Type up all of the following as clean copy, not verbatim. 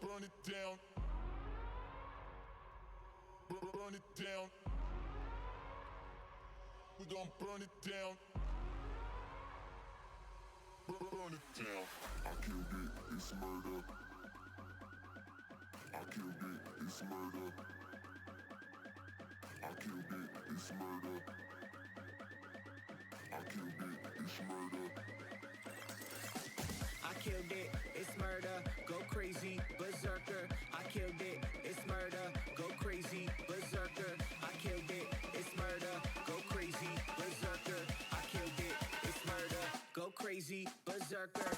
burn it down. Burn it down. We gon' burn it down. Burn it down. I killed it, it's murder. I killed it, it's murder. I killed it, it's murder. I killed it, it's murder. I killed it, it's murder, go crazy, berserker. I killed it, it's murder, go crazy, berserker. I killed it, it's murder, go crazy, berserker. I killed it, it's murder, go crazy, berserker.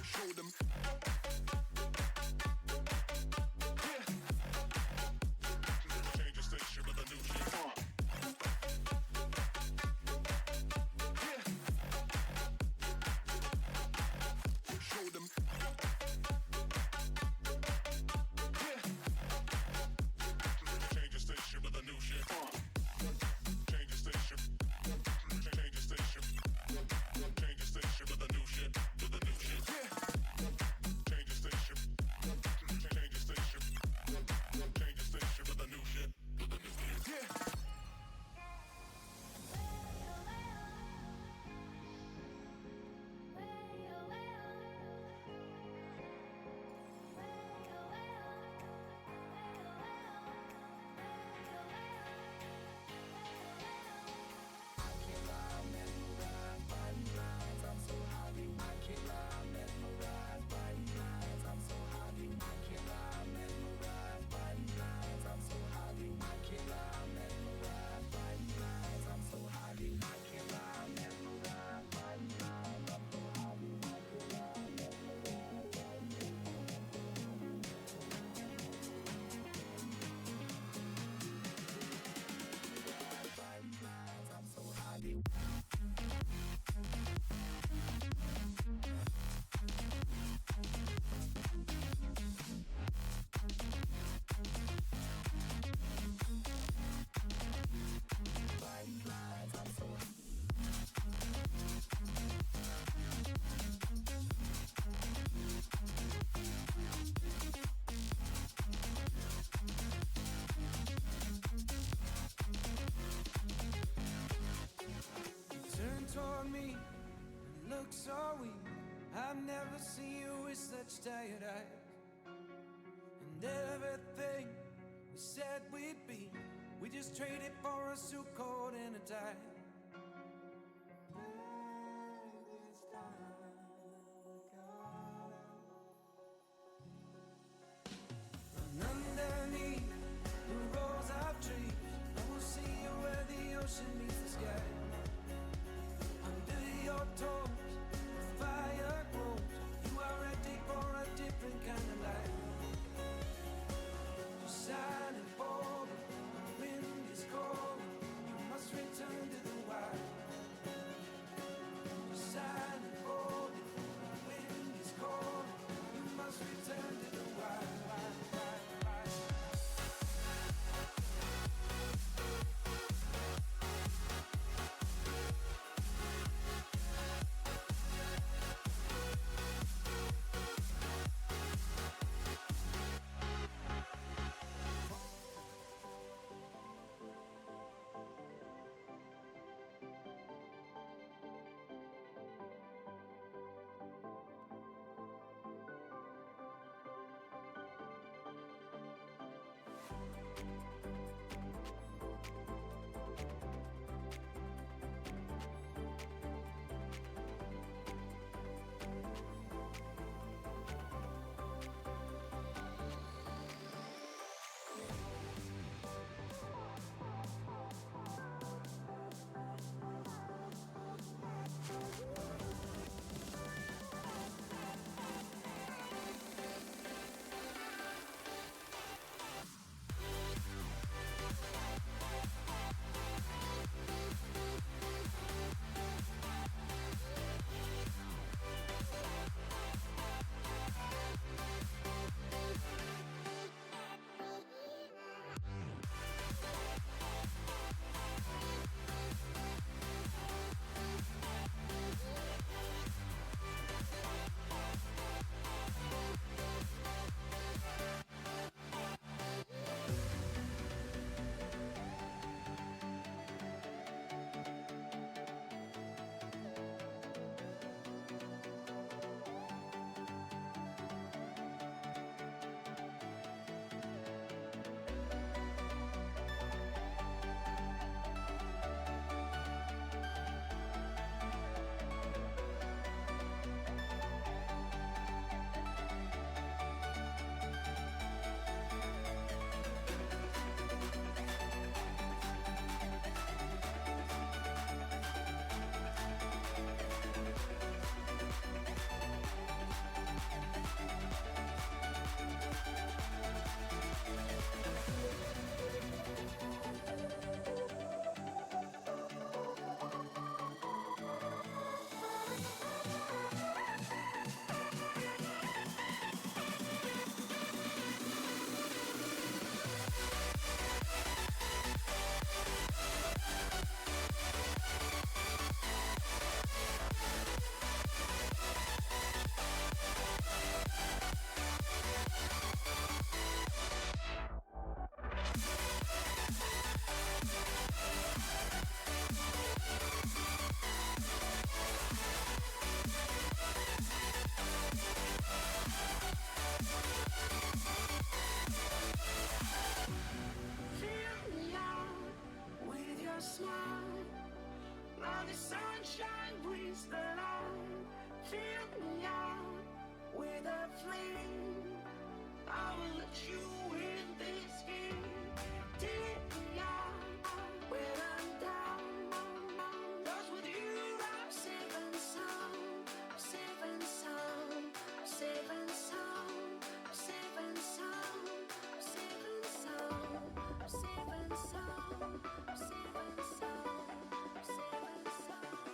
Show them. Change the station with a new shit. Show them. Change the station with a new shit. Change the station. Change the station. Change the station with a new shit. With a new shit. Change the station. Change the station. Change the station with a new shit. With a new shit. I've never seen you with such tired eyes. And everything we said we'd be, we just traded for a suit coat and a tie. And underneath the rows of trees, I will see you where the ocean meets the sky. Under your toes, fire grows. You are ready for a different kind of life. You're silent for the wind is cold. You must return to the smile. Now the sunshine brings the light. Fill me out with a flame. I will let you in this game. Take me out when I'm down. 'Cause with you I'm safe and sound. Safe and sound. Safe and sound. Safe and sound. Safe and sound. Safe and sound. Safe and sound. Safe and sound.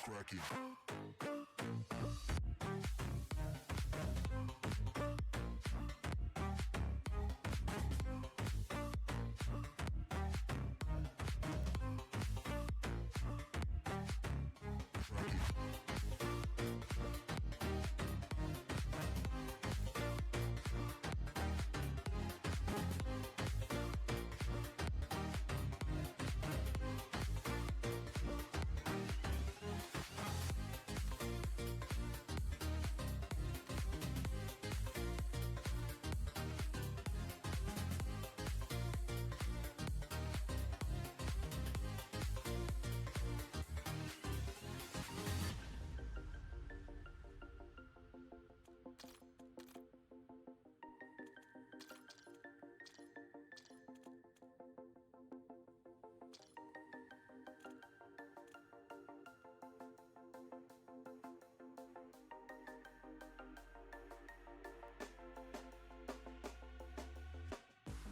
Crack it.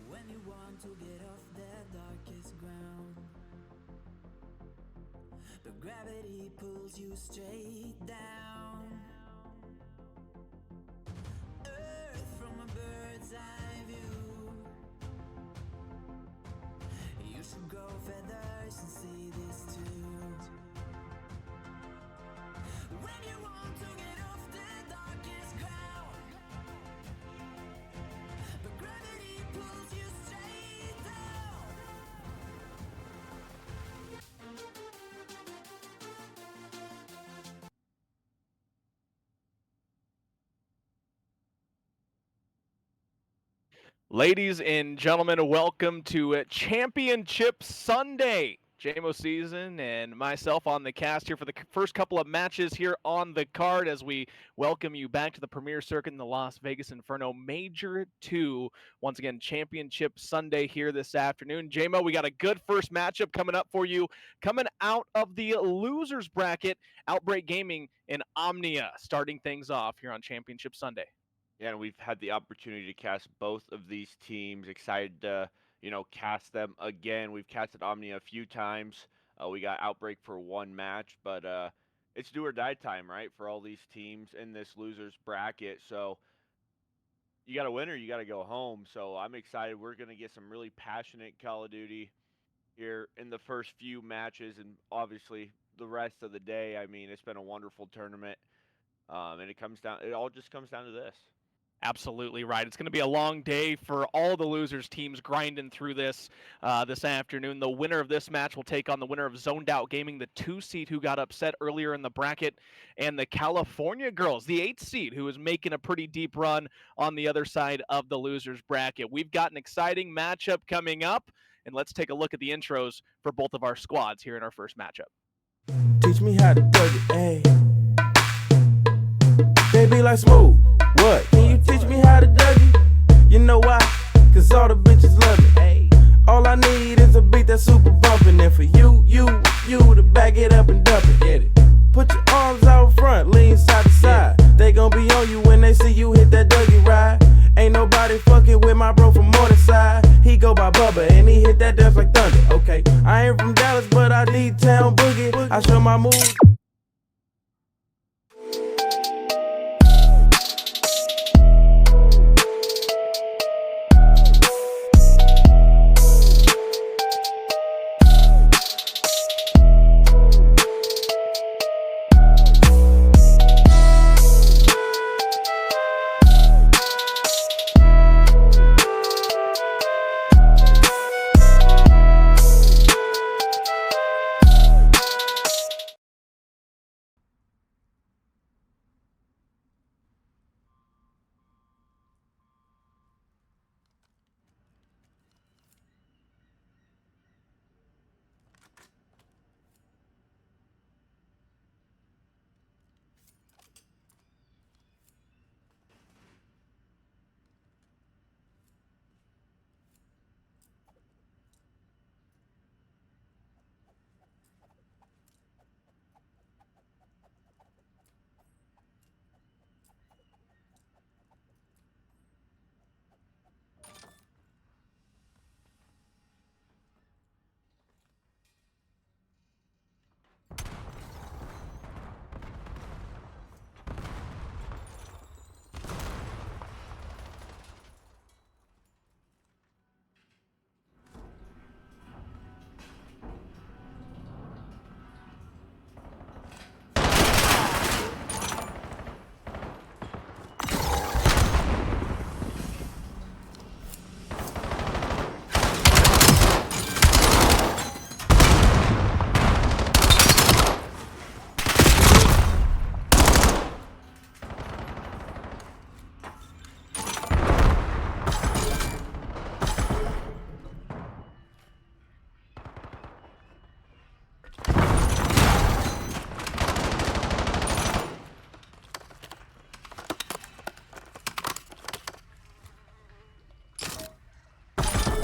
When you want to get off that darkest ground, but gravity pulls you straight down. Earth from a bird's eye view. You should grow feathers and see this too. When you want to get off the darkest ground, but gravity pulls you straight down. Ladies and gentlemen, welcome to Championship Sunday. JMO Season and myself on the cast here for the first couple of matches here on the card as we welcome you back to the premier circuit in the Las Vegas Inferno Major 2. Once again, Championship Sunday here this afternoon. JMO, we got a good first matchup coming up for you. Coming out of the losers bracket, Outbreak Gaming and Omnia starting things off here on Championship Sunday. Yeah, and we've had the opportunity to cast both of these teams. Excited to, cast them again. We've casted Omnia a few times. We got Outbreak for one match, but it's do or die time, right, for all these teams in this losers bracket. So you got to win or you got to go home. So I'm excited. We're going to get some really passionate Call of Duty here in the first few matches, and obviously the rest of the day. I mean, it's been a wonderful tournament, and it all just comes down to this. Absolutely right. It's going to be a long day for all the losers teams grinding through this afternoon. The winner of this match will take on the winner of Zoned Out Gaming, the 2 seed who got upset earlier in the bracket, and the California Girls, the 8 seed, who is making a pretty deep run on the other side of the losers bracket. We've got an exciting matchup coming up, and let's take a look at the intros for both of our squads here in our first matchup. Teach me how to do it, ayy. Baby like smooth. What? Can you teach me how to Dougie? You know why? Cause all the bitches love me. All I need is a beat that's super bumpin'. And for you to back it up and dump it. Get it. Put your arms out front, lean side to side. They gon' be on you when they see you hit that Dougie ride. Ain't nobody fucking with my bro from Morningside. go by Bubba, and he hit that dance like thunder. Okay, I ain't from Dallas, but I need town boogie. I show my moves.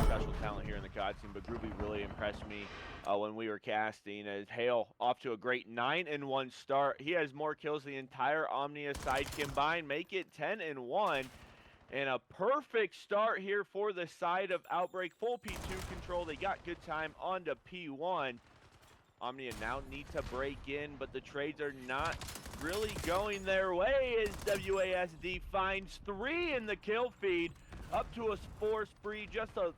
Special talent here in the COD scene, but Groovy really impressed me when we were casting. As Hale off to a great 9-1 start. He has more kills than the entire Omnia side combined, make it 10-1. And a perfect start here for the side of Outbreak. Full P2 control. They got good time onto P1. Omnia now need to break in, but the trades are not really going their way as WASD finds 3 in the kill feed. Up to a 4 spree, just a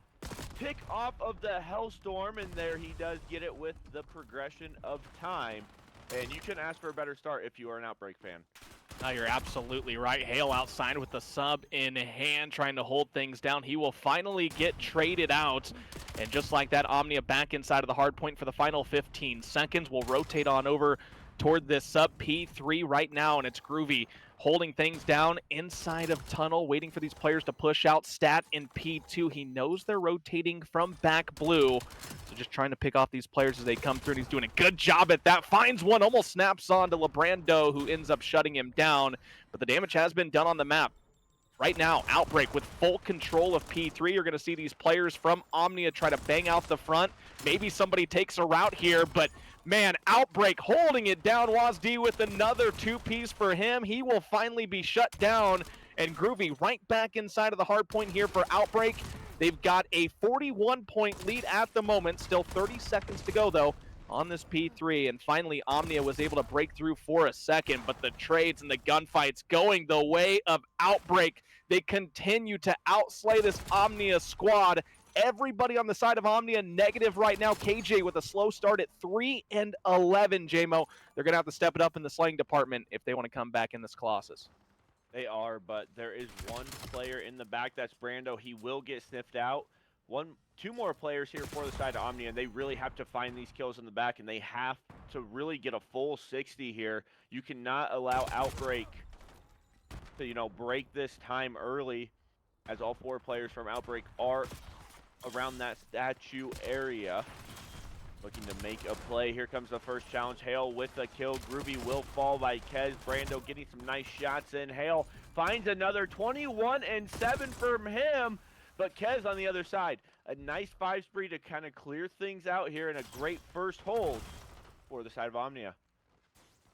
pick off of the Hellstorm, and there he does get it with the progression of time. And you couldn't ask for a better start if you are an Outbreak fan. No, you're absolutely right. Hale outside with the sub in hand, trying to hold things down. He will finally get traded out. And just like that, Omnia back inside of the hard point for the final 15 seconds. We'll rotate on over toward this sub P3 right now, and it's Groovy holding things down inside of tunnel, waiting for these players to push out. Stat in P2. He knows they're rotating from back blue. So just trying to pick off these players as they come through, and he's doing a good job at that. Finds one, almost snaps on to Lebrando, who ends up shutting him down. But the damage has been done on the map. Right now, Outbreak with full control of P3. You're going to see these players from Omnia try to bang out the front. Maybe somebody takes a route here, but man, Outbreak holding it down. WASD with another 2-piece for him. He will finally be shut down. And Groovy right back inside of the hard point here for Outbreak. They've got a 41-point lead at the moment. Still 30 seconds to go, though, on this P3. And finally, Omnia was able to break through for a second. But the trades and the gunfights going the way of Outbreak. They continue to outslay this Omnia squad. Everybody on the side of Omnia negative right now. KJ with a slow start at 3-11, JMO. They're going to have to step it up in the slaying department if they want to come back in this Colossus. They are, but there is one player in the back. That's Brando. He will get sniffed out. Two more players here for the side of Omnia, and they really have to find these kills in the back, and they have to really get a full 60 here. You cannot allow Outbreak to, break this time early, as all 4 players from Outbreak are around that statue area. Looking to make a play. Here comes the first challenge. Hale with a kill. Groovy will fall by Kez. Brando getting some nice shots in. Hale finds another 21-7 from him. But Kez on the other side. A nice 5 spree to kind of clear things out here, and a great first hold for the side of Omnia.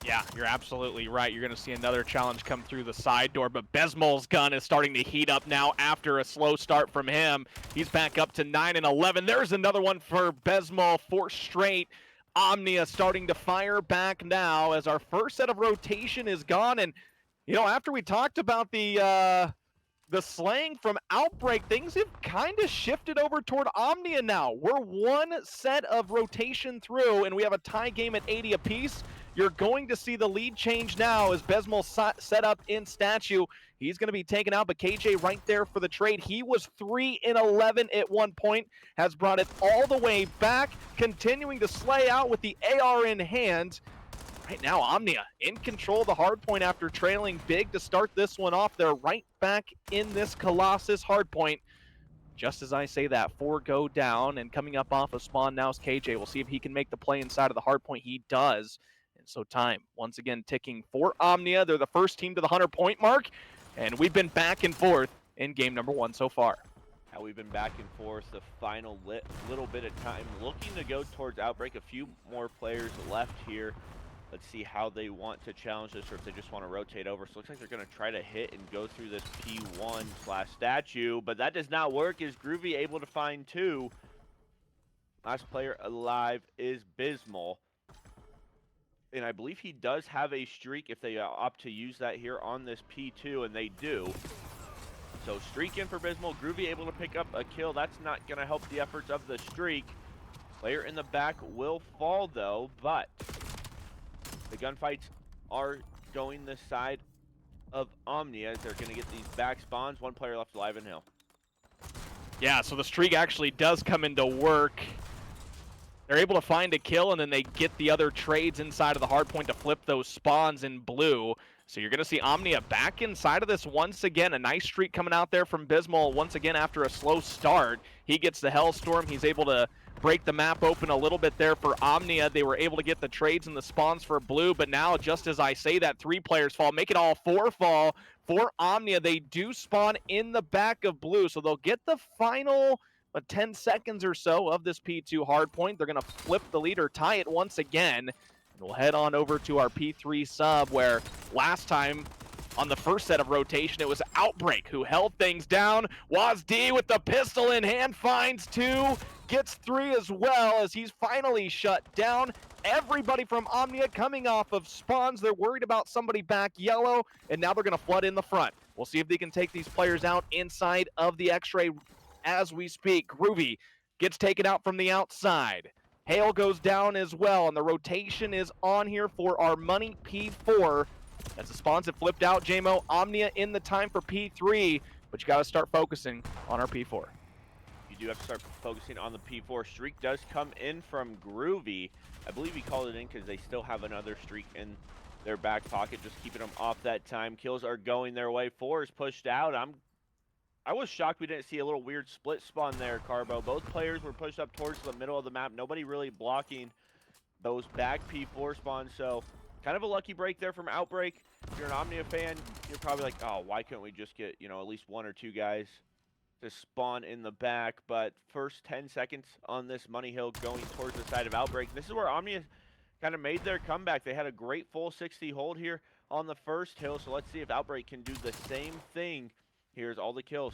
Yeah, you're absolutely right. You're going to see another challenge come through the side door, but Besmol's gun is starting to heat up now after a slow start from him. He's back up to 9 and 11. There's another one for Besmol, 4 straight. Omnia starting to fire back now as our first set of rotation is gone. And, you know, after we talked about the slaying from Outbreak, things have kind of shifted over toward Omnia now. We're one set of rotation through, and we have a tie game at 80 apiece. You're going to see the lead change now as Besmol set up in statue. He's going to be taken out, but KJ right there for the trade. He was 3 and 11 at one point, has brought it all the way back, continuing to slay out with the AR in hand. Right now, Omnia in control of the hardpoint after trailing big to start this one off. They're right back in this Colossus hardpoint. Just as I say that, 4 go down, and coming up off of spawn now is KJ. We'll see if he can make the play inside of the hardpoint. He does. And so time, once again, ticking for Omnia. They're the first team to the 100-point mark, and we've been back and forth in game number 1 so far. Now we've been back and forth the final little bit of time, looking to go towards Outbreak. A few more players left here. Let's see how they want to challenge this, or if they just want to rotate over. So it looks like they're going to try to hit and go through this P1/statue, but that does not work. Is Groovy able to find 2? Last player alive is Bismol. And I believe he does have a streak if they opt to use that here on this P2, and they do. So streak in for Bismol. Groovy able to pick up a kill. That's not going to help the efforts of the streak. Player in the back will fall, though, but the gunfights are going the side of Omnia. They're going to get these back spawns. 1 player left alive in Hill. Yeah, so the streak actually does come into work. They're able to find a kill, and then they get the other trades inside of the hardpoint to flip those spawns in blue. So you're going to see Omnia back inside of this once again. A nice streak coming out there from Bismol once again after a slow start. He gets the Hellstorm. He's able to break the map open a little bit there for Omnia. They were able to get the trades and the spawns for blue, but now just as I say that, 3 players fall. Make it all 4 fall for Omnia. They do spawn in the back of blue, so they'll get the final 10 seconds or so of this P2 hardpoint. They're going to flip the lead or tie it once again. And we'll head on over to our P3 sub, where last time on the first set of rotation, it was Outbreak who held things down. WazD with the pistol in hand finds 2, gets 3 as well as he's finally shut down. Everybody from Omnia coming off of spawns. They're worried about somebody back yellow, and now they're going to flood in the front. We'll see if they can take these players out inside of the X-ray as we speak. Groovy gets taken out from the outside. Hale goes down as well, and the rotation is on here for our money P4. As the spawns have flipped out, JMO, Omnia in the time for P3, but you got to start focusing on our P4. You do have to start focusing on the P4. Streak does come in from Groovy. I believe he called it in because they still have another streak in their back pocket, just keeping them off that time. Kills are going their way. 4 is pushed out. I was shocked we didn't see a little weird split spawn there, Carbo. Both players were pushed up towards the middle of the map. Nobody really blocking those back P4 spawns. So kind of a lucky break there from Outbreak. If you're an Omnia fan, you're probably like, oh, why couldn't we just get, you know, at least 1 or 2 guys to spawn in the back? But first 10 seconds on this Money Hill going towards the side of Outbreak. This is where Omnia kind of made their comeback. They had a great full 60 hold here on the first hill. So let's see if Outbreak can do the same thing. Here's all the kills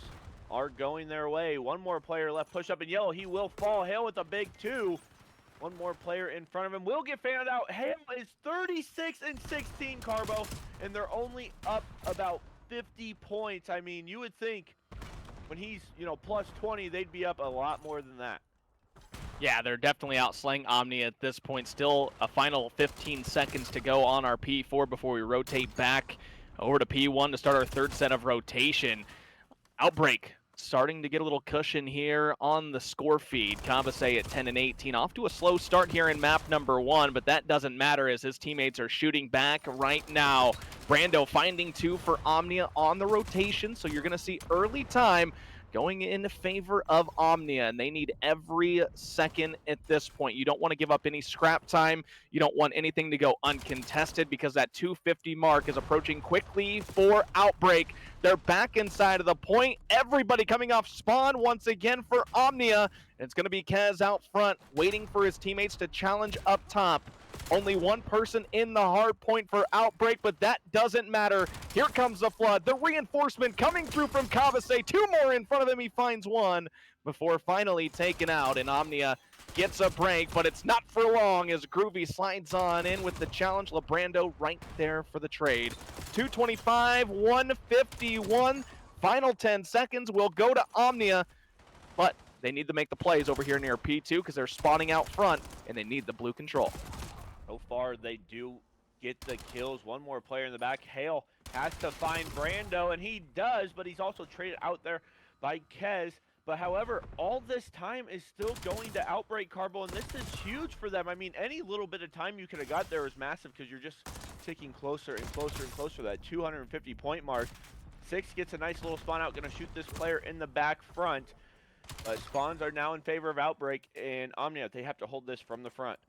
are going their way. 1 more player left. Push up in yellow. He will fall. Hale with a big 2. 1 more player in front of him will get fanned out. Hale is 36 and 16, Carbo, and they're only up about 50 points. I mean, you would think when he's, you know, plus 20, they'd be up a lot more than that. Yeah, they're definitely outslaying Omnia at this point. Still a final 15 seconds to go on our P4 before we rotate back over to P1 to start our 3rd set of rotation. Outbreak starting to get a little cushion here on the score feed. Kabase at 10 and 18, off to a slow start here in map number 1, but that doesn't matter as his teammates are shooting back right now. Brando finding 2 for Omnia on the rotation, so you're going to see early time going in favor of Omnia, and they need every second at this point. You don't want to give up any scrap time. You don't want anything to go uncontested because that 250 mark is approaching quickly for Outbreak. They're back inside of the point. Everybody coming off spawn once again for Omnia. And it's going to be Kaz out front, waiting for his teammates to challenge up top. Only one person in the hard point for Outbreak, but that doesn't matter. Here comes the flood. The reinforcement coming through from Kavase. 2 more in front of him. He finds one before finally taken out. And Omnia gets a break, but it's not for long as Groovy slides on in with the challenge. Labrando right there for the trade. 225, 151. Final 10 seconds will go to Omnia, but they need to make the plays over here near P2 because they're spawning out front, and they need the blue control. So far, they do get the kills. One more player in the back. Hale has to find Brando, and he does, but he's also traded out there by Kez. But however, all this time is still going to Outbreak, Carbo, and this is huge for them. I mean, any little bit of time you could have got there is massive because you're just ticking closer and closer and closer to that 250 point mark. Six gets a nice little spawn out, going to shoot this player in the back front. Spawns are now in favor of Outbreak, and Omnia, they have to hold this from the front.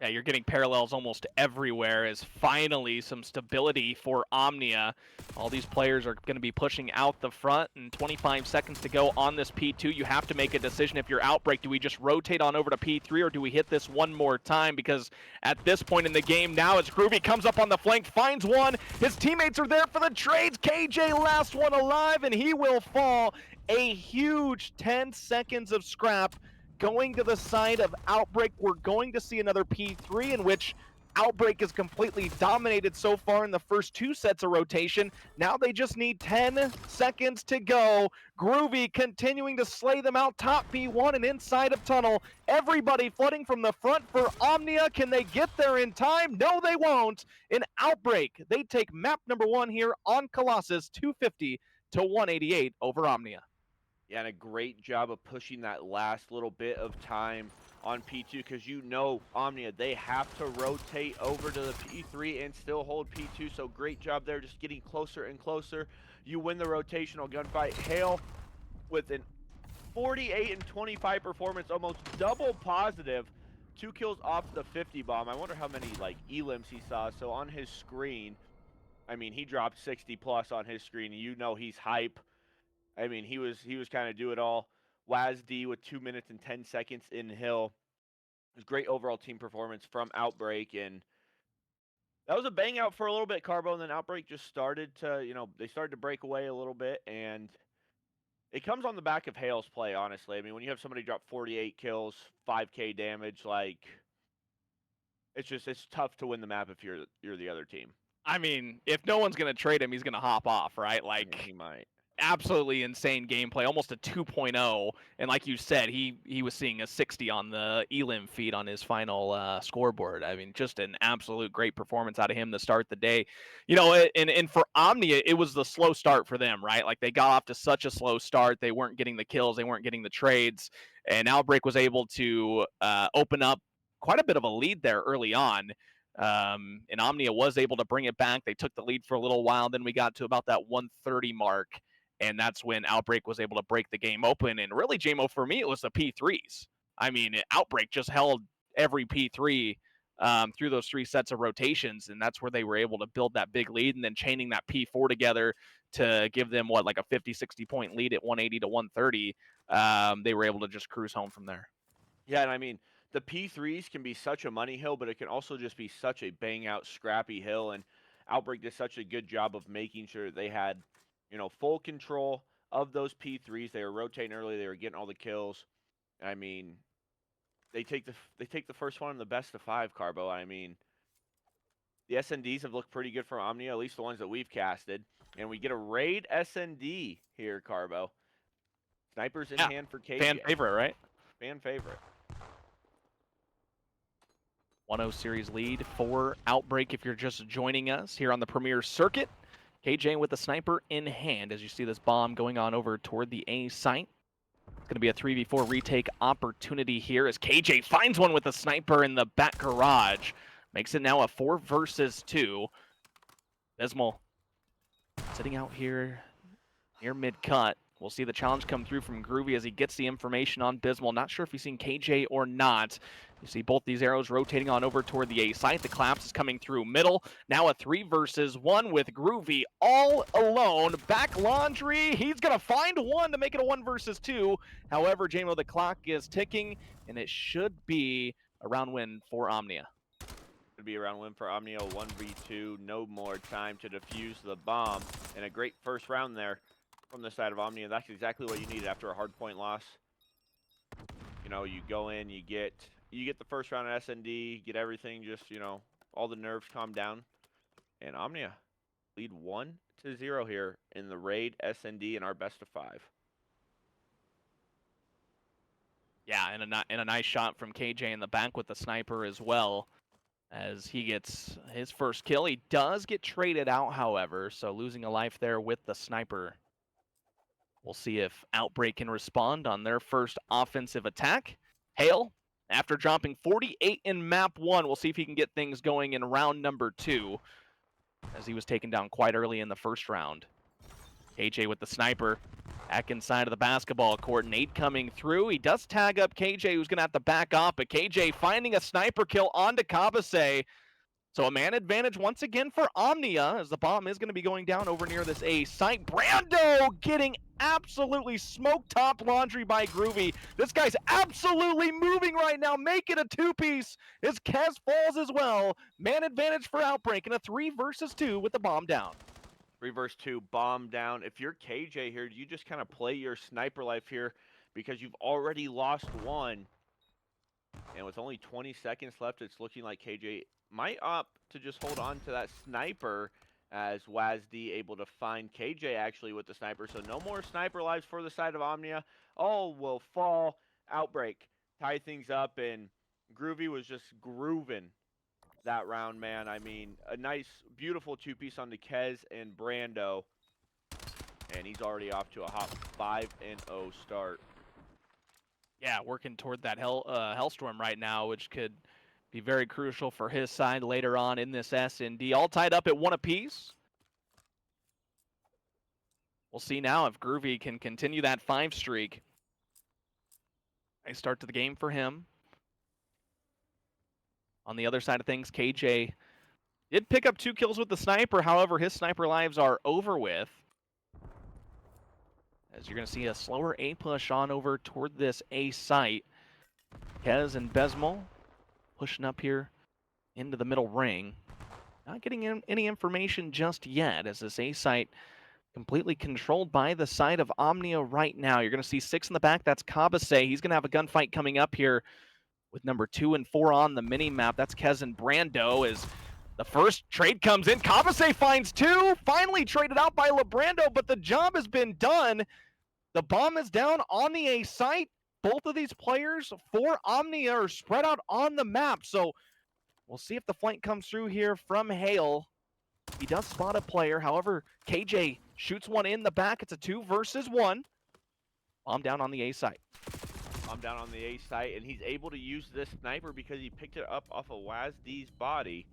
Yeah, you're getting parallels almost everywhere as finally some stability for Omnia. All these players are going to be pushing out the front, and 25 seconds to go on this P2. You have to make a decision if you're Outbreak. Do we just rotate on over to P3, or do we hit this one more time? Because at this point in the game now, as Groovy comes up on the flank, finds one. His teammates are there for the trades. KJ last one alive, and he will fall. A huge 10 seconds of scrap going to the side of Outbreak. We're going to see another P3 in which Outbreak is completely dominated so far in the first 2 sets of rotation. Now they just need 10 seconds to go. Groovy continuing to slay them out top P1 and inside of tunnel. Everybody flooding from the front for Omnia. Can they get there in time? No, they won't. In Outbreak, they take map number 1 here on Colossus, 250 to 188 over Omnia. Yeah, and a great job of pushing that last little bit of time on P2 because you know Omnia, they have to rotate over to the P3 and still hold P2, so great job there, just getting closer and closer. You win the rotational gunfight. Hale with an 48 and 25 performance, almost double positive. 2 kills off the 50 bomb. I wonder how many like elims he saw. So on his screen, I mean, he dropped 60 plus on his screen, and you know he's hype. I mean, he was kind of do it all. WazD with 2 minutes and 10 seconds in Hill. It was great overall team performance from Outbreak, and that was a bang out for a little bit, Carbo, and then Outbreak just started to, they started to break away a little bit, and it comes on the back of Hale's play, honestly. I mean, when you have somebody drop 48 kills, 5K damage, like, it's tough to win the map if you're the other team. I mean, if no one's going to trade him, he's going to hop off, right? Like, Yeah, he might. Absolutely insane gameplay, almost a 2.0, and like you said, he was seeing a 60 on the elim feed on his final scoreboard. I mean, just an absolute great performance out of him to start the day. And for Omnia, it was the slow start for them, right? Like, they got off to such a slow start. They weren't getting the kills, they weren't getting the trades, and Outbreak was able to open up quite a bit of a lead there early on. And Omnia was able to bring it back. They took the lead for a little while, then we got to about that 130 mark. And that's when Outbreak was able to break the game open. And really, JMO, for me, it was the P3s. I mean, Outbreak just held every P3 through those 3 sets of rotations. And that's where they were able to build that big lead and then chaining that P4 together to give them, like a 50, 60 point lead at 180 to 130. They were able to just cruise home from there. Yeah, and I mean, the P3s can be such a money hill, but it can also just be such a bang-out, scrappy hill. And Outbreak did such a good job of making sure they had full control of those P3s. They were rotating early. They were getting all the kills. I mean, they take the first one in the best of 5, Carbo. I mean, the SNDs have looked pretty good for Omnia, at least the ones that we've casted. And we get a raid SND here, Carbo. Snipers in hand for KJ. Fan favorite, right? Fan favorite. 1-0 series lead for Outbreak if you're just joining us here on the Premier Circuit. KJ with the sniper in hand as you see this bomb going on over toward the A site. It's going to be a 3v4 retake opportunity here as KJ finds one with a sniper in the back garage. Makes it now a 4 versus 2. Bismal sitting out here near mid-cut. We'll see the challenge come through from Groovy as he gets the information on Bismal. Not sure if he's seen KJ or not. You see both these arrows rotating on over toward the A site. The collapse is coming through middle. Now a 3 versus 1 with Groovy all alone. Back laundry. He's going to find one to make it a 1 versus 2. However, the clock is ticking, and it should be a round win for Omnia. Could be a round win for Omnia. 1v2. No more time to defuse the bomb. And a great first round there from the side of Omnia. That's exactly what you needed after a hard point loss. You know, you go in, you get the first round at SND, get everything just, you know, all the nerves calm down. And Omnia lead 1-0 here in the raid SND in our best of 5. Yeah, and a nice shot from KJ in the back with the sniper as well, as he gets his first kill. He does get traded out, however, so losing a life there with the sniper. We'll see if Outbreak can respond on their first offensive attack. Hale, after dropping 48 in map 1, we'll see if he can get things going in round number 2, as he was taken down quite early in the first round. KJ with the sniper. Back inside of the basketball court. Nate coming through. He does tag up KJ, who's going to have to back off, but KJ finding a sniper kill onto Kabase. So a man advantage once again for Omnia, as the bomb is going to be going down over near this A site. Brando getting absolutely smoke top laundry by Groovy. This guy's absolutely moving right now, making a two-piece as Kez falls as well. Man advantage for Outbreak in a 3 versus 2 with the bomb down. 3 versus 2, bomb down. If you're KJ here, you just kind of play your sniper life here because you've already lost 1. And with only 20 seconds left, it's looking like KJ might opt to just hold on to that sniper, as WASD able to find KJ actually with the sniper. So no more sniper lives for the side of Omnia. All will fall. Outbreak tie things up, and Groovy was just grooving that round, man. I mean, a nice, beautiful two-piece on the Kez and Brando. And he's already off to a hot 5-0 start. Yeah, working toward that Hellstorm right now, which could be very crucial for his side later on in this S&D. All tied up at 1 apiece. We'll see now if Groovy can continue that 5 streak. Nice start to the game for him. On the other side of things, KJ did pick up 2 kills with the sniper. However, his sniper lives are over with, as you're going to see a slower A push on over toward this A site. Kez and Besmo pushing up here into the middle ring. Not getting any information just yet, as this A site completely controlled by the side of Omnia right now. You're going to see 6 in the back. That's Kabase. He's going to have a gunfight coming up here with number 2 and 4 on the mini-map. That's Kez and Brando, as the first trade comes in. Kabase finds 2, finally traded out by LeBrando, but the job has been done. The bomb is down on the A site. Both of these players for Omnia are spread out on the map, so we'll see if the flank comes through here from Hale. He does spot a player. However, KJ shoots one in the back. It's a 2 versus 1. Bomb down on the A site. Bomb down on the A site, and he's able to use this sniper because he picked it up off of WASD's body.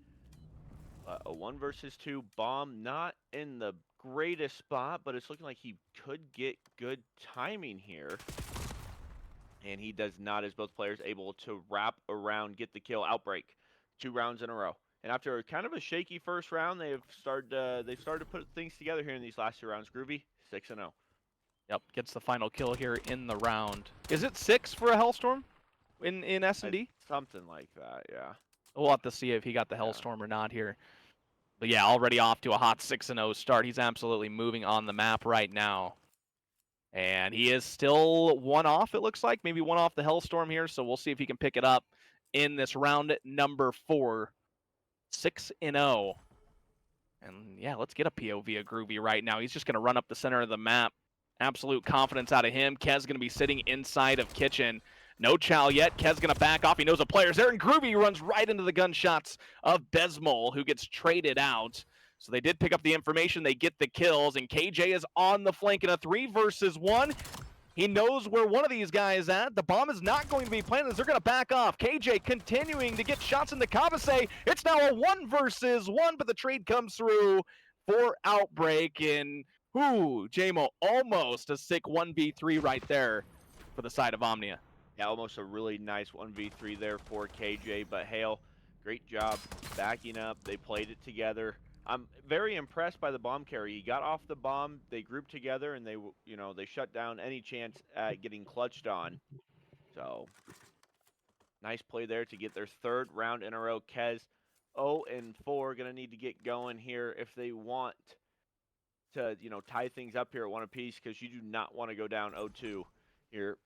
A 1 versus 2 bomb, not in the greatest spot, but it's looking like he could get good timing here. And he does not, as both players able to wrap around, get the kill. Outbreak, 2 rounds in a row. And after kind of a shaky first round, they've started to put things together here in these last 2 rounds. Groovy, 6-0. Yep, gets the final kill here in the round. Is it 6 for a Hellstorm in S&D? Something like that, yeah. We'll have to see if he got the Hellstorm or not here. But yeah, already off to a hot 6-0 start. He's absolutely moving on the map right now. And he is still 1 off, it looks like. Maybe 1 off the Hellstorm here, so we'll see if he can pick it up in this round number 4. 6-0. And yeah, let's get a POV of Groovy right now. He's just going to run up the center of the map. Absolute confidence out of him. Kez going to be sitting inside of Kitchen. No chow yet. Kez going to back off. He knows a player's there, and Groovy runs right into the gunshots of Besmol, who gets traded out. So they did pick up the information. They get the kills, and KJ is on the flank in a 3 versus 1. He knows where one of these guys at. The bomb is not going to be planted as they're going to back off. KJ continuing to get shots in the Kabase. It's now a 1 versus 1, but the trade comes through for Outbreak. And, JMO, almost a sick 1v3 right there for the side of Omnia. Yeah, almost a really nice 1v3 there for KJ. But Hale, great job backing up. They played it together. I'm very impressed by the bomb carry. He got off the bomb, they grouped together, and they shut down any chance at getting clutched on. So, nice play there to get their 3rd round in a row. Kez 0-4, gonna need to get going here if they want to, tie things up here at 1 apiece, because you do not want to go down 0-2 here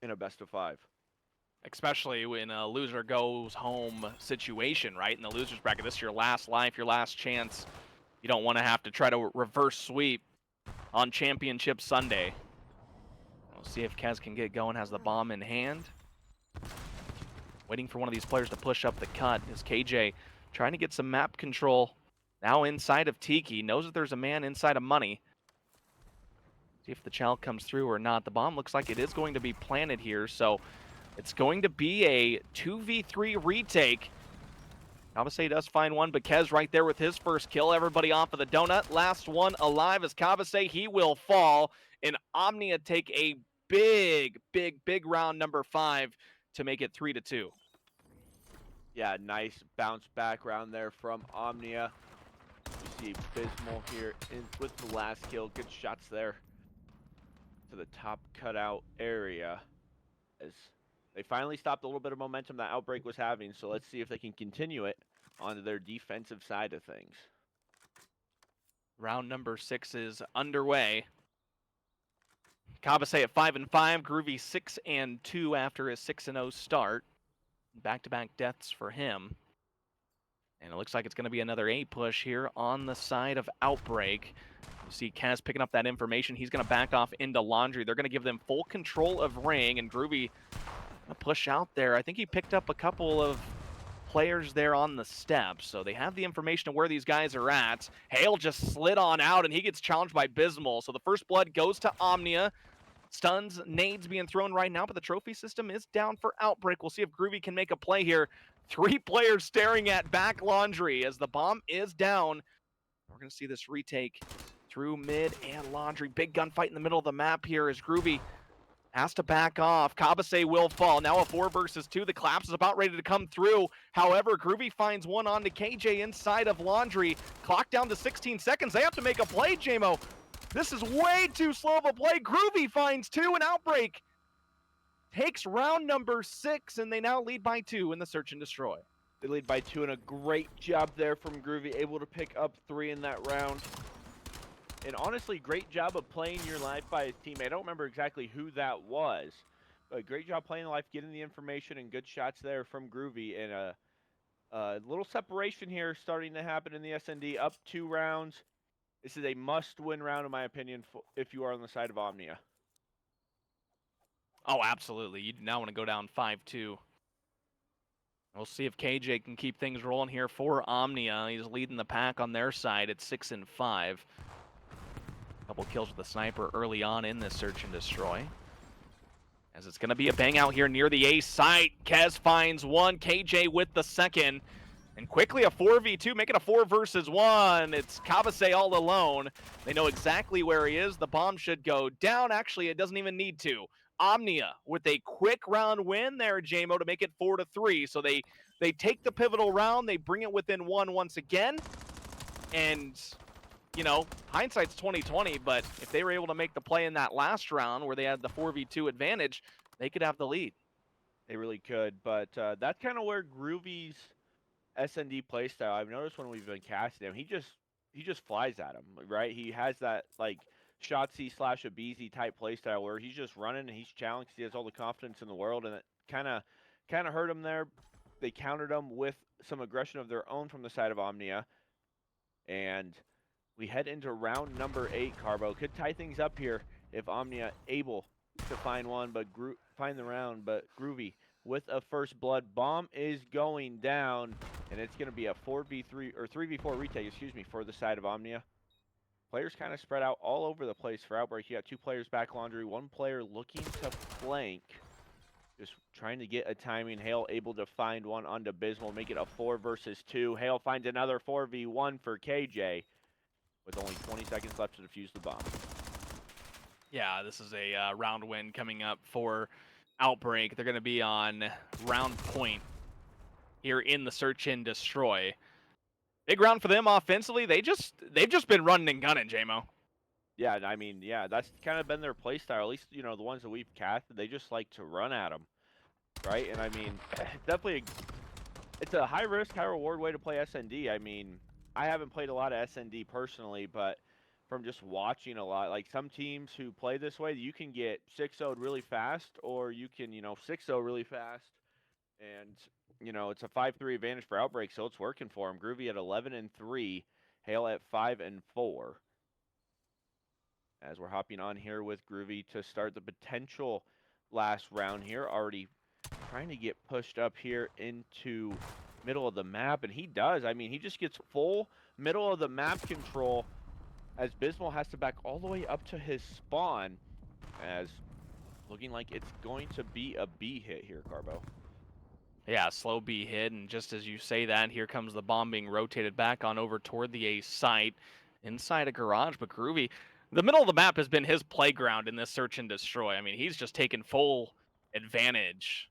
in a best of 5. Especially when a loser goes home situation, right? In the loser's bracket, this is your last life, your last chance. You don't want to have to try to reverse sweep on Championship Sunday. We'll see if Kez can get going, has the bomb in hand. Waiting for one of these players to push up the cut is KJ trying to get some map control. Now inside of Tiki, knows that there's a man inside of Money. See if the child comes through or not. The bomb looks like it is going to be planted here, so it's going to be a 2v3 retake. Kabase does find one, but Kez right there with his first kill. Everybody off of the donut. Last one alive is Kabase. He will fall, and Omnia take a big round number 5 to make it 3-2. Yeah, nice bounce back round there from Omnia. You see Bismal here with the last kill. Good shots there to the top cutout area, as they finally stopped a little bit of momentum that Outbreak was having. So let's see if they can continue it onto their defensive side of things. Round number 6 is underway. Kabase at 5-5, Groovy 6-2 after his 6-0 start. Back-to-back deaths for him. And it looks like it's going to be another A push here on the side of Outbreak. You see Kaz picking up that information. He's going to back off into Laundry. They're going to give them full control of Ring, and Groovy going to push out there. I think he picked up a couple of players there on the steps, so they have the information of where these guys are at. Hale just slid on out, and he gets challenged by Bismal. So the first blood goes to Omnia. Stuns, nades being thrown right now, but the trophy system is down for Outbreak. We'll see if Groovy can make a play here. 3 players staring at back Laundry as the bomb is down. We're going to see this retake through mid and Laundry. Big gunfight in the middle of the map here as Groovy has to back off. Kabase will fall. Now a 4 versus 2. The collapse is about ready to come through. However, Groovy finds one on to KJ inside of Laundry. Clock down to 16 seconds. They have to make a play, JMO. This is way too slow of a play. Groovy finds 2, and Outbreak takes round number 6, and they now lead by 2 in the search and destroy. They lead by 2, and a great job there from Groovy, able to pick up 3 in that round. And honestly, great job of playing your life by his teammate. I don't remember exactly who that was, but great job playing life, getting the information, and good shots there from Groovy. And a little separation here starting to happen in the SND, up 2 rounds. This is a must-win round, in my opinion, if you are on the side of Omnia. Oh, absolutely. You now want to go down 5-2. We'll see if KJ can keep things rolling here for Omnia. He's leading the pack on their side at 6-5. Couple kills with the sniper early on in this search and destroy. As it's going to be a bang out here near the A site. Kez finds one. KJ with the second. And quickly a 4v2, make it a 4 versus 1. It's Kabase all alone. They know exactly where he is. The bomb should go down. Actually, it doesn't even need to. Omnia with a quick round win there, JMO, to make it 4-3. So they take the pivotal round. They bring it within 1 once again. And, you know, hindsight's 20/20, but if they were able to make the play in that last round where they had the 4v2 advantage, they could have the lead. They really could, but that's kind of where Groovy's SND playstyle, I've noticed when we've been casting him, he just flies at him, right? He has that like Shotzi / Abizi type playstyle where he's just running and he's challenged. He has all the confidence in the world, and it kind of hurt him there. They countered him with some aggression of their own from the side of Omnia, and we head into round number 8. Carbo could tie things up here if Omnia able to find one, but find the round, but Groovy with a first blood. Bomb is going down, and it's going to be a 4v3 or 3v4 retake, excuse me, for the side of Omnia. Players kind of spread out all over the place for Outbreak. You got 2 players back Laundry, 1 player looking to flank, just trying to get a timing. Hale able to find one onto Bismal, make it a 4 versus 2. Hale finds another 4v1 for KJ with only 20 seconds left to defuse the bomb. Yeah, this is a round win coming up for Outbreak. They're going to be on round point here in the search and destroy. Big round for them offensively. They've just been running and gunning, JMO. Yeah, I mean, yeah, that's kind of been their play style. At least, you know, the ones that we've casted, they just like to run at them, right? And I mean, definitely It's a high risk, high reward way to play SND. I mean, I haven't played a lot of SND personally, but from just watching a lot, like some teams who play this way, you can get 6-0'd really fast, or you can, 6-0 really fast. And, it's a 5-3 advantage for Outbreak, so it's working for him. Groovy at 11-3, Hale at 5-4. As we're hopping on here with Groovy to start the potential last round here, already trying to get pushed up here into middle of the map, and he does. I mean, he just gets full middle of the map control as Bismal has to back all the way up to his spawn, as looking like it's going to be a B hit here, Carbo. Yeah, slow B hit, and just as you say that, here comes the bomb being rotated back on over toward the A site, inside a garage, but Groovy, the middle of the map has been his playground in this search and destroy. I mean, he's just taken full advantage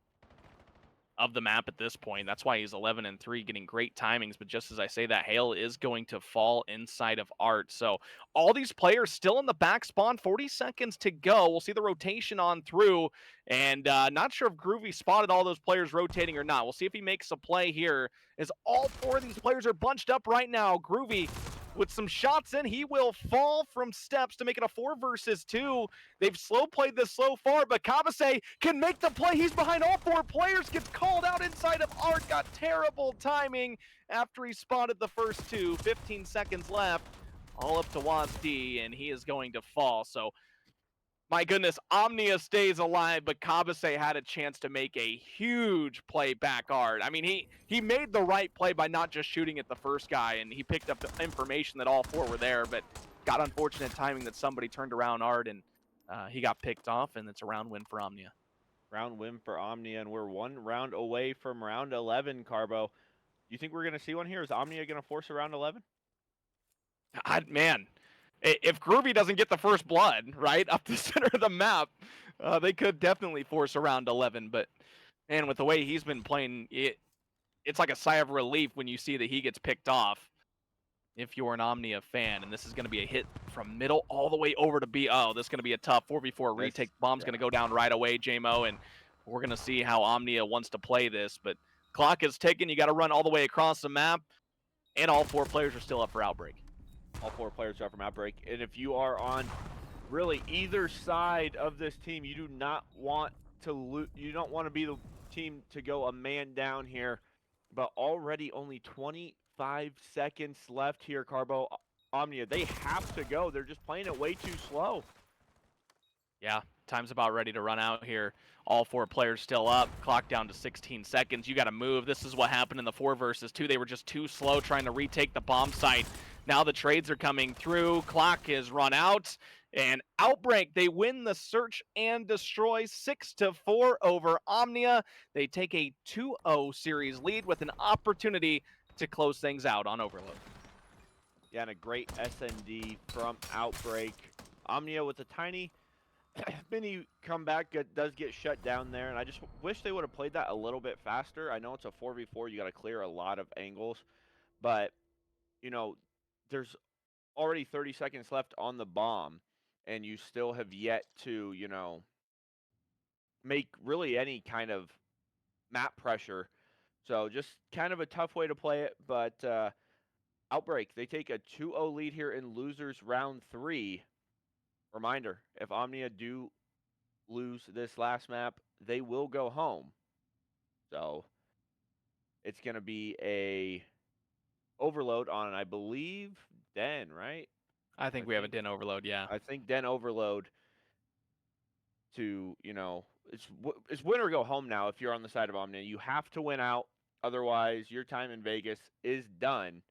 of the map at this point. That's why he's 11-3, getting great timings. But just as I say that, Hale is going to fall inside of Art. So all these players still in the back spawn, 40 seconds to go. We'll see the rotation on through. And not sure if Groovy spotted all those players rotating or not. We'll see if he makes a play here, as all four of these players are bunched up right now. Groovy, with some shots in, he will fall from steps to make it a 4 versus 2. They've slow played this so far, but Kabase can make the play. He's behind all four players, gets called out inside of Art, got terrible timing after he spotted the first two. 15 seconds left, all up to WASD, and he is going to fall. So, my goodness, Omnia stays alive, but Kabase had a chance to make a huge play back Art. I mean, he made the right play by not just shooting at the first guy, and he picked up the information that all four were there, but got unfortunate timing that somebody turned around Art, and he got picked off, and it's a round win for Omnia. Round win for Omnia, and we're one round away from round 11, Carbo. You think we're going to see one here? Is Omnia going to force a round 11? Man, if Groovy doesn't get the first blood, right, up the center of the map, they could definitely force a round 11. But, man, with the way he's been playing, it's like a sigh of relief when you see that he gets picked off if you're an Omnia fan. And this is going to be a hit from middle all the way over to B. Oh, this is going to be a tough 4v4 retake. Bomb's going to go down right away, JMO, and we're going to see how Omnia wants to play this. But clock is ticking. You got to run all the way across the map, and all four players are still up for Outbreak. All four players are from Outbreak. And if you are on really either side of this team, you do not want to you don't want to be the team to go a man down here. But already only 25 seconds left here, Carbo. Omnia, they have to go. They're just playing it way too slow. Yeah, time's about ready to run out here. All four players still up. Clock down to 16 seconds. You got to move. This is what happened in the 4 versus 2. They were just too slow trying to retake the bomb site. Now the trades are coming through. Clock is run out. And Outbreak, they win the search and destroy 6-4 over Omnia. They take a 2-0 series lead with an opportunity to close things out on Overload. Yeah, and a great SND from Outbreak. Omnia with a tiny mini comeback does get shut down there, and I just wish they would have played that a little bit faster. I know it's a 4v4, you got to clear a lot of angles, but there's already 30 seconds left on the bomb, and you still have yet to make really any kind of map pressure. So just kind of a tough way to play it, but Outbreak, they take a 2-0 lead here in losers round 3. Reminder, if Omnia do lose this last map, they will go home. So it's going to be a overload on, I believe, Den, right? I think we have a Den overload, yeah. I think Den overload to, it's win or go home now if you're on the side of Omnia. You have to win out. Otherwise, your time in Vegas is done.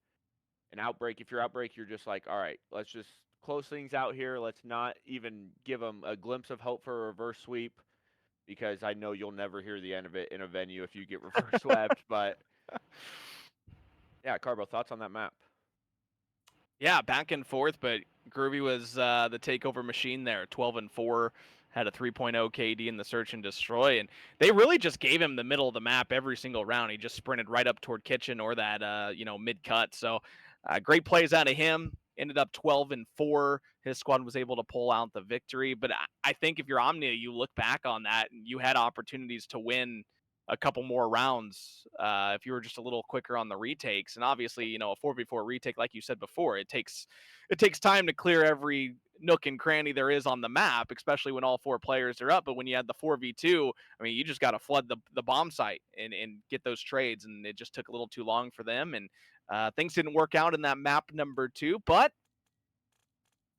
And Outbreak, if you're Outbreak, you're just like, all right, let's just close things out here. Let's not even give them a glimpse of hope for a reverse sweep, because I know you'll never hear the end of it in a venue if you get reverse swept. But yeah, Carbo, thoughts on that map? Yeah, back and forth, but Groovy was the takeover machine there. 12-4, had a 3.0 KD in the search and destroy, and they really just gave him the middle of the map every single round. He just sprinted right up toward Kitchen or that mid cut. So great plays out of him. Ended up 12-4. His squad was able to pull out the victory. But I think if you're Omnia, you look back on that and you had opportunities to win a couple more rounds if you were just a little quicker on the retakes. And obviously, you know, a 4v4 retake, like you said before, it takes time to clear every nook and cranny there is on the map, especially when all 4 players are up. But when you had the 4v2, I mean, you just got to flood the bomb site and get those trades, and it just took a little too long for them. And things didn't work out in that map number 2, but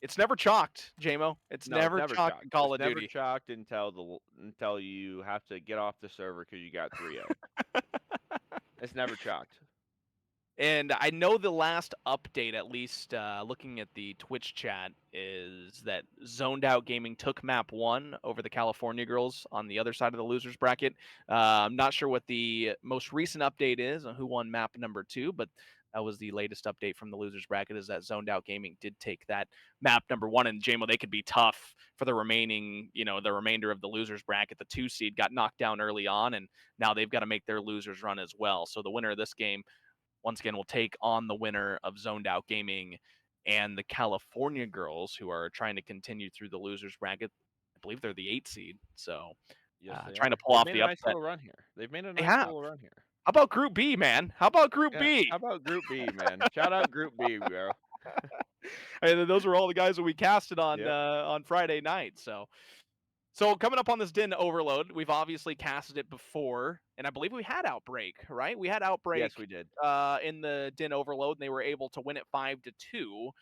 it's never chalked, JMO. It's No, it's never never chalked chalked. in Call It's of never Duty. chalked until you have to get off the server because you got 3-0. It's never chalked. And I know the last update, at least looking at the Twitch chat, is that Zoned Out Gaming took map 1 over the California girls on the other side of the losers bracket. I'm not sure what the most recent update is on who won map number 2, but that was the latest update from the losers bracket, is that Zoned Out Gaming did take that map number 1. And JMO, they could be tough for the remaining, you know, the remainder of the losers bracket. The 2 seed got knocked down early on, and now they've got to make their losers run as well. So the winner of this game, once again, will take on the winner of Zoned Out Gaming and the California girls, who are trying to continue through the losers bracket. I believe they're the 8 seed. So Yes, they trying are. to pull They've off made the a nice upset. little run here. They've made a They nice have. little run here. How about Group B, man? How about Group Yeah. B? How about Group B, man? Shout out Group B, bro. And those were all the guys that we casted Yep. on Friday night. So coming up on this Din Overload, we've obviously casted it before, and I believe we had Outbreak, right? We had Outbreak. Yes, we did. In the Din Overload, and they were able to win it 5-2.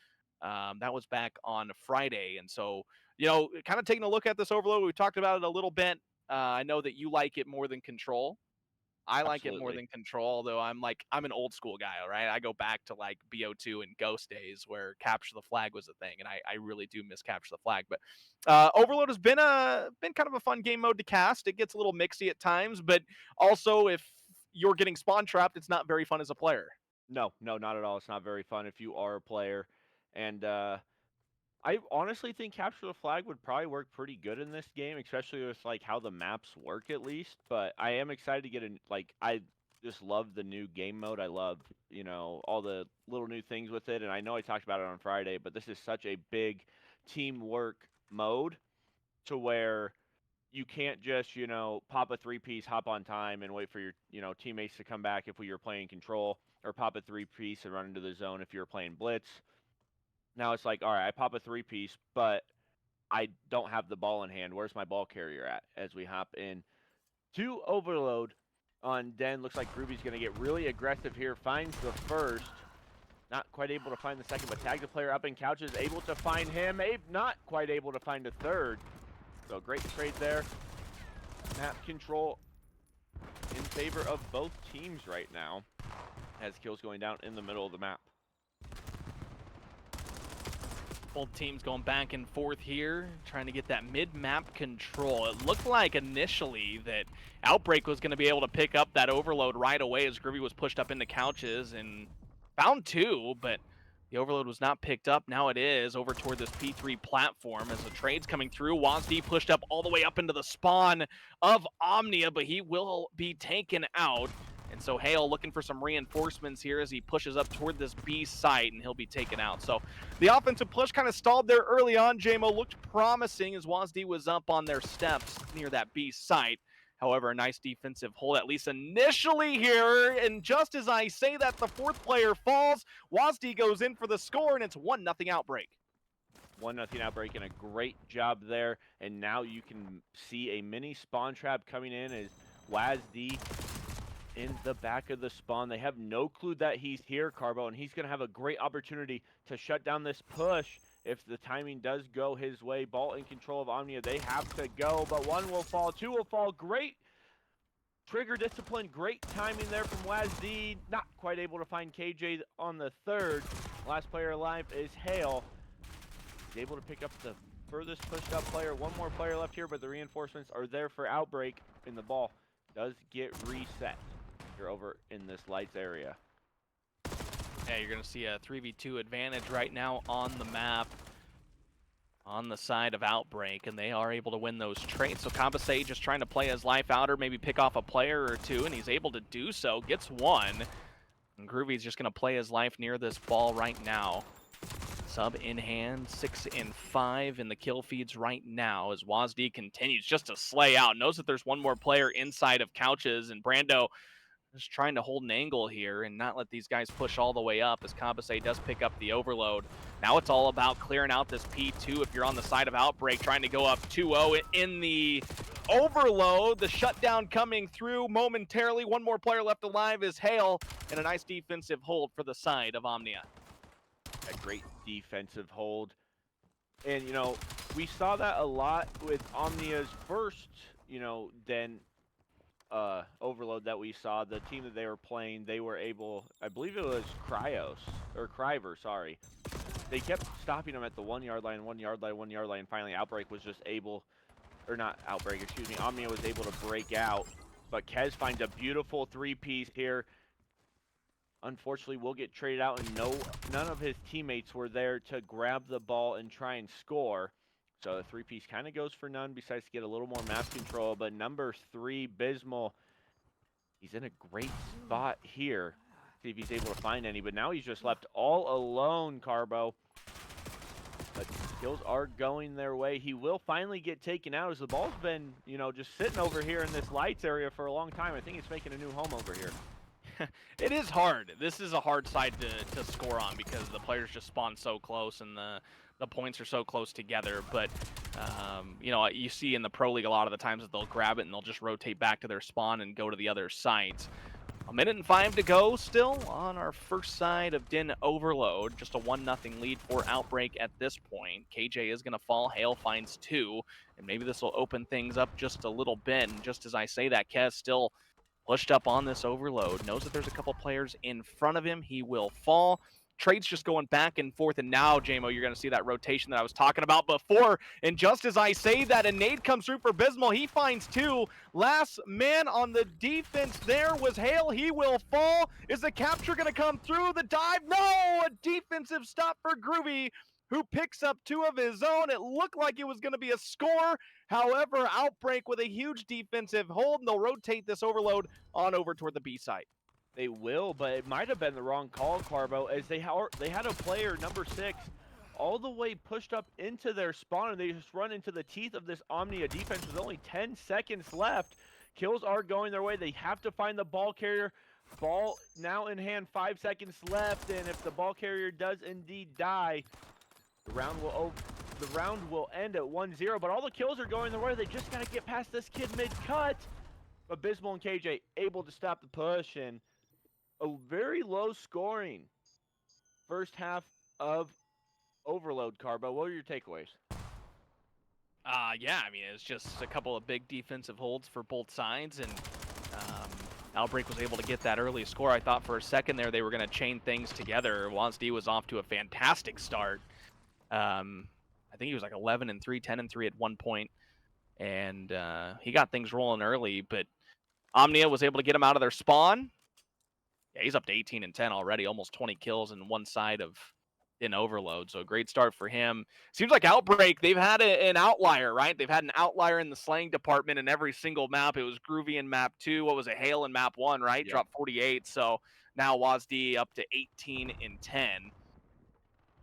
That was back on Friday, and so, you know, kind of taking a look at this Overload, we talked about it a little bit. I know that you like it more than Control. I like it more Absolutely. than Control, although I'm an old school guy, all right? I go back to like BO2 and Ghost days where Capture the Flag was a thing, and I really do miss Capture the Flag. But Overload has been kind of a fun game mode to cast. It gets a little mixy at times, but also if you're getting spawn trapped, it's not very fun as a player. No, not at all. It's not very fun if you are a player. And I honestly think Capture the Flag would probably work pretty good in this game, especially with like how the maps work at least. But I am excited to get in. Like, I just love the new game mode. I love, you know, all the little new things with it. And I know I talked about it on Friday, but this is such a big teamwork mode to where you can't just, you know, pop a 3-piece, hop on time, and wait for your, you know, teammates to come back if you're playing Control, or pop a 3-piece and run into the zone if you're playing Blitz. Now it's like, all right, I pop a 3-piece, but I don't have the ball in hand. Where's my ball carrier at? As we hop in to Overload on Den. Looks like Groovy's going to get really aggressive here. Finds the first. Not quite able to find the second, but tags the player up in couches. Able to find him. Abe not quite able to find a third. So great trade there. Map control in favor of both teams right now, as kills going down in the middle of the map. Both teams going back and forth here, trying to get that mid-map control. It looked like initially that Outbreak was going to be able to pick up that Overload right away as Groovy was pushed up into couches and found 2, but the Overload was not picked up. Now it is over toward this P3 platform as the trade's coming through. WASD pushed up all the way up into the spawn of Omnia, but he will be taken out. And so Hale looking for some reinforcements here as he pushes up toward this B site, and he'll be taken out. So the offensive push kind of stalled there early on. JMO looked promising as WASD was up on their steps near that B site. However, a nice defensive hold, at least initially here. And just as I say that, the 4th player falls. WASD goes in for the score, and it's 1-0 Outbreak. 1-0 Outbreak, and a great job there. And now you can see a mini spawn trap coming in as WASD in the back of the spawn. They have no clue that he's here, Carbo, and he's going to have a great opportunity to shut down this push if the timing does go his way. Ball in control of Omnia. They have to go, but 1 will fall, 2 will fall. Great trigger discipline, great timing there from WASD. Not quite able to find KJ on the 3rd. Last player alive is Hale. He's able to pick up the furthest pushed up player. 1 more player left here, but the reinforcements are there for Outbreak, and the ball does get reset. You're over in this lights area. Yeah, you're going to see a 3v2 advantage right now on the map on the side of Outbreak, and they are able to win those trades. So Compensate just trying to play his life out or maybe pick off a player or 2, and he's able to do so. Gets 1, and Groovy's just going to play his life near this ball right now. Sub in hand, 6 and 5 in the kill feeds right now as WASD continues just to slay out. Knows that there's one more player inside of Couches, and Brando just trying to hold an angle here and not let these guys push all the way up as Kabase does pick up the overload. Now it's all about clearing out this P2 if you're on the side of Outbreak, trying to go up 2-0 in the overload. The shutdown coming through momentarily. One more player left alive is Hale, and a nice defensive hold for the side of Omnia. A great defensive hold. And, you know, we saw that a lot with Omnia's first, you know, overload that we saw. The team that they were playing, they were able, I believe it was Criver, sorry. They kept stopping them at the 1 yard line, 1 yard line, 1 yard line. Finally, Outbreak was just able, or not Outbreak, excuse me, Omnia was able to break out. But Kez finds a beautiful 3-piece here. Unfortunately, will get traded out, and none of his teammates were there to grab the ball and try and score. So the 3-piece kind of goes for none, besides to get a little more map control. But number 3, Bismal, he's in a great spot here. See if he's able to find any. But now he's just left all alone, Carbo. But kills are going their way. He will finally get taken out, as the ball's been, you know, just sitting over here in this lights area for a long time. I think it's making a new home over here. It is hard. This is a hard side to score on because the players just spawn so close and the points are so close together. But, you know, you see in the Pro League a lot of the times that they'll grab it and they'll just rotate back to their spawn and go to the other sites. 1 minute and 5 to go still on our first side of Din Overload. Just a 1-0 lead for Outbreak at this point. KJ is going to fall. Hale finds 2. And maybe this will open things up just a little bit. And just as I say that, Kez still pushed up on this overload. Knows that there's a couple players in front of him. He will fall. Trades just going back and forth, and now, JMO, you're going to see that rotation that I was talking about before. And just as I say that, a nade comes through for Bismal. He finds 2. Last man on the defense there was Hale. He will fall. Is the capture going to come through? The dive? No! A defensive stop for Groovy, who picks up 2 of his own. It looked like it was going to be a score. However, Outbreak with a huge defensive hold, and they'll rotate this overload on over toward the B site. They will, but it might have been the wrong call, Carbo, as they had a player, number 6, all the way pushed up into their spawn, and they just run into the teeth of this Omnia defense with only 10 seconds left. Kills are going their way. They have to find the ball carrier. Ball now in hand, 5 seconds left, and if the ball carrier does indeed die, the round will end at 1-0, but all the kills are going their way. They just got to get past this kid mid-cut. But Bismal and KJ able to stop the push, and a very low scoring first half of Overload, Carbo. What were your takeaways? Yeah, I mean, it's just a couple of big defensive holds for both sides, and Outbreak was able to get that early score. I thought for a second there they were going to chain things together. WASD was off to a fantastic start. I think he was like 11-3, 10-3 at one point, and he got things rolling early, but Omnia was able to get him out of their spawn. Yeah, he's up to 18-10 already, almost 20 kills in one side of in Overload. So a great start for him. Seems like Outbreak, they've had an outlier, right? They've had an outlier in the slaying department in every single map. It was Groovy in map 2. What was it? Hale in map 1, right? Yep. Dropped 48. So now WASD up to 18-10.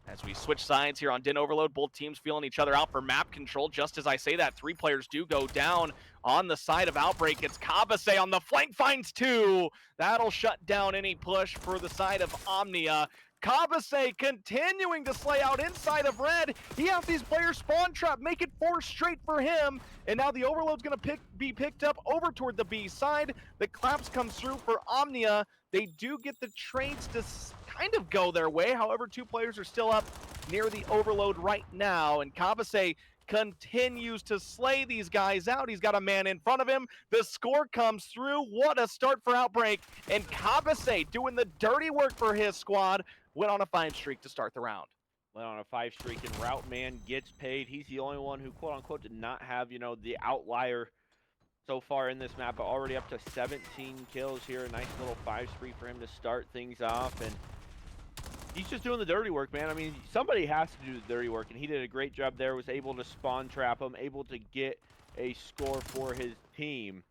As we switch sides here on Din Overload, both teams feeling each other out for map control. Just as I say that, 3 players do go down on the side of Outbreak. It's Kabase on the flank, finds 2. That'll shut down any push for the side of Omnia. Kabase continuing to slay out inside of red. He has these players spawn trap, make it 4 straight for him. And now the overload's going to be picked up over toward the B side. The claps comes through for Omnia. They do get the trades to kind of go their way. However, 2 players are still up near the overload right now. And Kabase continues to slay these guys out. He's got a man in front of him. The score comes through. What a start for Outbreak. And Kabase doing the dirty work for his squad. Went on a 5 streak to start the round. Went on a 5 streak, and Route Man gets paid. He's the only one who, quote-unquote, did not have, you know, the outlier so far in this map, but already up to 17 kills here. A nice little 5 streak for him to start things off, and he's just doing the dirty work, man. I mean, somebody has to do the dirty work, and he did a great job there. Was able to spawn trap him, able to get a score for his team.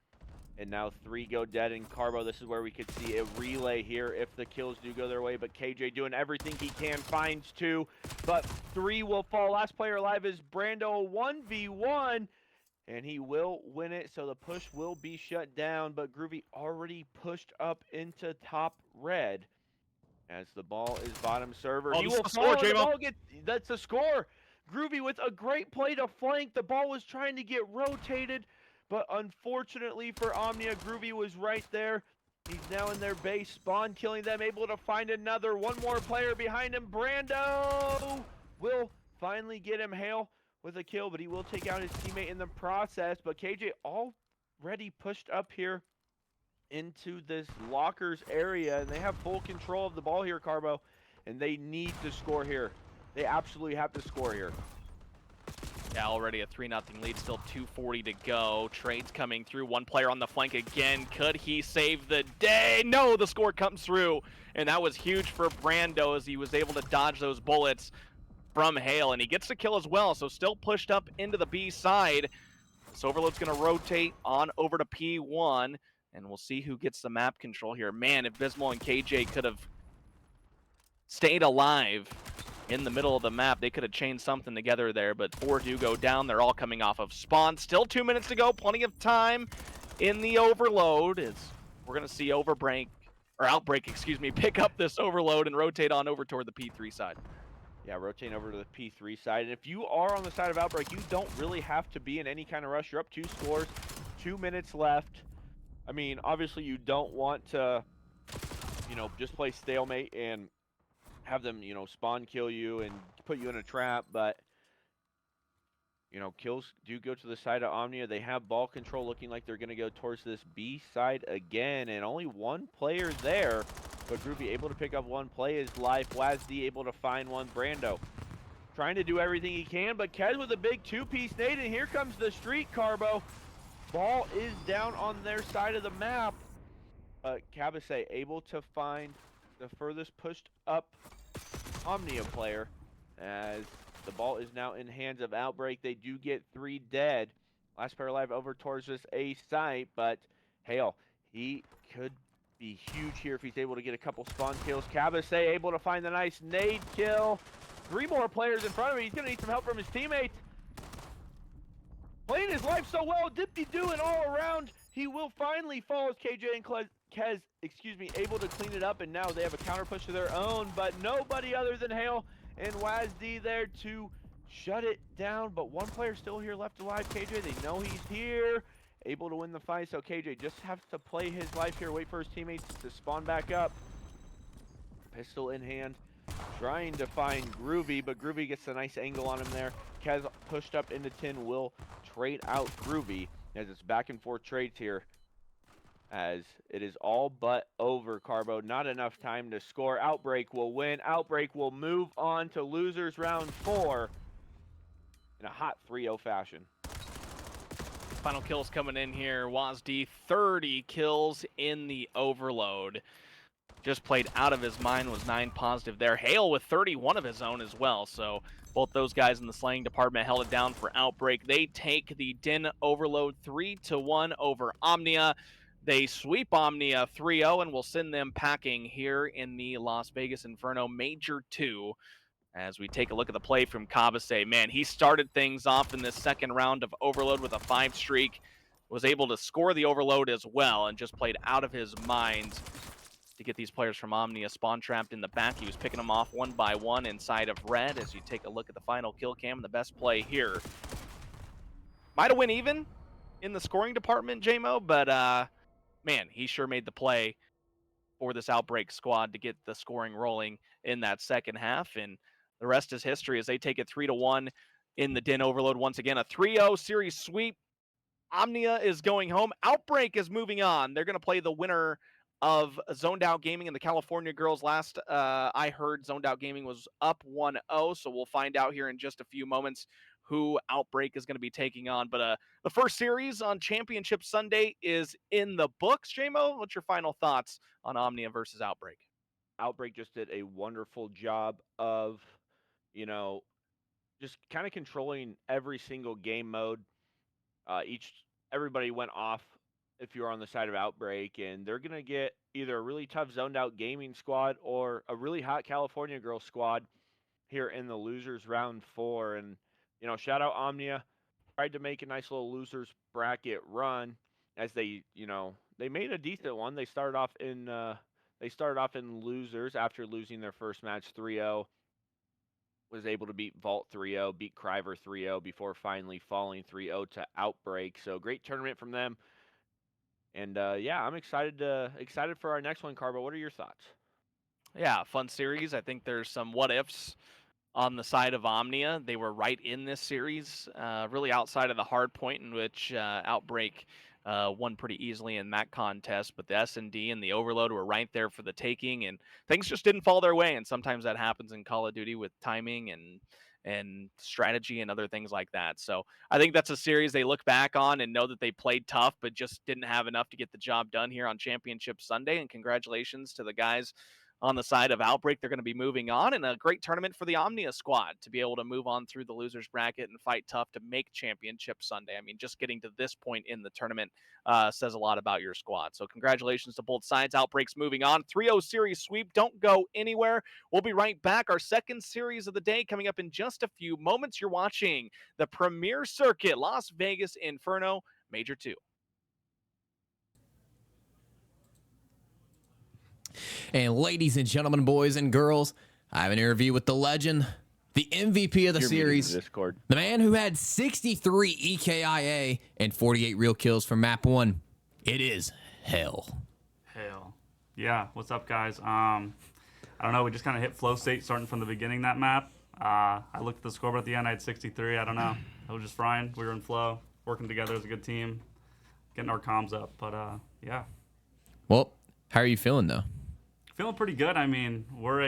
And now 3 go dead in Carbo. This is where we could see a relay here if the kills do go their way. But KJ doing everything he can, finds 2. But 3 will fall. Last player alive is Brando, 1v1. And he will win it, so the push will be shut down. But Groovy already pushed up into top red. As the ball is bottom server. Oh, He this is will the fall, score, and the J-Mo. ball gets, that's the score. Groovy with a great play to flank. The ball was trying to get rotated, but unfortunately for Omnia, Groovy was right there. He's now in their base, spawn killing them, able to find another. One more player behind him. Brando will finally get him. Hale with a kill, but he will take out his teammate in the process. But KJ already pushed up here into this lockers area, and they have full control of the ball here, Carbo, and they need to score here. They absolutely have to score here. Yeah, already a 3-0 lead, still 2:40 to go. Trades coming through, one player on the flank again. Could he save the day? No, the score comes through, and that was huge for Brando as he was able to dodge those bullets from Hale, and he gets the kill as well, so still pushed up into the B side. This Overload's going to rotate on over to P1, and we'll see who gets the map control here. Man, if Bismal and KJ could have stayed alive in the middle of the map, they could have chained something together there, but 4 do go down. They're all coming off of spawn. Still 2 minutes to go, plenty of time in the Overload. We're going to see Outbreak, pick up this Overload and rotate on over toward the P3 side. Yeah, rotating over to the P3 side. And if you are on the side of Outbreak, you don't really have to be in any kind of rush. You're up 2 scores, 2 minutes left. I mean, obviously you don't want to, just play stalemate and have them, spawn kill you and put you in a trap, but kills do go to the side of Omnia. They have ball control, looking like they're going to go towards this B side again, and only one player there. But Groovy able to pick up one, play his life. WazD able to find one. Brando trying to do everything he can, but Kez with a big 2-piece nade, and here comes the street, Carbo. Ball is down on their side of the map. Cabase able to find the furthest pushed up Omnia player, as the ball is now in hands of Outbreak. They do get 3 dead. Last player alive over towards this A site, but Hale, he could be huge here if he's able to get a couple spawn kills. Cabase able to find the nice nade kill. 3 more players in front of him. He's going to need some help from his teammates. Playing his life so well, Dippy doing all around. He will finally fall as KJ and Kez, able to clean it up, and now they have a counter push of their own, but nobody other than Hale and WazD there to shut it down. But one player still here left alive, KJ. They know he's here, able to win the fight, so KJ just has to play his life here, wait for his teammates to spawn back up. Pistol in hand, trying to find Groovy, but Groovy gets a nice angle on him there. Kez pushed up into 10, will trade out Groovy as it's back and forth trades here, as it is all but over, Carbo. Not enough time to score. Outbreak will win. Outbreak will move on to losers round 4 in a hot 3-0 fashion. Final kills coming in here. WazD, 30 kills in the Overload. Just played out of his mind, was 9 positive there. Hale with 31 of his own as well, so both those guys in the slaying department held it down for Outbreak. They take the Din Overload 3-1 over Omnia. They sweep Omnia 3-0 and will send them packing here in the Las Vegas Inferno Major 2. As we take a look at the play from Cabase, man, he started things off in this second round of Overload with a 5 streak, was able to score the Overload as well, and just played out of his mind to get these players from Omnia spawn trapped in the back. He was picking them off one by one inside of red. As you take a look at the final kill cam, the best play here. Might have went even in the scoring department, JMO, but man, he sure made the play for this Outbreak squad to get the scoring rolling in that second half, and the rest is history as they take it 3-1 in the Din Overload once again. A 3-0 series sweep. Omnia is going home. Outbreak is moving on. They're going to play the winner of Zoned Out Gaming and the California Girls. Last I heard, Zoned Out Gaming was up 1-0, so we'll find out here in just a few moments who Outbreak is going to be taking on. But the first series on Championship Sunday is in the books. JMO, what's your final thoughts on Omnia versus Outbreak? Outbreak just did a wonderful job of, just kind of controlling every single game mode. Everybody went off if you're on the side of Outbreak, and they're going to get either a really tough zoned out gaming squad or a really hot California girl squad here in the losers round 4. And, shout out Omnia. Tried to make a nice little losers bracket run as they made a decent one. They started off in losers after losing their first match 3-0. Was able to beat Vault 3-0, beat Criver 3-0 before finally falling 3-0 to Outbreak. So great tournament from them. And I'm excited for our next one, Carbo. What are your thoughts? Yeah, fun series. I think there's some what ifs on the side of Omnia. They were right in this series, really outside of the hard point in which Outbreak won pretty easily in that contest. But the S&D and the Overload were right there for the taking, and things just didn't fall their way. And sometimes that happens in Call of Duty with timing and strategy and other things like that. So I think that's a series they look back on and know that they played tough, but just didn't have enough to get the job done here on Championship Sunday. And congratulations to the guys on the side of Outbreak. They're going to be moving on, and a great tournament for the Omnia squad to be able to move on through the losers bracket and fight tough to make Championship Sunday. I mean, just getting to this point in the tournament says a lot about your squad. So congratulations to both sides. Outbreak's moving on. 3-0 series sweep. Don't go anywhere. We'll be right back. Our second series of the day coming up in just a few moments. You're watching the Premier Circuit, Las Vegas Inferno, Major 2. And ladies and gentlemen, boys and girls, I have an interview with the legend, the MVP of the series, Discord. the man who had 63 EKIA and 48 real kills from map 1. It is Hell. Hell. Yeah, what's up, guys? I don't know, we just kind of hit flow state starting from the beginning that map. I looked at the scoreboard at the end, I had 63. I don't know. It was just fine. We were in flow, working together as a good team, getting our comms up. But, yeah. Well, how are you feeling, though? Feeling pretty good. I mean, we're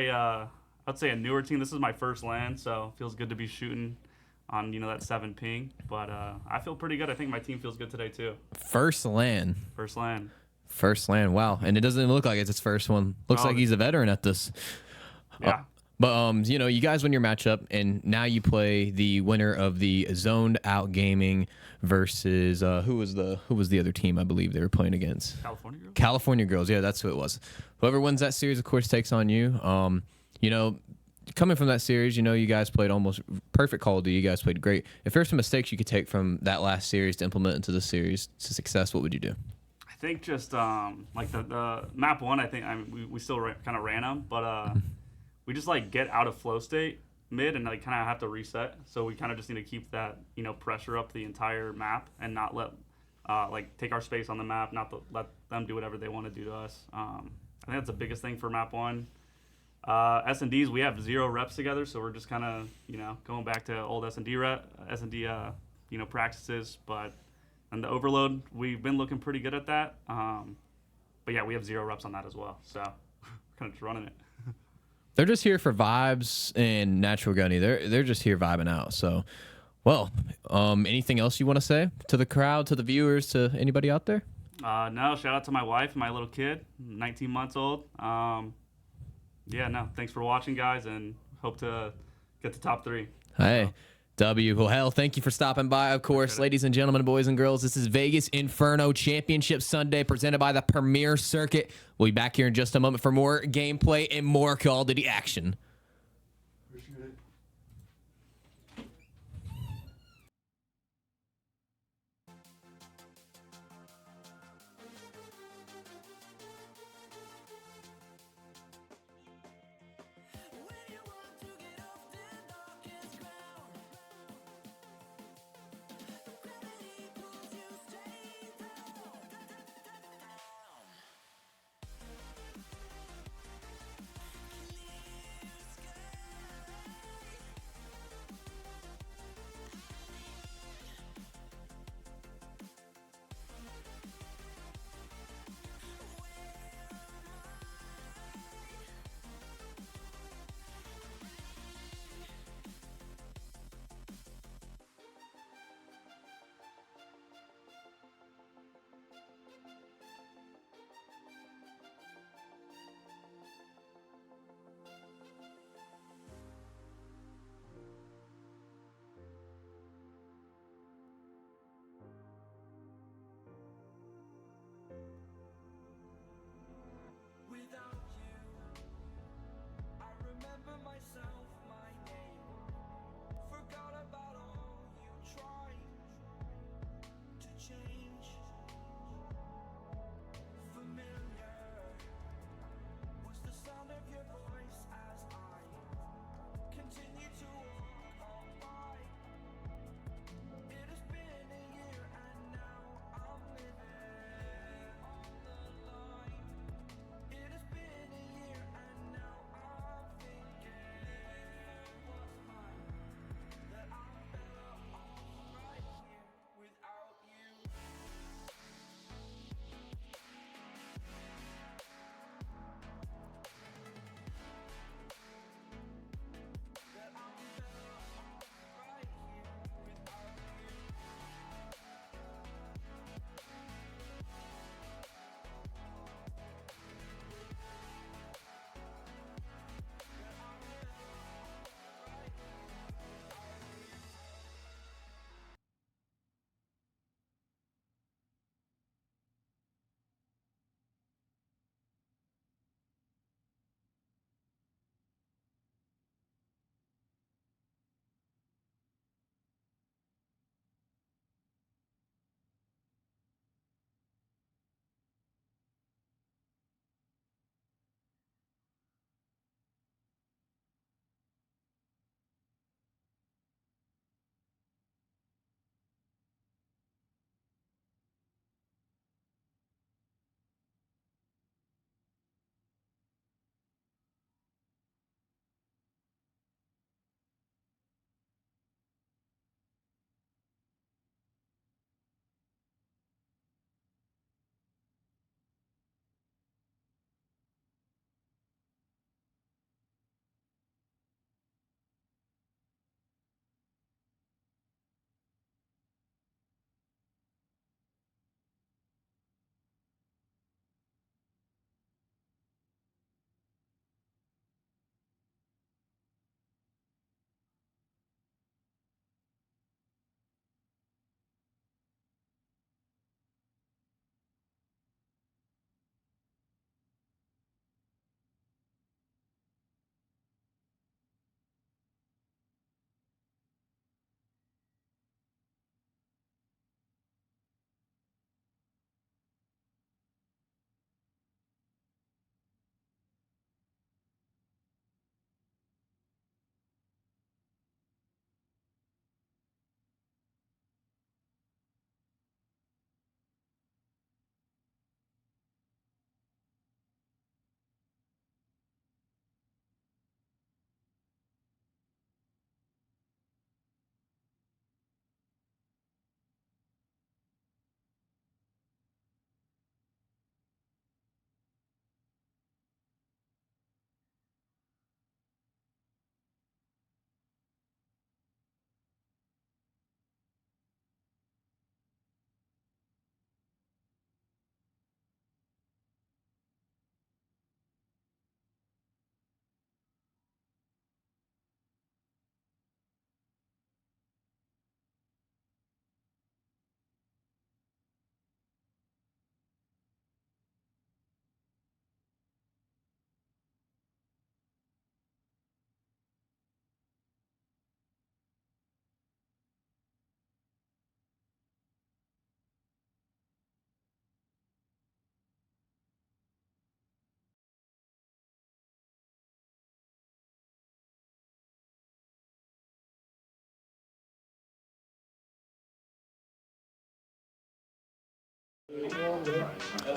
I'd say a newer team. This is my first LAN, so it feels good to be shooting on, that 7 ping. But I feel pretty good. I think my team feels good today, too. First LAN. First LAN. First LAN, wow. And it doesn't look like it's his first one. Looks like he's a veteran at this. Yeah. But you guys win your matchup, and now you play the winner of the zoned out gaming versus who was the other team I believe they were playing against? California Girls? California Girls, yeah, that's who it was. Whoever wins that series, of course, takes on you. Coming from that series, you guys played almost perfect Call of Duty. You guys played great. If there's some mistakes you could take from that last series to implement into the series to success, what would you do? I think just like the map 1, I think we still kind of ran them, but we just get out of flow state mid and kind of have to reset. So we kind of just need to keep that pressure up the entire map and not let take our space on the map, not let them do whatever they want to do to us. I think that's the biggest thing for map 1. S&Ds, we have 0 reps together, so we're just kind of going back to old S&D practices. But and the overload, we've been looking pretty good at that. But yeah, we have 0 reps on that as well, so we're kind of just running it. They're just here for vibes and natural gunny. They're just here vibing out. So, well, anything else you want to say to the crowd, to the viewers, to anybody out there? No, shout out to my wife and my little kid, 19 months old. Thanks for watching, guys, and hope to get to top 3. Hey. W. Well, hell, thank you for stopping by, of course. Ladies and gentlemen, boys and girls, this is Vegas Inferno Championship Sunday presented by the Premier Circuit. We'll be back here in just a moment for more gameplay and more Call of Duty action.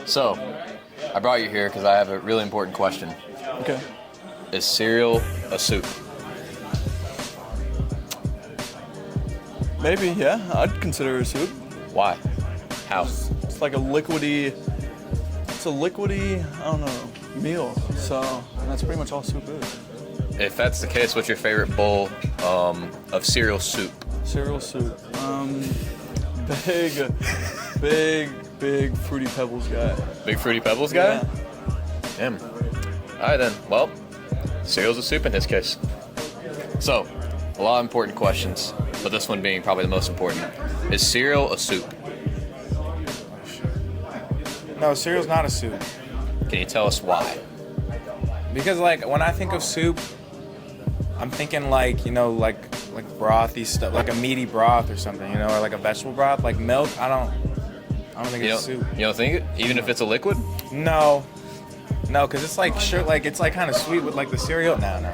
So, I brought you here because I have a really important question. Okay. Is cereal a soup? Maybe, yeah. I'd consider it a soup. Why? How? It's like a liquidy, I don't know, meal. So that's pretty much all soup is. If that's the case, what's your favorite bowl of cereal soup? Cereal soup. Big Fruity Pebbles guy. Big Fruity Pebbles guy? Yeah. Damn. All right then. Well, cereal's a soup in this case. So, a lot of important questions, but this one being probably the most important. Is cereal a soup? No, cereal's not a soup. Can you tell us why? Because like when I think of soup, I'm thinking like, you know, like brothy stuff, like a meaty broth or something, you know, or like a vegetable broth, like milk. I don't think it's soup. You don't think it? Even if it's a liquid? No, because it's like it's like kind of sweet with like the cereal. Nah.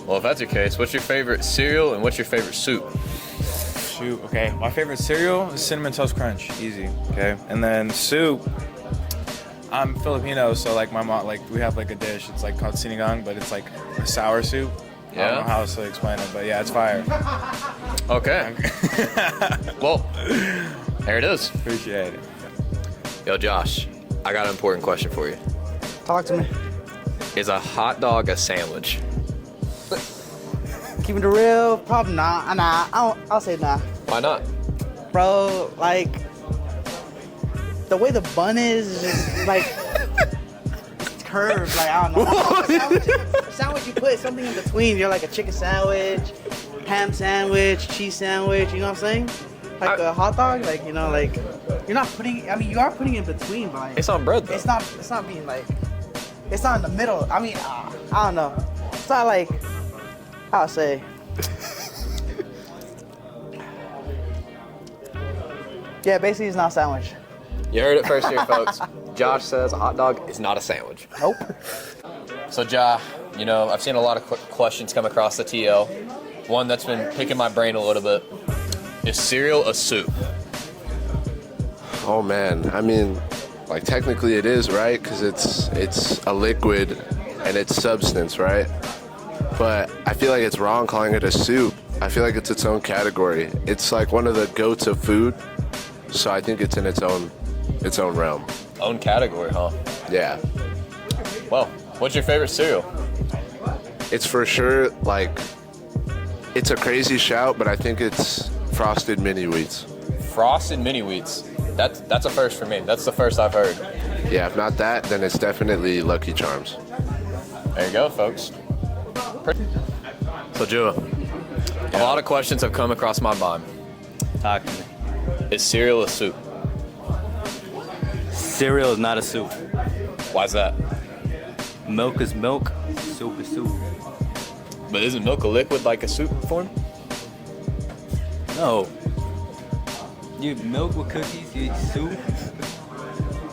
Well, if that's your case, what's your favorite cereal and what's your favorite soup? Shoot, okay. My favorite cereal is Cinnamon Toast Crunch, easy, okay? And then soup, I'm Filipino, so like my mom, like we have like a dish, it's like called sinigang, but it's like a sour soup. I don't know how else to explain it, but yeah, it's fire. Okay. Well, there it is. Appreciate it. Yo, Josh, I got an important question for you. Talk to me. Is a hot dog a sandwich? Keeping it real, probably not. I'll say nah. Why not? Bro, like, the way the bun is just like, it's curved, like, I don't know. Sandwich, you put something in between. You're like a chicken sandwich, ham sandwich, cheese sandwich, you know what I'm saying? Like a hot dog, like, you know, like, you're not putting, I mean, you are putting it in between, but like, It's on bread, though. it's not being like, it's not in the middle. I mean, I don't know. It's not like, I'll say. Yeah, basically it's not a sandwich. You heard it first here, folks. Josh says a hot dog is not a sandwich. Nope. So, Ja, you know, I've seen a lot of questions come across the TL. One that's been picking my brain a little bit. Is cereal a soup? Oh man, I mean, like technically it is, right? Because it's a liquid and it's substance, right? But I feel like it's wrong calling it a soup. I feel like it's its own category. It's like one of the goats of food, so I think it's in its own realm. Own category, huh? Yeah. Well, what's your favorite cereal? It's for sure like it's a crazy shout, but I think it's Frosted Mini Wheats. Frosted Mini Wheats. That's a first for me. That's the first I've heard. Yeah, if not that, then it's definitely Lucky Charms. There you go, folks. So, Jua, a lot of questions have come across my mind. Talk to me. Is cereal a soup? Cereal is not a soup. Why's that? Milk is milk. Soup is soup. But isn't milk a liquid like a soup form? No. You eat milk with cookies. You eat soup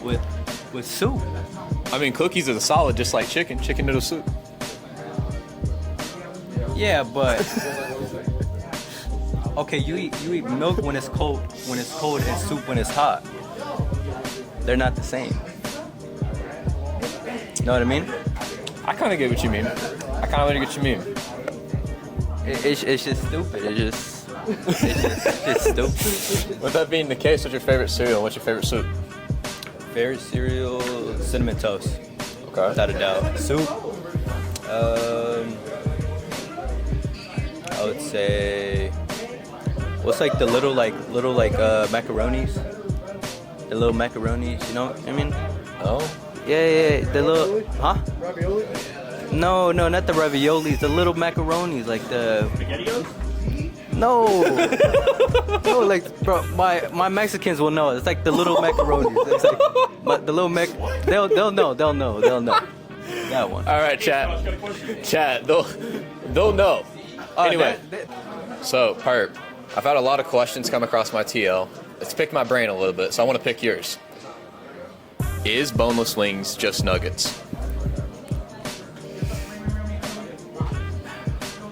with soup. I mean, cookies are solid, just like chicken noodle soup. Yeah, but okay, you eat milk when it's cold, and soup when it's hot. They're not the same. Know what I mean? I kind of get what you mean. I kind of get what you mean. It's just stupid. It's just stupid. With that being the case, what's your favorite cereal? What's your favorite soup? Favorite cereal, Cinnamon Toast. Okay. Without a doubt. Soup. I would say, what's like the little macaronis? The little macaronis, you know what I mean? Oh? Yeah, the little, huh? Ravioli? No, not the raviolis, the little macaronis, like the... SpaghettiOs? No! No, like, bro, my Mexicans will know. It's like the little macaronis. It's like, but the little they'll know. That one. All right, chat, they'll know. Anyway, so, Perp, I've had a lot of questions come across my TL. It's picked my brain a little bit, so I want to pick yours. Is boneless wings just nuggets?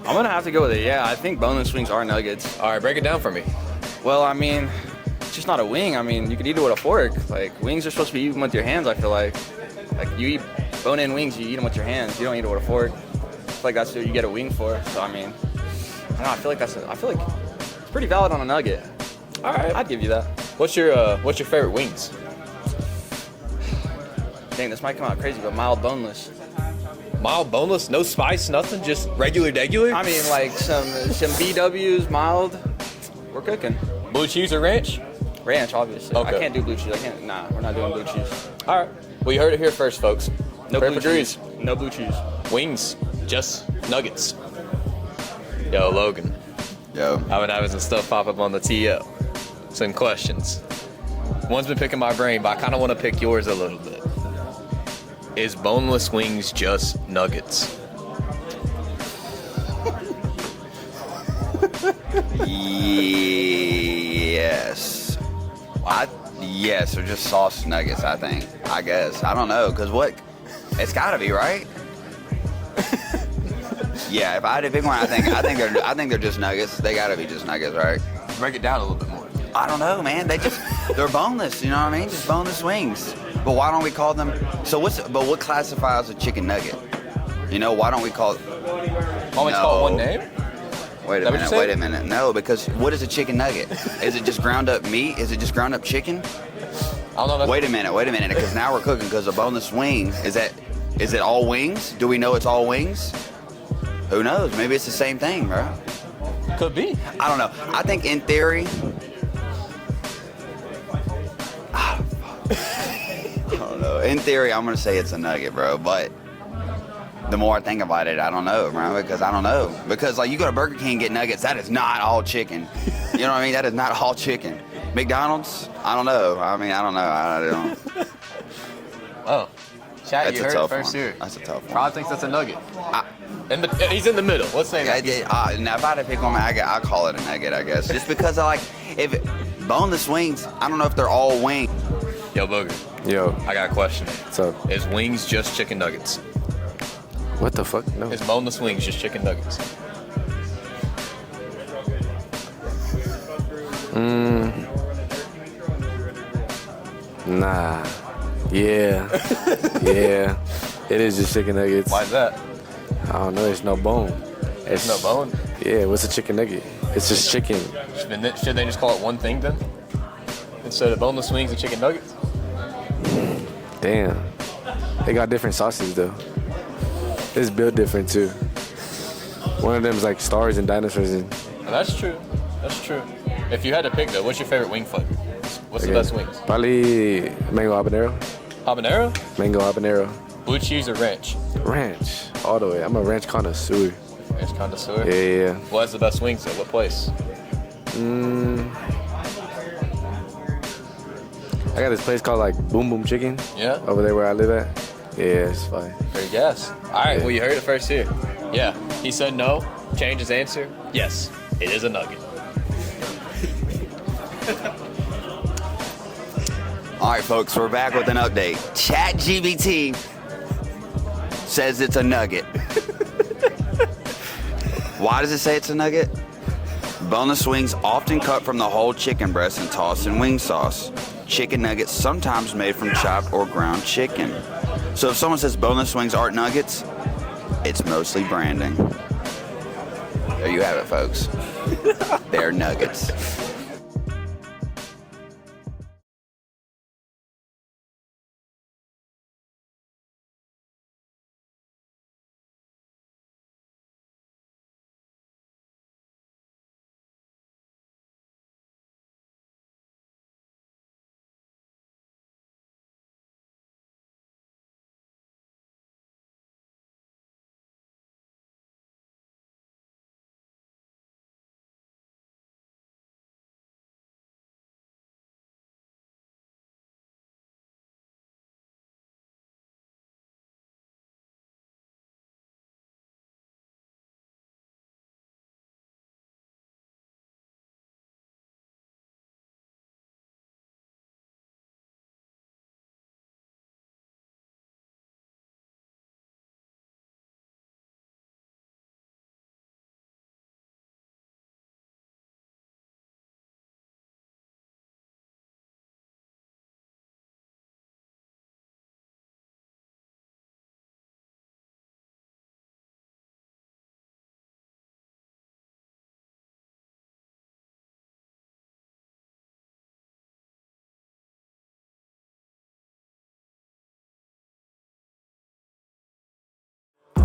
I'm gonna have to go with it. Yeah, I think boneless wings are nuggets. All right, break it down for me. Well, I mean, It's just not a wing. I mean, you could eat it with a fork. Like, wings are supposed to be eaten with your hands, I feel like. Like, you eat bone-in wings, you eat them with your hands. You don't eat it with a fork. I feel like that's what you get a wing for. So, I mean, I don't know, I feel like it's pretty valid on a nugget. All right. I'd give you that. What's your favorite wings? Dang, this might come out crazy, but mild boneless. Mild boneless, no spice, nothing, just regular. I mean, like some BWs, mild. We're cooking. Blue cheese or ranch? Ranch, obviously. Okay. I can't do blue cheese. Nah, we're not doing blue cheese. All right. Well, you heard it here first, folks. No Prep blue agrees. cheese. No blue cheese. Wings, just nuggets. Yo, Logan. Yo. I've been having some stuff pop up on the TL. Some questions. One's been picking my brain, but I kind of want to pick yours a little bit. Is boneless wings just nuggets? Yes. Yes, or just sauce nuggets, I think. I guess. I don't know, because what? It's got to be, right? Yeah, if I had to pick one, I think they're just nuggets. They got to be just nuggets, right? Break it down a little bit more. I don't know, man. They're boneless, you know what I mean? Just boneless wings. But why don't we call them? But what classifies a chicken nugget? You know, why don't we call it? Always call it one name? Wait a minute. No, because what is a chicken nugget? Is it just ground up meat? Is it just ground up chicken? I don't know. Wait a minute, because now we're cooking. Because a boneless wing is it all wings? Do we know it's all wings? Who knows? Maybe it's the same thing, bro. Could be. I don't know. I think in theory. I don't know. In theory, I'm gonna say it's a nugget, bro. But the more I think about it, I don't know, bro. Because I don't know. Because like you go to Burger King and get nuggets, that is not all chicken. You know what I mean? That is not all chicken. McDonald's, I don't know. I don't know. I don't. Oh, chat, That's you a heard it tough first one. here. That's a tough one. Rod thinks that's a nugget. He's in the middle. Let's say that. Now, if I had to pick one, I call it a nugget, I guess. Just because if boneless wings, I don't know if they're all wings. Yo, Booger. Yo. I got a question. What's up? Is wings just chicken nuggets? What the fuck? No. Is boneless wings just chicken nuggets? Nah. Yeah. Yeah. It is just chicken nuggets. Why is that? I don't know. There's no bone. There's no bone? Yeah. What's a chicken nugget? It's just chicken. Should they just call it one thing then? Instead of boneless wings and chicken nuggets? Damn. They got different sauces though. It's built different too. One of them is like stars and dinosaurs. And That's true. That's true. If you had to pick though, what's your favorite wing flavor? What's the best wings? Probably mango habanero. Habanero? Mango habanero. Blue cheese or ranch? Ranch. All the way. I'm a ranch connoisseur. Ranch connoisseur? Yeah. What has the best wings though? What place? I got this place called like Boom Boom Chicken. Yeah? Over there where I live at. Yeah, it's fine. Great guess. All right, Yeah. well, you heard it first here. Yeah, he said no. Change his answer. Yes, it is a nugget. All right, folks, we're back with an update. ChatGPT says it's a nugget. Why does it say it's a nugget? Boneless wings often cut from the whole chicken breast and tossed in wing sauce. Chicken nuggets sometimes made from chopped or ground chicken. So if someone says boneless wings aren't nuggets, it's mostly branding. There you have it, folks. They're nuggets.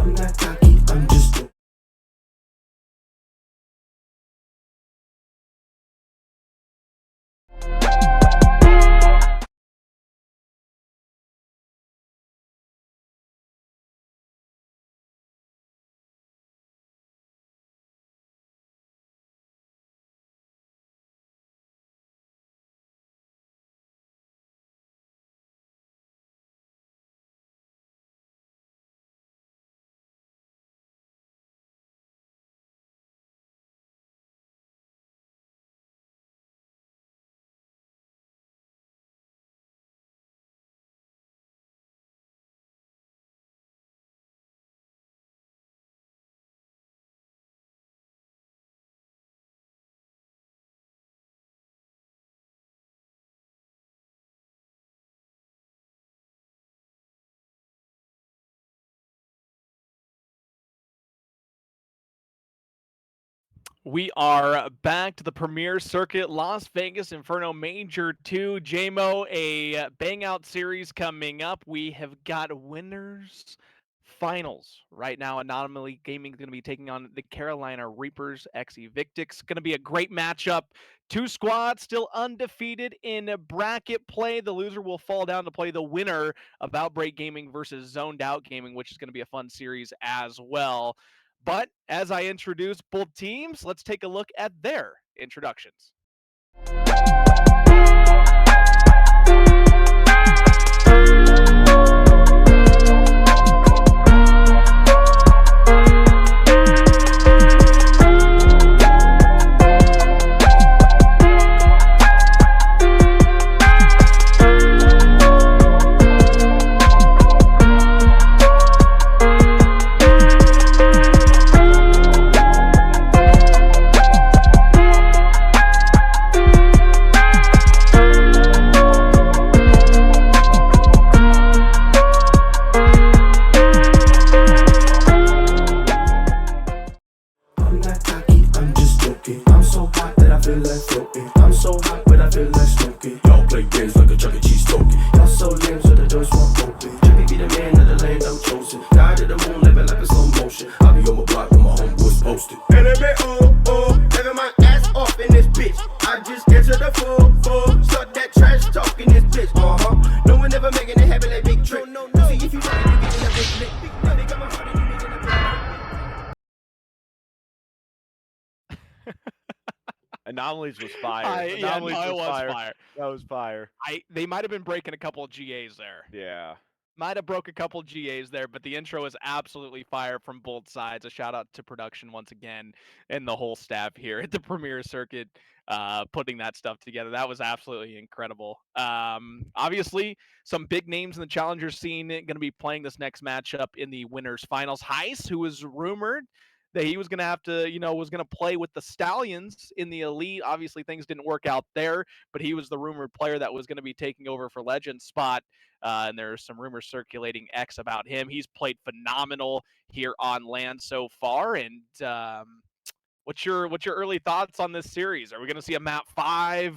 I'm not cocky, I'm just a We are back to the premier circuit, Las Vegas Inferno Major 2. JMO, a bang out series coming up. We have got winners finals. Right now, Anomaly Gaming is going to be taking on the Carolina Reapers x Evictix. Going to be a great matchup. Two squads still undefeated in bracket play. The loser will fall down to play the winner of Outbreak Gaming versus Zoned Out Gaming, which is going to be a fun series as well. But as I introduce both teams, let's take a look at their introductions. I'm not cocky, I'm just joking. I'm so hot that I feel like floating. I'm so hot, but I feel like smoking. Y'all play games like a Chuck E. Cheese token. Y'all so lame, so the doors won't open. Trippy be the man of the land I'm chosen. God of the moon, living like a slow motion. I'll be on my block when my homeboys posted. Living my ass off in this bitch. I just entered the full. Start that trash talk in this bitch. No one ever making it happen like big trick. No. See if you try to get in a big lick. Now they got my heart and you making a big Anomalies was fire. Yeah, Anomalies no, it was fire. fire. That was fire. They might have been breaking a couple of GAs there. Yeah. Might have broke a couple GAs there, but the intro is absolutely fire from both sides. A shout out to production once again and the whole staff here at the Premier Circuit, putting that stuff together. That was absolutely incredible. Obviously, some big names in the challenger scene going to be playing this next matchup in the winners finals. Heiss, who was rumored that he was going to have to, was going to play with the Stallions in the elite. Obviously, things didn't work out there, but he was the rumored player that was going to be taking over for Legend's spot. And there's some rumors circulating X about him. He's played phenomenal here on land so far. And what's your early thoughts on this series? Are we going to see a map 5?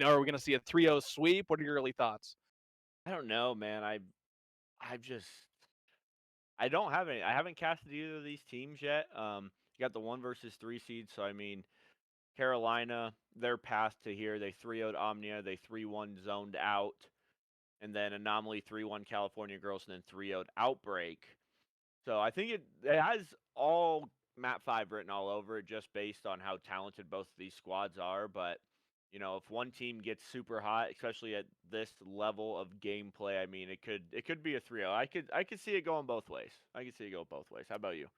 Are we going to see a 3-0 sweep? What are your early thoughts? I don't know, man. I don't have any. I haven't casted either of these teams yet. You got the 1 versus 3 seed, so I mean, Carolina, they're past to here. They 3-0'd Omnia. They 3-1 zoned out. And then Anomaly 3-1 California Girls, and then 3-0'd Outbreak. So I think it has all map 5 written all over it, just based on how talented both of these squads are. But if one team gets super hot, especially at this level of gameplay, I mean, it could be a 3-0. I could see it going both ways. I could see it go both ways. How about you?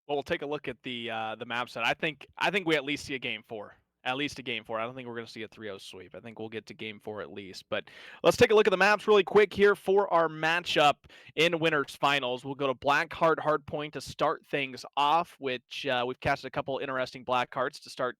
Well, we'll take a look at the map set. I think we at least see a game 4. At least a game 4. I don't think we're going to see a 3-0 sweep. I think we'll get to game 4 at least. But let's take a look at the maps really quick here for our matchup in winners finals. We'll go to Blackheart Hardpoint to start things off, which we've casted a couple interesting Blackhearts to start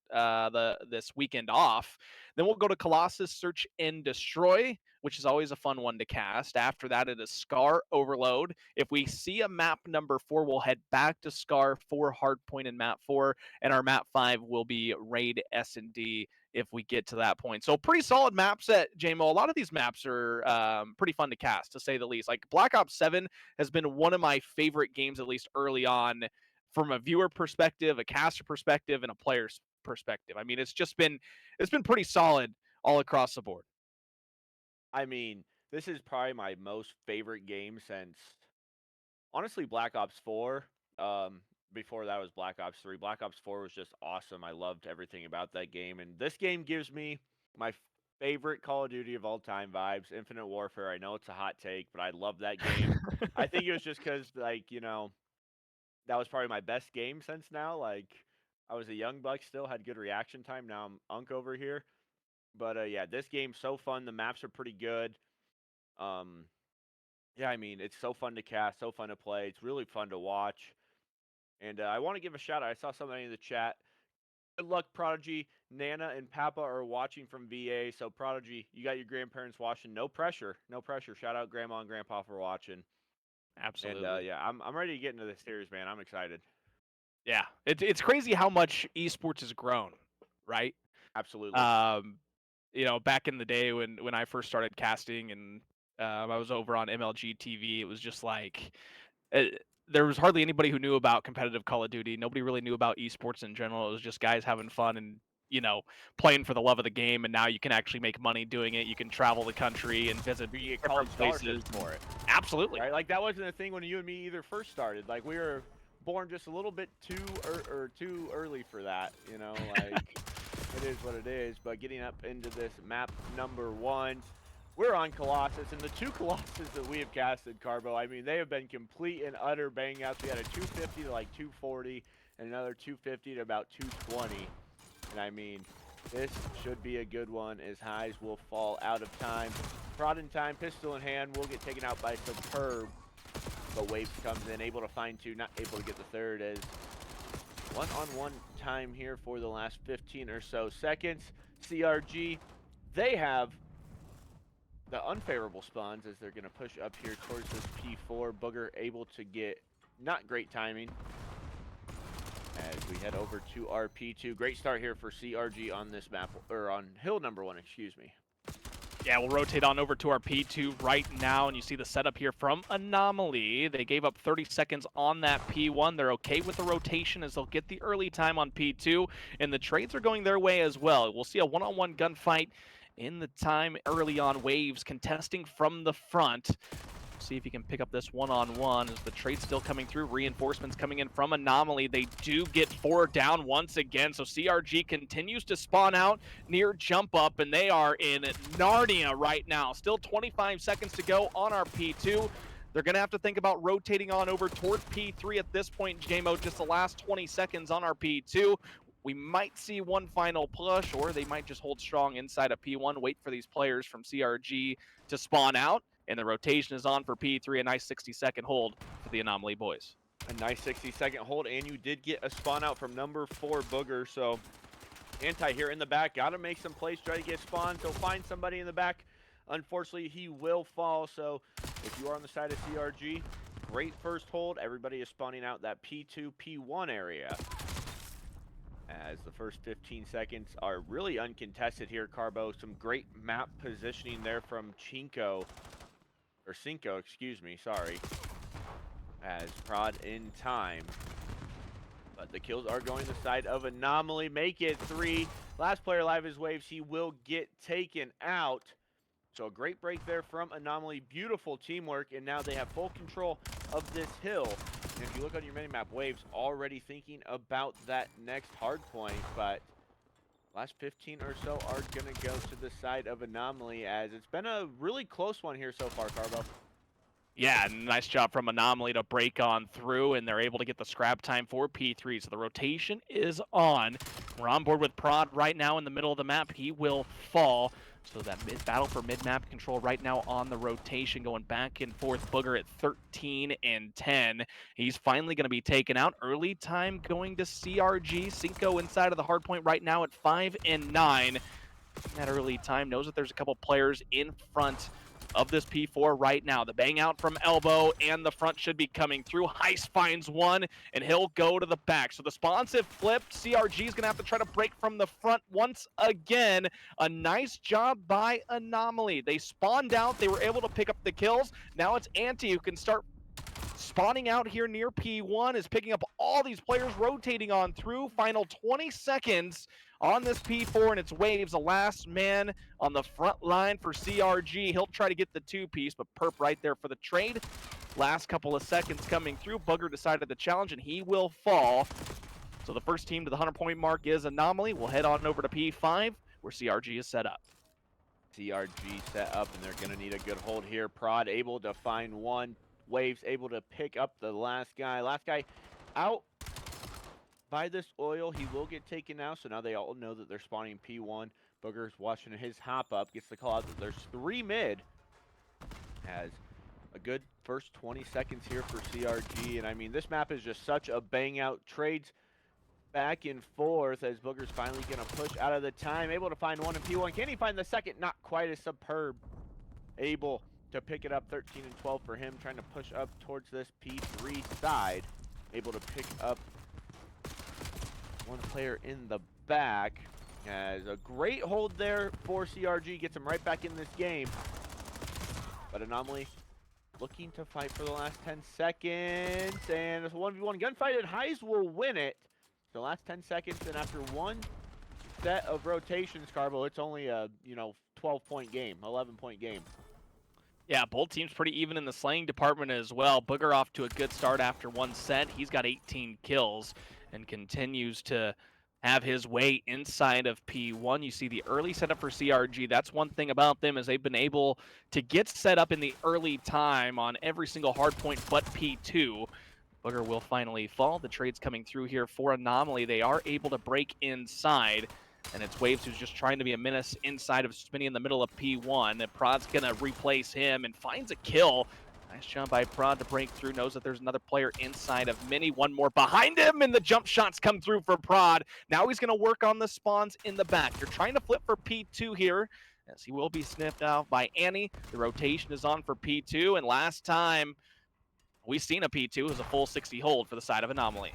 this weekend off. Then we'll go to Colossus Search and Destroy, which is always a fun one to cast. After that, it is Scar Overload. If we see a map number 4, we'll head back to Scar for Hardpoint in map 4, and our map 5 will be Raid S&D if we get to that point. So pretty solid map set, JMO. A lot of these maps are pretty fun to cast, to say the least. Like Black Ops 7 has been one of my favorite games, at least early on, from a viewer perspective, a caster perspective, and a player's perspective. I mean, it's been pretty solid all across the board. I mean, this is probably my most favorite game since, honestly, Black Ops 4. Before that was Black Ops 3. Black Ops 4 was just awesome. I loved everything about that game. And this game gives me my favorite Call of Duty of all time vibes, Infinite Warfare. I know it's a hot take, but I love that game. I think it was just because, like, you know, that was probably my best game since now. Like, I was a young buck still, had good reaction time. Now I'm Unk over here. But yeah, this game's so fun. The maps are pretty good. Yeah, I mean, it's so fun to cast, so fun to play. It's really fun to watch. And I want to give a shout out. I saw somebody in the chat. Good luck, Prodigy. Nana and Papa are watching from VA. So, Prodigy, you got your grandparents watching. No pressure. No pressure. Shout out Grandma and Grandpa for watching. Absolutely. And yeah, I'm ready to get into this series, man. I'm excited. Yeah, it's crazy how much esports has grown, right? Absolutely. You know, back in the day when I first started casting and I was over on MLG TV, it was just like there was hardly anybody who knew about competitive Call of Duty. Nobody really knew about esports in general. It was just guys having fun and, you know, playing for the love of the game. And now you can actually make money doing it. You can travel the country and visit You get different college places. scholarships for it. Absolutely. Right? Like, that wasn't a thing when you and me either first started. Like, we were born just a little bit too early for that, you know? Like, it is what it is. But getting up into this map number 1, we're on Colossus, and the 2 Colossus that we have casted, Carbo, I mean, they have been complete and utter bang-ups. We had a 250 to like 240, and another 250 to about 220. And I mean, this should be a good one, as highs will fall out of time. Prod in time, pistol in hand, will get taken out by Superb. But Waves comes in, able to find 2, not able to get the third, as one-on-one time here for the last 15 or so seconds. CRG, they have the unfavorable spawns as they're going to push up here towards this P4. Booger able to get not great timing as we head over to our P2. Great start here for CRG on this map, or on hill number 1, excuse me. Yeah, we'll rotate on over to our P2 right now, and you see the setup here from Anomaly. They gave up 30 seconds on that P1. They're okay with the rotation as they'll get the early time on P2, and the trades are going their way as well. We'll see a one-on-one gunfight in the time early on. Waves contesting from the front. See if he can pick up this one-on-one as the trade's still coming through. Reinforcements coming in from Anomaly. They do get 4 down once again, so CRG continues to spawn out near jump up, and they are in Narnia right now. Still 25 seconds to go on our P2. They're going to have to think about rotating on over toward P3 at this point, JMO. Just the last 20 seconds on our P2. We might see one final push, or they might just hold strong inside of P1, wait for these players from CRG to spawn out. And the rotation is on for P3, a nice 60-second hold for the Anomaly boys. A nice 60-second hold, and you did get a spawn out from number 4, Booger, so Anti here in the back, got to make some plays, try to get spawned, so find somebody in the back. Unfortunately, he will fall, so if you are on the side of CRG, great first hold. Everybody is spawning out that P2, P1 area. As the first 15 seconds are really uncontested here, Carbo. Some great map positioning there from Cinco, excuse me, sorry. As Prod in time. But the kills are going the side of Anomaly. Make it 3. Last player alive is Waves. He will get taken out. So a great break there from Anomaly. Beautiful teamwork. And now they have full control of this hill. And if you look on your minimap, Waves already thinking about that next hard point. But last 15 or so are going to go to the side of Anomaly, as it's been a really close one here so far, Carbo. Yeah, nice job from Anomaly to break on through, and they're able to get the scrap time for P3. So the rotation is on. We're on board with Prod right now in the middle of the map. He will fall. So that battle for mid-map control right now on the rotation, going back and forth. Booger at 13 and 10. He's finally going to be taken out. Early time going to CRG. Cinco inside of the hard point right now at 5 and 9. that early time, knows that there's a couple players in front of this P4 right now. The bang out from elbow and the front should be coming through. Heist finds one and he'll go to the back. So the spawns have flipped. CRG is going to have to try to break from the front once again. A nice job by Anomaly. They spawned out. They were able to pick up the kills. Now it's Anti who can start spawning out here near P1, is picking up all these players, rotating on through. Final 20 seconds on this P4, and it's Waves, the last man on the front line for CRG. He'll try to get the two-piece, but Perp right there for the trade. Last couple of seconds coming through. Booger decided the challenge, and he will fall. So the first team to the 100-point mark is Anomaly. We'll head on over to P5, where CRG is set up. CRG set up, and they're going to need a good hold here. Prod able to find one. Waves able to pick up the last guy. Last guy out by this oil. He will get taken now, so now they all know that they're spawning P1. Booger's watching his hop up. Gets the call out that there's 3 mid. Has a good first 20 seconds here for CRG. And I mean, this map is just such a bang out. Trades back and forth as Booger's finally going to push out of the time. Able to find one in P1. Can he find the second? Not quite as superb. Able to pick it up, 13 and 12 for him, trying to push up towards this P3 side. Able to pick up one player in the back. Has a great hold there for CRG, gets him right back in this game. But Anomaly looking to fight for the last 10 seconds, and it's a 1v1 gunfight, and Heist will win it. The last 10 seconds, and after one set of rotations, Carbo, it's only a 12-point game, 11-point game. Yeah, both teams pretty even in the slaying department as well. Booger off to a good start after one set. He's got 18 kills and continues to have his way inside of P1. You see the early setup for CRG. That's one thing about them, is they've been able to get set up in the early time on every single hard point but P2. Booger will finally fall. The trade's coming through here for Anomaly. They are able to break inside. And it's Waves who's just trying to be a menace inside of Spinny in the middle of P1. And Prod's going to replace him and finds a kill. Nice job by Prod to break through. Knows that there's another player inside of Mini. One more behind him, and the jump shots come through for Prod. Now he's going to work on the spawns in the back. You're trying to flip for P2 here, as he will be sniffed out by Annie. The rotation is on for P2, and last time we seen a P2 was a full 60 hold for the side of Anomaly.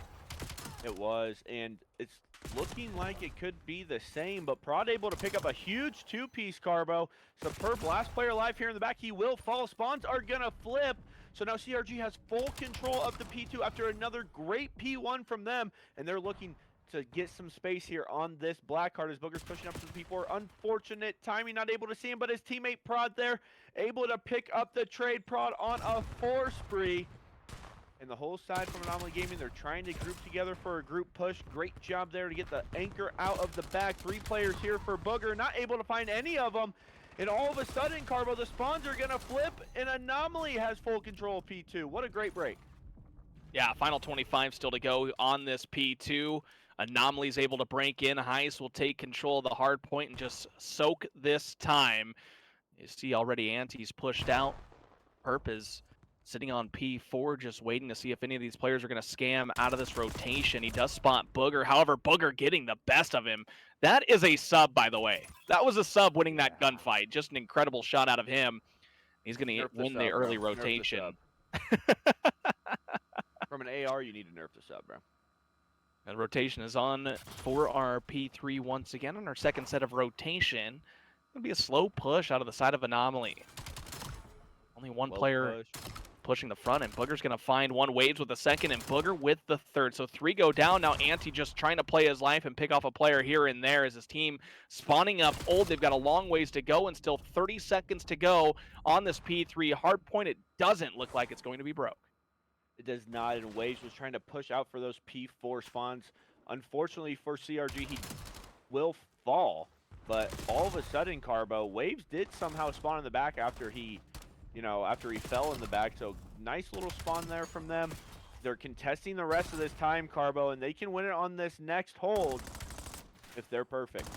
It was, and it's looking like it could be the same, but Prod able to pick up a huge two-piece Carbo. Superb last player alive here in the back. He will fall. Spawns are going to flip. So now CRG has full control of the P2 after another great P1 from them, and they're looking to get some space here on this black card as Booger's pushing up to the P4. Unfortunate timing, not able to see him, but his teammate Prod there able to pick up the trade. Prod on a 4 spree. And the whole side from Anomaly Gaming, they're trying to group together for a group push. Great job there to get the anchor out of the back. 3 players here for Booger, not able to find any of them. And all of a sudden, Carbo, the spawns are going to flip, and Anomaly has full control of P2. What a great break. Yeah, final 25 still to go on this P2. Anomaly's able to break in. Heist will take control of the hard point and just soak this time. You see already Anti's pushed out. Perp is sitting on P4, just waiting to see if any of these players are going to scam out of this rotation. He does spot Booger. However, Booger getting the best of him. That is a sub, by the way. That was a sub winning that gunfight. Just an incredible shot out of him. He's going to win the early rotation. From an AR, you need to nerf the sub, bro. And rotation is on for our P3 once again on our second set of rotation. Going to be a slow push out of the side of Anomaly. Only one player pushing the front, and Booger's going to find one. Waves with the second, and Booger with the third. So 3 go down. Now Anti just trying to play his life and pick off a player here and there as his team spawning up old. They've got a long ways to go and still 30 seconds to go on this P3 hard point. It doesn't look like it's going to be broke. It does not, and Waves was trying to push out for those P4 spawns. Unfortunately for CRG, he will fall. But all of a sudden, Carbo, Waves did somehow spawn in the back after he fell in the back. So nice little spawn there from them. They're contesting the rest of this time, Carbo, and they can win it on this next hold if they're perfect.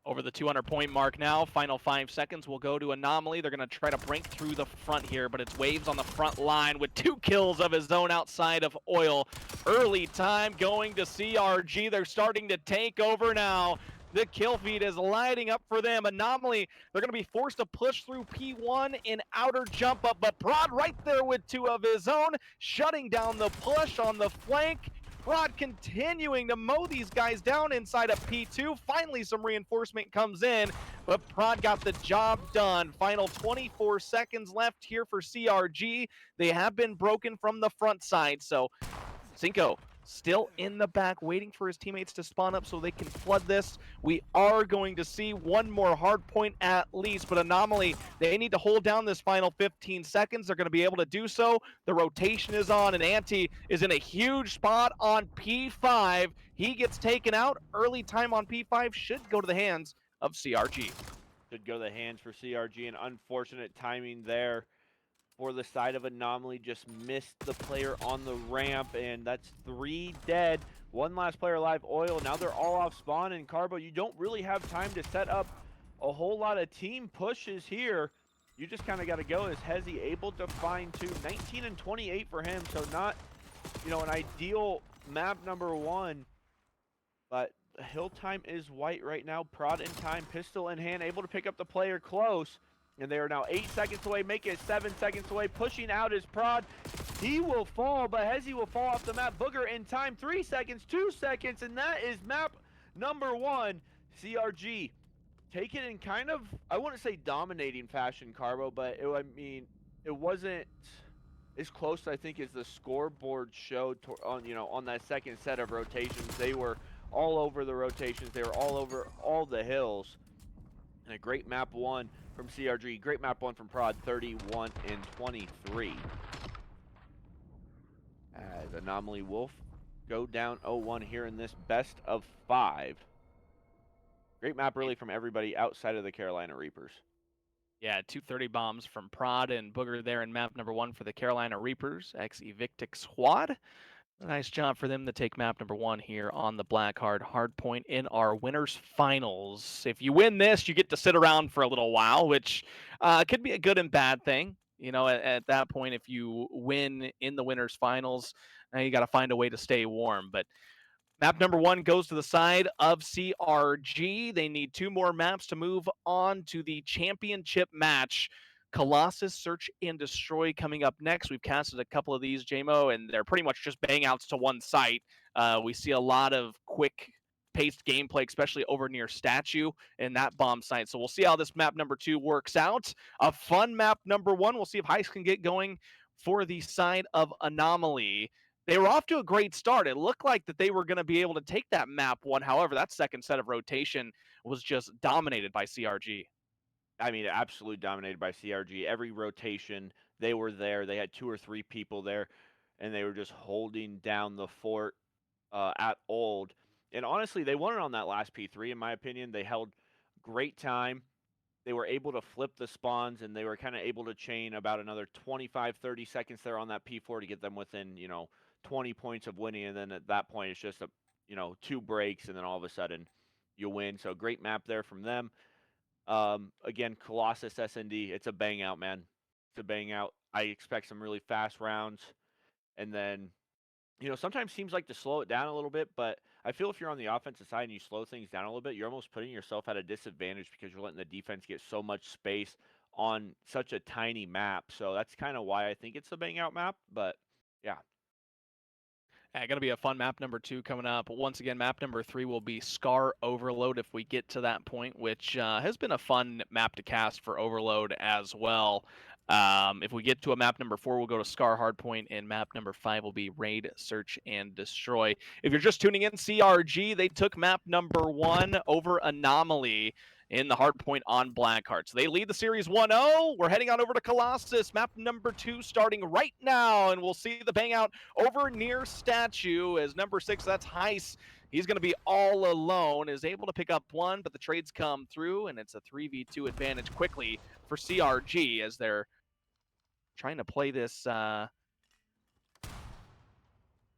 Over the 200-point mark now. Final 5 seconds will go to Anomaly. They're going to try to break through the front here, but it's Waves on the front line with 2 kills of his own outside of oil. Early time going to CRG. They're starting to take over now. The kill feed is lighting up for them. Anomaly, they're going to be forced to push through P1 in outer jump up, but Prod right there with 2 of his own, shutting down the push on the flank. Prod continuing to mow these guys down inside of P2. Finally, some reinforcement comes in, but Prod got the job done. Final 24 seconds left here for CRG. They have been broken from the front side, so Cinco still in the back, waiting for his teammates to spawn up so they can flood this. We are going to see one more hard point at least, but Anomaly, they need to hold down this final 15 seconds. They're going to be able to do so. The rotation is on, and Ante is in a huge spot on P5. He gets taken out. Early time on P5 should go to the hands of CRG. Should go to the hands for CRG, and unfortunate timing there for the side of Anomaly. Just missed the player on the ramp, and that's 3 dead. One last player alive, Oil. Now they're all off spawn, and Carbo, you don't really have time to set up a whole lot of team pushes here. You just kind of got to go. Is Hezi able to find 2? 19 and 28 for him, so not, you know, an ideal map number 1. But hill time is white right now. Prod in time, pistol in hand, able to pick up the player close. And they are now 8 seconds away, make it 7 seconds away. Pushing out is Prod. He will fall, but Hezi will fall off the map. Booger in time, 3 seconds, 2 seconds, and that is map number 1. CRG take it in kind of, I wouldn't say dominating fashion, Carbo, but I mean, it wasn't as close, I think, as the scoreboard showed on, you know, on that second set of rotations. They were all over the rotations. They were all over all the hills. And a great map 1 from CRG. Great map 1 from Prod, 31 and 23. As Anomaly Wolf go down 0-1 here in this best of 5. Great map really from everybody outside of the Carolina Reapers. Yeah, 230 bombs from Prod and Booger there in map number 1 for the Carolina Reapers, ex-Evictic squad. Nice job for them to take map number 1 here on the Blackheart Hardpoint in our winners finals. If you win this, you get to sit around for a little while, which could be a good and bad thing. You know, at that point, if you win in the winners finals, now you got to find a way to stay warm. But map number 1 goes to the side of CRG. They need 2 more maps to move on to the championship match. Colossus, Search and Destroy coming up next. We've casted a couple of these, JMO, and they're pretty much just bang outs to one site. We see a lot of quick paced gameplay, especially over near Statue and that bomb site. So we'll see how this map number 2 works out. A fun map number 1. We'll see if Heist can get going for the side of Anomaly. They were off to a great start. It looked like that they were going to be able to take that map 1. However, that second set of rotation was just dominated by CRG. I mean, absolutely dominated by CRG. Every rotation, they were there. They had 2 or 3 people there, and they were just holding down the fort at Old. And honestly, they won it on that last P3, in my opinion. They held great time. They were able to flip the spawns, and they were kind of able to chain about another 25, 30 seconds there on that P4 to get them within, you know, 20 points of winning. And then at that point, it's just, 2 breaks, and then all of a sudden you win. So great map there from them. Again, Colossus SND, it's a bang out, man. It's a bang out. I expect some really fast rounds. And then, sometimes teams like to slow it down a little bit, but I feel if you're on the offensive side and you slow things down a little bit, you're almost putting yourself at a disadvantage because you're letting the defense get so much space on such a tiny map. So that's kind of why I think it's a bang out map, but yeah. Going to be a fun map number 2 coming up. Once again, map number 3 will be Scar Overload if we get to that point, which has been a fun map to cast for Overload as well. If we get to a map number 4, we'll go to Scar Hardpoint, and map number 5 will be Raid, Search, and Destroy. If you're just tuning in, CRG, they took map number 1 over Anomaly in the Hardpoint on Blackheart. So they lead the series 1-0. We're heading on over to Colossus, map number 2 starting right now, and we'll see the bang out over near Statue as number 6, that's Heist. He's going to be all alone, is able to pick up 1, but the trades come through, and it's a 3v2 advantage quickly for CRG as they're trying to play this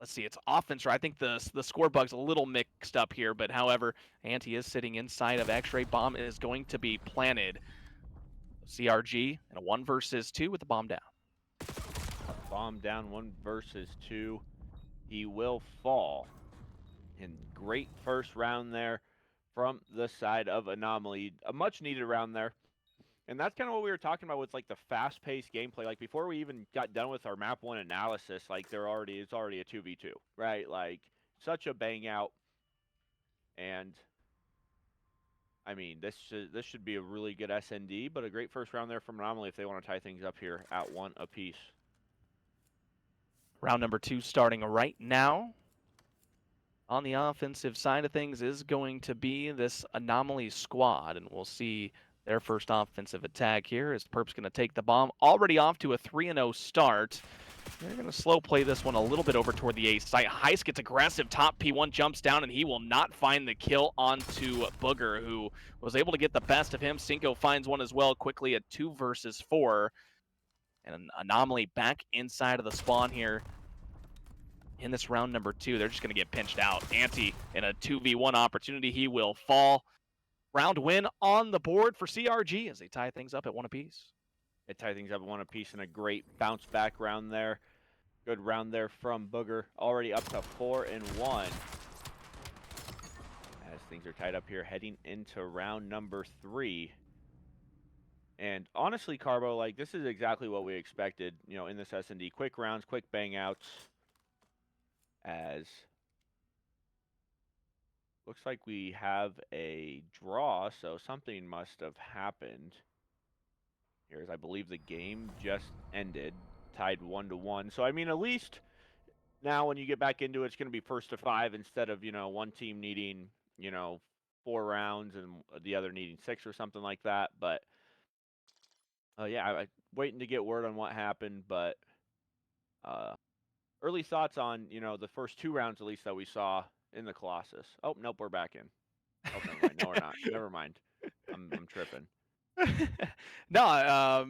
let's see, it's offense, right? I think the score bug's a little mixed up here, but however, Ante is sitting inside of X-Ray. Bomb is going to be planted. CRG in a 1 versus 2 with the bomb down. Bomb down 1 versus 2. He will fall. And great first round there from the side of Anomaly. A much needed round there. And that's kind of what we were talking about with like the fast-paced gameplay. Like before we even got done with our map 1 analysis, like it's already a 2v2, right? Like such a bang out. And I mean, this should be a really good SND, but a great first round there from Anomaly if they want to tie things up here at 1 apiece. Round number 2 starting right now. On the offensive side of things is going to be this Anomaly squad, and we'll see their first offensive attack here as Perp's going to take the bomb. Already off to a 3-0 start. They're going to slow play this one a little bit over toward the A site. Heist gets aggressive. Top P1 jumps down, and he will not find the kill onto Booger, who was able to get the best of him. Cinco finds one as well quickly at 2 versus 4. And an Anomaly back inside of the spawn here in this round number 2. They're just going to get pinched out. Ante in a 2v1 opportunity. He will fall. Round win on the board for CRG as they tie things up at 1 apiece. They tie things up at 1 apiece and a great bounce back round there. Good round there from Booger. Already up to 4-1. As things are tied up here heading into round number 3. And honestly, Carbo, like this is exactly what we expected, you know, in this S&D. Quick rounds, quick bang outs. As looks like we have a draw, so something must have happened. Here's, I believe the game just ended, tied 1-1. So I mean, at least now when you get back into it, it's going to be first to 5 instead of, you know, one team needing, you know, 4 rounds and the other needing 6 or something like that. But yeah, I'm waiting to get word on what happened, but early thoughts on, you know, the first 2 rounds at least that we saw in the Colossus. Oh, nope, we're back in. Oh, never mind. No, we're not. Never mind. I'm tripping. No,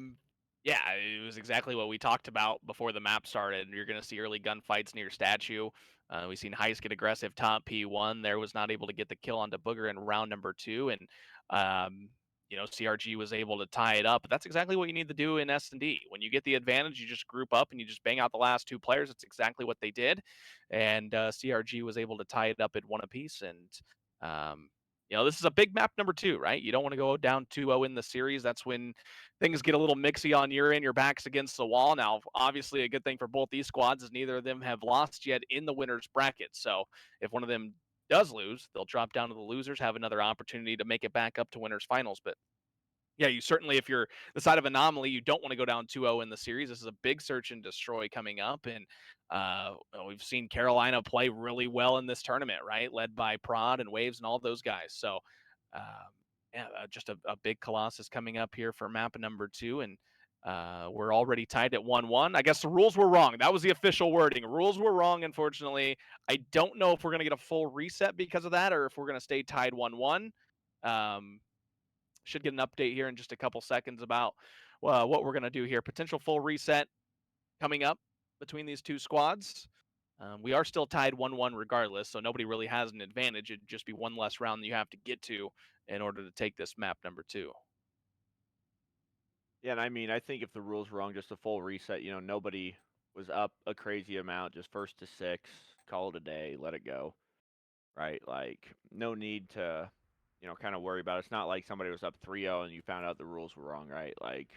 yeah, it was exactly what we talked about before the map started. You're going to see early gunfights near Statue. We've seen Heist get aggressive top P1. There was not able to get the kill onto Booger in round number 2. And, you know, CRG was able to tie it up. But that's exactly what you need to do in S&D. When you get the advantage, you just group up and you just bang out the last 2 players. That's exactly what they did. And CRG was able to tie it up at 1 apiece. And, you know, this is a big map number 2, right? You don't want to go down 2-0 in the series. That's when things get a little mixy on your end. Your back's against the wall. Now, obviously, a good thing for both these squads is neither of them have lost yet in the winner's bracket. So if one of them does lose, they'll drop down to the losers, have another opportunity to make it back up to winners finals. But yeah, you certainly, if you're the side of Anomaly, you don't want to go down 2-0 in the series. This is a big search and destroy coming up. And we've seen Carolina play really well in this tournament, right? Led by Prod and Waves and all those guys. So, yeah, just a big Colossus coming up here for map number 2. And we're already tied at 1-1. I guess the rules were wrong. That was the official wording. Rules were wrong, unfortunately. I don't know if we're going to get a full reset because of that or if we're going to stay tied 1-1. Should get an update here in just a couple seconds about what we're going to do here. Potential full reset coming up between these 2 squads. We are still tied 1-1 regardless, so nobody really has an advantage. It'd just be 1 less round that you have to get to in order to take this map number 2. Yeah, and I mean, I think if the rules were wrong, just a full reset, you know, nobody was up a crazy amount, just first to 6, call it a day, let it go, right? Like, no need to, you know, kind of worry about it. It's not like somebody was up 3-0 and you found out the rules were wrong, right? Like,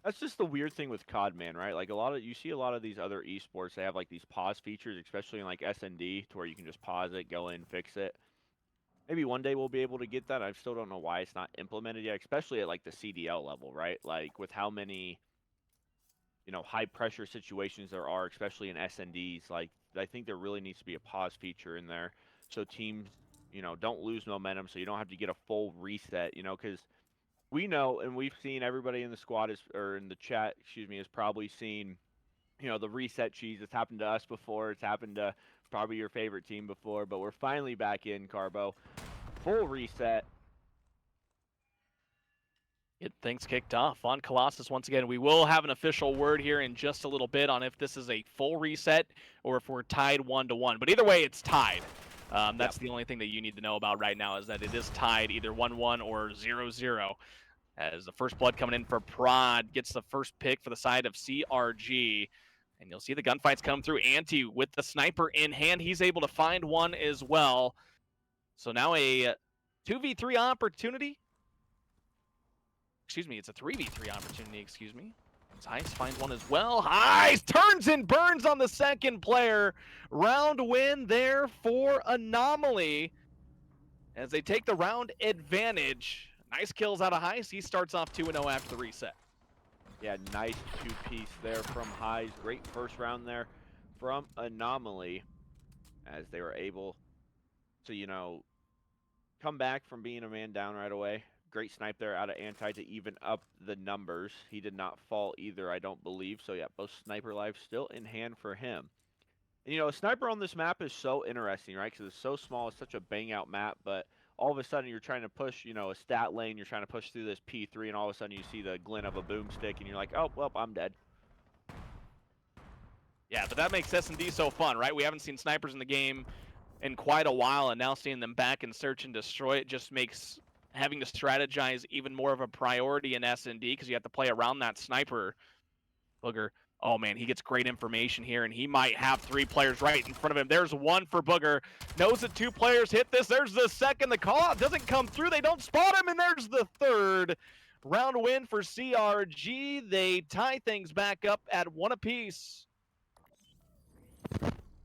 that's just the weird thing with COD, man, right? Like, you see a lot of these other esports, they have like these pause features, especially in like S&D, to where you can just pause it, go in, fix it. Maybe one day we'll be able to get that. I still don't know why it's not implemented yet, especially at like the CDL level, right? Like with how many, you know, high pressure situations there are, especially in S&Ds. Like I think there really needs to be a pause feature in there, so teams, you know, don't lose momentum, so you don't have to get a full reset, you know, because we know and we've seen everybody in the squad or in the chat, excuse me, has probably seen, you know, the reset cheese. It's happened to us before. It's happened to probably your favorite team before, but we're finally back in, Carbo. Full reset. Get things kicked off on Colossus once again. We will have an official word here in just a little bit on if this is a full reset or if we're tied 1-1. But either way, it's tied. That's the only thing that you need to know about right now is that it is tied either 1-1 or 0-0. As the first blood coming in for Prod gets the first pick for the side of CRG. And you'll see the gunfights come through. Ante with the sniper in hand. He's able to find one as well. So now a 2v3 opportunity. Excuse me, it's a 3v3 opportunity, excuse me. Heist finds one as well. Heist turns and burns on the second player. Round win there for Anomaly as they take the round advantage. Nice kills out of Heist. He starts off 2-0 after the reset. Yeah, nice two-piece there from Heist. Great first round there from Anomaly as they were able to, you know, come back from being a man down right away. Great snipe there out of Anti to even up the numbers. He did not fall either, I don't believe. So, yeah, both sniper lives still in hand for him. And, you know, a sniper on this map is so interesting, right? Because it's so small. It's such a bang-out map. But all of a sudden, you're trying to push, you know, a stat lane. You're trying to push through this P3. And all of a sudden, you see the glint of a boomstick. And you're like, oh, well, I'm dead. Yeah, but that makes S&D so fun, right? We haven't seen snipers in the game in quite a while. And now seeing them back and search and destroy it just makes having to strategize even more of a priority in S&D because you have to play around that sniper. Booger. Oh, man, he gets great information here, and he might have 3 players right in front of him. There's one for Booger. Knows that 2 players hit this. There's the second. The call-out doesn't come through. They don't spot him, and there's the third. Round win for CRG. They tie things back up at 1 apiece.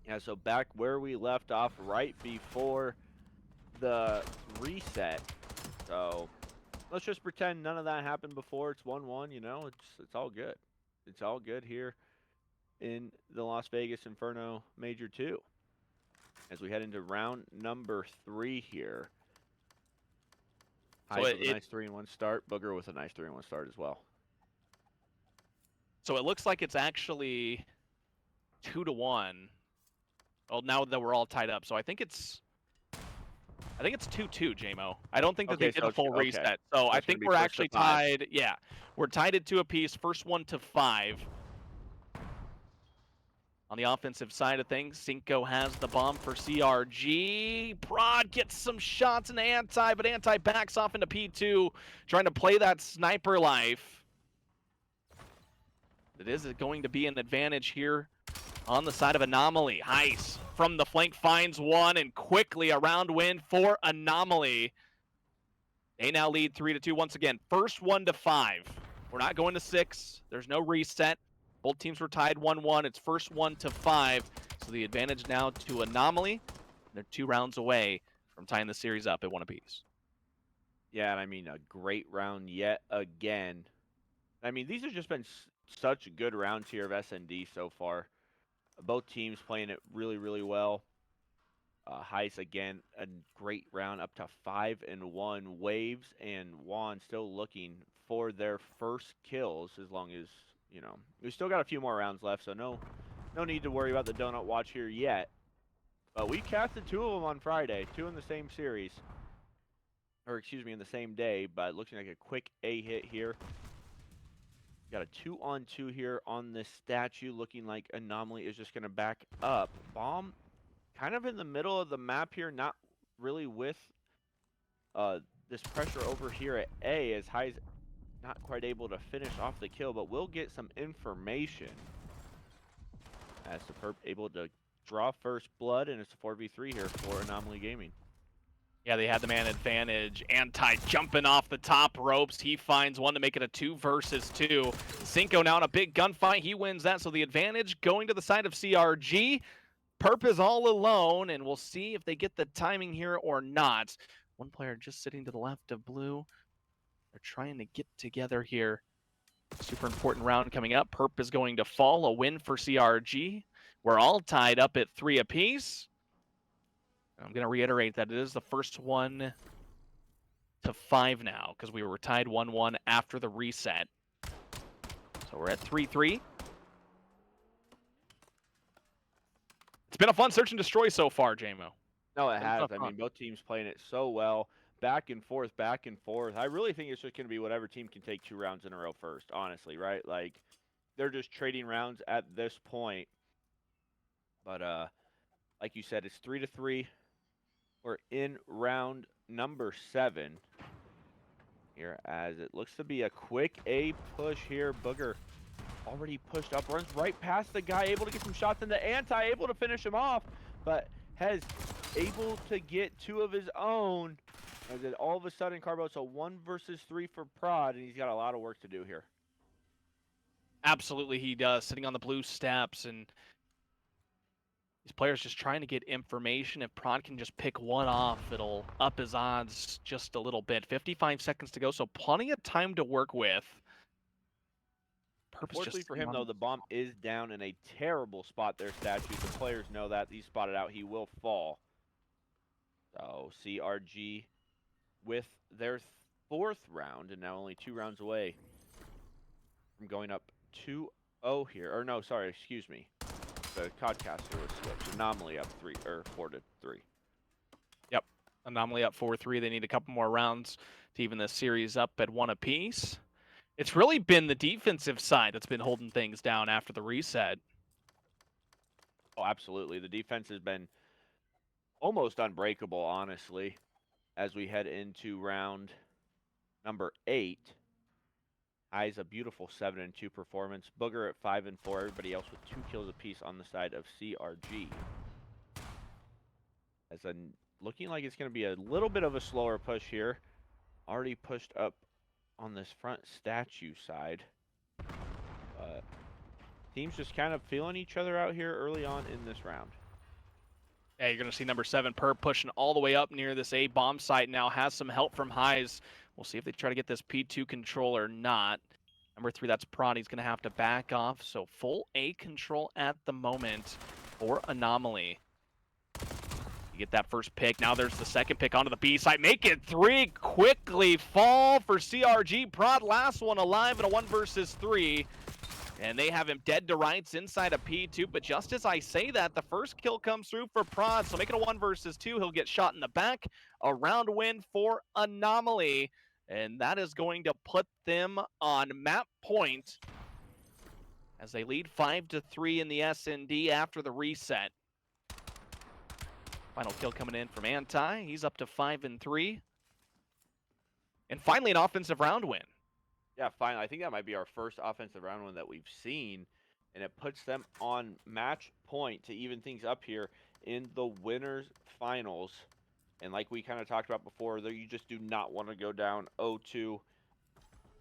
Yeah, so back where we left off right before the reset. So let's just pretend none of that happened before. It's 1-1, you know, it's all good. It's all good here in the Las Vegas Inferno Major 2 as we head into round number 3 here. So Heist with a nice 3-1 start. Booger with a nice 3-1 start as well. So it looks like it's actually 2-1. Well, now that we're all tied up, so I think it's 2-2, JMO. I don't think that they did a full reset. So I think we're actually tied. Yeah, we're tied at 2 apiece. First one to 5. On the offensive side of things, Cinco has the bomb for CRG. Prod gets some shots in Anti, but Anti backs off into P2, trying to play that sniper life. It is going to be an advantage here on the side of Anomaly. Heist from the flank finds one, and quickly a round win for Anomaly. They now lead 3-2 once again. First one to 5. We're not going to 6. There's no reset. Both teams were tied 1-1. It's first one to 5. So the advantage now to Anomaly. They're 2 rounds away from tying the series up at 1 apiece. Yeah, and I mean, a great round yet again. I mean, these have just been such good rounds here of S&D so far. Both teams playing it really, really well. Heist, again, a great round up to 5-1. Waves and Juan still looking for their first kills as long as, you know, we still got a few more rounds left, so no need to worry about the donut watch here yet. But we casted 2 of them on Friday, 2 in the same series. Or, excuse me, in the same day, but looking like a quick A hit here. Got a 2-on-2 here on this statue, looking like Anomaly is just going to back up. Bomb kind of in the middle of the map here, not really with this pressure over here at A, as High's not quite able to finish off the kill, but we'll get some information. As Superb able to draw first blood, and it's a 4v3 here for Anomaly Gaming. Yeah, they had the man advantage. Anti jumping off the top ropes. He finds one to make it a 2 versus 2. Cinco now in a big gunfight. He wins that, so the advantage going to the side of CRG. Perp is all alone, and we'll see if they get the timing here or not. One player just sitting to the left of blue. They're trying to get together here. Super important round coming up. Perp is going to fall. A win for CRG. We're all tied up at 3 apiece. I'm going to reiterate that it is the first one to 5 now because we were tied 1-1 after the reset. So we're at 3-3. It's been a fun search and destroy so far, JMO. No, it has. I mean, both teams playing it so well. Back and forth, back and forth. I really think it's just going to be whatever team can take 2 rounds in a row first, honestly, right? Like, they're just trading rounds at this point. But, like you said, it's 3-3. We're in round number 7 here, as it looks to be a quick A push here. Booger already pushed up, runs right past the guy, able to get some shots into Anti, able to finish him off, but has able to get 2 of his own. And then all of a sudden, Carbo, so 1 versus 3 for Prod, and he's got a lot of work to do here. Absolutely, he does. Sitting on the blue steps, and these players just trying to get information. If Prod can just pick one off, it'll up his odds just a little bit. 55 seconds to go, so plenty of time to work with. Unfortunately for him, though, the bomb is down in a terrible spot there, Statue. The players know that. He's spotted out. He will fall. So CRG with their 4th round, and now only 2 rounds away from going up 2-0 here. Or no, sorry, excuse me. The Codcaster was switched. Anomaly up 4-3. Yep, Anomaly up 4-3. They need a couple more rounds to even the series up at 1 apiece. It's really been the defensive side that's been holding things down after the reset. Oh, absolutely. The defense has been almost unbreakable, honestly, as we head into round number 8. Eyes a beautiful 7-2 performance. Booger at 5-4. Everybody else with 2 kills apiece on the side of CRG. Looking like it's going to be a little bit of a slower push here. Already pushed up on this front statue side. Teams just kind of feeling each other out here early on in this round. Yeah, you're going to see number 7, Perp, pushing all the way up near this A bomb site now. Has some help from Highs. We'll see if they try to get this P2 control or not. Number 3, that's Prod. He's going to have to back off. So full A control at the moment for Anomaly. You get that first pick. Now there's the second pick onto the B side. Make it 3. Quickly fall for CRG. Prod, last one alive in a 1 versus 3. And they have him dead to rights inside a P2. But just as I say that, the first kill comes through for Prod. So make it a 1 versus 2. He'll get shot in the back. A round win for Anomaly. And that is going to put them on map point as they lead 5-3 in the S&D after the reset. Final kill coming in from Anti. He's up to 5-3. And finally, an offensive round win. Yeah, finally. I think that might be our first offensive round win that we've seen. And it puts them on match point to even things up here in the winners finals. And like we kind of talked about before, though, you just do not want to go down 0-2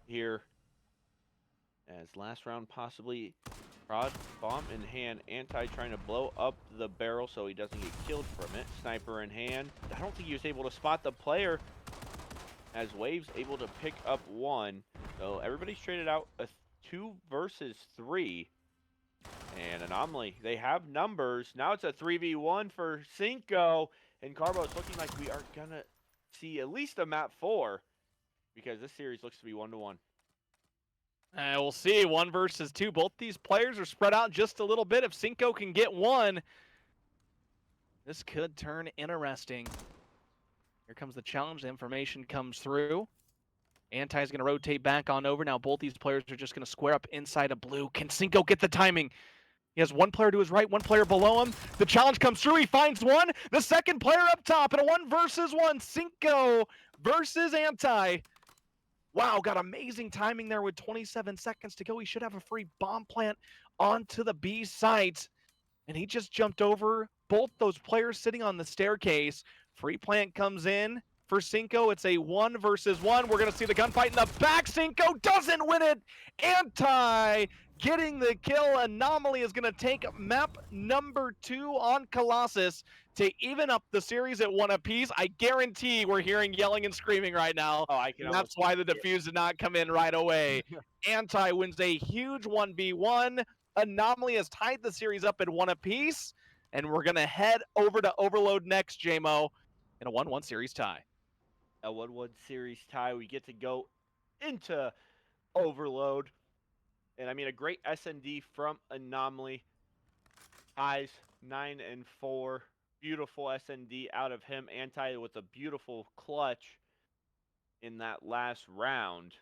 here. As last round possibly, Prod, bomb in hand, Anti trying to blow up the barrel so he doesn't get killed from it. Sniper in hand. I don't think he was able to spot the player as Waves able to pick up 1. So everybody's traded out a 2 versus 3. And Anomaly, they have numbers. Now it's a 3v1 for Cinco. And Carbo, it's looking like we are going to see at least a map 4. Because this series looks to be 1-1. We'll see. 1 versus 2. Both these players are spread out just a little bit. If Cinco can get 1, this could turn interesting. Here comes the challenge. The information comes through. Anti's going to rotate back on over. Now both these players are just going to square up inside a blue. Can Cinco get the timing? He has 1 player to his right, 1 player below him. The challenge comes through. He finds 1. The second player up top in a 1 versus 1. Cinco versus Anti. Wow, got amazing timing there with 27 seconds to go. He should have a free bomb plant onto the B site. And he just jumped over both those players sitting on the staircase. Free plant comes in for Cinco. It's a 1 versus 1. We're going to see the gunfight in the back. Cinco doesn't win it. Anti getting the kill. Anomaly is going to take map number 2 on Colossus to even up the series at 1 apiece. I guarantee we're hearing yelling and screaming right now. Oh, I can. That's why the defuse did not come in right away. Anti wins a huge 1v1. Anomaly has tied the series up at 1 apiece. And we're going to head over to Overload next, JMO, in a 1-1 series tie. A 1-1 series tie. We get to go into Overload. And I mean, a great S&D from Anomaly. Eyes 9-4. Beautiful S&D out of him. Anti with a beautiful clutch in that last round.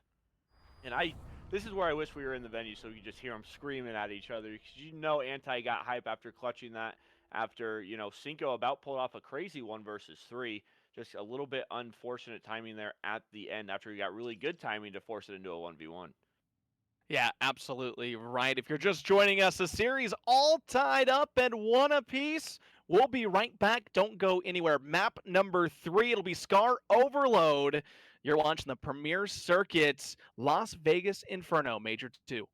And this is where I wish we were in the venue so we could just hear them screaming at each other. Because you know Anti got hype after clutching that. After, you know, Cinco about pulled off a crazy 1 versus 3. Just a little bit unfortunate timing there at the end after he got really good timing to force it into a 1v1. Yeah, absolutely right. If you're just joining us, the series all tied up at 1 apiece. We'll be right back. Don't go anywhere. Map number 3, it'll be Scar Overload. You're launching the premier circuits, Las Vegas Inferno, Major 2.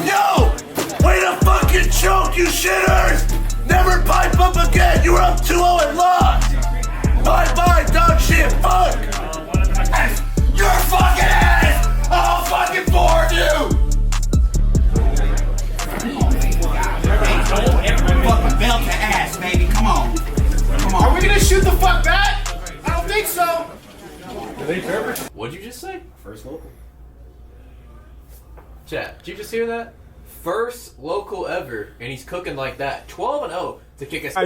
Yo! Way to fucking choke, you shitters! Never pipe up again! You were up 2-0 and lost! Bye-bye, dog shit, fuck! Your fucking ass! I'll fucking board you! Fucking belt to ass, baby, come on. Come on. Are we gonna shoot the fuck back? I don't think so! What'd you just say? First local. Chat, did you just hear that? First local ever, and he's cooking like that. 12-0 to kick us.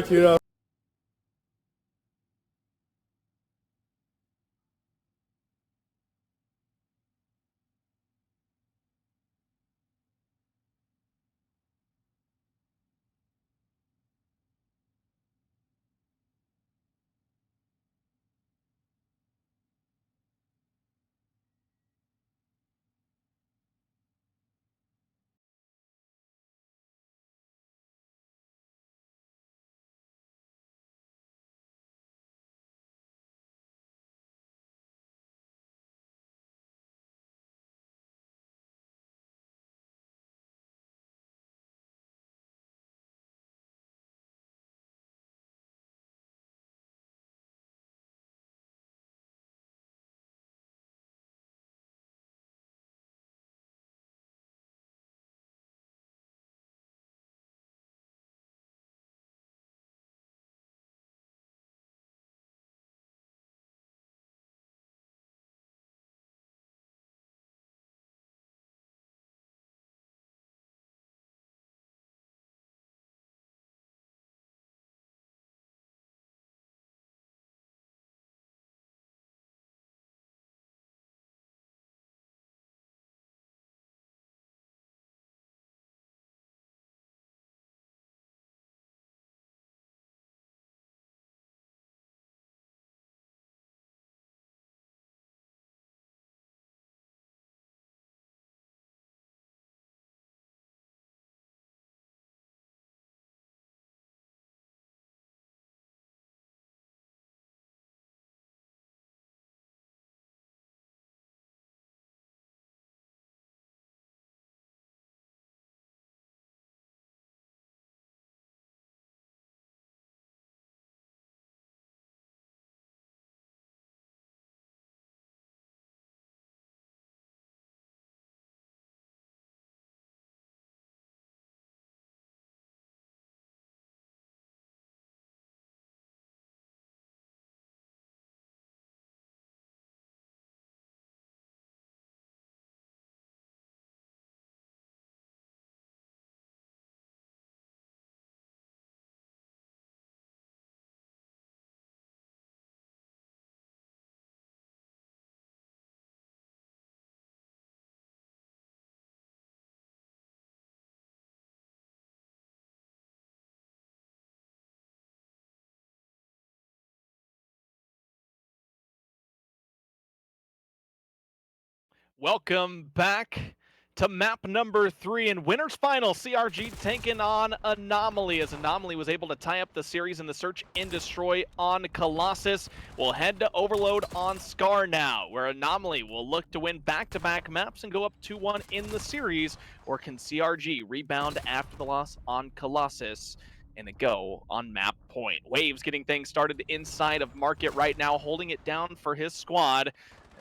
Welcome back to map number 3 and winners final. CRG taking on Anomaly, as Anomaly was able to tie up the series in the search and destroy on Colossus. We'll head to Overload on Scar now, where Anomaly will look to win back-to-back maps and go up 2-1 in the series, or can CRG rebound after the loss on Colossus and a go on map point. Waves getting things started inside of Market right now, holding it down for his squad.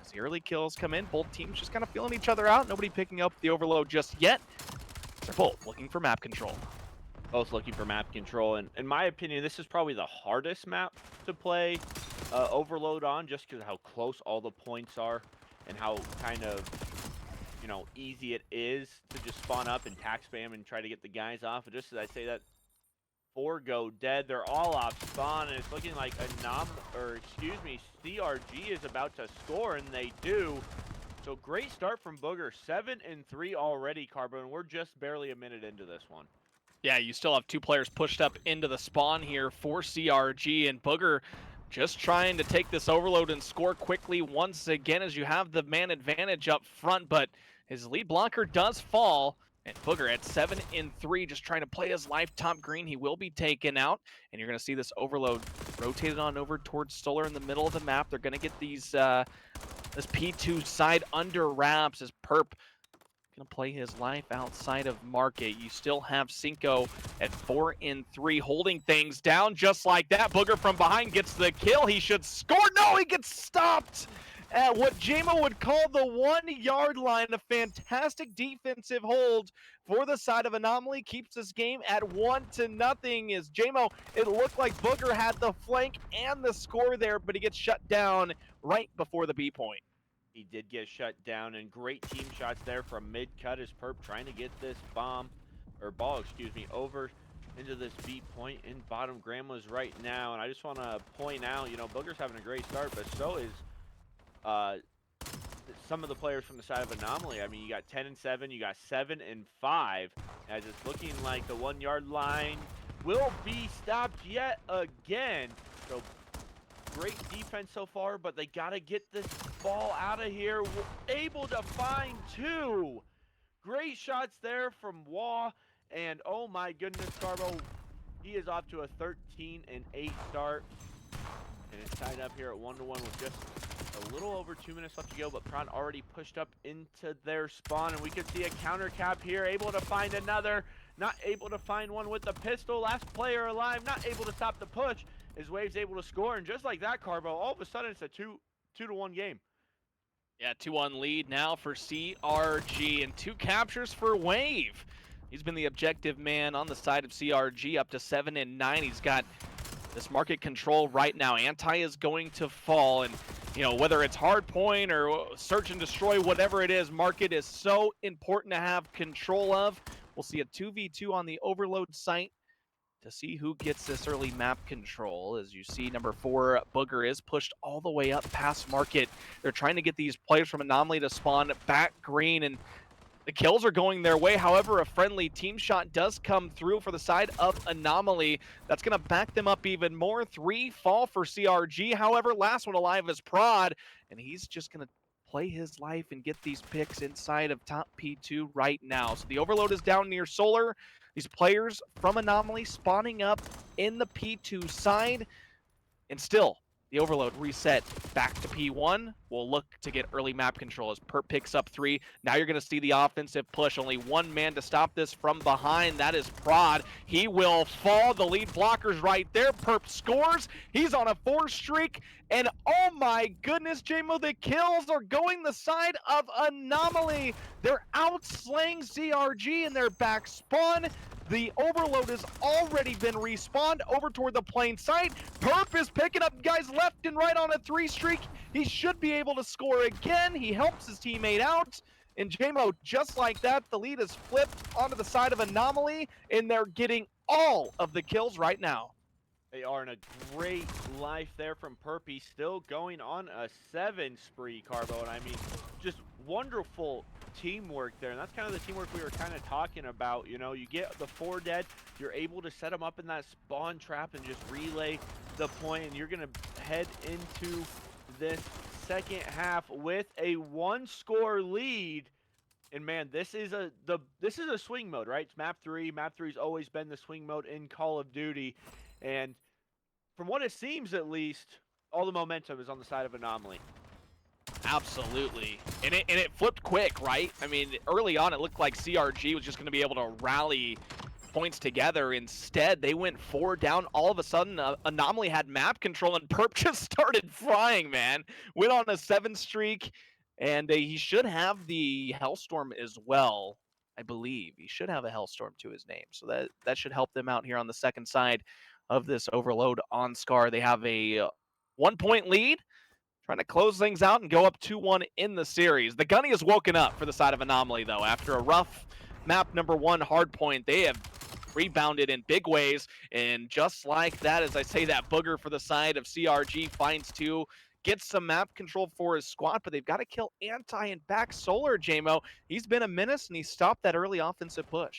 As the early kills come in, both teams just kind of feeling each other out. Nobody picking up the Overload just yet. They're both looking for map control. Both looking for map control, and in my opinion, this is probably the hardest map to play Overload on, just because of how close all the points are. and how kind of, easy it is to just spawn up and tack spam and try to get the guys off. And just as I say that, 4 go dead. They're all off spawn, and it's looking like CRG is about to score, and they do. So great start from Booger. 7-3 already, Carbo, and we're just barely a minute into this one. Yeah, you still have 2 players pushed up into the spawn here for CRG, and Booger just trying to take this overload and score quickly once again as you have the man advantage up front, but his lead blocker does fall, and Booger at 7-3 just trying to play his life top green. He will be taken out, and you're going to see this overload rotated on over towards Solar in the middle of the map. They're going to get these this P2 side under wraps as Perp gonna play his life outside of market. You still have Shinto at 4-3, holding things down just like that. Booger from behind gets the kill. He should score. No, he gets stopped at what JMO would call the 1-yard line. A fantastic defensive hold for the side of Anomaly. Keeps this game at 1-0. As JMO, it looked like Booger had the flank and the score there, but he gets shut down right before the B point. He did get shut down, and great team shots there from mid-cut as Perp trying to get this ball, over into this B point in bottom Grandma's right now. And I just want to point out, Booger's having a great start, but so is some of the players from the side of Anomaly. I mean, you got 10-7, you got 7-5, as it's looking like the 1-yard line will be stopped yet again. So great defense so far, but they got to get this ball out of here. We're able to find 2. Great shots there from Waugh, and oh my goodness, Carbo, he is off to a 13-8 start. And it's tied up here at 1-1 with just a little over 2 minutes left to go, but Prawn already pushed up into their spawn, and we could see a counter cap here, able to find another, not able to find one with the pistol. Last player alive, not able to stop the push. Is Wave's able to score, and just like that, Carbo, all of a sudden it's a 2-1 game. Yeah, 2-1 lead now for CRG, and 2 captures for Wave. He's been the objective man on the side of CRG, up to 7-9. He's got this market control right now. Anti is going to fall, and whether it's hard point or search and destroy, whatever it is, market is so important to have control of. We'll see a 2v2 on the overload site to see who gets this early map control. As you see, number 4, Booger, is pushed all the way up past market. They're trying to get these players from Anomaly to spawn back green, and the kills are going their way. However, a friendly team shot does come through for the side of Anomaly. That's going to back them up even more. 3 fall for CRG. However, last one alive is Prod, and he's just going to play his life and get these picks inside of top P2 right now. So the overload is down near Solar. These players from Anomaly spawning up in the P2 side, and still the overload reset back to P1. We'll look to get early map control as Perp picks up 3. Now you're going to see the offensive push. Only 1 man to stop this from behind. That is Prod. He will fall. The lead blocker's right there. Perp scores. He's on a 4 streak. And oh my goodness, JMO, the kills are going the side of Anomaly. They're outslaying CRG in their back spawn. The overload has already been respawned over toward the plain site. Perp is picking up guys left and right on a 3 streak. He should be able to score again. He helps his teammate out. And JMO, just like that, the lead is flipped onto the side of Anomaly, and they're getting all of the kills right now. They are in a great life there from Perp. He's still going on a 7 spree, Carbo. And I mean, just wonderful teamwork there. And that's kind of the teamwork we were kind of talking about. You get the 4 dead, you're able to set them up in that spawn trap and just relay the point, and you're going to head into this second half with a 1-score lead. And man, this is a swing mode, right? It's map 3. Map 3's always been the swing mode in Call of Duty. And from what it seems, at least, all the momentum is on the side of Anomaly. Absolutely. And it flipped quick, right? I mean, early on, it looked like CRG was just going to be able to rally points together. Instead, they went 4 down. All of a sudden, Anomaly had map control, and Perp just started flying, man. Went on a 7 streak, and he should have the Hellstorm as well, I believe. He should have a Hellstorm to his name. So that should help them out here on the second side of this overload on Scar. They have a 1-point lead. trying to close things out and go up 2-1 in the series. The Gunny has woken up for the side of Anomaly, though. After a rough map number 1 hard point, they have rebounded in big ways, and just like that, as I say that, Booger for the side of CRG finds 2, gets some map control for his squad, but they've got to kill Anti and back Solar, JMO. He's been a menace, and he stopped that early offensive push.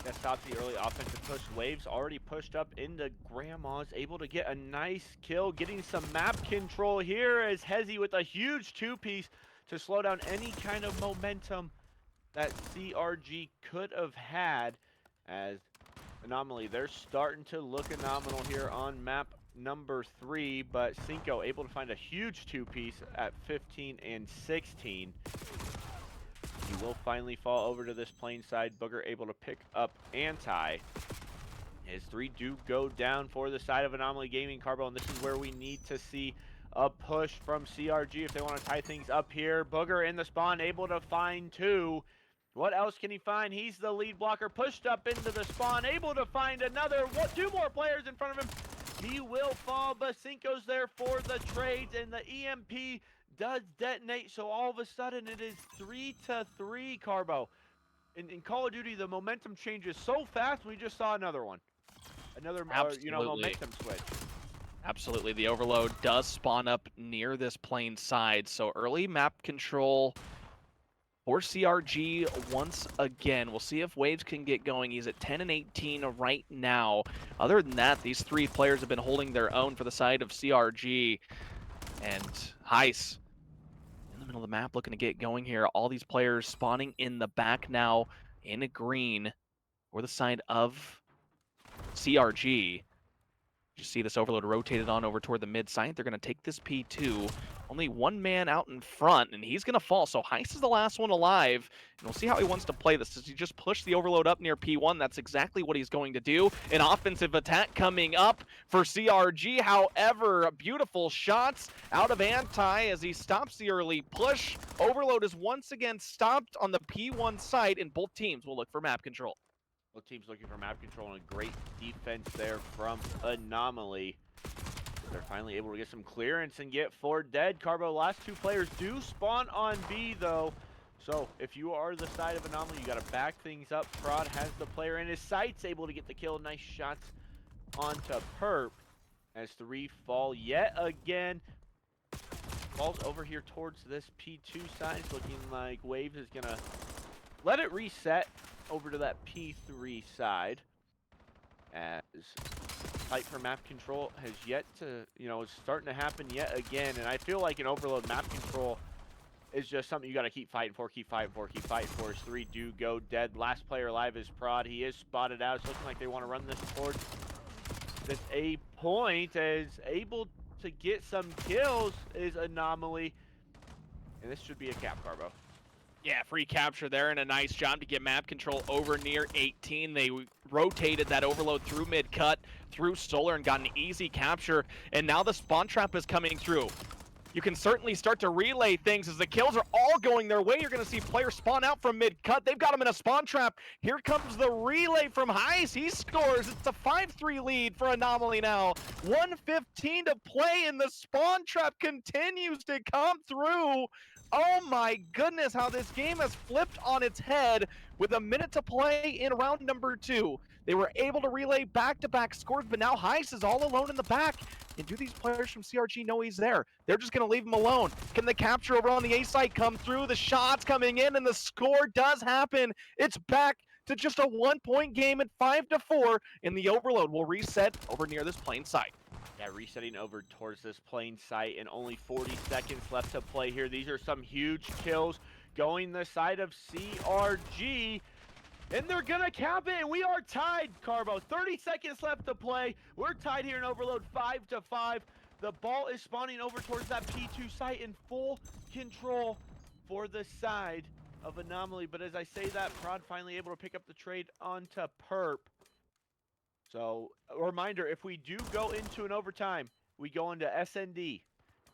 That stops the early offensive push. Waves already pushed up into Grandma's, able to get a nice kill, getting some map control here as Hezi with a huge 2-piece to slow down any kind of momentum that CRG could have had. As Anomaly, they're starting to look phenomenal here on map number 3, but Cinco able to find a huge 2-piece at 15 and 16. He will finally fall over to this plane side. Booger able to pick up Anti. His 3 do go down for the side of Anomaly Gaming, Carbo, and this is where we need to see a push from CRG if they want to tie things up here. Booger in the spawn, able to find 2. What else can he find? He's the lead blocker, pushed up into the spawn, able to find another, 2 more players in front of him. He will fall, but Cinco's there for the trades, and the EMP does detonate, so all of a sudden it is 3-3, Carbo. In Call of Duty, the momentum changes so fast, we just saw another one. Another, momentum switch. Absolutely, the overload does spawn up near this plane side, so early map control for CRG once again. We'll see if Waves can get going. He's at 10 and 18 right now. Other than that, these 3 players have been holding their own for the side of CRG. And Heis in the middle of the map looking to get going here. All these players spawning in the back now in a green for the side of CRG. You see this overload rotated on over toward the mid site. They're going to take this P2. Only 1 man out in front, and he's going to fall. So Heis is the last one alive, and we'll see how he wants to play this. Does he just push the overload up near P1? That's exactly what he's going to do. An offensive attack coming up for CRG. However, beautiful shots out of Anti as he stops the early push. Overload is once again stopped on the P1 site, and both teams will look for map control. Both teams looking for map control and a great defense there from Anomaly. They're finally able to get some clearance and get 4 dead. Carbo, last 2 players do spawn on B, though. So if you are the side of Anomaly, you got to back things up. Prod has the player in his sights, able to get the kill. Nice shots onto Perp as 3 fall yet again. Falls over here towards this P2 side. It's looking like Waves is going to let it reset over to that P3 side, as fight for map control has yet to, it's starting to happen yet again. And I feel like an overload map control is just something you got to keep fighting for, keep fighting for. As 3 do go dead. Last player alive is Prod. He is spotted out. It's looking like they want to run this towards this A point. As able to get some kills is Anomaly, and this should be a cap, Carbo. Yeah, free capture there, and a nice job to get map control over near 18. They rotated that overload through mid-cut, through Solar, and got an easy capture. And now the spawn trap is coming through. You can certainly start to relay things as the kills are all going their way. You're going to see players spawn out from mid-cut. They've got him in a spawn trap. Here comes the relay from Heis. He scores. It's a 5-3 lead for Anomaly now. 1:15 to play, and the spawn trap continues to come through. Oh my goodness, how this game has flipped on its head with a minute to play in round number 2. They were able to relay back-to-back scores, but now Heis is all alone in the back. And do these players from CRG know he's there? They're just going to leave him alone. Can the capture over on the A site come through? The shots coming in, and the score does happen. It's back to just a 1-point game at 5-4, and the overload will reset over near this plane site. Yeah, resetting over towards this plane site, and only 40 seconds left to play here. These are some huge kills going the side of CRG, and they're gonna cap it, and we are tied, Carbo. 30 seconds left to play. We're tied here in overload, 5-5. The ball is spawning over towards that P2 site in full control for the side of Anomaly. But as I say that, Prod finally able to pick up the trade onto Perp. So, a reminder, if we do go into an overtime, we go into SND.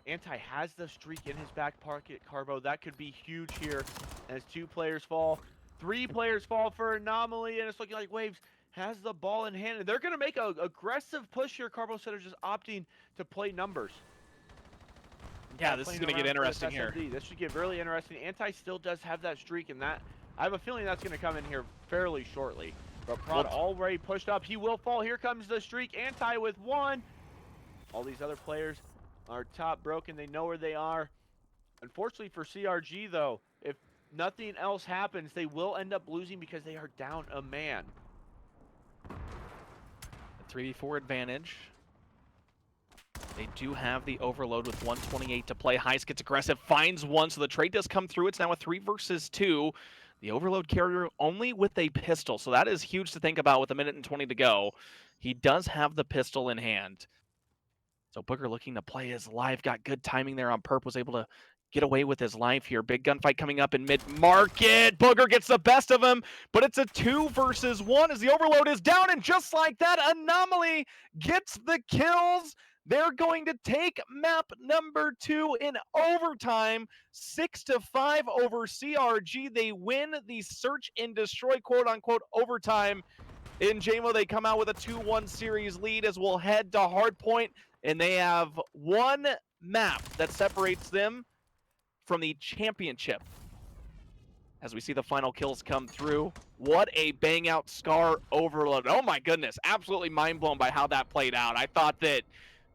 Anti has the streak in his back pocket, Carbo. That could be huge here as 2 players fall. 3 players fall for Anomaly, and it's looking like Waves has the ball in hand. And they're going to make an aggressive push here, Carbo, instead of just opting to play numbers. Yeah, this is going to get interesting here. This should get really interesting. Anti still does have that streak, and that I have a feeling that's going to come in here fairly shortly. But Prod already pushed up. He will fall. Here comes the streak. Anti with 1. All these other players are top broken. They know where they are. Unfortunately for CRG, though, if nothing else happens, they will end up losing because they are down a man. A 3v4 advantage. They do have the overload with 128 to play. Heist gets aggressive, finds one, so the trade does come through. It's now a 3 versus 2. The overload carrier only with a pistol, so that is huge to think about with 1:20 to go. He does have the pistol in hand. So Booker looking to play his life, got good timing there on Perp, was able to get away with his life here. Big gunfight coming up in mid-market. Booger gets the best of him, but it's a 2 versus 1 as the overload is down, and just like that, Anomaly gets the kills. They're going to take map number 2 in overtime, 6-5 over CRG. They win the search and destroy, quote-unquote, overtime. In JMO, they come out with a 2-1 series lead as we'll head to Hardpoint, and they have one map that separates them from the championship. As we see the final kills come through, what a bang out Scar overload. Oh my goodness, absolutely mind blown by how that played out. I thought that,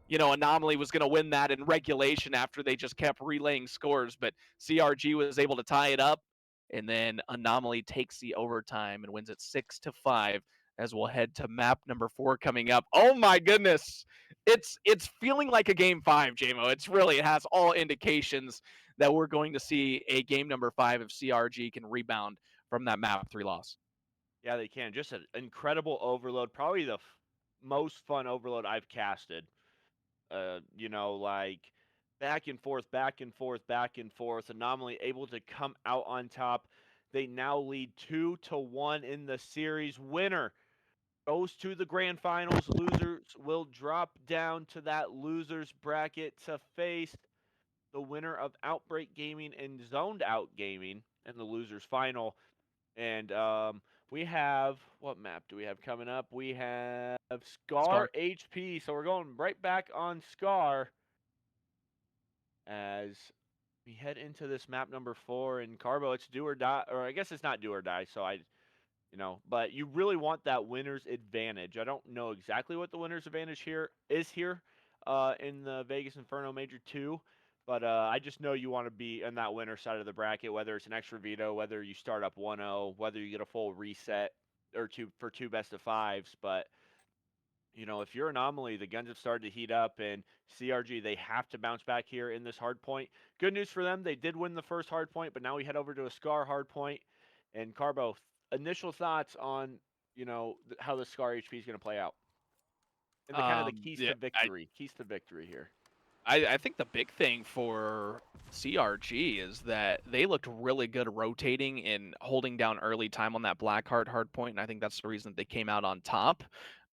you know, Anomaly was going to win that in regulation after they just kept relaying scores, but CRG was able to tie it up, and then Anomaly takes the overtime and wins it 6-5 as we'll head to map number 4 coming up. Oh my goodness. It's feeling like a game 5, JMO. It has all indications that we're going to see a game number 5 if CRG can rebound from that map 3 loss. Yeah, they can. Just an incredible overload. Probably the most fun overload I've casted. You know, like back and forth, back and forth, back and forth. Anomaly able to come out on top. They now lead 2-1 in the series. Winner goes to the grand finals. Losers will drop down to that losers bracket to face the winner of Outbreak Gaming and Zoned Out Gaming in the losers final. And we have, what map do we have coming up? We have Scar HP. So we're going right back on Scar as we head into this map number 4. And Carbo, it's do or die, or I guess it's not do or die. So but you really want that winner's advantage. I don't know exactly what the winner's advantage here is in the Vegas Inferno Major 2. But I just know you want to be in that winner side of the bracket, whether it's an extra veto, whether you start up 1-0, whether you get a full reset or for 2 best of 5s. But, you know, if you're Anomaly, the guns have started to heat up, and CRG, they have to bounce back here in this hard point. Good news for them. They did win the first hard point, but now we head over to a Scar hard point. And Carbo, initial thoughts on, you know, how the Scar HP is going to play out? And the kind of the keys to victory. Keys to victory here. I think the big thing for CRG is that they looked really good rotating and holding down early time on that Blackheart hard point, and I think that's the reason that they came out on top.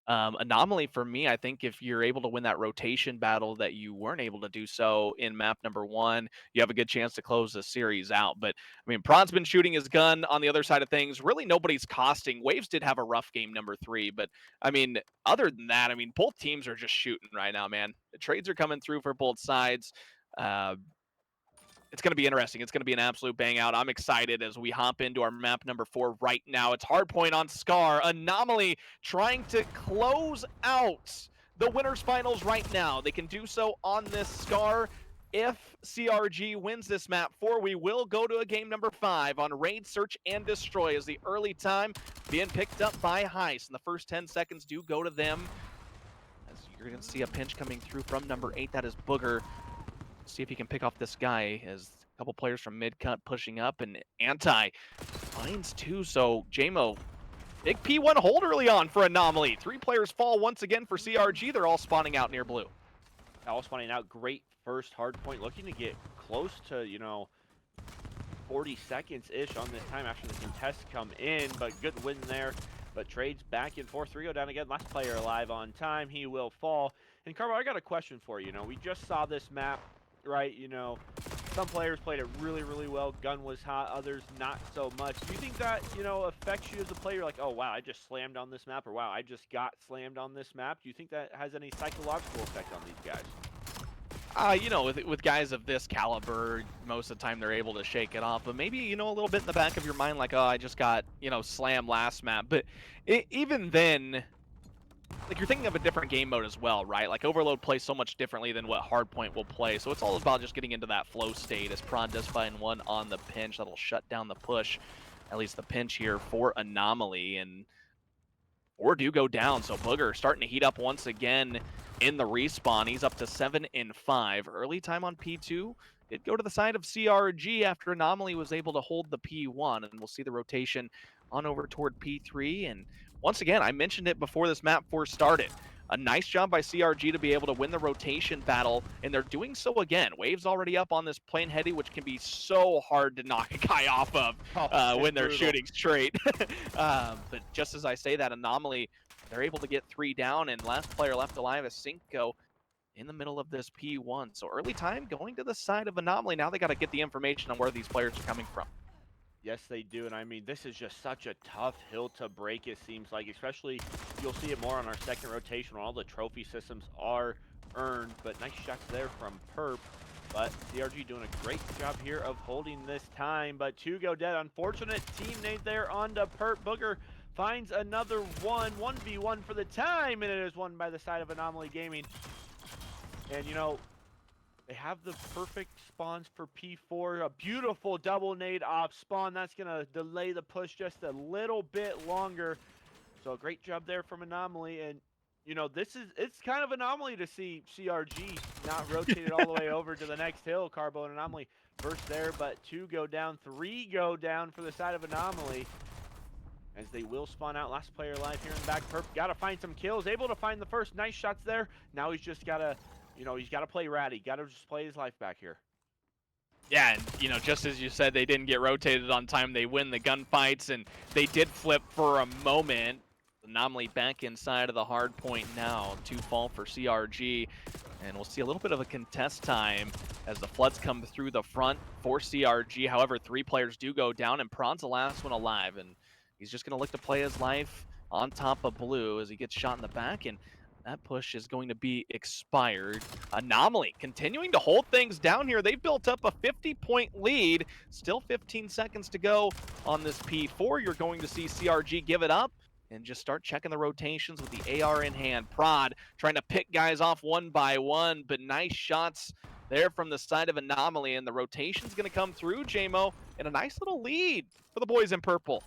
Anomaly, for me, I think if you're able to win that rotation battle that you weren't able to do so in map number 1, you have a good chance to close the series out. But, I mean, Prod's been shooting his gun on the other side of things. Really, nobody's costing. Waves did have a rough game number 3, but, I mean, other than that, I mean, both teams are just shooting right now, man. The trades are coming through for both sides. It's going to be interesting. It's going to be an absolute bang out. I'm excited as we hop into our map number 4 right now. It's Hardpoint on Scar. Anomaly trying to close out the winners finals right now. They can do so on this Scar. If CRG wins this map 4, we will go to a game number 5 on Raid, Search, and Destroy as the early time being picked up by Heist. And the first 10 seconds do go to them. As you're going to see a pinch coming through from number 8. That is Booger. See if he can pick off this guy as a couple players from mid-cut pushing up, and Anti finds 2. So JMO, big P1 hold early on for Anomaly. 3 players fall once again for CRG. They're all spawning out near blue. All spawning out. Great first hard point. Looking to get close to, 40 seconds-ish on this time after the contests come in, but good win there. But trades back and forth. 3 go down again. Last player alive on time. He will fall. And Carbo, I got a question for you. We just saw this map. Right, some players played it really, really well. Gun was hot, others not so much. Do you think that, affects you as a player? Like, oh, wow, I just slammed on this map, or wow, I just got slammed on this map. Do you think that has any psychological effect on these guys? You know, with guys of this caliber, most of the time they're able to shake it off. But maybe, you know, a little bit in the back of your mind, like, oh, I just got, you know, slammed last map. But even then, like, you're thinking of a different game mode as well, right? Like, Overload plays so much differently than what Hardpoint will play. So it's all about just getting into that flow state as Prawn does find one on the pinch. That'll shut down the push, at least the pinch here for Anomaly. And or do go down. So Booger starting to heat up once again in the respawn. He's up to 7 and 5. Early time on P2. Did go to the side of CRG after Anomaly was able to hold the P1, and we'll see the rotation on over toward P3. And once again, I mentioned it before this map 4 started. A nice job by CRG to be able to win the rotation battle, and they're doing so again. Wave's already up on this plane heady, which can be so hard to knock a guy off of when they're shooting straight. But just as I say that, Anomaly, they're able to get 3 down, and last player left alive is Shinto in the middle of this P1. So early time going to the side of Anomaly. Now they got to get the information on where these players are coming from. Yes, they do, and I mean, this is just such a tough hill to break, it seems like, especially you'll see it more on our second rotation when all the trophy systems are earned, but nice shots there from Perp, but CRG doing a great job here of holding this time, but 2 go dead. Unfortunate teammate there onto Perp. Booger finds another 1v1 for the time, and it is won by the side of Anomaly Gaming. And, you know, they have the perfect spawns for P4. A beautiful double nade op spawn. That's going to delay the push just a little bit longer. So a great job there from Anomaly. And, you know, it's kind of Anomaly to see CRG not rotated all the way over to the next hill. Carbo and Anomaly first there, but 2 go down, 3 go down for the side of Anomaly. As they will spawn out. Last player alive here in the back. Perp got to find some kills. Able to find the first. Nice shots there. Now he's just got to... You know, he's got to play ratty. Got to just play his life back here. Yeah, and, you know, just as you said, they didn't get rotated on time. They win the gunfights, and they did flip for a moment. Anomaly back inside of the hard point now. 2 fall for CRG. And we'll see a little bit of a contest time as the floods come through the front for CRG. However, 3 players do go down, and Prawn's the last one alive. And he's just going to look to play his life on top of Blue as he gets shot in the back. And that push is going to be expired. Anomaly continuing to hold things down here. They've built up a 50-point lead. Still 15 seconds to go on this P4. You're going to see CRG give it up and just start checking the rotations with the AR in hand. Prod trying to pick guys off one by one, but nice shots there from the side of Anomaly. And the rotation's going to come through, JMO, and a nice little lead for the boys in purple.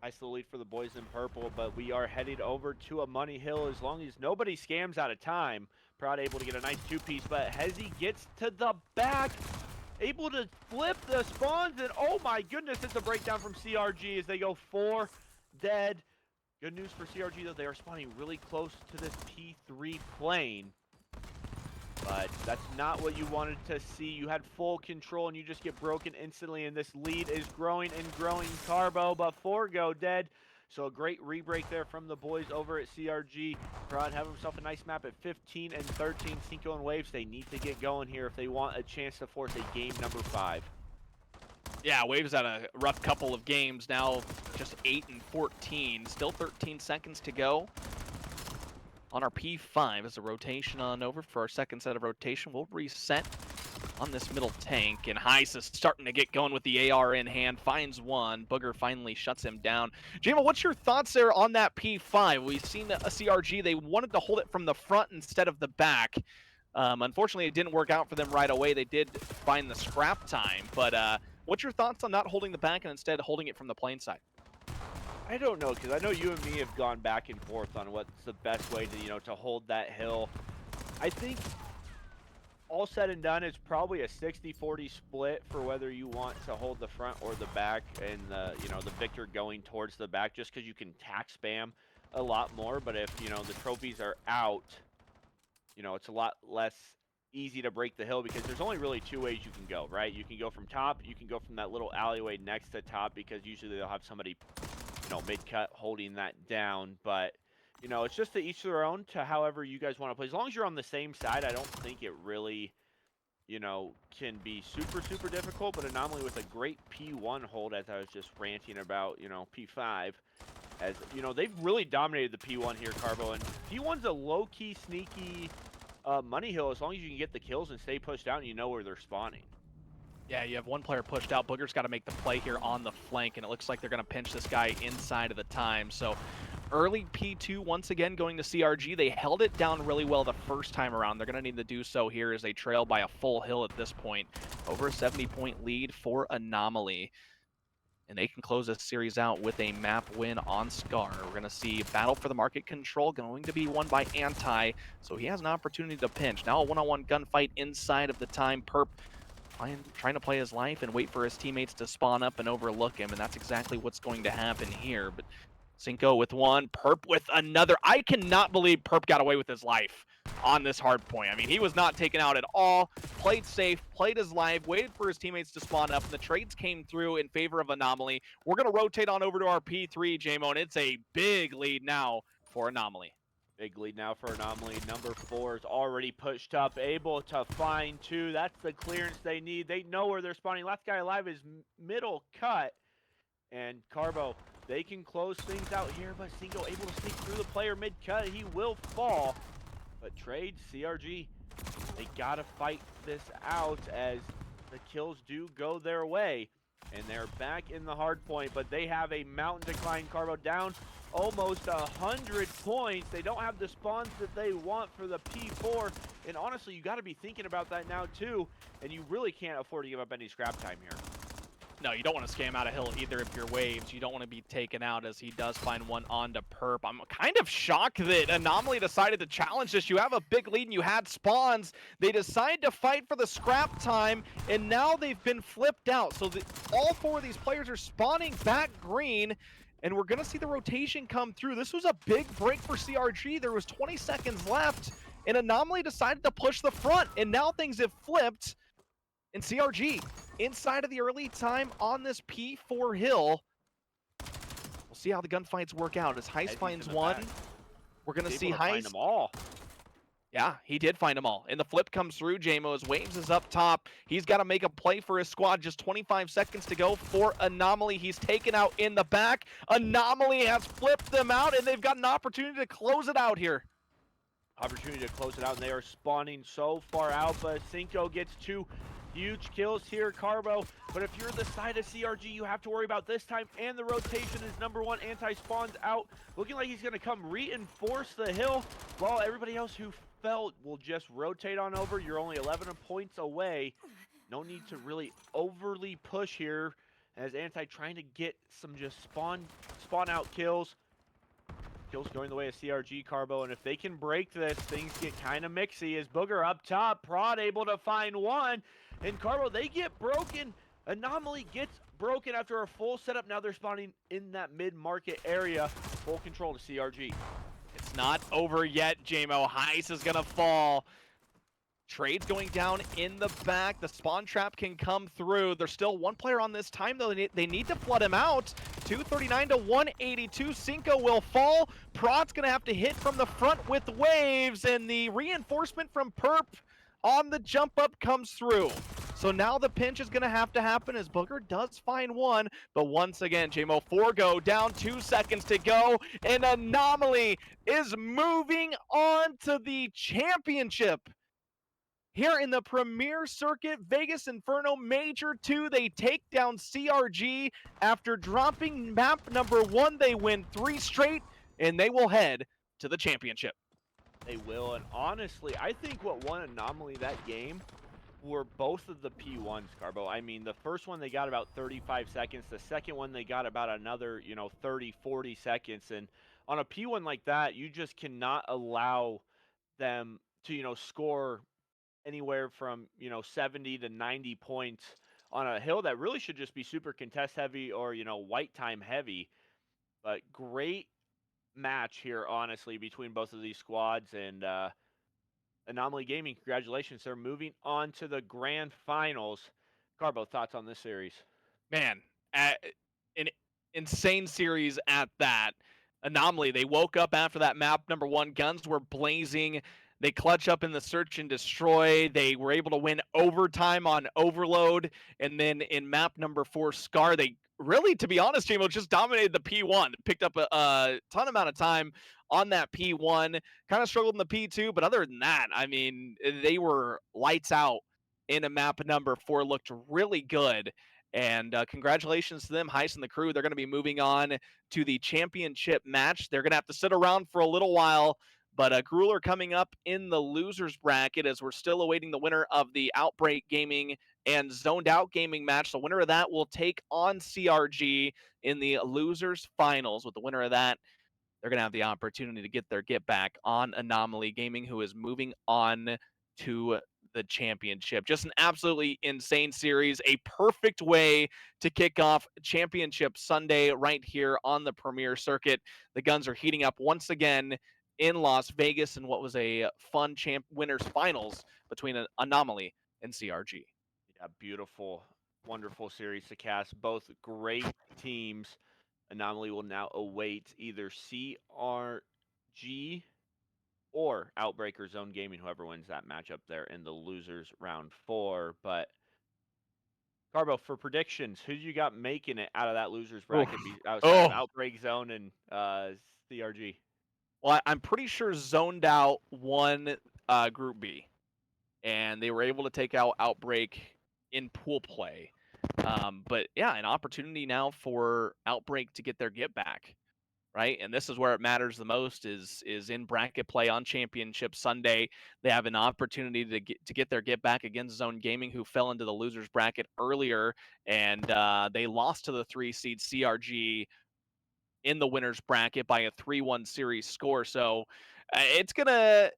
Nice little lead for the boys in purple, but we are headed over to a money hill as long as nobody scams out of time. Proud able to get a nice 2-piece, but Hezi gets to the back, able to flip the spawns, and oh my goodness, it's a breakdown from CRG as they go 4 dead. Good news for CRG, though, they are spawning really close to this P3 plane. But that's not what you wanted to see. You had full control and you just get broken instantly, and this lead is growing and growing. Carbo, but 4 go dead. So a great re-break there from the boys over at CRG. Prod have himself a nice map at 15 and 13. Shinto and Waves, they need to get going here if they want a chance to force a game number 5. Yeah, Waves had a rough couple of games now, just 8 and 14. Still 13 seconds to go on our P5 as a rotation on over for our second set of rotation. We'll reset on this middle tank, and Heis is starting to get going with the AR in hand, finds one. Booger finally shuts him down. Jima, what's your thoughts there on that P5? We've seen a CRG, they wanted to hold it from the front instead of the back. Unfortunately, it didn't work out for them right away. They did find the scrap time, but what's your thoughts on not holding the back and instead holding it from the plane side? I don't know, because I know you and me have gone back and forth on what's the best way to, you know, to hold that hill. I think all said and done, it's probably a 60-40 split for whether you want to hold the front or the back, and the, you know, the victor going towards the back, just because you can tack spam a lot more. But if, you know, the trophies are out, you know, it's a lot less easy to break the hill, because there's only really 2 ways you can go, right? You can go from top, you can go from that little alleyway next to top, because usually they'll have somebody, you know, mid-cut holding that down. But, you know, it's just to each their own, to however you guys want to play. As long as you're on the same side, I don't think it really, you know, can be super, super difficult. But Anomaly with a great P1 hold, as I was just ranting about, you know, P5. As, you know, they've really dominated the P1 here, Carbo. And P1's a low-key, sneaky Money Hill, as long as you can get the kills and stay pushed out and you know where they're spawning. Yeah, you have one player pushed out. Booger's got to make the play here on the flank, and it looks like they're going to pinch this guy inside of the time. So early P2 once again going to CRG. They held it down really well the first time around. They're going to need to do so here as they trail by a full hill at this point. Over a 70-point lead for Anomaly. And they can close this series out with a map win on Scar. We're going to see battle for the market control going to be won by Anti, so he has an opportunity to pinch. Now a one-on-one gunfight inside of the time. Perp trying to play his life and wait for his teammates to spawn up and overlook him, and that's exactly what's going to happen here. But Cinco with one, Perp with another. I cannot believe Perp got away with his life on this hard point. I mean, he was not taken out at all, played safe, played his life, waited for his teammates to spawn up, and the trades came through in favor of Anomaly. We're going to rotate on over to our P3, J-Mo, and it's a big lead now for Anomaly. Big lead now for Anomaly. Number 4 is already pushed up, able to find 2. That's the clearance they need. They know where they're spawning. Last guy alive is middle cut. And Carbo, they can close things out here, but Cinco able to sneak through the player mid-cut. He will fall. But trade, CRG, they got to fight this out as the kills do go their way. And they're back in the hard point, but they have a mountain decline. Carbo down almost 100 points. They don't have the spawns that they want for the P4. And honestly, you got to be thinking about that now too. And you really can't afford to give up any scrap time here. No, you don't want to scam out a hill either if you're waves. You don't want to be taken out as he does find one onto Perp. I'm kind of shocked that Anomaly decided to challenge this. You have a big lead and you had spawns. They decide to fight for the scrap time, and now they've been flipped out. So all 4 of these players are spawning back green, and we're going to see the rotation come through. This was a big break for CRG. There was 20 seconds left, and Anomaly decided to push the front, and now things have flipped. And CRG, inside of the early time on this P4 hill. We'll see how the gunfights work out. As Heist finds one, we're going to see Heist. Find them all. Yeah, he did find them all. And the flip comes through. J-Mo as Waves is up top. He's got to make a play for his squad. Just 25 seconds to go for Anomaly. He's taken out in the back. Anomaly has flipped them out, and they've got an opportunity to close it out here. Opportunity to close it out, and they are spawning so far out, but Cinco gets 2 huge kills here, Carbo. But if you're the side of CRG, you have to worry about this time, and the rotation is number 1. Anti-spawns out, looking like he's going to come reinforce the hill, while everybody else who fell will just rotate on over. You're only 11 points away. No need to really overly push here, as Anti trying to get some just spawn out kills. Kills going the way of CRG, Carbo, and if they can break this, things get kind of mixy. As Booger up top, Prod able to find one, and Carbo, they get broken. Anomaly gets broken after a full setup. Now they're spawning in that mid-market area. Full control to CRG. It's not over yet, J-Mo. Heist is going to fall. Trade's going down in the back. The spawn trap can come through. There's still 1 player on this time, though. They need to flood him out. 239 to 182. Cinco will fall. Prod's going to have to hit from the front with Waves, and the reinforcement from Perp on the jump up comes through. So now the pinch is going to happen as Booger does find one. But once again, J-Mo, 4 go, down 2 seconds to go. And Anomaly is moving on to the championship. Here in the Premier Circuit, Vegas Inferno Major 2, they take down CRG. After dropping map number 1, they win 3 straight, and they will head to the championship. They will, and honestly, I think what won Anomaly that game were both of the P1s, Carbo. I mean, the first one they got about 35 seconds. The second one they got about another, 30, 40 seconds. And on a P1 like that, you just cannot allow them to, score anywhere from 70 to 90 points on a hill that really should just be super contest heavy or white time heavy. But great match here, honestly, between both of these squads. And Anomaly Gaming, congratulations, they're moving on to the grand finals. Carbo, thoughts on this series? Man, an insane series at that. Anomaly, they woke up after that map number 1, guns were blazing. They clutch up in the search and destroy. They were able to win overtime on Overload. And then in map number 4, Scar, they really, to be honest, JMO just dominated the P1, picked up a ton amount of time on that P1, kind of struggled in the P2, but other than that, I mean, they were lights out in a map number 4, looked really good. And congratulations to them, Heist and the crew. They're going to be moving on to the championship match. They're going to have to sit around for a little while, but Grueler coming up in the losers bracket as we're still awaiting the winner of the Outbreak Gaming and Zoned Out Gaming match. The winner of that will take on CRG in the losers finals. With the winner of that, they're going to have the opportunity to get their get back on Anomaly Gaming, who is moving on to the championship. Just an absolutely insane series, a perfect way to kick off Championship Sunday right here on the Premier Circuit. The guns are heating up once again in Las Vegas in what was a fun winners finals between an Anomaly and CRG. Yeah, beautiful, wonderful series to cast. Both great teams. Anomaly will now await either CRG or Outbreaker Zone Gaming, whoever wins that matchup there in the losers round 4. But Carbo, for predictions, who you got making it out of that losers bracket outside of Outbreak Zone and CRG? Well, I'm pretty sure Zoned Out won Group B, and they were able to take out Outbreak in pool play. But yeah, an opportunity now for Outbreak to get their get back, right? And this is where it matters the most is in bracket play on Championship Sunday. They have an opportunity to get their get back against Zone Gaming, who fell into the losers bracket earlier, and they lost to the 3 seed CRG in the winners bracket by a 3-1 series score. So it's gonna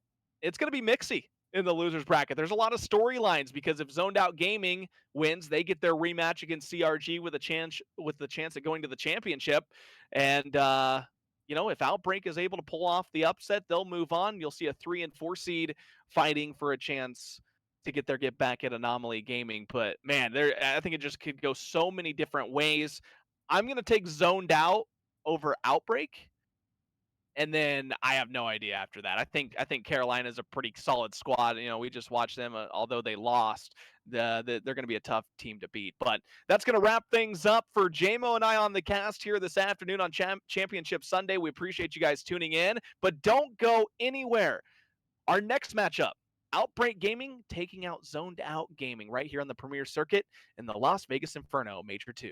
be mixy in the losers bracket. There's a lot of storylines because if Zoned Out Gaming wins, they get their rematch against CRG with the chance of going to the championship. And if Outbreak is able to pull off the upset, they'll move on. You'll see a 3 and 4 seed fighting for a chance to get their get back at Anomaly Gaming. But man, I think it just could go so many different ways. I'm gonna take Zoned Out over Outbreak, and then I have no idea after that. I think Carolina is a pretty solid squad. We just watched them, although they lost. They're going to be a tough team to beat. But that's going to wrap things up for JMO and I on the cast here this afternoon on Championship Sunday. We appreciate you guys tuning in, but don't go anywhere. Our next matchup, Outbreak Gaming taking out Zoned Out Gaming right here on the Premier Circuit in the Las Vegas Inferno Major 2.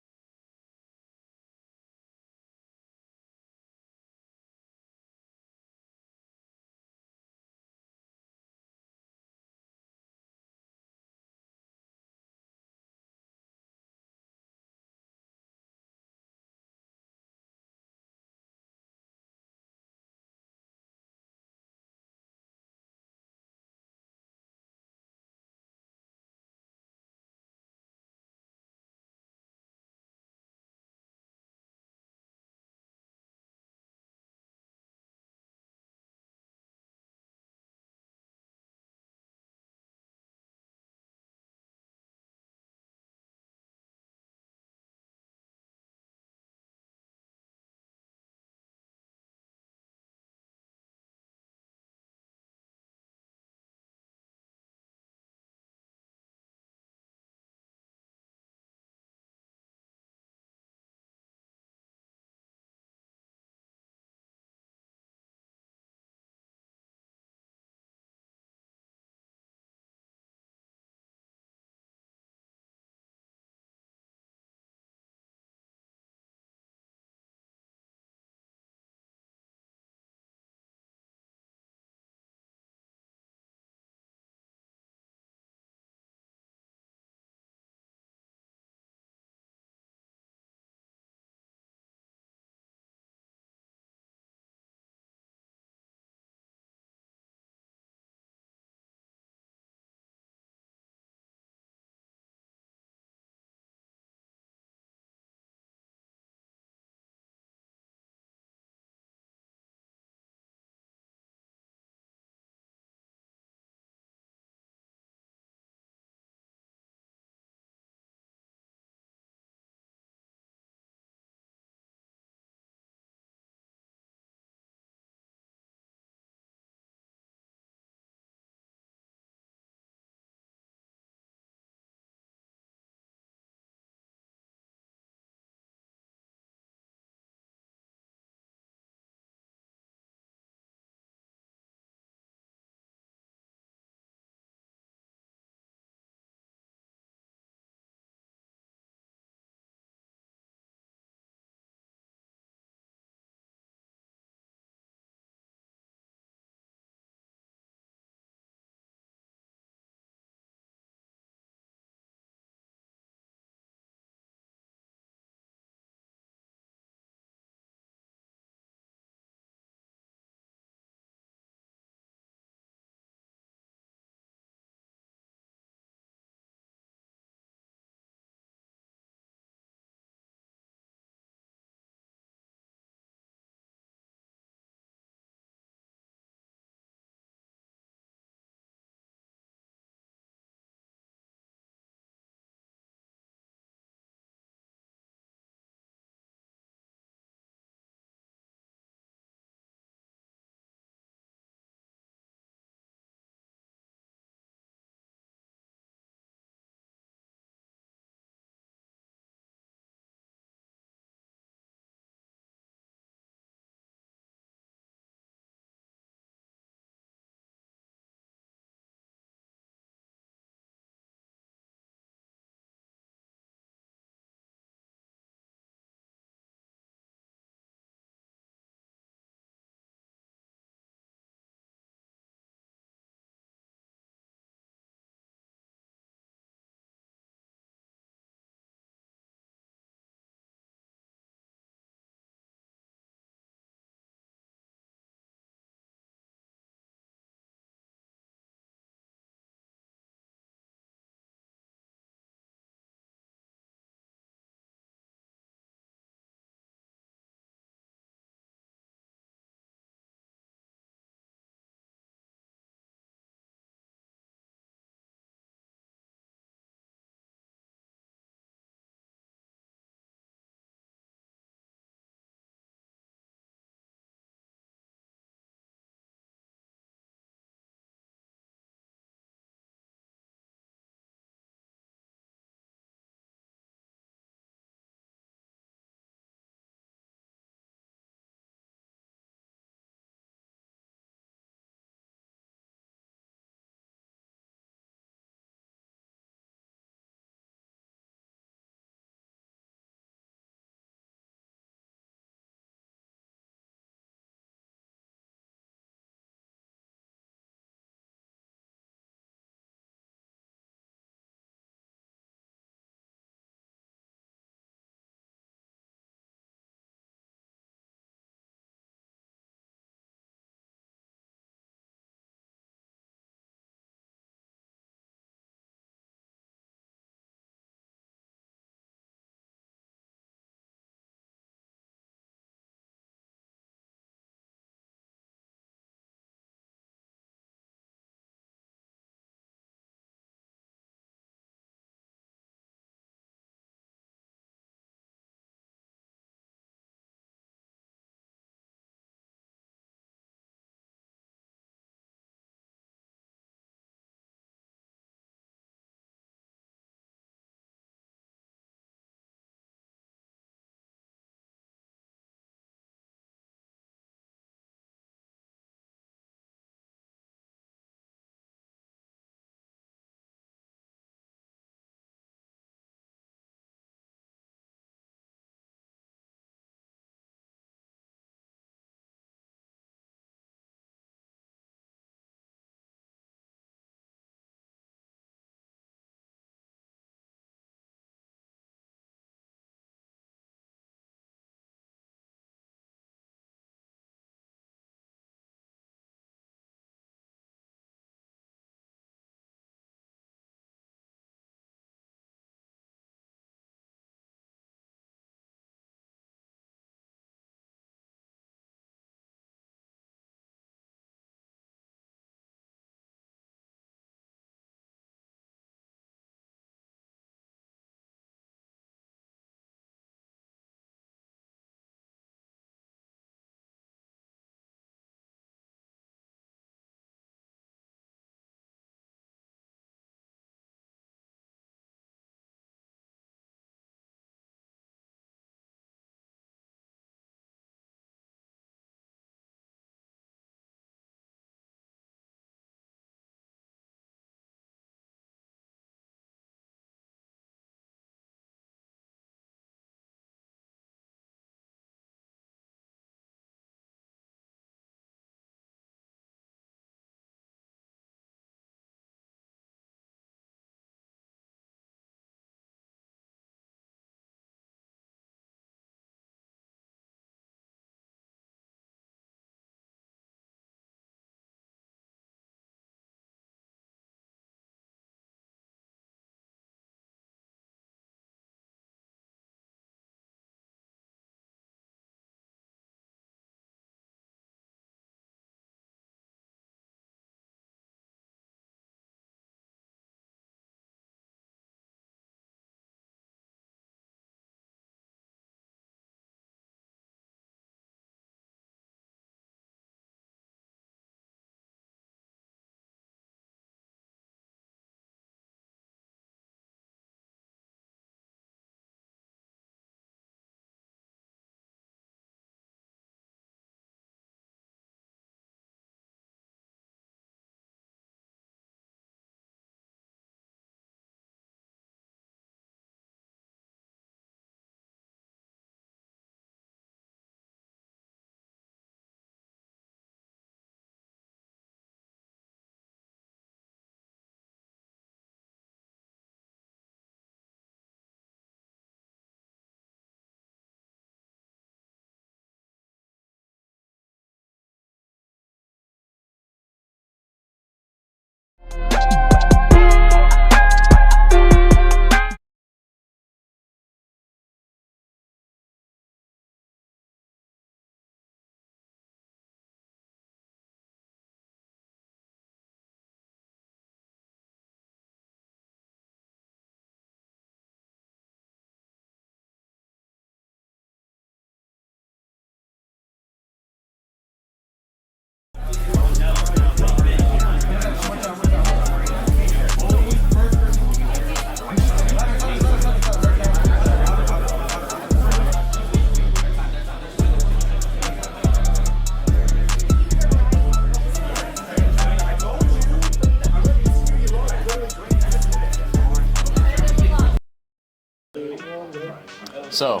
So,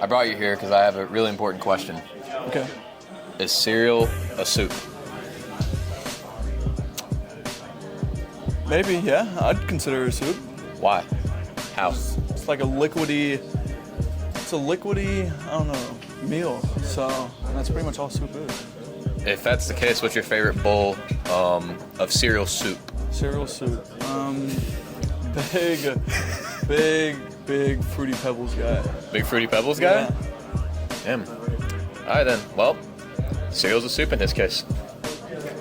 I brought you here because I have a really important question. Okay. Is cereal a soup? Maybe, yeah. I'd consider it a soup. Why? How? It's like a liquidy, I don't know, meal. So that's pretty much all soup is. If that's the case, what's your favorite bowl of cereal soup? Cereal soup. Big Fruity Pebbles guy. Big Fruity Pebbles guy? Yeah. Damn. All right then. Well, cereal's a soup in this case.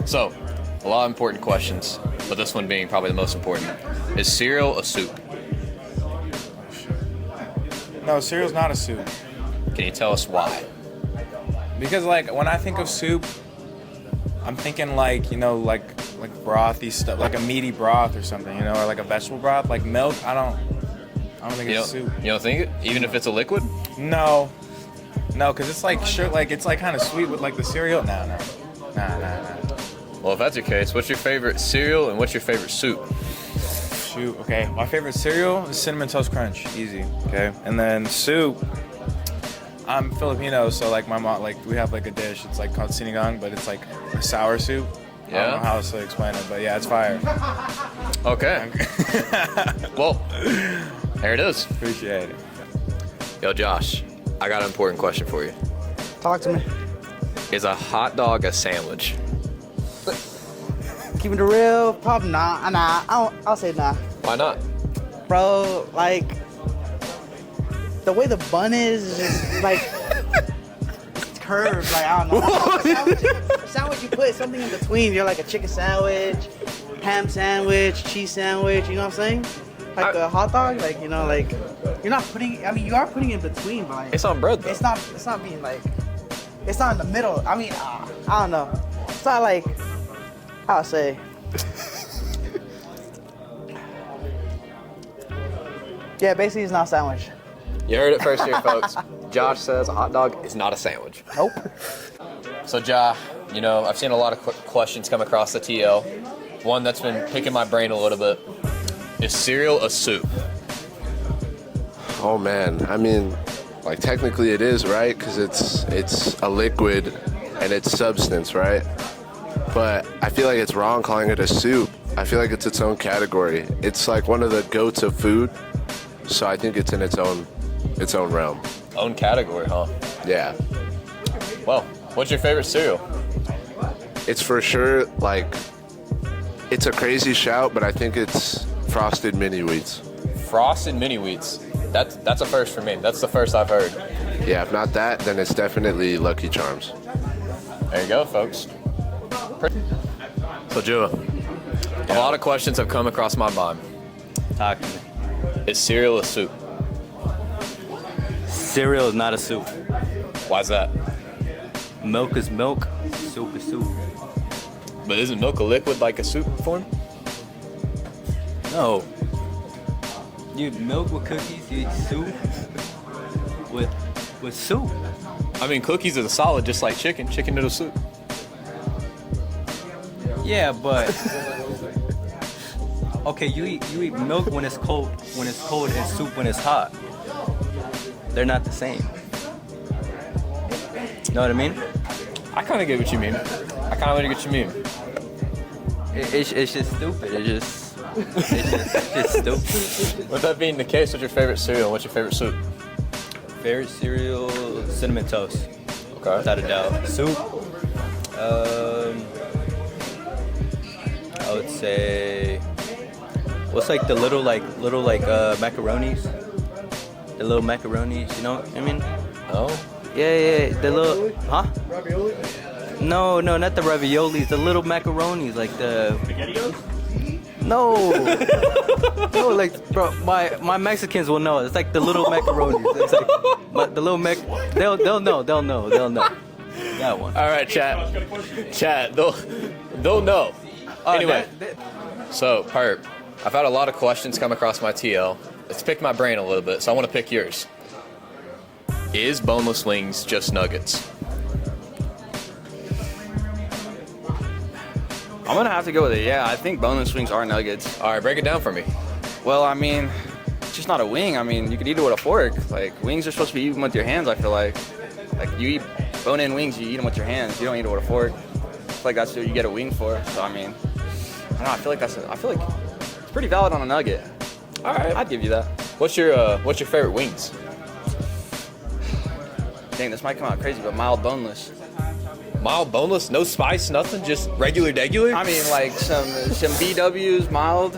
So, a lot of important questions, but this one being probably the most important. Is cereal a soup? No, cereal's not a soup. Can you tell us why? Because like when I think of soup, I'm thinking like, you know, like brothy stuff, like a meaty broth or something, you know, or like a vegetable broth, like milk. I don't think it's soup. You don't think it? Even if it's a liquid? No, because it's like it's like kind of sweet with like the cereal. Nah. Well, if that's your case, what's your favorite cereal and what's your favorite soup? Shoot, okay. My favorite cereal is Cinnamon Toast Crunch, easy, okay? And then soup, I'm Filipino, so like my mom, like we have like a dish, it's like called sinigang, but it's like a sour soup. I don't know how else to explain it, but yeah, it's fire. Okay. Well, there it is. Appreciate it. Yo, Josh, I got an important question for you. Talk to me. Is a hot dog a sandwich? Keeping it real, probably nah. I'll say nah. Why not? Bro, like the way the bun is just like it's curved. Like I don't know. Sandwich you put something in between. You're like a chicken sandwich, ham sandwich, cheese sandwich. You know what I'm saying? Like a hot dog. Like you know, like you're not putting. I mean, you are putting it in between, but like, it's on bread though. It's not being like. It's not in the middle. I mean, I don't know. It's not like. I'll say. Yeah, basically it's not a sandwich. You heard it first here, folks. Josh says a hot dog is not a sandwich. Nope. So, Ja, you know, I've seen a lot of questions come across the TL. One that's been picking my brain a little bit. Is cereal a soup? Oh man, I mean, like technically it is, right? Because it's a liquid and it's substance, right? But I feel like it's wrong calling it a soup. I feel like it's its own category. It's like one of the goats of food, so I think it's in its own realm. Own category, huh? Yeah. Well, what's your favorite cereal? It's for sure like it's a crazy shout, but I think it's Frosted Mini Wheats. Frosted Mini Wheats. That's a first for me. That's the first I've heard. Yeah, if not that, then it's definitely Lucky Charms. There you go, folks. So, Jua, a lot of questions have come across my mind. Talk to me. Is cereal a soup? Cereal is not a soup. Why's that? Milk is milk. Soup is soup. But isn't milk a liquid like a soup form? No. You eat milk with cookies, you eat soup with soup. I mean, cookies is a solid just like chicken noodle soup. Yeah, but okay, you eat milk when it's cold and soup when it's hot. They're not the same. Know what I mean? I kind of get what you mean. I kind of get what you mean. It's just stupid. It's just stupid. With that being the case, what's your favorite cereal? What's your favorite soup? Favorite cereal, Cinnamon Toast. Okay. Without a doubt. Soup. I would say, what's like the little macaronis? The little macaronis, you know what I mean? Oh. Yeah, the little, huh? Ravioli? No, not the raviolis, the little macaronis, like the... SpaghettiOs? No, like, bro, my Mexicans will know. It's like the little macaronis. It's like, but the little they'll know. That one. All right, chat, they'll know. Anyway, so, Perp, I've had a lot of questions come across my TL. It's picked my brain a little bit, so I want to pick yours. Is boneless wings just nuggets? I'm gonna have to go with it. Yeah, I think boneless wings are nuggets. All right, break it down for me. Well, I mean, it's just not a wing. I mean, you could eat it with a fork. Like, wings are supposed to be eaten with your hands, I feel like. Like, you eat bone-in wings, you eat them with your hands. You don't eat it with a fork. I feel like that's what you get a wing for. So, I mean, I don't know. I feel like it's pretty valid on a nugget. All right. I'd give you that. What's your favorite wings? Dang, this might come out crazy, but mild boneless. Mild boneless, no spice, nothing, just regular. I mean, like some BWs, mild.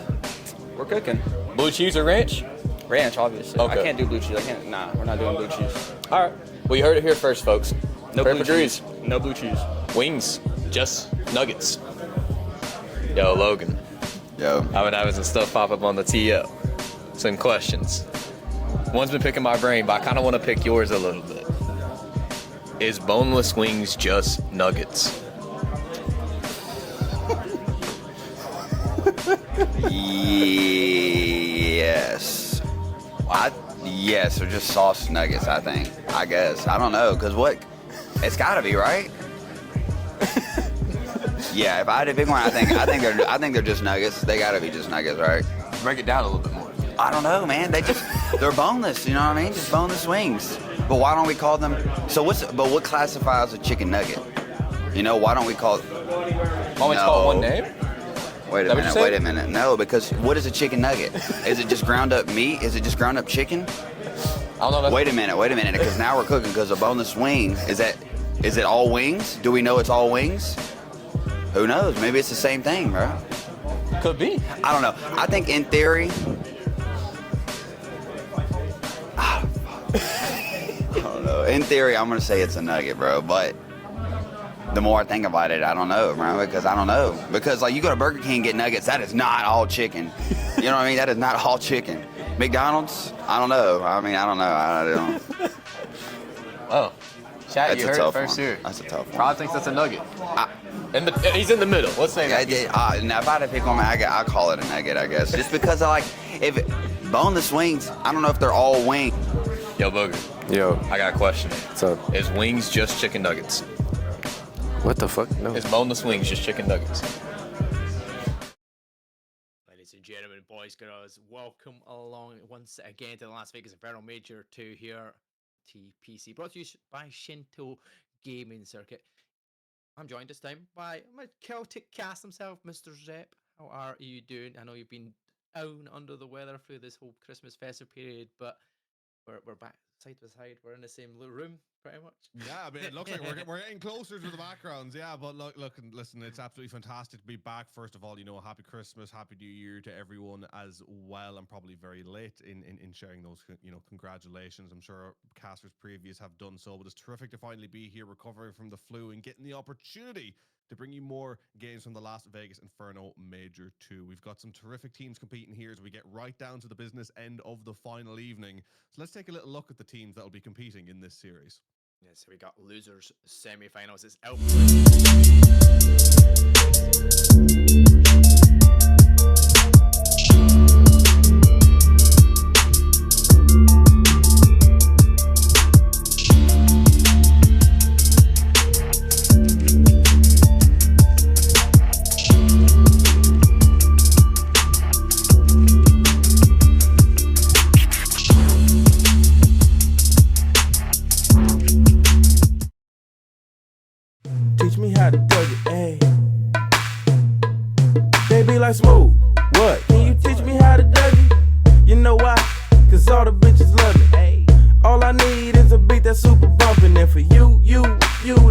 We're cooking. Blue cheese or ranch? Ranch, obviously. Okay. I can't do blue cheese. Nah, we're not doing blue cheese. All right. Well, you heard it here first, folks. No Prep blue agrees. cheese. No blue cheese. Wings, just nuggets. Yo, Logan. Yo. I've been having some stuff pop up on the TO. Some questions. One's been picking my brain, but I kind of want to pick yours a little bit. Is boneless wings just nuggets? Yes. Yes, they're just sauce nuggets, I think. I guess. I don't know, because what? It's got to be, right? Yeah, if I had to pick one, I think they're just nuggets. They got to be just nuggets, right? Break it down a little bit more. I don't know, man. They're boneless, you know what I mean? Just boneless wings. But why don't we call them? What classifies a chicken nugget? You know, why don't we call it? Always call it one name? Wait a minute. No, because what is a chicken nugget? Is it just ground up meat? Is it just ground up chicken? I don't know. Wait a minute, because now we're cooking. Because a boneless wing, is it all wings? Do we know it's all wings? Who knows? Maybe it's the same thing, bro. Could be. I don't know. I think in theory. I don't know. In theory, I'm gonna say it's a nugget, bro. But the more I think about it, I don't know, bro. Because I don't know. Because like you go to Burger King and get nuggets, that is not all chicken. You know what I mean? That is not all chicken. McDonald's, I don't know. I don't. Oh, chat, That's you a heard it tough first one. here. That's a tough one. Rob thinks that's a nugget. He's in the middle. Let's say that. Now, if I had to pick one, I'll call it a nugget, I guess. Just because if boneless wings, I don't know if they're all wings. Yo, Booger. Yo. I got a question. What's up? Is wings just chicken nuggets? What the fuck? No. Is boneless wings just chicken nuggets? Ladies and gentlemen, boys, girls, welcome along once again to the Las Vegas Inferno Major 2 here, TPC, brought to you by Shinto Gaming Circuit. I'm joined this time by my Celtic cast himself, Mr. Zep. How are you doing? I know you've been down under the weather through this whole Christmas festive period, but we're back side by side. We're in the same little room, pretty much. Yeah, I mean, it looks like we're getting closer to the backgrounds. Yeah, but look, and listen, it's absolutely fantastic to be back. First of all, happy Christmas, happy New Year to everyone as well. I'm probably very late in sharing those, congratulations. I'm sure casters previous have done so, but it's terrific to finally be here, recovering from the flu and getting the opportunity to bring you more games from the Las Vegas Inferno Major 2. We've got some terrific teams competing here as we get right down to the business end of the final evening. So let's take a little look at the teams that will be competing in this series. Yeah, so we got losers semi-finals. It's out. Teach me how to thug it, ayy. They be like, smooth, what? Can you teach me how to thug it? You know why? Cause all the bitches love me, ayy. All I need is a beat that's super bumpin'. And for you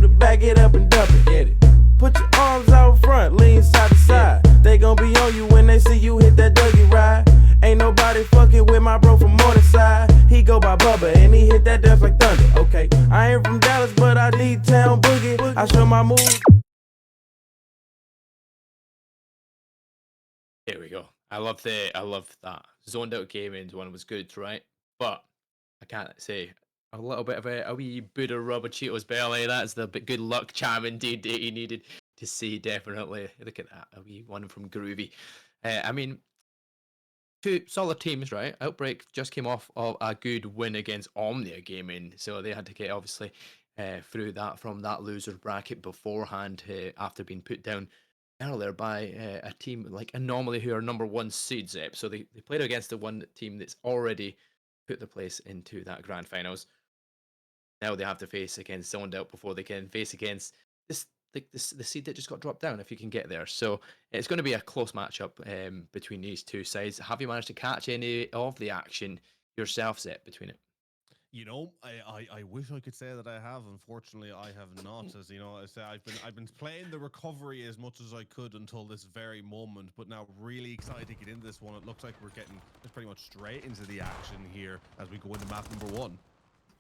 to back it up and dump it. Get it. Put your arms out front, lean side to side. They gon' be on you when they see you hit that Dougie ride. Ain't nobody fucking with my bro from Morningside. He go by Bubba and he hit that dance like thunder. Okay, I ain't from Dallas, but I need town boogie. I show my moves. There we go. I love that. Zoned Out Gaming's one was good, right? But I can't say a little bit of a wee Buddha rubber Cheeto's belly. That's the good luck charm indeed that he needed to see, definitely. Look at that. A wee one from Groovy. I mean, two solid teams, right? Outbreak just came off of a good win against Omnia Gaming, so they had to get obviously through that from that loser bracket beforehand after being put down earlier by a team like Anomaly, who are number 1 seeds. So they played against the one team that's already put their place into that grand finals. Now they have to face against Zoned Out before they can face against the seed that just got dropped down, if you can get there. So it's going to be a close matchup between these two sides. Have you managed to catch any of the action yourself, Zep, between it? You know, I wish I could say that I have. Unfortunately, I have not. As you know, I say I've been playing the recovery as much as I could until this very moment. But now, really excited to get into this one. It looks like we're getting pretty much straight into the action here as we go into map number 1.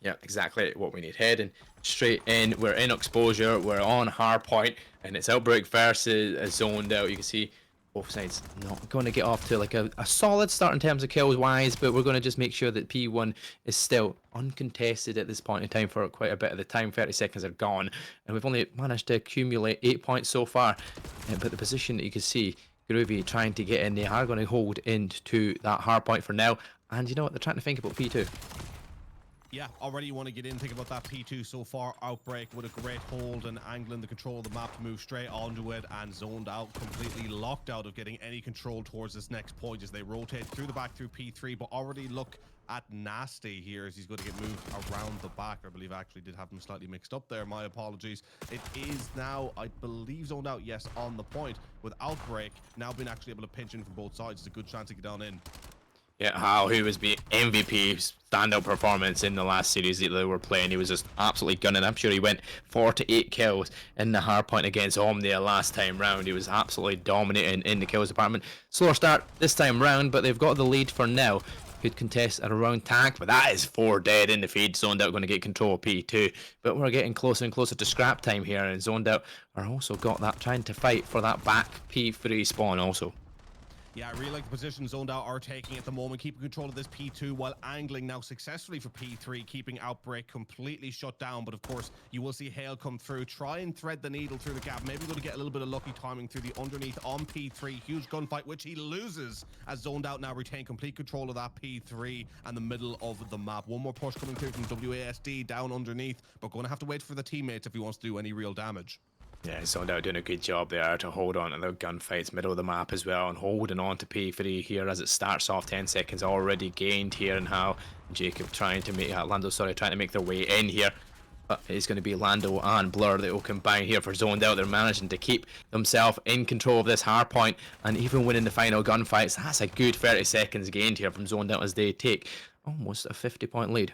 Yeah, exactly what we need. Heading straight in. We're in exposure. We're on hard point, and it's Outbreak versus Zoned Out. You can see both sides not going to get off to like a solid start in terms of kills wise, but we're going to just make sure that P1 is still uncontested at this point in time for quite a bit of the time. 30 seconds are gone, and we've only managed to accumulate 8 points so far. But the position that you can see, Groovy trying to get in, they are going to hold into that hard point for now. And you know what? They're trying to think about P2. Yeah, already you want to get in, think about that P2 so far. Outbreak with a great hold and angling the control of the map to move straight onto it, and Zoned Out completely locked out of getting any control towards this next point as they rotate through the back through P3, but already look at Nasty here as he's going to get moved around the back. I believe I actually did have them slightly mixed up there. My apologies. It is now, I believe, Zoned Out, yes, on the point, with Outbreak now being actually able to pinch in from both sides. It's a good chance to get down in. Yeah, how he was the MVP standout performance in the last series that they were playing. He was just absolutely gunning. I'm sure he went 4 to 8 kills in the hard point against Omnia last time round. He was absolutely dominating in the kills department. Slower start this time round, but they've got the lead for now. Could contest at around tank, but that is 4 dead in the feed. Zoned Out going to get control of P2, but we're getting closer and closer to scrap time here, and Zoned Out are also got that, trying to fight for that back P3 spawn also. Yeah, I really like the position Zoned Out are taking at the moment, keeping control of this P2 while angling now successfully for P3, keeping Outbreak completely shut down. But of course, you will see Hail come through, try and thread the needle through the gap. Maybe going to get a little bit of lucky timing through the underneath on P3. Huge gunfight, which he loses as Zoned Out now retain complete control of that P3 and the middle of the map. One more push coming through from WASD down underneath, but going to have to wait for the teammates if he wants to do any real damage. Yeah, Zoned Out doing a good job there to hold on to the gunfights, middle of the map as well, and holding on to P3 here as it starts off. 10 seconds already gained here, and how Jacob trying to make Lando, trying to make their way in here. But it's going to be Lando and Blur that will combine here for Zoned Out. They're managing to keep themselves in control of this hard point, and even winning the final gunfights. That's a good 30 seconds gained here from Zoned Out as they take almost a 50-point lead.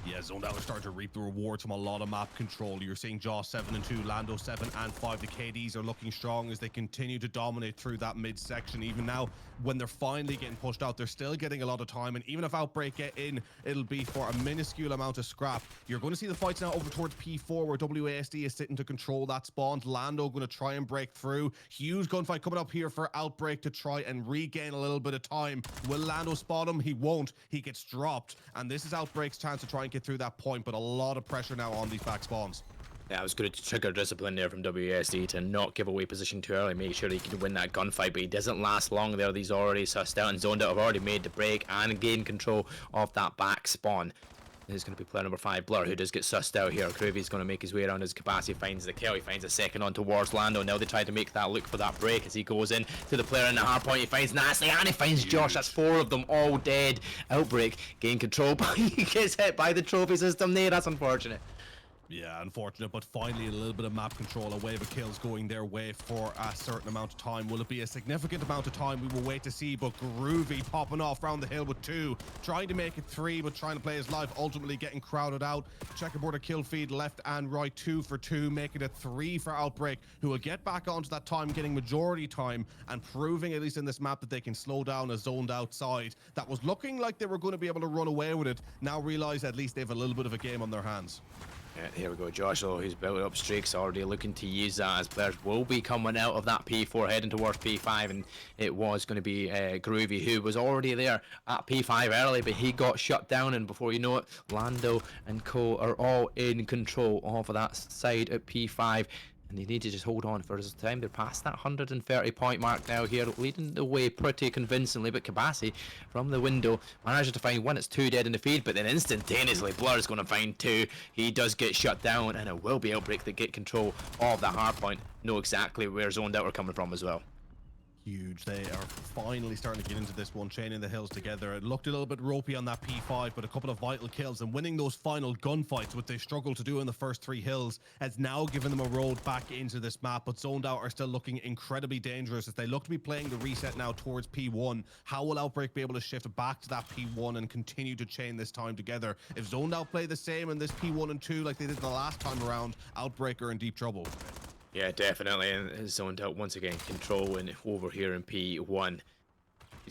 Yeah, Zoned Out are starting to reap the rewards from a lot of map control. You're seeing Jaw 7 and 2, Lando 7 and 5. The KDs are looking strong as they continue to dominate through that midsection. Even now, when they're finally getting pushed out, they're still getting a lot of time. And even if Outbreak get in, it'll be for a minuscule amount of scrap. You're going to see the fights now over towards P4, where WASD is sitting to control that spawn. Lando going to try and break through. Huge gunfight coming up here for Outbreak to try and regain a little bit of time. Will Lando spot him? He won't. He gets dropped. And this is Outbreak's chance to try and get through that point, but a lot of pressure now on these back spawns. Yeah, it was good to trigger discipline there from WSD to not give away position too early, make sure he can win that gunfight, but he doesn't last long there. These already sussed out and Zoned Out have already made the break and gained control of that back spawn. This is going to be player number 5, Blur, who does get sussed out here. Groovy's going to make his way around his capacity, finds the kill, he finds a second on towards Lando. Now they try to make that look for that break as he goes in to the player in the hard point. He finds Nasty and he finds Josh. That's 4 of them all dead. Outbreak gain control, but he gets hit by the trophy system there. That's unfortunate. Yeah, unfortunate, but finally a little bit of map control, a wave of kills going their way for a certain amount of time. Will it be a significant amount of time? We will wait to see, but Groovy popping off round the hill with 2, trying to make it 3, but trying to play his life, ultimately getting crowded out. Checkerboard a kill feed left and right, 2 for 2, making it 3 for Outbreak, who will get back onto that time, getting majority time, and proving, at least in this map, that they can slow down a Zoned Out side that was looking like they were going to be able to run away with it. Now realize at least they have a little bit of a game on their hands. Yeah, here we go. Josh, though, who's built up streaks, already looking to use that as players will be coming out of that P4 heading towards P5, and it was going to be Groovy, who was already there at P5 early, but he got shut down, and before you know it, Lando and Co are all in control of that side at P5. and they need to just hold on for this time. They're past that 130 point mark now here, leading the way pretty convincingly, but Kabasi from the window manages to find one. It's 2 dead in the feed, but then instantaneously Blur is going to find 2. He does get shut down, and it will be Outbreak that get control of that hard point. Know exactly where Zoned Out are coming from as well. Huge. They are finally starting to get into this one, chaining the hills together. It looked a little bit ropey on that P5, but a couple of vital kills and winning those final gunfights, which they struggled to do in the first 3 hills, has now given them a road back into this map. But Zoned Out are still looking incredibly dangerous as they look to be playing the reset now towards P1. How will Outbreak be able to shift back to that P1 and continue to chain this time together? If Zoned Out play the same in this P1 and 2 like they did the last time around, Outbreak are in deep trouble. Yeah, definitely, and Zoned Out once again controlling over here in P1.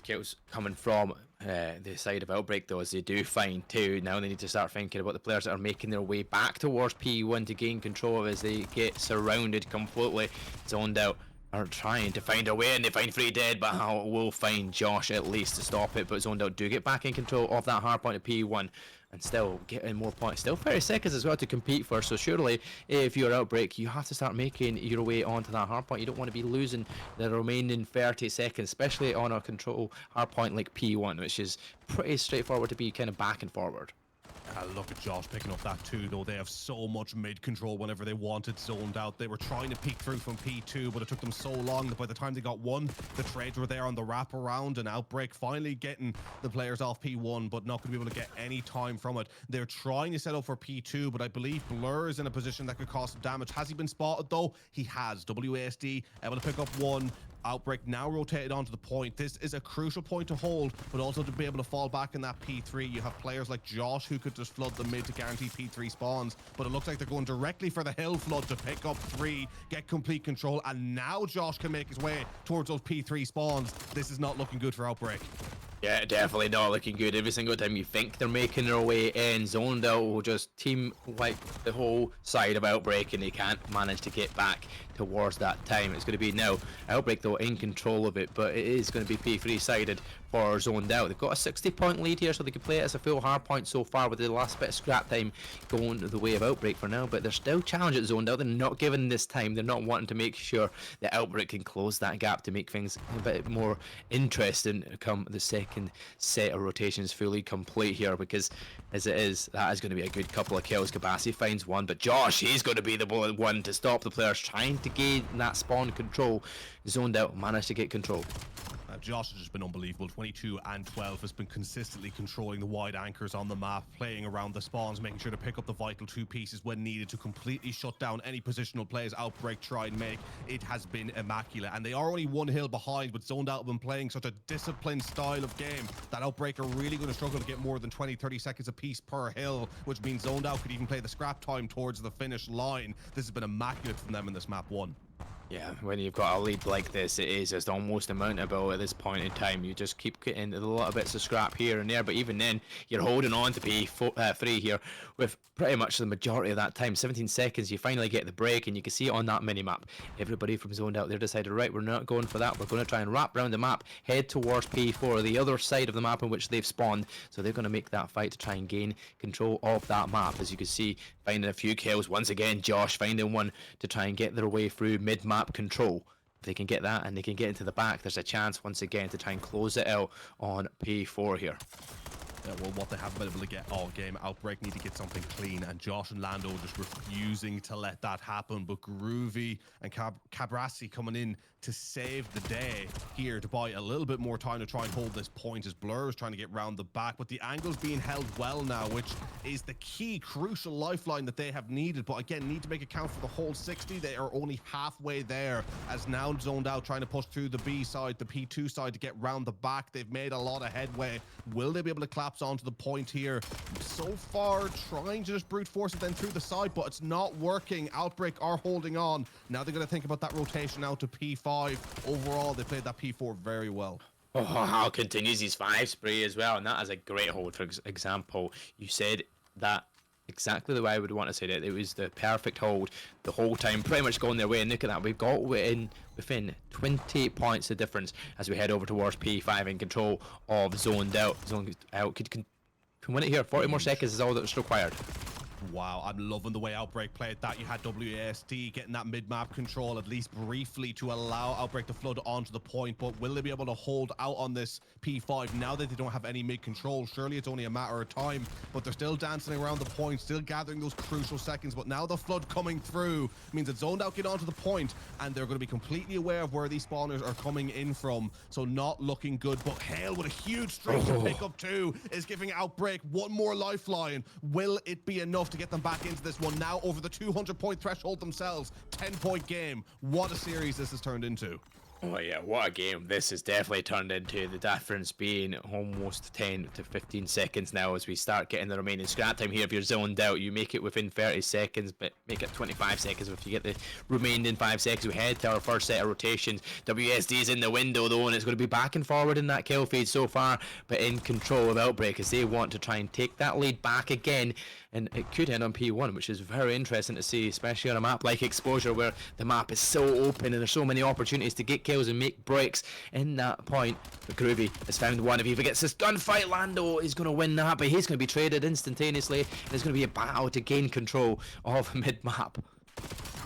Kills coming from the side of Outbreak though, as they do find 2. Now they need to start thinking about the players that are making their way back towards P1 to gain control as they get surrounded completely. Zoned Out are trying to find a way, and they find 3 dead, but will find Josh at least to stop it. But Zoned Out do get back in control of that hard point at P1 and still getting more points. Still 30 seconds as well to compete for, so surely if you're Outbreak, you have to start making your way onto that hard point. You don't want to be losing the remaining 30 seconds, especially on a control hard point like P1, which is pretty straightforward to be kind of back and forward. Look at Josh picking up that 2 though. They have so much mid control whenever they wanted Zoned Out. They were trying to peek through from P2, but it took them so long that by the time they got 1, the trades were there on the wrap around, and Outbreak finally getting the players off P1, but not going to be able to get any time from it. They're trying to set up for P2, but I believe Blur is in a position that could cause some damage. Has he been spotted though? He has. WASD able to pick up 1. Outbreak now rotated onto the point. This is a crucial point to hold, but also to be able to fall back in that P3. You have players like Josh who could just flood the mid to guarantee P3 spawns, but it looks like they're going directly for the hill flood to pick up 3, get complete control, and now Josh can make his way towards those P3 spawns. This is not looking good for Outbreak. Yeah, definitely not looking good. Every single time you think they're making their way in, Zoned Out will just team wipe the whole side of Outbreak, and they can't manage to get back towards that time. It's going to be now Outbreak though in control of it, but it is going to be P3 sided for Zoned Out. They've got a 60-point lead here, so they can play it as a full hard point so far, with the last bit of scrap time going the way of Outbreak for now. But they're still challenged at Zoned Out. They're not given this time. They're not wanting to make sure that Outbreak can close that gap to make things a bit more interesting come the second set of rotations fully complete here, because as it is, that is going to be a good couple of kills. Kabasi finds 1, but Josh, he's going to be the one to stop the players trying to gain that spawn control. Zoned Out managed to get control. Josh has just been unbelievable. 22 and 12 has been consistently controlling the wide anchors on the map, playing around the spawns, making sure to pick up the vital 2 pieces when needed to completely shut down any positional plays Outbreak try and make. It has been immaculate, and they are only 1 hill behind, but Zoned Out have been playing such a disciplined style of game that Outbreak are really going to struggle to get more than 20-30 seconds apiece per hill, which means Zoned Out could even play the scrap time towards the finish line. This has been immaculate from them in this map 1. Yeah, when you've got a lead like this, it is just almost unmountable at this point in time. You just keep getting a lot of bits of scrap here and there, but even then, you're holding on to P3 here with pretty much the majority of that time. 17 seconds, you finally get the break, and you can see it on that mini-map. Everybody from Zoned Out there decided, right, we're not going for that. We're going to try and wrap around the map, head towards P4, the other side of the map in which they've spawned. So they're going to make that fight to try and gain control of that map. As you can see, finding a few kills. Once again, Josh finding 1 to try and get their way through mid-map control. If they can get that and they can get into the back, there's a chance once again to try and close it out on P4 here. Yeah, well, what they haven't been able to get all game, Outbreak need to get something clean, and Josh and Lando just refusing to let that happen. But Groovy and Cabrassi coming in to save the day here to buy a little bit more time to try and hold this point, as Blur is trying to get round the back, but the angle's being held well now, which is the key crucial lifeline that they have needed. But again, need to make it count for the whole 60. They are only halfway there, as now Zoned Out trying to push through the B side, the P2 side, to get round the back. They've made a lot of headway. Will they be able to collapse onto the point here? So far trying to just brute force it then through the side, but it's not working. Outbreak are holding on. Now they're going to think about that rotation out to P5. Overall, they played that P4 very well. Oh, how continues his 5 spree as well, and that is a great hold. For example, you said that exactly the way I would want to say it. It was the perfect hold the whole time, pretty much going their way. And look at that, we've got within 20 points of difference as we head over towards P5 in control of Zoned Out. Zoned Out can win it here. 40 more seconds is all that's required. Wow, I'm loving the way Outbreak played that. You had WASD getting that mid-map control at least briefly to allow Outbreak to flood onto the point, but will they be able to hold out on this P5 now that they don't have any mid-control? Surely it's only a matter of time, but they're still dancing around the point, still gathering those crucial seconds, but now the flood coming through means that Zoned Out get onto the point, and they're going to be completely aware of where these spawners are coming in from, so not looking good, but Hale with a huge streak to pick up 2 is giving Outbreak one more lifeline. Will it be enough to get them back into this one? Now over the 200-point threshold themselves. 10-point game. What a series this has turned into. Oh yeah, what a game this has definitely turned into, the difference being almost 10 to 15 seconds now as we start getting the remaining scrap time here. If you're zoned out, you make it within 30 seconds, but make it 25 seconds if you get the remaining 5 seconds. We head to our first set of rotations. WSD is in the window though, and it's going to be back and forward in that kill feed so far, but in control of Outbreak as they want to try and take that lead back again, and it could end on P1, which is very interesting to see, especially on a map like Exposure where the map is so open and there's so many opportunities to get kills and make breaks in that point. But Groovy has found one. If he gets this gunfight, Lando is going to win that, but he's going to be traded instantaneously, and it's going to be a battle to gain control of mid-map.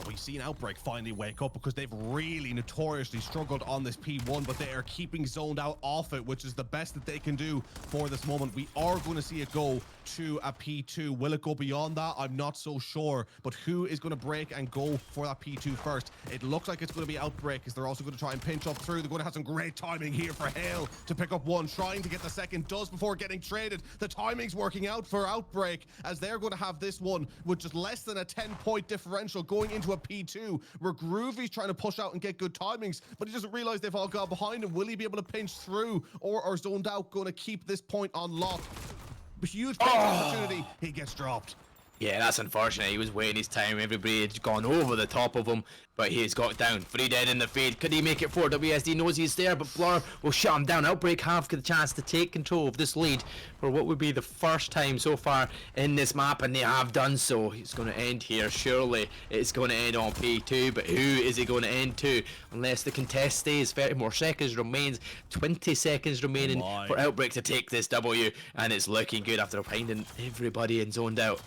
We've seen Outbreak finally wake up because they've really notoriously struggled on this P1, but they are keeping Zoned Out off it, which is the best that they can do for this moment. We are going to see it go to a P2. Will it go beyond that? I'm not so sure, but who is going to break and go for that P2 first? It looks like it's going to be Outbreak, as they're also going to try and pinch up through. They're going to have some great timing here for Hale to pick up one, trying to get the second, does before getting traded. The timing's working out for Outbreak, as they're going to have this one with just less than a 10-point differential going into a P2, where Groovy's trying to push out and get good timings, but he doesn't realize they've all got behind him. Will he be able to pinch through, or are Zoned Out going to keep this point on lock? A huge pinch opportunity. He gets dropped. Yeah, that's unfortunate. He was waiting his time. Everybody had gone over the top of him, but he's got down. 3 dead in the feed. Could he make it 4? WSD knows he's there, but Blur will shut him down. Outbreak have the chance to take control of this lead for what would be the first time so far in this map, and they have done so. It's going to end here. Surely it's going to end on P2, but who is it going to end to? Unless the contest stays. 30 more seconds remains. 20 seconds remaining for Outbreak to take this W, and it's looking good after finding everybody in Zoned Out.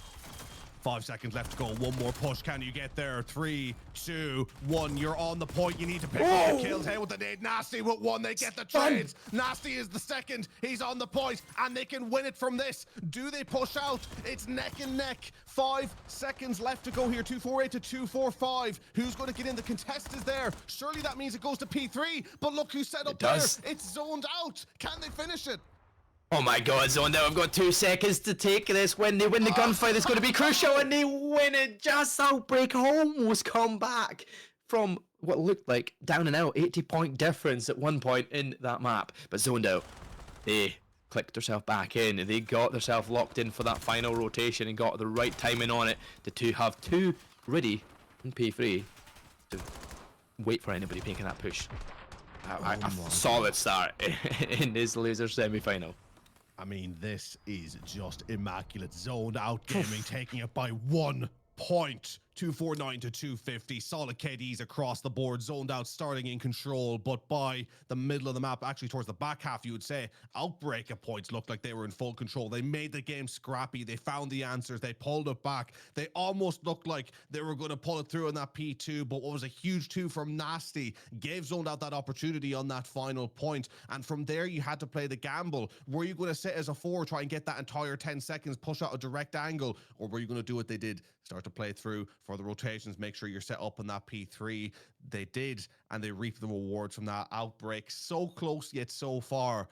5 seconds left to go. One more push. Can you get there? 3, 2, 1. You're on the point. You need to pick up the kills. Hey, with the nade. Nasty with one. They get the trades. Nasty is the second. He's on the point, and they can win it from this. Do they push out? It's neck and neck. 5 seconds left to go here. 248 to 245. Who's going to get in? The contest is there. Surely that means it goes to P3. But look who's set up there. It's Zoned Out. Can they finish it? Oh my god, Zoned Out, I've got 2 seconds to take this. When they win the gunfight, it's going to be crucial, and they win it. Just Outbreak almost come back from what looked like down and out, 80-point difference at one point in that map. But Zoned Out, they clicked themselves back in. They got themselves locked in for that final rotation and got the right timing on it to have 2 ready in P3 to wait for anybody making that push. A solid start in this loser semi-final. I mean, this is just immaculate. Zoned Out gaming, taking it by 1 point. 249 to 250. Solid KDs across the board. Zoned Out starting in control, but by the middle of the map, actually towards the back half, you would say, Outbreak at points looked like they were in full control. They made the game scrappy. They found the answers. They pulled it back. They almost looked like they were going to pull it through in that P2, but what was a huge 2 from Nasty gave Zoned Out that opportunity on that final point. And from there, you had to play the gamble. Were you going to sit as a 4, try and get that entire 10 seconds, push out a direct angle, or were you going to do what they did? Start to play through for the rotations, make sure you're set up on that P3. They did, and they reaped the rewards from that. Outbreak so close yet so far.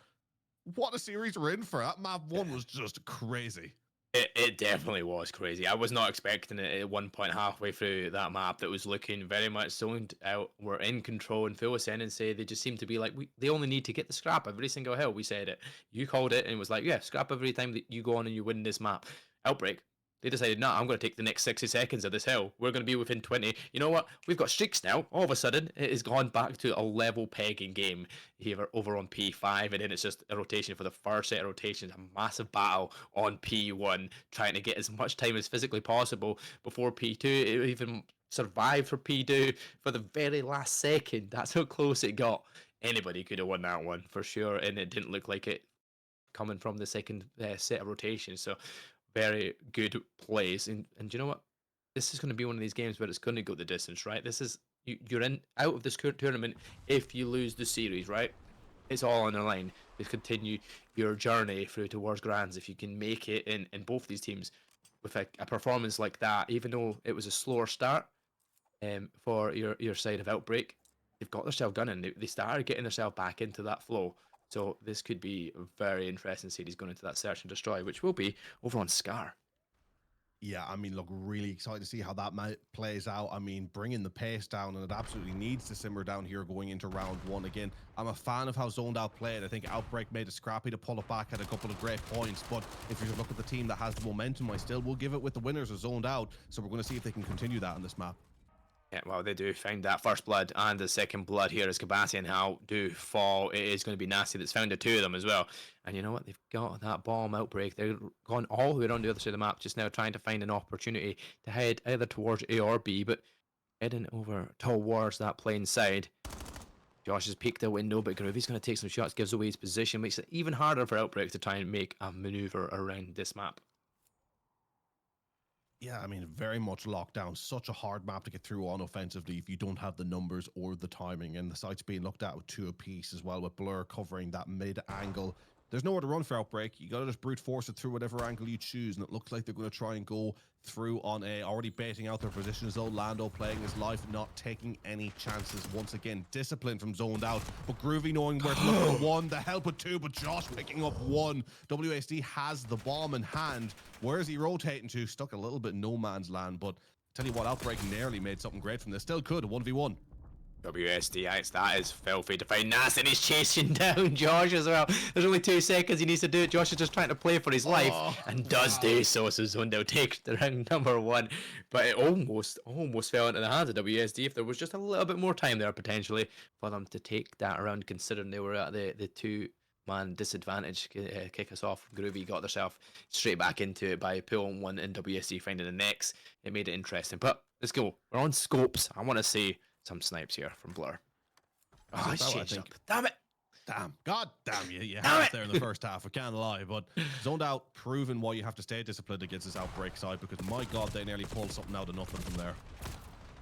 What a series we're in for. That map 1 was just crazy. It definitely was crazy. I was not expecting it at one point halfway through that map that was looking very much Zoned Out. We're in control, and Phil was saying and say they just seem to be like, they only need to get the scrap every single hill. We said it. You called it, and it was like, yeah, scrap every time that you go on and you win this map. Outbreak, they decided, no, I'm going to take the next 60 seconds of this hill. We're going to be within 20. You know what? We've got streaks now. All of a sudden, it has gone back to a level pegging game here over on P5. And then it's just a rotation for the first set of rotations. A massive battle on P1, trying to get as much time as physically possible before P2. It even survived for P2 for the very last second. That's how close it got. Anybody could have won that one for sure. And it didn't look like it coming from the second set of rotations. So very good plays. And you know what? This is going to be one of these games where it's going to go the distance, right? This is you're in out of this current tournament if you lose the series, right? It's all on the line to continue your journey through towards grands. If you can make it in both these teams with a performance like that, even though it was a slower start for your side of Outbreak, they've got themselves gunning. They started getting themselves back into that flow. So this could be a very interesting series going into that search and destroy, which will be over on Scar. Yeah, I mean, look, really excited to see how that plays out. I mean, bringing the pace down, and it absolutely needs to simmer down here going into round one. Again, I'm a fan of how Zoned Out played. I think Outbreak made it scrappy to pull it back at a couple of great points. But if you look at the team that has the momentum, I still will give it with the winners of Zoned Out. So we're going to see if they can continue that on this map. Yeah, well, they do find that first blood and the second blood here as Kabasi and Hal do fall. It is going to be nasty that's found the two of them as well. And you know what? They've got that bomb Outbreak. They're gone all the way around the other side of the map, just now trying to find an opportunity to head either towards A or B, but heading over towards that plain side. Josh has peeked the window, but Groovy's going to take some shots, gives away his position, makes it even harder for Outbreak to try and make a maneuver around this map. Yeah, I mean, very much locked down. Such a hard map to get through on offensively if you don't have the numbers or the timing. And the sites being looked at with 2 apiece as well, with Blur covering that mid angle. There's nowhere to run for Outbreak. You got to just brute force it through whatever angle you choose. And it looks like they're going to try and go through on A. Already baiting out their positions though. Lando playing his life, not taking any chances. Once again, discipline from Zoned Out. But Groovy knowing where to look for 1. The help with 2, but Josh picking up 1. WSD has the bomb in hand. Where is he rotating to? Stuck a little bit in no man's land. But tell you what, Outbreak nearly made something great from this. Still could, a 1v1. WSD, that is filthy to find Nas, and he's chasing down Josh as well. There's only 2 seconds he needs to do it. Josh is just trying to play for his life and does do so. So Zondale takes the round number 1, but it almost fell into the hands of WSD. If there was just a little bit more time there potentially for them to take that round, considering they were at the 2-man disadvantage. Kick us off. Groovy got themselves straight back into it by pulling 1 and WSD finding the next. It made it interesting, but let's go. We're on scopes. I want to see some snipes here from Blur. Oh, it's changed up. Damn it. Damn. God damn you. You had it there in the first half. I can't lie. But Zoned Out proving why you have to stay disciplined against this Outbreak side, because my God, they nearly pulled something out of nothing from there.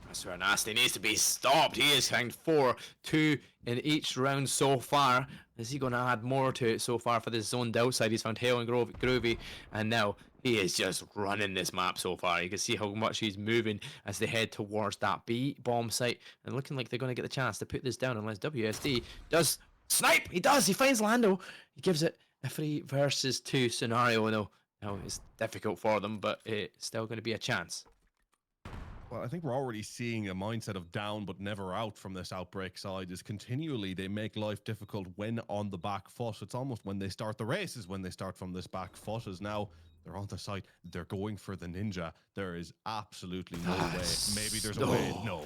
That's where Nasty needs to be stopped. He is hanged 4, 2 in each round so far. Is he going to add more to it so far for this Zoned Out side? He's found Hale and Groovy, and now he is just running this map so far. You can see how much he's moving as they head towards that B bomb site, and looking like they're going to get the chance to put this down unless WSD does snipe. He does. He finds Lando. He gives it a 3 versus 2 scenario. No, it's difficult for them, but it's still going to be a chance. Well, I think we're already seeing a mindset of down but never out from this Outbreak side. Is continually they make life difficult when on the back foot. It's almost when they start the races, when they start from this back foot. As now they're on the side, they're going for the ninja. There is absolutely no way. Maybe there's a way. No,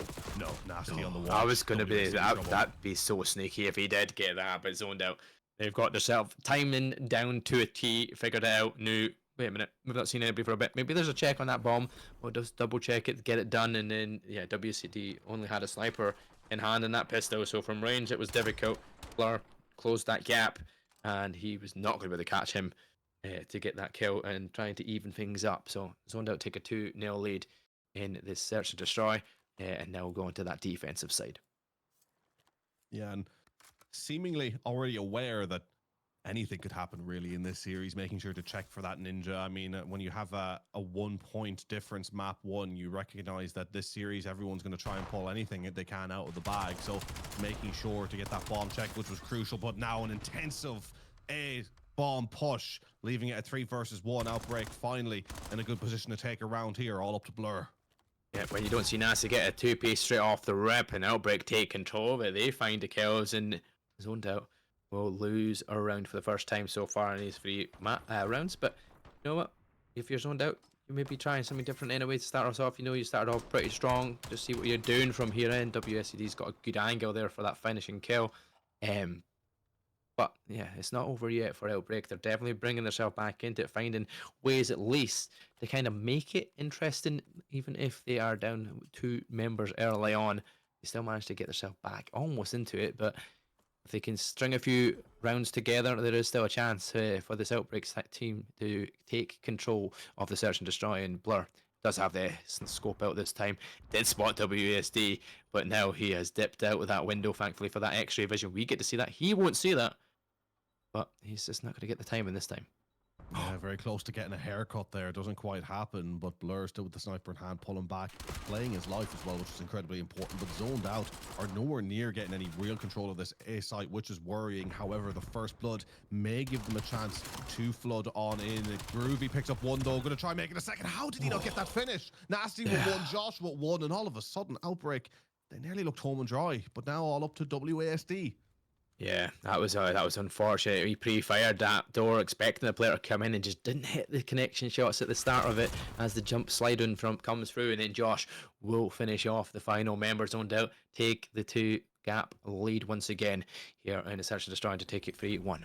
Nasty on the wall. I was going to be, that'd be so sneaky if he did get that, but Zoned Out. They've got themselves timing down to a T, figured it out, knew. Wait a minute, we've not seen anybody for a bit. Maybe there's a check on that bomb. We'll just double check it, get it done, and then, yeah, WCD only had a sniper in hand in that pistol, so from range it was difficult. Blur closed that gap, and he was not going to be able to catch him to get that kill and trying to even things up. So Zoned Out take a 2-0 lead in this search and destroy, and now we'll go into that defensive side. Yeah, and seemingly already aware that anything could happen really in this series, making sure to check for that ninja. I mean, when you have a 1-point difference map 1, you recognize that this series everyone's going to try and pull anything they can out of the bag, so making sure to get that bomb check, which was crucial. But now an intensive A bomb push, leaving it at 3 versus 1. Outbreak finally in a good position to take a round here, all up to Blur. Yeah, when you don't see Nasty get a 2-piece straight off the rip and Outbreak take control of it, they find the kills and Zoned Out will lose a round for the first time so far in these 3 rounds. But you know what? If you're Zoned Out, you may be trying something different anyway to start us off. You know, you started off pretty strong. Just see what you're doing from here in. WSCD's got a good angle there for that finishing kill. But yeah, it's not over yet for Outbreak. They're definitely bringing themselves back into it, finding ways at least to kind of make it interesting, even if they are down 2 members early on. They still managed to get themselves back almost into it, but if they can string a few rounds together, there is still a chance for this Outbreaks team to take control of the Search and Destroy. And Blur does have the scope out this time. Did spot WASD, but now he has dipped out of that window, thankfully, for that X-ray vision. We get to see that. He won't see that, but he's just not going to get the timing this time. Yeah, very close to getting a haircut there. Doesn't quite happen, but Blur still with the sniper in hand, pulling back, playing his life as well, which is incredibly important. But Zoned Out are nowhere near getting any real control of this A site, which is worrying. However, the first blood may give them a chance to flood on in. Groovy picks up one though, going to try making a second. How did he not get that finish? Nasty with one, Josh with one, and all of a sudden, Outbreak, they nearly looked home and dry, but now all up to WASD. Yeah, that was unfortunate. He pre-fired that door, expecting the player to come in, and just didn't hit the connection shots at the start of it as the jump slide in from comes through, and then Josh will finish off the final. Members Zoned Out take the 2-gap lead once again here in the Search and Destroy to take it 3-1.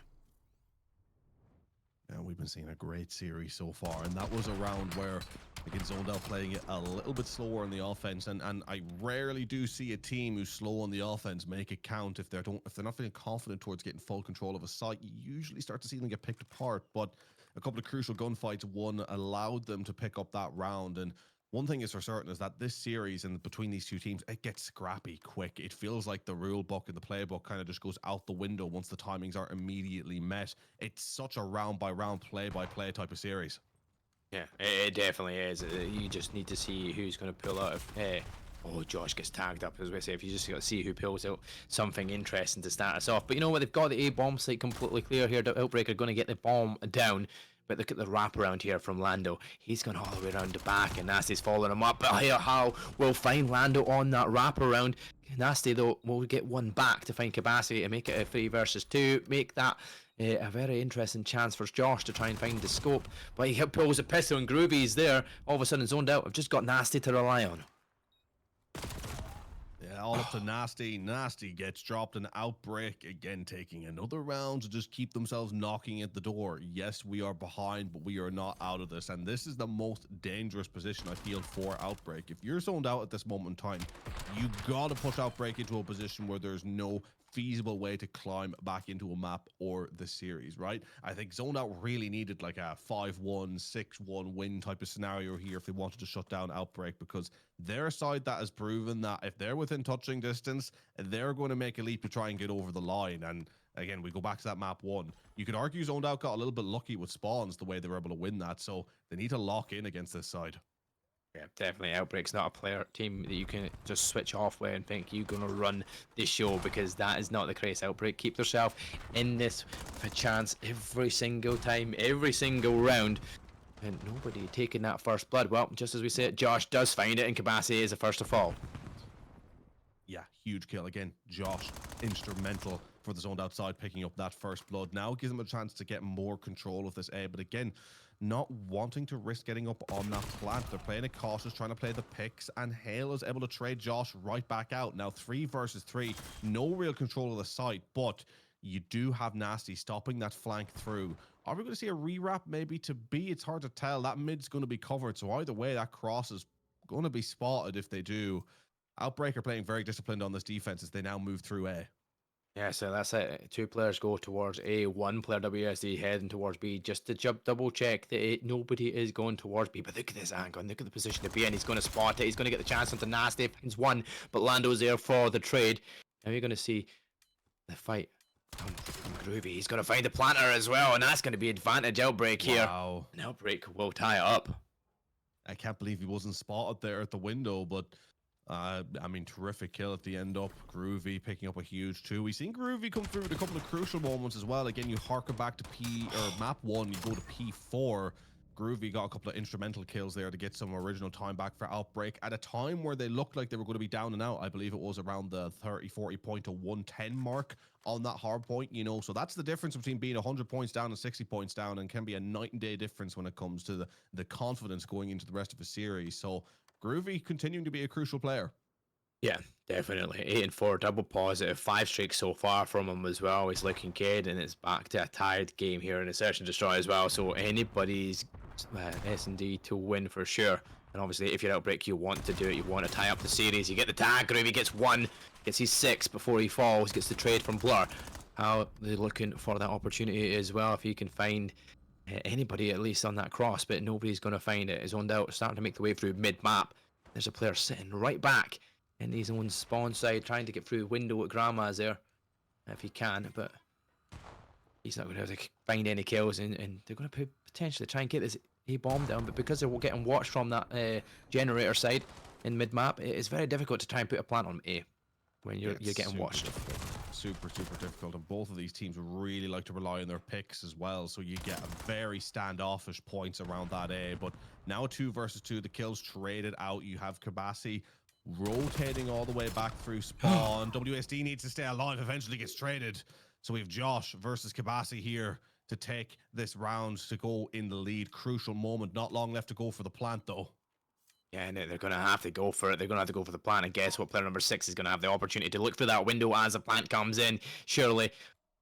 Yeah, we've been seeing a great series so far, and that was a round where, again, Zoned Out playing it a little bit slower on the offense, and I rarely do see a team who's slow on the offense make it count. If they're not feeling confident towards getting full control of a site, you usually start to see them get picked apart. But a couple of crucial gunfights, one allowed them to pick up that round. And one thing is for certain is that this series and between these two teams, it gets scrappy quick. It feels like the rule book and the playbook kind of just goes out the window once the timings are immediately met. It's such a round by round, play by play type of series. Yeah, it definitely is. You just need to see who's going to pull out of. Oh, Josh gets tagged up, as we say. If you just got to see who pulls out something interesting to start us off. But you know what? They've got the A bomb site completely clear here. The Outbreak are going to get the bomb down. But look at the wraparound here from Lando. He's gone all the way around the back, and Nasty's following him up. But here, Hal will find Lando on that wraparound. Nasty, though, will get one back to find capacity and make it a 3 versus 2. Make that a very interesting chance for Josh to try and find the scope. But he pulls a pistol, and Groovy's there. All of a sudden, Zoned Out. I've just got Nasty to rely on. Yeah, all up to Nasty. Nasty gets dropped. An Outbreak again, taking another round to just keep themselves knocking at the door. Yes, we are behind, but we are not out of this. And this is the most dangerous position I feel for Outbreak. If you're Zoned Out at this moment in time, you got to push Outbreak into a position where there's no feasible way to climb back into a map or the series, right? I think Zoned Out really needed like a 5-1, 6-1 win type of scenario here if they wanted to shut down Outbreak, because their side that has proven that if they're within touching distance, they're going to make a leap to try and get over the line. And again, we go back to that map 1. You could argue Zoned Out got a little bit lucky with spawns the way they were able to win that, so they need to lock in against this side. Yeah, definitely. Outbreak's not a team that you can just switch off with and think you're going to run this show, because that is not the case. Outbreak keep yourself in this with a chance every single time, every single round, and nobody taking that first blood. Well, just as we said, Josh does find it, and Kabasi is the first to fall. Yeah, huge kill. Again, Josh, instrumental for the Zoned Outside, picking up that first blood. Now gives him a chance to get more control of this A, but again, not wanting to risk getting up on that plant. They're playing it cautious, trying to play the picks, and Hale is able to trade Josh right back out. Now 3 versus 3, no real control of the site, but you do have Nasty stopping that flank through. Are we going to see a rewrap maybe to B? It's hard to tell. That mid's going to be covered, so either way, that cross is going to be spotted if they do. Outbreak are playing very disciplined on this defense as they now move through A. Yeah, so that's it. 2 players go towards A, 1 player WSD heading towards B, just to double check that nobody is going towards B. But look at this angle, and look at the position to be in. He's going to spot it. He's going to get the chance onto Nasty. Finds 1, but Lando's there for the trade. Now you're going to see the fight from Groovy. He's going to find the planter as well, and that's going to be advantage Outbreak here. Wow. And Outbreak will tie it up. I can't believe he wasn't spotted there at the window, but I mean, terrific kill at the end up. Groovy picking up a huge 2. We've seen Groovy come through with a couple of crucial moments as well. Again, you harken back to map 1, you go to P4. Groovy got a couple of instrumental kills there to get some original time back for Outbreak at a time where they looked like they were going to be down and out. I believe it was around the 30-40 point to 110 mark on that hard point, you know. So that's the difference between being 100 points down and 60 points down, and can be a night and day difference when it comes to the confidence going into the rest of the series. So Groovy continuing to be a crucial player. Yeah, definitely. 8 and 4, double positive, 5 streaks so far from him as well. He's looking good, and it's back to a tied game here in the Search and Destroy as well. So anybody's S&D to win for sure. And obviously, if you're Outbreak, you want to do it. You want to tie up the series. You get the tag. Groovy gets 1, gets his 6 before he falls. Gets the trade from Blur. How they're looking for that opportunity as well. If he can find anybody at least on that cross, but nobody's going to find it. His own out, starting to make the way through mid-map. There's a player sitting right back in his own spawn side, trying to get through the window at Grandma's there, if he can, but he's not going to be able to find any kills, and they're going to potentially try and get this A-bomb down, but because they're getting watched from that generator side in mid-map, it is very difficult to try and put a plant on A when you're getting watched. Super difficult, and both of these teams really like to rely on their picks as well, so you get a very standoffish points around that A. But now 2 versus 2, the kills traded out. You have Kabasi rotating all the way back through spawn. WSD needs to stay alive, eventually gets traded. So we have Josh versus Kabasi here to take this round to go in the lead. Crucial moment, not long left to go for the plant though. Yeah, and they're going to have to go for it. They're going to have to go for the plant. And guess what? Player number 6 is going to have the opportunity to look through that window as the plant comes in. Surely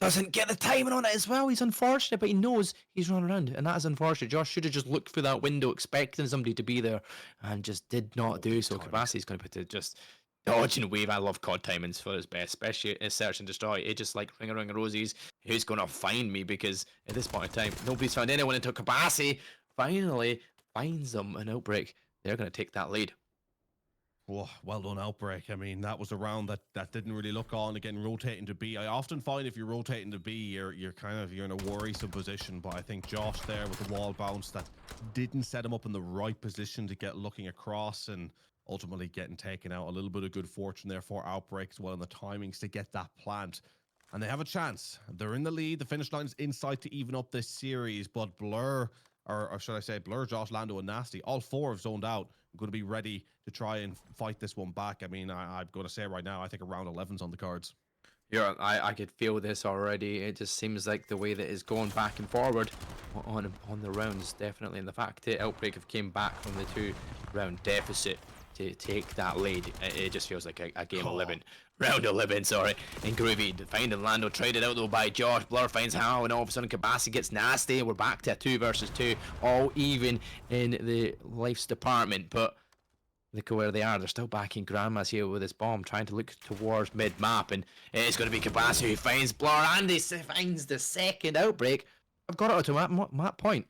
doesn't get the timing on it as well. He's unfortunate, but he knows he's running around. And that is unfortunate. Josh should have just looked through that window expecting somebody to be there and just did not do so. Kabasi's going to put it just dodge and wave. I love COD timings for his best, especially in Search and Destroy. It just like ring a rosies. Who's going to find me? Because at this point in time, nobody's found anyone until Kabasi finally finds them an Outbreak. They're going to take that lead. Oh, well done, Outbreak. I mean, that was a round that didn't really look on. Again, rotating to B. I often find if you're rotating to B, you're in a worrisome position. But I think Josh there with the wall bounce that didn't set him up in the right position to get looking across and ultimately getting taken out. A little bit of good fortune there for Outbreak as well in the timings to get that plant. And they have a chance. They're in the lead. The finish line's in sight to even up this series. But Blur, or should I say Blur, Josh, Lando, and Nasty, all 4 have zoned out. I'm going to be ready to try and fight this one back. I mean, I'm going to say right now, I think a round 11's on the cards. Yeah, I could feel this already. It just seems like the way that it's going back and forward on the rounds, definitely. And the fact that Outbreak have came back from the 2-round deficit to take that lead, it just feels like a game 11. Round 11, sorry. And Groovy finding Lando, traded out though by Josh. Blur finds how, and all of a sudden Kabasi gets nasty. We're back to a 2 versus 2, all even in the life's department. But look at where they are. They're still backing Grandma's here with this bomb, trying to look towards mid-map. And it's going to be Kabasi who finds Blur, and he finds the second Outbreak. I've got it to map point.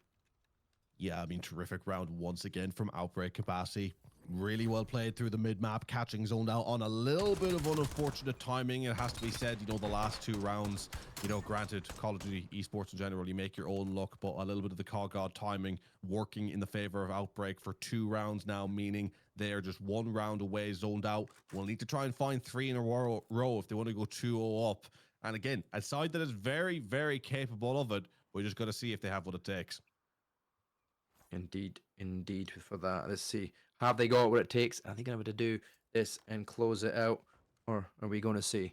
Yeah, I mean, terrific round once again from Outbreak. Kabasi really well played through the mid-map, catching zoned out on a little bit of unfortunate timing. It has to be said, the last 2 rounds, granted, Call of Duty esports in general, you make your own luck, but a little bit of the Call God timing working in the favor of Outbreak for 2 rounds now, meaning they are just 1 round away, zoned out. We'll need to try and find 3 in a row if they want to go 2-0 up. And again, a side that is very, very capable of it. We're just going to see if they have what it takes. Indeed for that. Let's see. Have they got what it takes? Are they going to be able to do this and close it out? Or are we going to see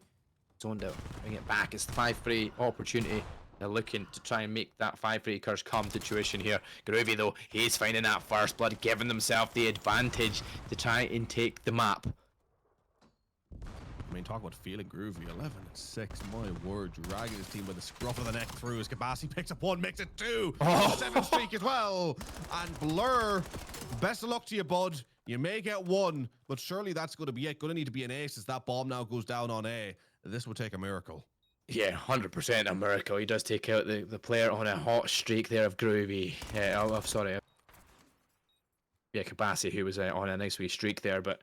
zoned out? Bring it back. It's the 5-3 opportunity. They're looking to try and make that 5-3 curse come to tuition here. Groovy, though, he's finding that first blood, giving themselves the advantage to try and take the map. I mean, talk about feeling groovy. 11-6, my word. Dragging his team by the scruff of the neck through as Kabasi picks up 1, makes it 2. 7 streak as well. And Blur, best of luck to you, bud. You may get 1, but surely that's going to be it. Going to need to be an ace as that bomb now goes down on A. This would take a miracle. Yeah, 100% a miracle. He does take out the player on a hot streak there of Groovy. I'm sorry. Yeah, Kabasi, who was on a nice wee streak there, but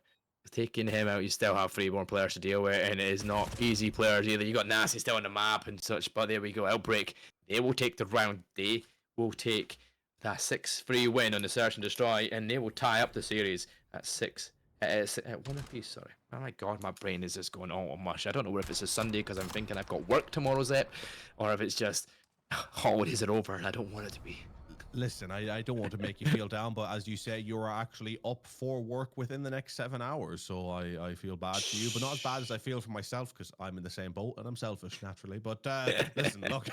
taking him out, you still have 3 more players to deal with, and it is not easy players either. You got Nasty still on the map and such, but there we go. Outbreak, they will take the round. They will take that 6-3 win on the Search and Destroy, and they will tie up the series at 6. At 1 apiece, sorry. Oh my god, my brain is just going all mush. I don't know if it's a Sunday because I'm thinking I've got work tomorrow's ep, or if it's just holidays are over and I don't want it to be. Listen, I don't want to make you feel down, but as you say, you're actually up for work within the next 7 hours. So I feel bad for you, but not as bad as I feel for myself because I'm in the same boat and I'm selfish naturally. But listen, look,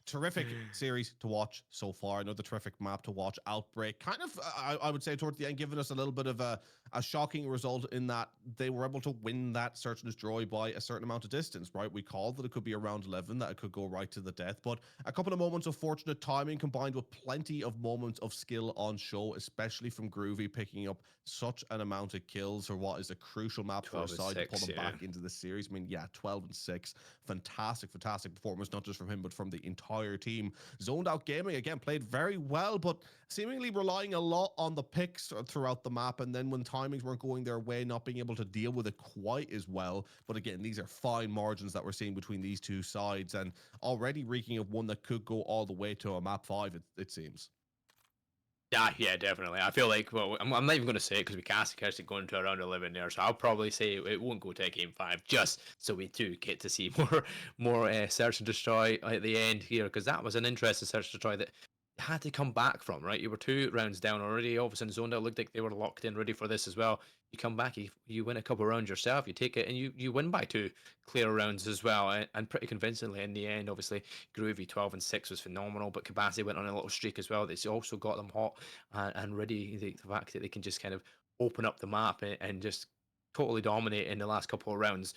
terrific series to watch so far. Another terrific map to watch. Outbreak, kind of, I would say towards the end, giving us a little bit of a shocking result in that they were able to win that search and destroy by a certain amount of distance, right? We called that it could be around 11, that it could go right to the death, but a couple of moments of fortunate timing combined with plenty of moments of skill on show, especially from Groovy picking up such an amount of kills for what is a crucial map for a 12 and side to pull 6, them yeah. back into the series. I mean, yeah, 12 and 6. Fantastic performance, not just from him, but from the entire team. Zoned Out Gaming, again, played very well, but seemingly relying a lot on the picks throughout the map. And then when timings weren't going their way, not being able to deal with it quite as well. But again, these are fine margins that we're seeing between these two sides, and already reeking of one that could go all the way to a map 5, it seems. Yeah, definitely. I feel like, well, I'm not even going to say it because we can't actually go into around 11 there, so I'll probably say it won't go to game 5, just so we do get to see more search and destroy at the end here, because that was an interesting search and destroy that you had to come back from, right? You were 2 rounds down already. All of a sudden, Zoned Out looked like they were locked in, ready for this as well. You come back, you win a couple rounds yourself, you take it, and you win by 2 clear rounds as well, and pretty convincingly in the end. Obviously, Groovy 12 and 6 was phenomenal, but Kabasi went on a little streak as well. That's also got them hot and ready. The fact that they can just kind of open up the map and just totally dominate in the last couple of rounds,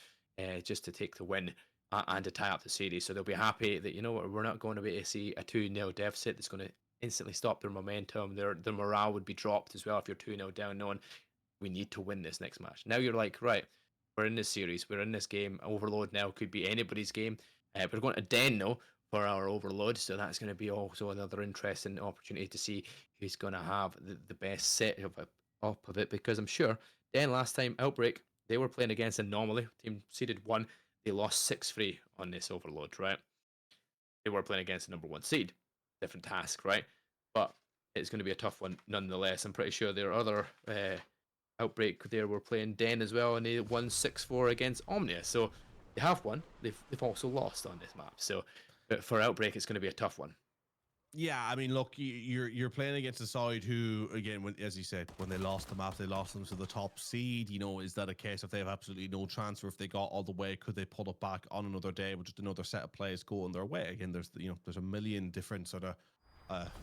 just to take the win and to tie up the series. So they'll be happy that, you know what, we're not going to be able to see a 2-0 deficit that's going to instantly stop their momentum. Their morale would be dropped as well if you're 2-0 down, knowing we need to win this next match. Now you're like, right, we're in this series, we're in this game. Overload now could be anybody's game. We're going to Den now for our Overload, so that's going to be also another interesting opportunity to see who's going to have the best set of it, because I'm sure Den last time Outbreak, they were playing against Anomaly, team seeded 1. They lost 6-3 on this Overload, right? They were playing against the number 1 seed. Different task, right? But it's going to be a tough one nonetheless. I'm pretty sure their other Outbreak there were playing Den as well, and they won 6-4 against Omnia. So they have won. They've also lost on this map. So for Outbreak, it's going to be a tough one. Yeah, I mean, look, you're playing against a side who, again, as you said, when they lost the map, they lost them to the top seed. You know, is that a case if they have absolutely no chance, or if they got all the way, could they pull it back on another day with just another set of plays going their way? Again, there's a million different sort of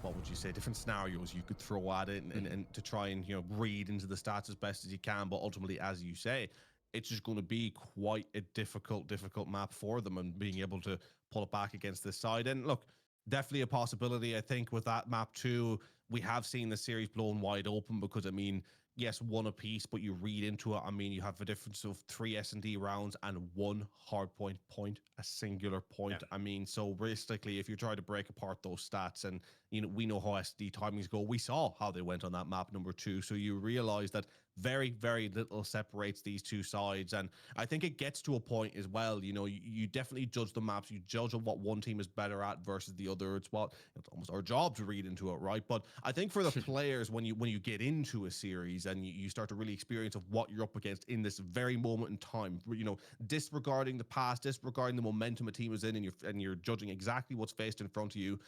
what would you say, different scenarios you could throw at it and to try and, you know, read into the stats as best as you can. But ultimately, as you say, it's just going to be quite a difficult map for them, and being able to pull it back against this side. And look, definitely a possibility. I think with that map too, we have seen the series blown wide open, because I mean, yes, 1 apiece, but you read into it. I mean, you have a difference of 3 S&D rounds and 1 hardpoint point, a singular point. Yeah. I mean, so realistically, if you try to break apart those stats, and you know, we know how S&D timings go. We saw how they went on that map number 2. So you realize that very, very little separates these two sides. And I think it gets to a point as well, you know, you definitely judge the maps, you judge on what one team is better at versus the other. It's almost our job to read into it, right? But I think for the players, when you get into a series and you start to really experience of what you're up against in this very moment in time, you know, disregarding the past, disregarding the momentum a team is in, and you're judging exactly what's faced in front of you.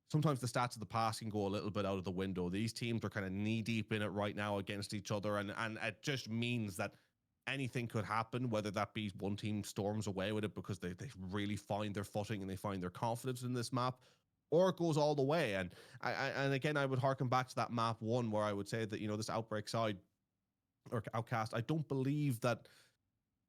Sometimes the stats of the past can go a little bit out of the window. These teams are kind of knee deep in it right now against each other, and it just means that anything could happen, whether that be one team storms away with it because they really find their footing and they find their confidence in this map, or it goes all the way. And again, I would harken back to that map 1, where I would say that, you know, this Outbreak side or Outcast, I don't believe that,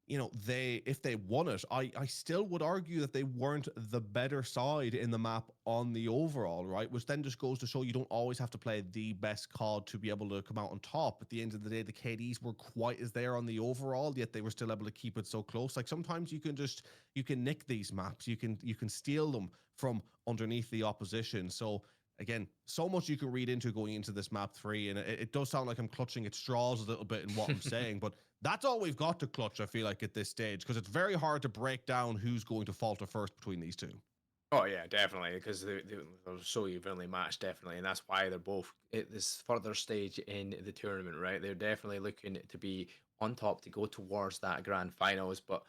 you know, if they won it, I still would argue that they weren't the better side in the map on the overall, right? Which then just goes to show you don't always have to play the best COD to be able to come out on top. At the end of the day, the KDs were quite as there on the overall, yet they were still able to keep it so close. Like, sometimes you can nick these maps, you can steal them from underneath the opposition. So again, so much you can read into going into this map 3, and it does sound like I'm clutching at straws a little bit in what I'm saying, but that's all we've got to clutch, I feel like, at this stage, because it's very hard to break down who's going to falter first between these two. Oh yeah, definitely, because they're so evenly matched, definitely, and that's why they're both at this further stage in the tournament, right? They're definitely looking to be on top to go towards that grand finals, but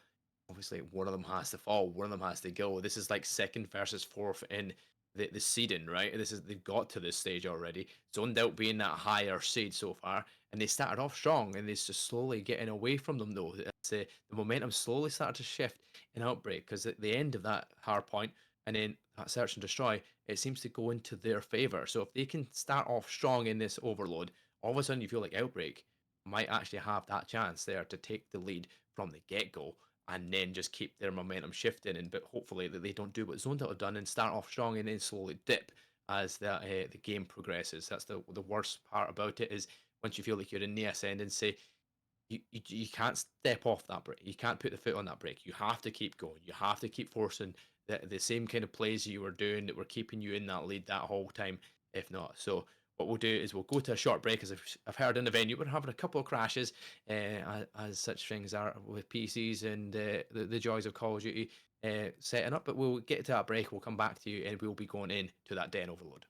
obviously one of them has to fall, one of them has to go. This is like 2nd versus 4th in the seeding, right? They've got to this stage already. Zoned Out being that higher seed so far, and they started off strong, and it's just slowly getting away from them though. The momentum slowly started to shift in Outbreak, because at the end of that hard point, and then at Search and Destroy, it seems to go into their favor. So if they can start off strong in this overload, all of a sudden you feel like Outbreak might actually have that chance there to take the lead from the get-go and then just keep their momentum shifting. And but hopefully that they don't do what Zoned Out have done and start off strong and then slowly dip as the game progresses. That's the worst part about it, is once you feel like you're in the ascendancy, you can't step off that brake. You can't put the foot on that brake. You have to keep going. You have to keep forcing the same kind of plays you were doing that were keeping you in that lead that whole time, if not. So what we'll do is we'll go to a short break. As I've heard in the venue, we're having a couple of crashes, as such things are with PCs and the joys of Call of Duty setting up. But we'll get to that break. We'll come back to you and we'll be going in to that Den Overload.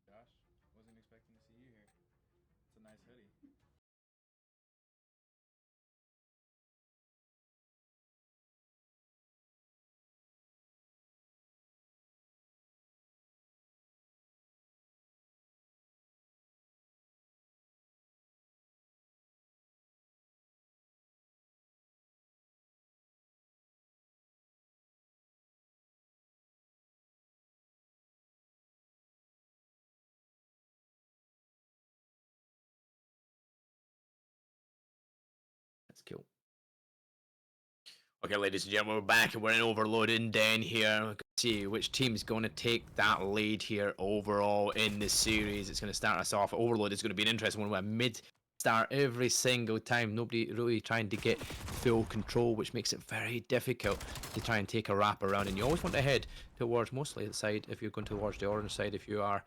Josh, wasn't expecting to see you here. It's a nice hoodie. That's cool. Okay, ladies and gentlemen, we're back and we're in Overloading Den here. We're going to see which team's going to take that lead here overall in this series. It's going to start us off. Overload is going to be an interesting one. We're mid start every single time. Nobody really trying to get full control, which makes it very difficult to try and take a wrap around. And you always want to head towards mostly the side if you're going towards the orange side. If you are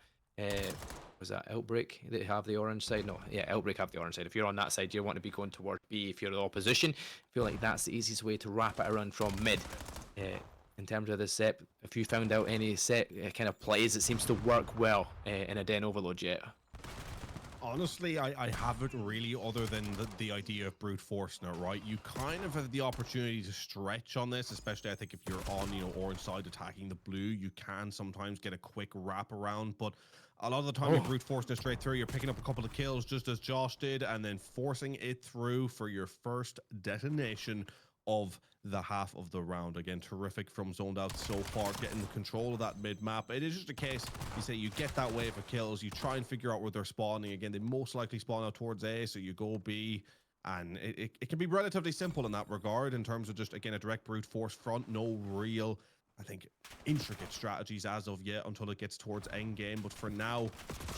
was that Outbreak that have the orange side? No, yeah, Outbreak have the orange side. If you're on that side, you want to be going towards B. If you're the opposition, I feel like that's the easiest way to wrap it around from mid. In terms of the set, if you found out any set kind of plays that seems to work well in a Den Overload yet? Honestly, I haven't really, other than the idea of brute force now, right? You kind of have the opportunity to stretch on this, especially I think if you're on, orange side attacking the blue, you can sometimes get a quick wrap around, but a lot of the time you're brute forcing it straight through. You're picking up a couple of kills just as Josh did, and then forcing it through for your first detonation of the half of the round. Again, terrific from Zoned Out so far, getting the control of that mid map. It is just a case, you say you get that wave of kills, you try and figure out where they're spawning. Again, they most likely spawn out towards A, so you go B, and it can be relatively simple in that regard in terms of just, again, a direct brute force front. No real, I think, intricate strategies as of yet until it gets towards end game. But for now,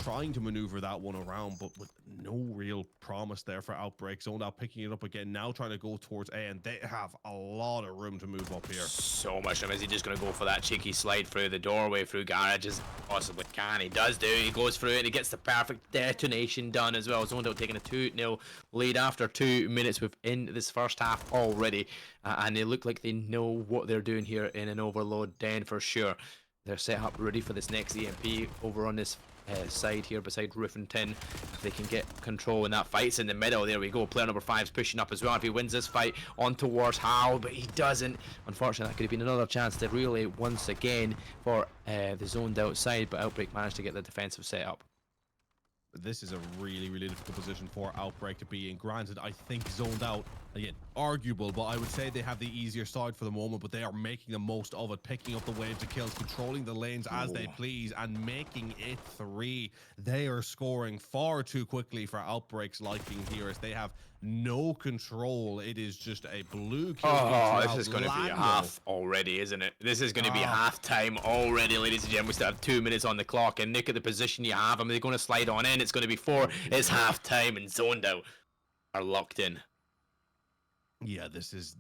trying to maneuver that one around, but with no real promise there for Outbreak. Zoned Out picking it up again, now trying to go towards A, and they have a lot of room to move up here. So much room. Is he just going to go for that cheeky slide through the doorway through garage as possibly can? He does do. He goes through it and he gets the perfect detonation done as well. Zoned Out taking a 2-0 lead after 2 minutes within this first half already. And they look like they know what they're doing here in an Overload Den for sure. They're set up ready for this next EMP over on this side here beside Roof and Tin. If they can get control, and that fight's in the middle. There we go. Player number 5's pushing up as well. If he wins this fight on towards Hal, but he doesn't. Unfortunately, that could have been another chance to really once again for the Zoned Out side, but Outbreak managed to get the defensive setup. This is a really, really difficult position for Outbreak to be in. Granted, I think Zoned Out, again, arguable, but I would say they have the easier side for the moment, but they are making the most of it, picking up the waves of kills, controlling the lanes as they please, and making it 3. They are scoring far too quickly for Outbreak's liking here, as they have no control. It is just a blue kill. Oh, this is going to be a half already, isn't it? This is going to be half time already, ladies and gentlemen. We still have 2 minutes on the clock, and look at the position you have. I mean, they're going to slide on in. It's going to be 4. It's half time, and Zoned Out are locked in. Yeah, this is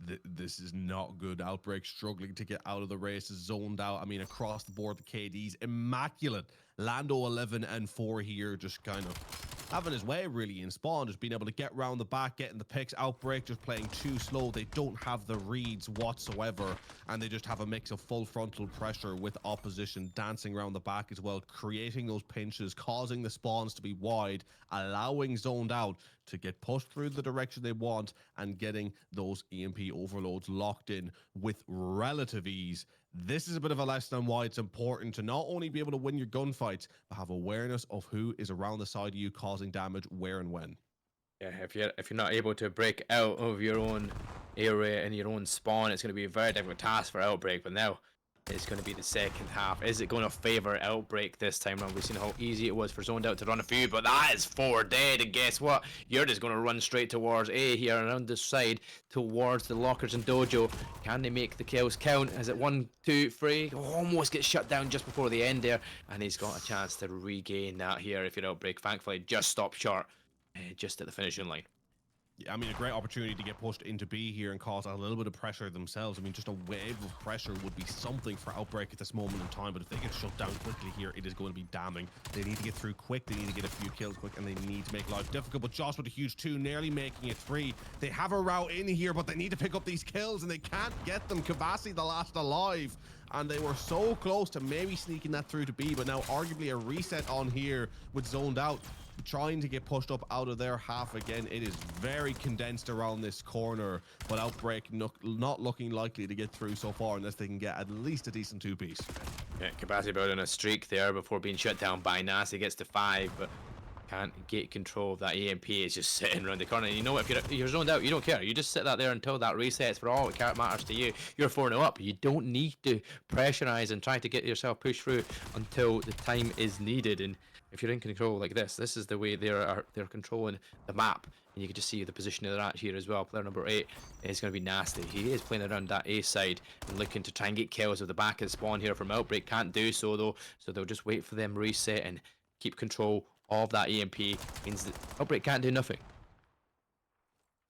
not good. Outbreak struggling to get out of the race, is zoned out. I mean, across the board, the KD's immaculate. Lando 11-4 here, just kind of having his way really in spawn, just being able to get round the back, getting the picks. Outbreak just playing too slow. They don't have the reads whatsoever, and they just have a mix of full frontal pressure with opposition dancing around the back as well, creating those pinches, causing the spawns to be wide, allowing zoned out to get pushed through the direction they want, and getting those EMP overloads locked in with relative ease. This is a bit of a lesson on why it's important to not only be able to win your gunfights, but have awareness of who is around the side of you causing damage where and when. Yeah, if you're not able to break out of your own area and your own spawn, it's going to be a very difficult task for Outbreak. But now it's going to be the second half. Is it going to favor Outbreak this time around? We've seen how easy it was for Zoned Out to run a few, but that is 4 dead. And guess what? You're just going to run straight towards A here around this side towards the lockers and dojo. Can they make the kills count? Is it 1, 2, 3? Almost gets shut down just before the end there, and he's got a chance to regain that here if you're Outbreak. Thankfully, just stopped short, just at the finishing line. Yeah, I mean, a great opportunity to get pushed into B here and cause a little bit of pressure themselves. I mean, just a wave of pressure would be something for Outbreak at this moment in time, but if they get shut down quickly here, it is going to be damning. They need to get through quick, they need to get a few kills quick, and they need to make life difficult. But Josh with a huge 2, nearly making it 3. They have a route in here, but they need to pick up these kills, and they can't get them. Kabasi, the last alive, and they were so close to maybe sneaking that through to B, but now arguably a reset on here with Zoned Out, trying to get pushed up out of their half again. It is very condensed around this corner, but Outbreak not looking likely to get through so far unless they can get at least a decent 2-piece. Yeah, Kabasi building a streak there before being shut down by Nas. He gets to 5, but can't get control of that EMP. It's just sitting around the corner. And you know, if you're zoned out, you don't care. You just sit that there until that resets. For all it matters to you, you're 4-0 up. You don't need to pressurize and try to get yourself pushed through until the time is needed. And if you're in control like this is the way they're controlling the map, and you can just see the position they're at here as well. Player number 8 is going to be nasty. He is playing around that A side and looking to try and get kills at the back of the spawn here from Outbreak. Can't do so though, so they'll just wait for them reset and keep control of that EMP. Means that Outbreak can't do nothing.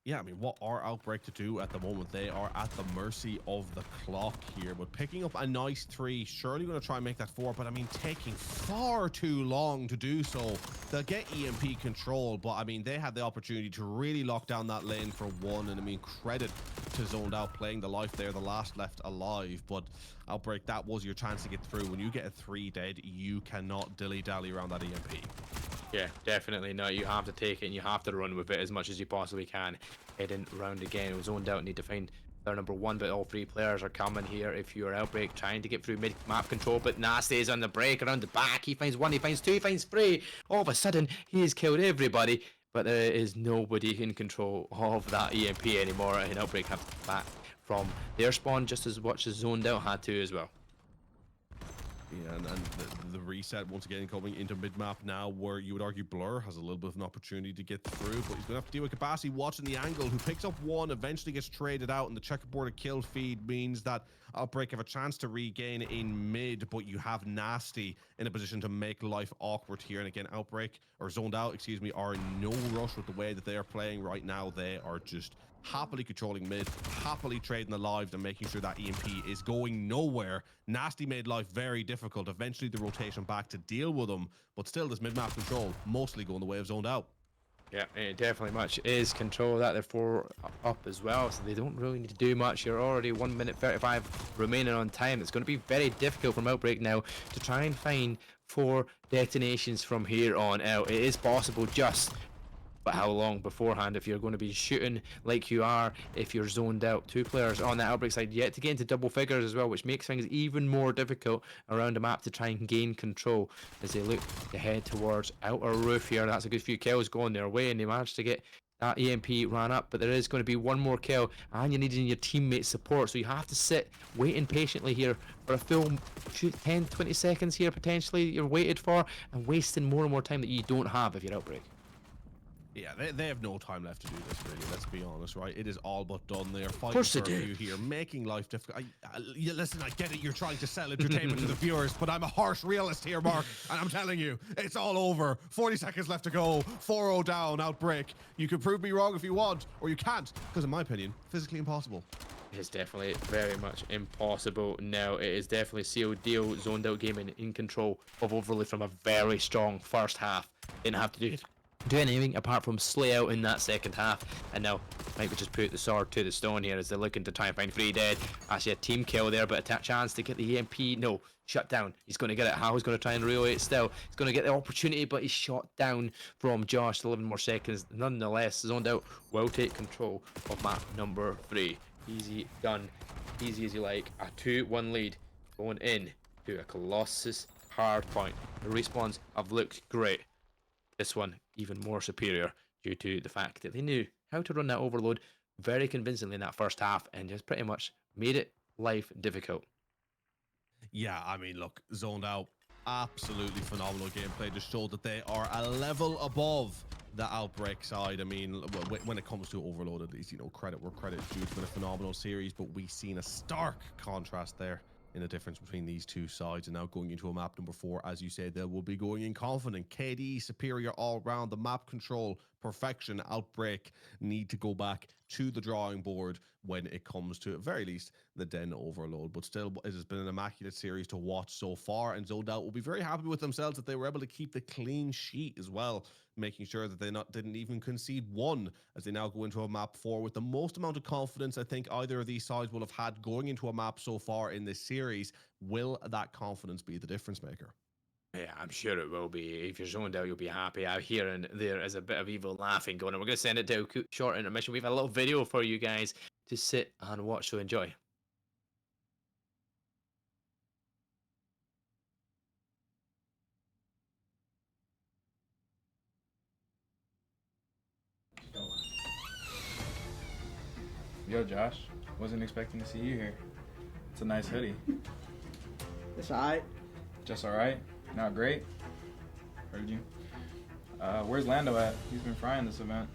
Yeah, I mean, what are Outbreak to do at the moment? They are at the mercy of the clock here, but picking up a nice 3, surely going to try and make that 4, but I mean, taking far too long to do so. They'll get EMP control, but I mean, they had the opportunity to really lock down that lane for 1, and I mean, credit to Zoned Out playing the life there, the last left alive, but Outbreak, that was your chance to get through. When you get a 3 dead, you cannot dilly-dally around that EMP. Yeah, definitely not. You have to take it and you have to run with it as much as you possibly can. Heading round again. It was Zoned Out, need to find their number 1, but all 3 players are coming here if you're Outbreak, trying to get through mid-map control, but Nasty is on the break around the back. He finds 1, he finds 2, he finds 3. All of a sudden, he has killed everybody, but there is nobody in control of that EMP anymore, and Outbreak have to back from their spawn just as much as Zoned Out had to as well. Yeah, and the reset once again coming into mid-map now, where you would argue Blur has a little bit of an opportunity to get through, but he's going to have to deal with Kabasi watching the angle, who picks up 1, eventually gets traded out, and the checkerboard kill feed means that Outbreak have a chance to regain in mid, but you have Nasty in a position to make life awkward here. And again, Outbreak, or Zoned Out, excuse me, are in no rush with the way that they are playing right now. They are just happily controlling mid, happily trading the lives and making sure that EMP is going nowhere. Nasty made life very difficult. Eventually the rotation back to deal with them, but still this mid-map control mostly going the way of Zoned Out. Yeah, it definitely much is control of that. They're 4 up as well, so they don't really need to do much. You're already 1 minute 35 remaining on time. It's going to be very difficult from Outbreak now to try and find 4 detonations from here on out. It is possible, just but how long beforehand if you're going to be shooting like you are if you're zoned out? 2 players on the Outbreak side yet to get into double figures as well, which makes things even more difficult around the map to try and gain control as they look to head towards outer roof here. That's a good few kills going their way, and they managed to get that EMP ran up, but there is going to be 1 more kill, and you're needing your teammate support, so you have to sit waiting patiently here for a full 10-20 seconds here potentially you're waited for, and wasting more and more time that you don't have if you're Outbreak. Yeah, they have no time left to do this, really. Let's be honest, right? It is all but done. They are fighting course for they a do. few here, making life difficult. Listen, I get it. You're trying to sell entertainment to the viewers, but I'm a harsh realist here, Mark, and I'm telling you, it's all over. 40 seconds left to go. 4-0 down, outbreak. You can prove me wrong if you want, or you can't, because in my opinion, physically impossible. It's definitely very much impossible now. It is definitely sealed deal. Zoned Out Gaming in control of Overlord from a very strong first half. Didn't have to do anything apart from slay out in that second half, and now might we just put the sword to the stone here as they're looking to try and find 3 dead. Actually a team kill there, but a chance to get the EMP. No, shut down. He's going to get it. How's going to try and relay it still. He's going to get the opportunity, but he's shot down from Josh. 11 more seconds. Nonetheless, Zoned Out will take control of map number 3. Easy done, easy as you like. A 2-1 lead going in to a Colossus hard point. The respawns have looked great. This one even more superior due to the fact that they knew how to run that overload very convincingly in that first half and just pretty much made it life difficult. Yeah, I mean, look, Zoned Out, absolutely phenomenal gameplay. Just showed that they are a level above the Outbreak side. I mean, when it comes to Overload, at least, you know, credit where credit's due. It's been a phenomenal series, but we've seen a stark contrast there in the difference between these two sides. And now going into a map number 4, as you said, they will be going in confident. KD superior all round. The map control perfection. Outbreak need to go back to the drawing board when it comes to, at very least, the Den Overload. But still, it has been an immaculate series to watch so far, and Zoned Out will be very happy with themselves that they were able to keep the clean sheet as well, making sure that they didn't even concede one as they now go into a map 4 with the most amount of confidence I think either of these sides will have had going into a map so far in this series. Will that confidence be the difference maker? Yeah, I'm sure it will be. If you're zoned out, you'll be happy. I'm hearing there is a bit of evil laughing going on. We're going to send it to a short intermission. We have a little video for you guys to sit and watch, so enjoy. Yo, Josh. Wasn't expecting to see you here. It's a nice hoodie. It's alright. Just alright? Not great? Heard you. Where's Lando at? He's been frying this event.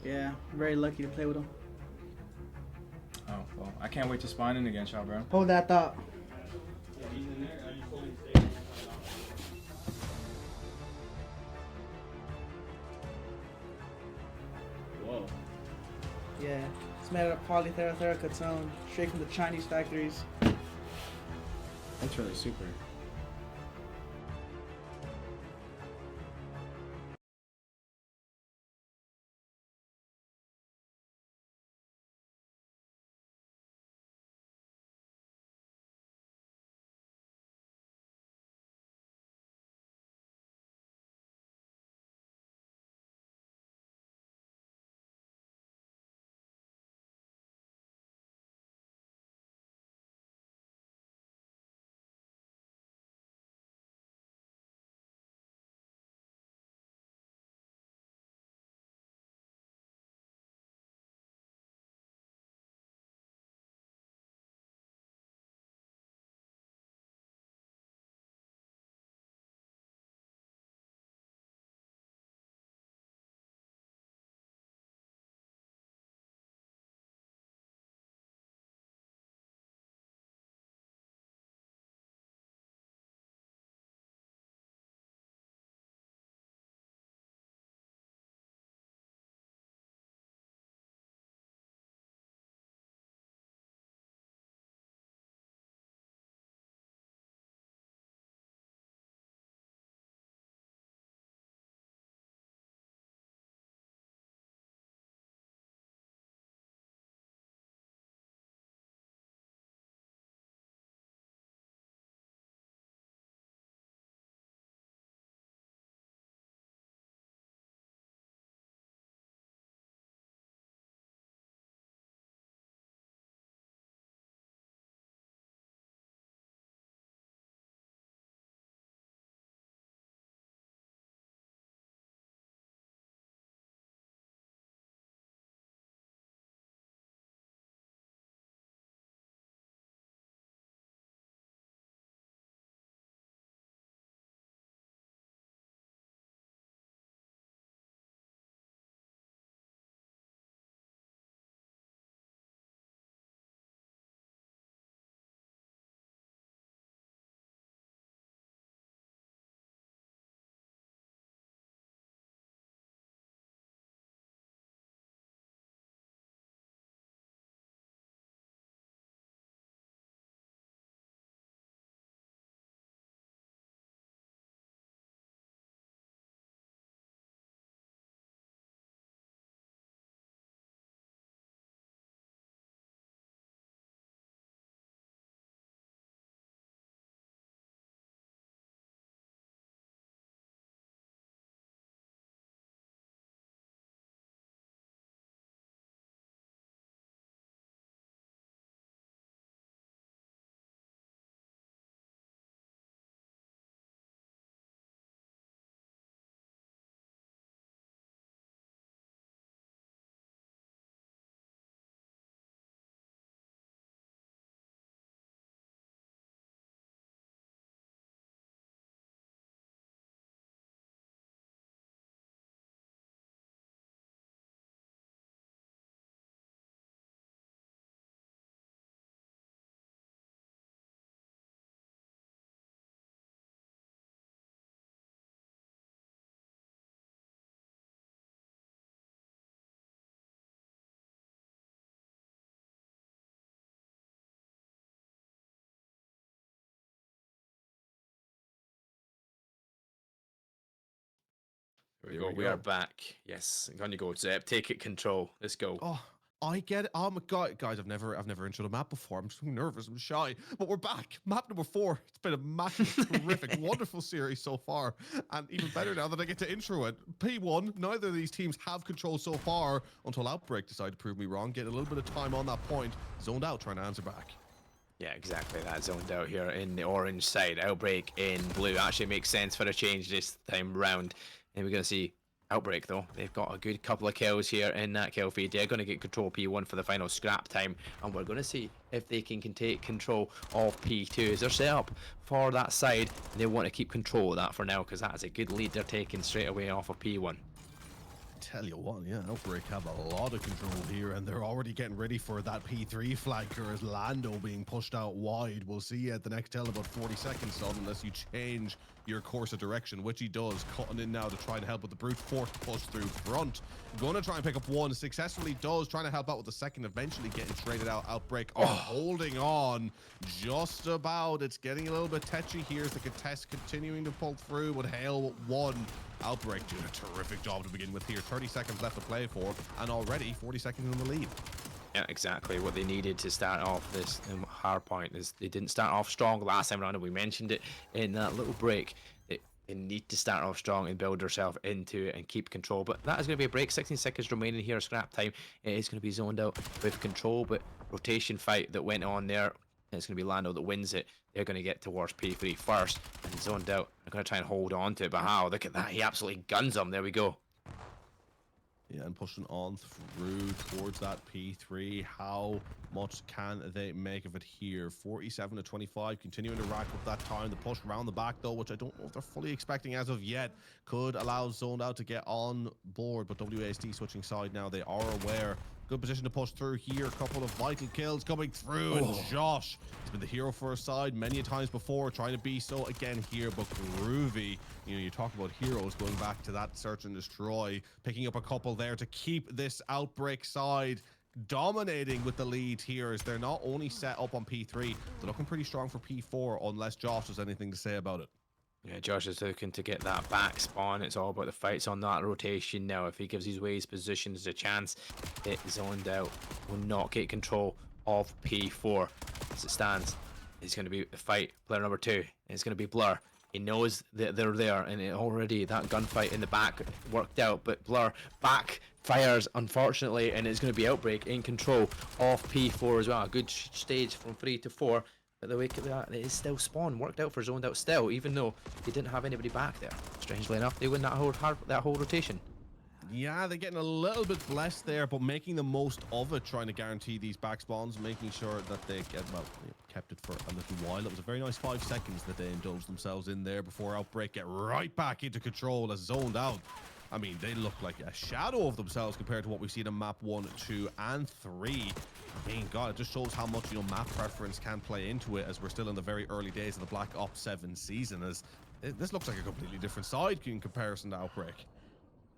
Yeah, I'm very lucky to play with him. Oh, well, I can't wait to spawn in against y'all, bro. Hold that thought. Whoa. Yeah, it's made out of polytheracotone, straight from the Chinese factories. That's really super. Here we go. We are back. Yes, I'm gonna go Zep. Take it control. Let's go. Oh, I get it. Oh my god, guys! I've never introed a map before. I'm so nervous. I'm shy, but we're back. Map number 4. It's been a massive, terrific, wonderful series so far, and even better now that I get to intro it. P1. Neither of these teams have control so far until Outbreak decided to prove me wrong. Get a little bit of time on that point. Zoned out, trying to answer back. Yeah, exactly. That zoned out here in the orange side. Outbreak in blue actually makes sense for a change this time round. And we're going to see Outbreak, though. They've got a good couple of kills here in that kill feed. They're going to get control of P1 for the final scrap time. And we're going to see if they can take control of P2 as they're set up for that side. And they want to keep control of that for now because that is a good lead they're taking straight away off of P1. Tell you what, yeah, Outbreak have a lot of control here, and they're already getting ready for that P3 flanker as Lando being pushed out wide. We'll see you at the next tell about 40 seconds, son, unless you change your course of direction, which he does, cutting in now to try and help with the brute force push through front. Gonna try and pick up one, successfully does, trying to help out with the second, eventually getting traded out. Outbreak holding on just about. It's getting a little bit tetchy here as the contest continuing to pull through with Hale 1. Outbreak doing a terrific job to begin with here. 30 seconds left to play for, and already 40 seconds in the lead. Yeah, exactly what they needed to start off this hard point is they didn't start off strong last time around, and we mentioned it in that little break. They need to start off strong and build yourself into it and keep control. But that is going to be a break. 16 seconds remaining here. Scrap time. It is going to be zoned out with control, but rotation fight that went on there. It's going to be Lando that wins it. They're going to get towards P3 first and zoned out. They're going to try and hold on to it, but how? Look at that. He absolutely guns them. There we go. Yeah, and pushing on through towards that P3. How much can they make of it here? 47 to 25, continuing to rack up that time. The push around the back, though, which I don't know if they're fully expecting as of yet, could allow Zoned Out to get on board. But WASD switching side now. They are aware. Good position to push through here. A couple of vital kills coming through. And Josh has been the hero for a side many a times before, trying to be so again here. But Groovy, you know, you talk about heroes going back to that search and destroy, picking up a couple there to keep this Outbreak side dominating with the lead here as they're not only set up on P3, they're looking pretty strong for P4 unless Josh has anything to say about it. Yeah, Josh is looking to get that back spawn. It's all about the fights on that rotation now. If he gives his ways positions a chance, it zoned out will not get control of P4 as it stands. It's going to be a fight. Player number 2. It's going to be Blur. He knows that they're there, and already that gunfight in the back worked out. But Blur backfires, unfortunately, and it's going to be Outbreak in control of P4 as well. A good stage from 3 to 4. But the way that it is still spawn worked out for zoned out still, even though they didn't have anybody back there. Strangely enough, they win that whole rotation. Yeah, they're getting a little bit blessed there, but making the most of it, trying to guarantee these back spawns, making sure that they get, well, kept it for a little while. It was a very nice 5 seconds that they indulged themselves in there before Outbreak get right back into control as zoned out. I mean, they look like a shadow of themselves compared to what we've seen in map 1, 2, and 3. I mean, God, it just shows how much, you know, map preference can play into it as we're still in the very early days of the Black Ops 7 season. As this looks like a completely different side in comparison to Outbreak.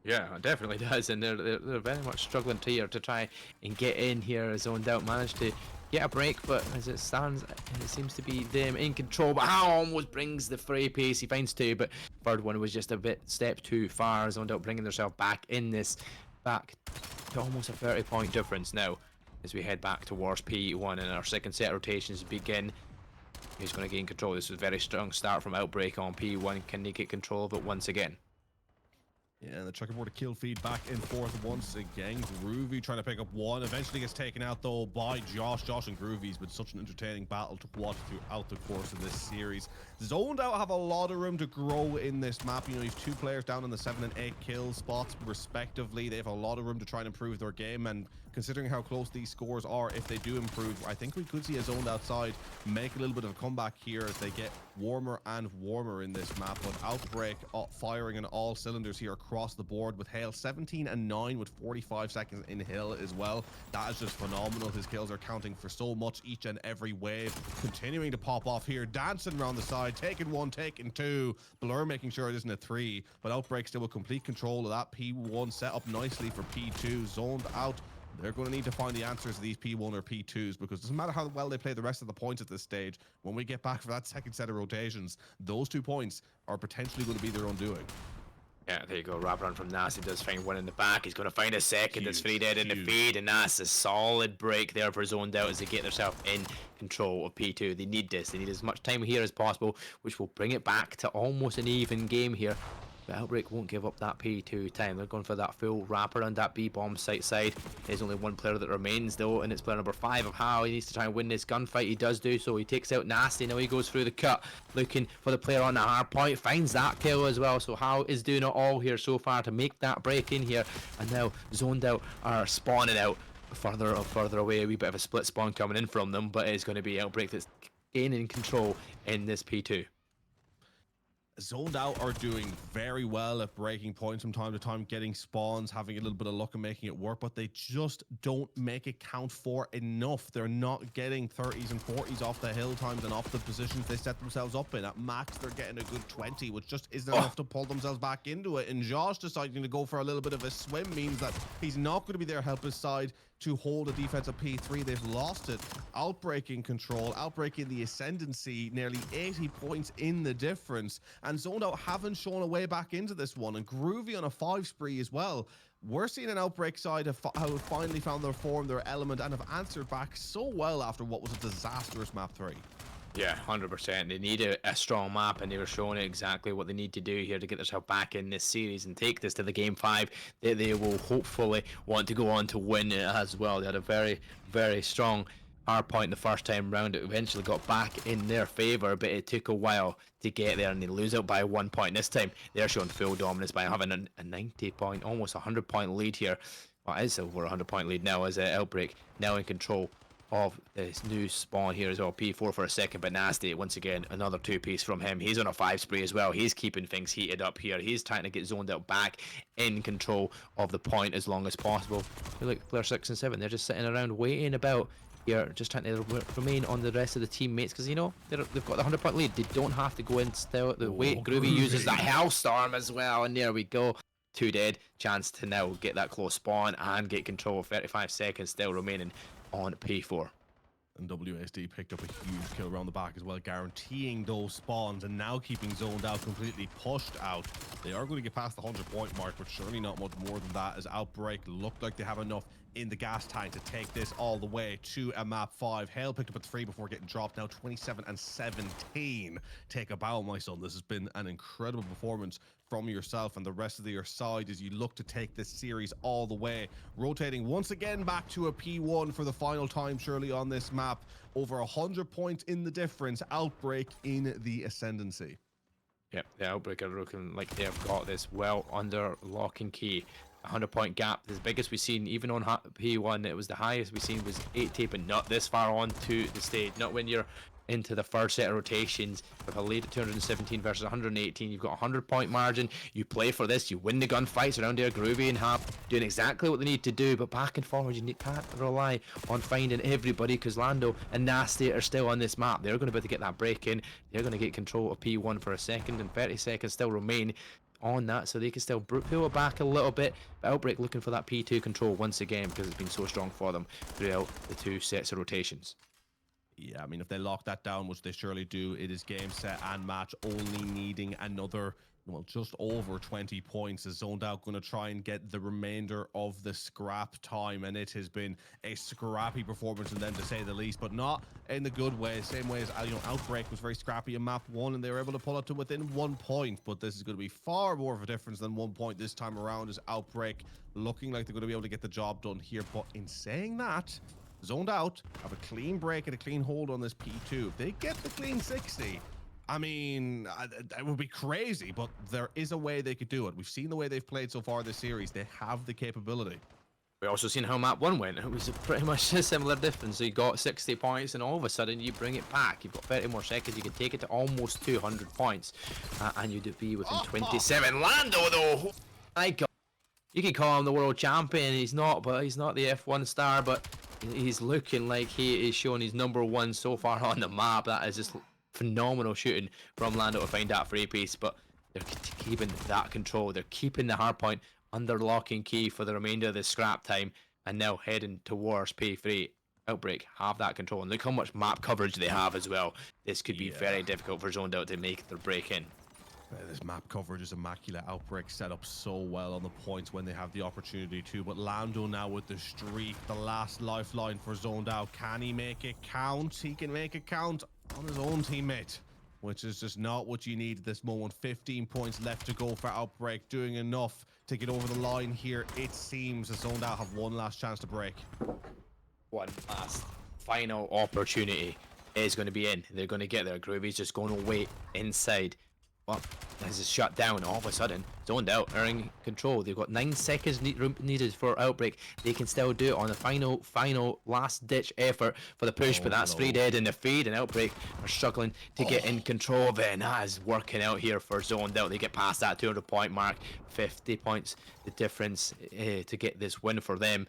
Yeah, it definitely does, and they're very much struggling here to try and get in here. Zoned out managed to get a break, but as it stands, it seems to be them in control. But how almost brings the fray pace. He finds 2, but third one was just a bit step too far. Zoned out bringing themselves back in this, back to almost a 30-point difference now as we head back towards P1 and our second set rotations begin. He's going to gain control. This is a very strong start from Outbreak on P1. Can they get control of it once again? Yeah, the checkerboard kill feed back and forth once again. Groovy trying to pick up one. Eventually gets taken out, though, by Josh. Josh and Groovy's been such an entertaining battle to watch throughout the course of this series. Zoned Out have a lot of room to grow in this map. You know, you've 2 players down in the 7 and 8 kill spots, respectively. They have a lot of room to try and improve their game, and considering how close these scores are, if they do improve, I think we could see a Zoned Out side make a little bit of a comeback here as they get warmer and warmer in this map. But Outbreak firing on all cylinders here across the board with Hale 17 and 9 with 45 seconds in Hill as well. That is just phenomenal. His kills are counting for so much each and every wave. Continuing to pop off here, dancing around the side, taking 1, taking 2. Blur making sure it isn't a 3, but Outbreak still with complete control of that P1 set up nicely for P2. Zoned Out, they're going to need to find the answers to these P1 or P2s, because it doesn't matter how well they play the rest of the points at this stage. When we get back for that second set of rotations, those 2 points are potentially going to be their own doing. Yeah, there you go. Wraparound from Nasty does find one in the back. He's going to find a second. That's free dead in the feed, and that's a solid break there for Zoned Out as they get themselves in control of P2. They need this. They need as much time here as possible, which will bring it back to almost an even game here. But Outbreak won't give up that P2 time. They're going for that full wraparound, that B-bomb side. There's only one player that remains though, and it's player number 5 of How. He needs to try and win this gunfight. He does do so. He takes out Nasty. Now he goes through the cut, looking for the player on the hard point. Finds that kill as well. So How is doing it all here so far to make that break in here. And now Zoned Out are spawning out further away. A wee bit of a split spawn coming in from them, but it's going to be Outbreak that's gaining control in this P2. Zoned Out are doing very well at breaking points from time to time, getting spawns, having a little bit of luck and making it work, but they just don't make it count for enough. They're not getting 30s and 40s off the hill times and off the positions they set themselves up in. At max, they're getting a good 20, which just isn't enough to pull themselves back into it. And Josh deciding to go for a little bit of a swim means that he's not going to be there to help his side to hold a defensive P3. They've lost it. Outbreak in control, Outbreak in the ascendancy, nearly 80 points in the difference. And Zoned Out haven't shown a way back into this one. And Groovy on a 5 spree as well. We're seeing an Outbreak side have finally found their form, their element, and have answered back so well after what was a disastrous map 3. Yeah, 100%. They need a strong map, and they were showing exactly what they need to do here to get themselves back in this series and take this to the game 5. They will hopefully want to go on to win it as well. They had a very, very strong hard point the first time round. It eventually got back in their favor, but it took a while to get there, and they lose out by 1 point. This time, they're showing full dominance by having a 90 point, almost 100 point lead here. Well, it is over 100 point lead now as Outbreak now in control of this new spawn here as well. P4 for a second, but Nasty once again, another 2-piece from him. He's on a 5 spree as well. He's keeping things heated up here. He's trying to get Zoned Out back in control of the point as long as possible. Look, player 6 and 7, they're just sitting around waiting about here, just trying to remain on the rest of the teammates, because you know they've got the 100 point lead. They don't have to go in still at the wait. Groovy uses the Hellstorm as well, and there we go. 2 dead. Chance to now get that close spawn and get control. 35 seconds still remaining on P4. And WSD picked up a huge kill around the back as well, guaranteeing those spawns and now keeping Zoned Out completely pushed out. They are going to get past the 100 point mark, but surely not much more than that, as Outbreak looked like they have enough in the gas tank to take this all the way to a map 5. Hale picked up a 3 before getting dropped. Now 27 and 17. Take a bow, my son. This has been an incredible performance from yourself and the rest of your side as you look to take this series all the way. Rotating once again back to a P1 for the final time, surely, on this map. Over 100 points in the difference. Outbreak in the ascendancy. Yep, the Outbreak are looking like they've got this well under lock and key. 100 point gap, the biggest we've seen even on P1. It was the highest we've seen was 80, but not this far on to the stage. Not when you're into the first set of rotations with a lead at 217 versus 118. You've got a 100 point margin. You play for this, you win the gunfights around there. Groovy and Hap doing exactly what they need to do, but back and forward, you can't rely on finding everybody, because Lando and Nasty are still on this map. They're going to be able to get that break in. They're going to get control of P1 for a second, and 30 seconds still remain on that, so they can still pull it back a little bit. But Outbreak looking for that P2 control once again, because it's been so strong for them throughout the 2 sets of rotations. Yeah, I mean, if they lock that down, which they surely do, it is game, set, and match, only needing another, well, just over 20 points. Is Zoned Out going to try and get the remainder of the scrap time, and it has been a scrappy performance in them, to say the least, but not in the good way. Same way as, you know, Outbreak was very scrappy in map 1, and they were able to pull it to within 1 point, but this is going to be far more of a difference than 1 point this time around, as Outbreak looking like they're going to be able to get the job done here. But in saying that, Zoned Out have a clean break and a clean hold on this P2. If they get the clean 60, I mean, that would be crazy, but there is a way they could do it. We've seen the way they've played so far this series. They have the capability. We also seen how map 1 went. It was pretty much a similar difference. So you got 60 points, and all of a sudden you bring it back. You've got 30 more seconds. You can take it to almost 200 points, and you'd be within 27. Lando, though, my God, you can call him the world champion. He's not, but he's not the F1 star, but he's looking like he is showing he's #1 so far on the map. That is just phenomenal shooting from Lando to find that 3-piece, but they're keeping that control. They're keeping the hard point under lock and key for the remainder of the scrap time, and now heading towards P3. Outbreak have that control, and look how much map coverage they have as well. This could be very difficult for Zoned Out to make their break in. This map coverage is immaculate. Outbreak set up so well on the points when they have the opportunity to. But Lando now with the streak, the last lifeline for Zoned Out. Can he make it count? He can make it count on his own teammate, which is just not what you need at this moment. 15 points left to go for Outbreak, doing enough to get over the line here. It seems that Zoned Out have one last chance to break. One last final opportunity is going to be in. They're going to get there. Groovy's just going to wait inside. Well, this is shut down all of a sudden. Zoned Out are in control. They've got 9 seconds needed for Outbreak. They can still do it on the final last ditch effort for the push, but that's free dead in the feed, and Outbreak are struggling to get in control of it, and that is working out here for Zoned Out. They get past that 200 point mark. 50 points the difference to get this win for them.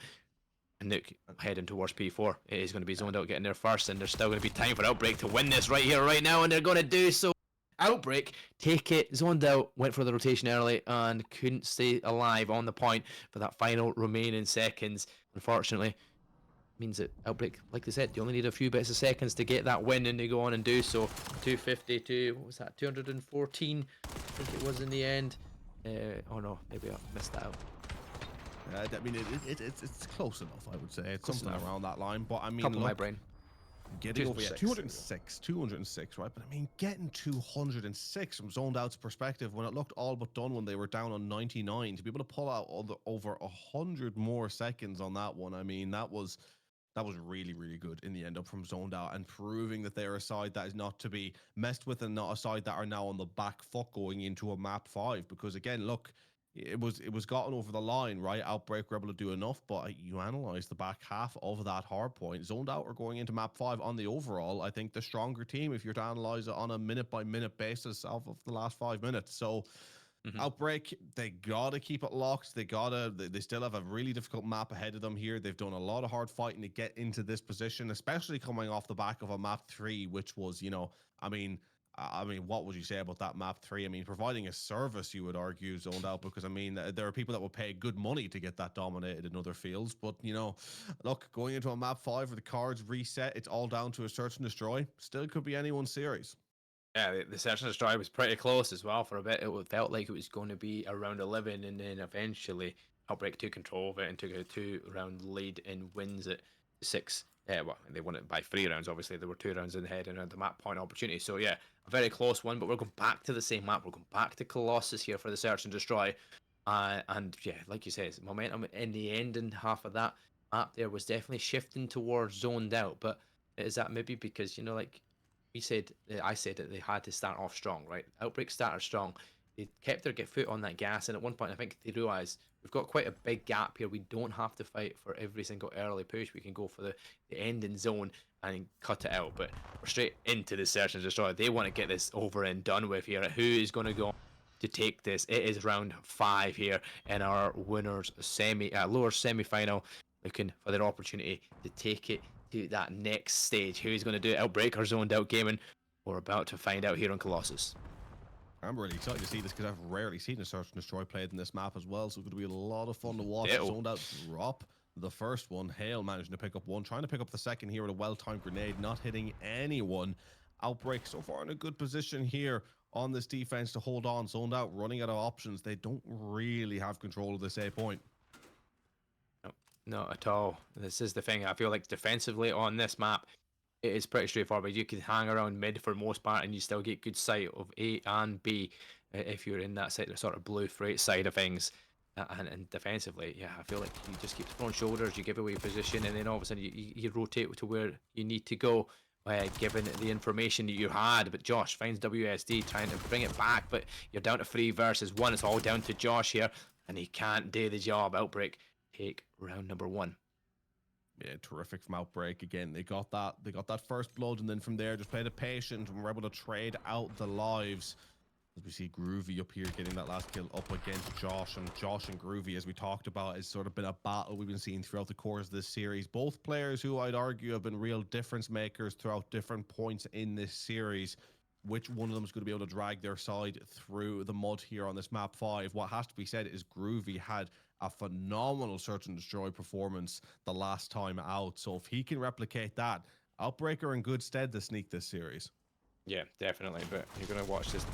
And look, heading towards P4. It is going to be Zoned Out getting there first, and there's still going to be time for Outbreak to win this right here, right now, and they're going to do so. Outbreak take it. Zoned Out went for the rotation early and couldn't stay alive on the point for that final remaining seconds. Unfortunately, means that Outbreak, like they said, they only need a few bits of seconds to get that win, and they go on and do so. 250 to, what was that, 214, I think it was in the end. Oh no, maybe I missed that out. I mean, it's close enough, I would say. It's Close something enough. around that line. But I mean, Couple of my look, brain. getting over 206. 206, right? But I mean, getting 206 from Zoned Out's perspective, when it looked all but done when they were down on 99, to be able to pull out over 100 more seconds on that one, I mean, that was really, really good in the end up from Zoned Out, and proving that they're a side that is not to be messed with, and not a side that are now on the back foot going into a map 5. Because again, look, it was gotten over the line, right? Outbreak were able to do enough, but you analyze the back half of that hard point. Zoned Out are going into map 5 on the overall, I think, the stronger team if you're to analyze it on a minute by minute basis of the last 5 minutes. So Outbreak, they gotta keep it locked. They still have a really difficult map ahead of them here. They've done a lot of hard fighting to get into this position, especially coming off the back of a map 3, which was, I mean, what would you say about that map 3? I mean, providing a service, you would argue, Zoned Out, because I mean, there are people that will pay good money to get that dominated in other fields. But look, going into a map 5 where the cards reset, it's all down to a search and destroy. Still could be anyone's series. Yeah, the search and destroy was pretty close as well for a bit. It felt like it was going to be around 11, and then eventually Outbreak took control of it and took a 2-round lead and wins it 6. Yeah, well, they won it by 3 rounds. Obviously, there were 2 rounds in the head and the map point opportunity. So yeah, a very close one. But we're going back to the same map. We're going back to Colossus here for the search and destroy. And yeah, like you said, momentum in the ending half of that map there was definitely shifting towards Zoned Out. But is that maybe because like I said that they had to start off strong, right? Outbreak started strong. They kept their foot on that gas, and at one point I think they realised we've got quite a big gap here. We don't have to fight for every single early push. We can go for the ending zone and cut it out. But we're straight into the search and destroy. They want to get this over and done with here. Who is going to go to take this? It is round 5 here in our winners lower semi-final, looking for their opportunity to take it to that next stage. Who's going to do it? Outbreak or Zoned Out gaming? We're about to find out here on Colossus. I'm really excited to see this because I've rarely seen a search and destroy played in this map as well, so it's going to be a lot of fun to watch. Zoned Out drop the first one. Hale managing to pick up one, trying to pick up the second here with a well-timed grenade, not hitting anyone. Outbreak so far in a good position here on this defense to hold on. Zoned Out running out of options. They don't really have control of this A point. Not at all. This is the thing. I feel like defensively on this map, it is pretty straightforward. You can hang around mid for most part, and you still get good sight of A and B if you're in that sort of blue freight side of things. And defensively, yeah, I feel like you just keep throwing shoulders, you give away position, and then all of a sudden you rotate to where you need to go, given the information that you had. But Josh finds WSD trying to bring it back, but you're down to 3 versus 1. It's all down to Josh here, and he can't do the job. Outbreak take round number 1. Yeah, terrific from Outbreak. Again, they got that first blood, and then from there just played it patient and were able to trade out the lives. As we see Groovy up here getting that last kill up against Josh, and Josh and Groovy, as we talked about, has sort of been a battle we've been seeing throughout the course of this series. Both players who I'd argue have been real difference makers throughout different points in this series. Which one of them is going to be able to drag their side through the mud here on this map 5? What has to be said is Groovy had a phenomenal search and destroy performance the last time out. So if he can replicate that, Outbreak are in good stead to sneak this series. Yeah, definitely. But you're going to watch this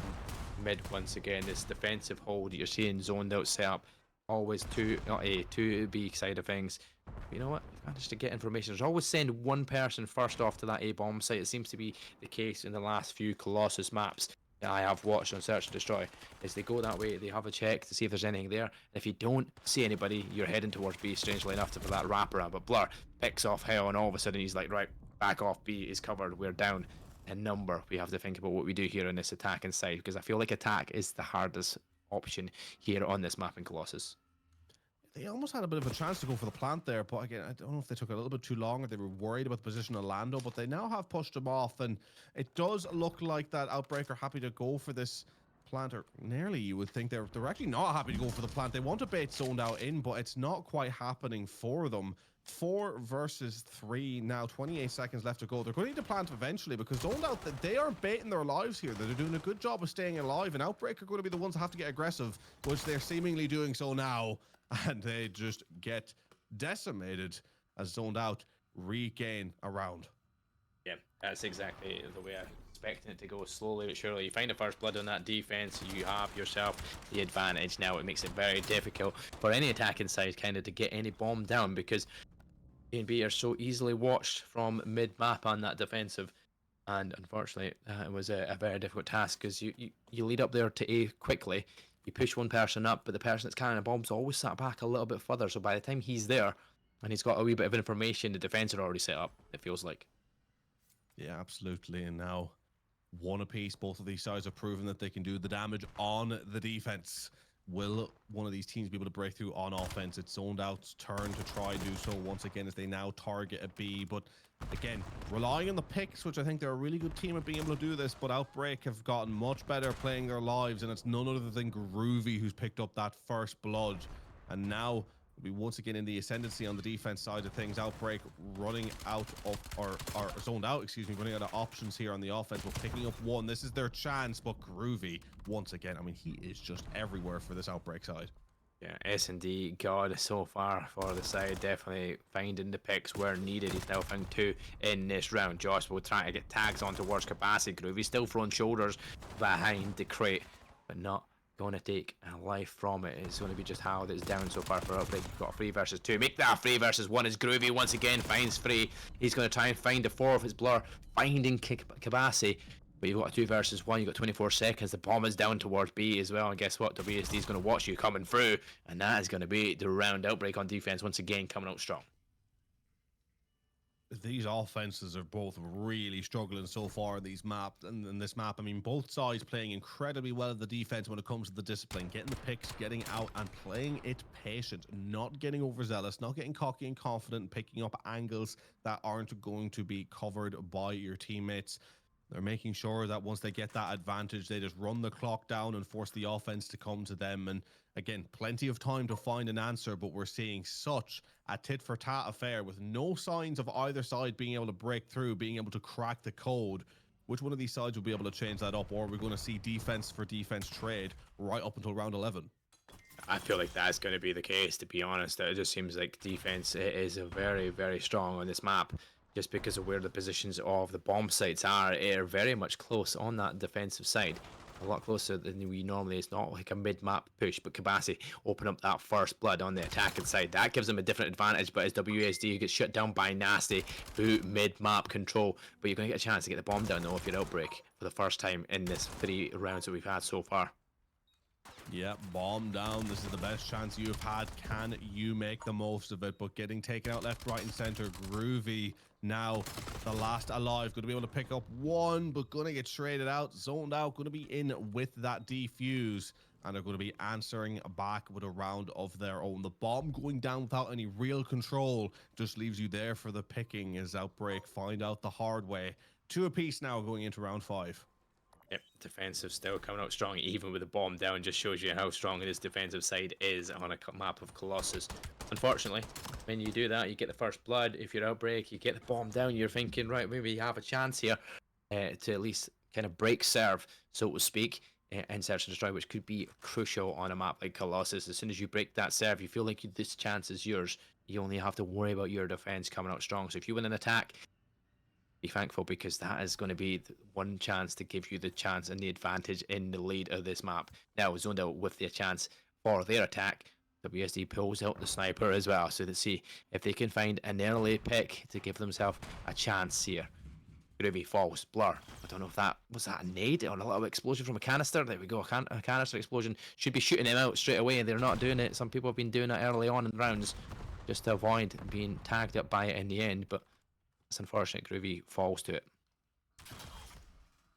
mid once again. This defensive hold you're seeing zoned out setup, always two, not A, two B side of things. But you know what? We've managed to get information. There's always send one person first off to that A bomb site. It seems to be the case in the last few Colossus maps that I have watched on Search and Destroy. Is they go that way, they have a check to see if there's anything there. And if you don't see anybody, you're heading towards B, strangely enough, for that wraparound. But Blur picks off Hell, and all of a sudden he's like, right, back off, B is covered, we're down a number. We have to think about what we do here on this attack inside, because I feel like attack is the hardest option here on this map in Colossus. They almost had a bit of a chance to go for the plant there, but again, I don't know if they took a little bit too long or they were worried about the position of Lando, but they now have pushed him off, and it does look like that Outbreak are happy to go for this plant, or nearly you would think they're actually not happy to go for the plant. They want to bait zoned out in, but it's not quite happening for them. 4 versus 3 now, 28 seconds left to go. They're going to need to plant eventually because zoned out, they are baiting their lives here. They're doing a good job of staying alive, and Outbreak are going to be the ones that have to get aggressive, which they're seemingly doing so now. And they just get decimated as zoned out regain a round. Yeah, that's exactly the way I'm expecting it to go, slowly but surely. You find the first blood on that defense, you have yourself the advantage. Now it makes it very difficult for any attacking side kind of to get any bomb down, because A and B are so easily watched from mid-map on that defensive. And unfortunately, it was a very difficult task, because you lead up there to A quickly. You push one person up, but the person that's carrying a bomb's always sat back a little bit further. So by the time he's there and he's got a wee bit of information, the defense are already set up, it feels like. Yeah, absolutely. And now one apiece. Both of these sides have proven that they can do the damage on the defense. Will one of these teams be able to break through on offense? It's zoned out's turn to try do so once again as they now target a B. But again, relying on the picks, which I think they're a really good team at being able to do this, but Outbreak have gotten much better playing their lives, and it's none other than Groovy who's picked up that first blood. And now we once again in the ascendancy on the defense side of things. Outbreak running out of, or zoned out, excuse me, running out of options here on the offense. We're picking up one. This is their chance, but Groovy, once again, I mean, he is just everywhere for this Outbreak side. Yeah, S&D, God, so far for the side, definitely finding the picks where needed. He's now found 2 in this round. Josh will try to get tags on towards capacity. Groovy still throwing shoulders behind the crate, but not going to take a life from it. It's going to be just how that's down so far for Outbreak. You've got a 3 versus 2. Make that a 3 versus 1 as Groovy once again finds 3. He's going to try and find the 4 of his Blur, finding Kabasi. But you've got a 2 versus 1, you've got 24 seconds. The bomb is down towards B as well. And guess what? WSD is going to watch you coming through. And that is going to be the round. Outbreak on defense once again coming out strong. These offenses are both really struggling so far in these maps and in this map. I mean, both sides playing incredibly well at the defense when it comes to the discipline, getting the picks, getting out and playing it patient, not getting overzealous, not getting cocky and confident, and picking up angles that aren't going to be covered by your teammates. They're making sure that once they get that advantage, they just run the clock down and force the offense to come to them. And again, plenty of time to find an answer, but we're seeing such a tit-for-tat affair with no signs of either side being able to break through, being able to crack the code. Which one of these sides will be able to change that up, or are we going to see defense for defense trade right up until round 11? I feel like that's going to be the case, to be honest. It just seems like defense is a very, very strong on this map. Just because of where the positions of the bomb sites are very much close on that defensive side. A lot closer than we normally. It's not like a mid-map push, but Kabasi open up that first blood on the attacking side. That gives them a different advantage, but as WSD gets shut down by Nasty through mid-map control. But you're going to get a chance to get the bomb down, though, if you're Outbreak for the first time in this 3 rounds that we've had so far. Yeah, bomb down. This is the best chance you've had. Can you make the most of it? But getting taken out left, right, and center. Groovy now the last alive. Going to be able to pick up 1, but going to get traded out. Zoned out. Going to be in with that defuse. And they're going to be answering back with a round of their own. The bomb going down without any real control just leaves you there for the picking as Outbreak find out the hard way. 2 apiece now going into round 5. Yep, defensive still coming out strong, even with the bomb down. Just shows you how strong this defensive side is on a map of Colossus. Unfortunately, when you do that, you get the first blood. If you're Outbreak, you get the bomb down. You're thinking, right, maybe you have a chance here to at least kind of break serve, so to speak, and search and destroy, which could be crucial on a map like Colossus. As soon as you break that serve, you feel like this chance is yours. You only have to worry about your defense coming out strong. So if you win an attack, be thankful, because that is going to be the one chance to give you the chance and the advantage in the lead of this map. Now, zoned out with the chance for their attack. WSD pulls out the sniper as well, so to see if they can find an early pick to give themselves a chance here. Groovy falls, Blur. I don't know if that was a nade or a little explosion from a canister. There we go, a canister explosion. Should be shooting him out straight away, and they're not doing it. Some people have been doing it early on in rounds just to avoid being tagged up by it in the end, but it's unfortunate. Groovy falls to it.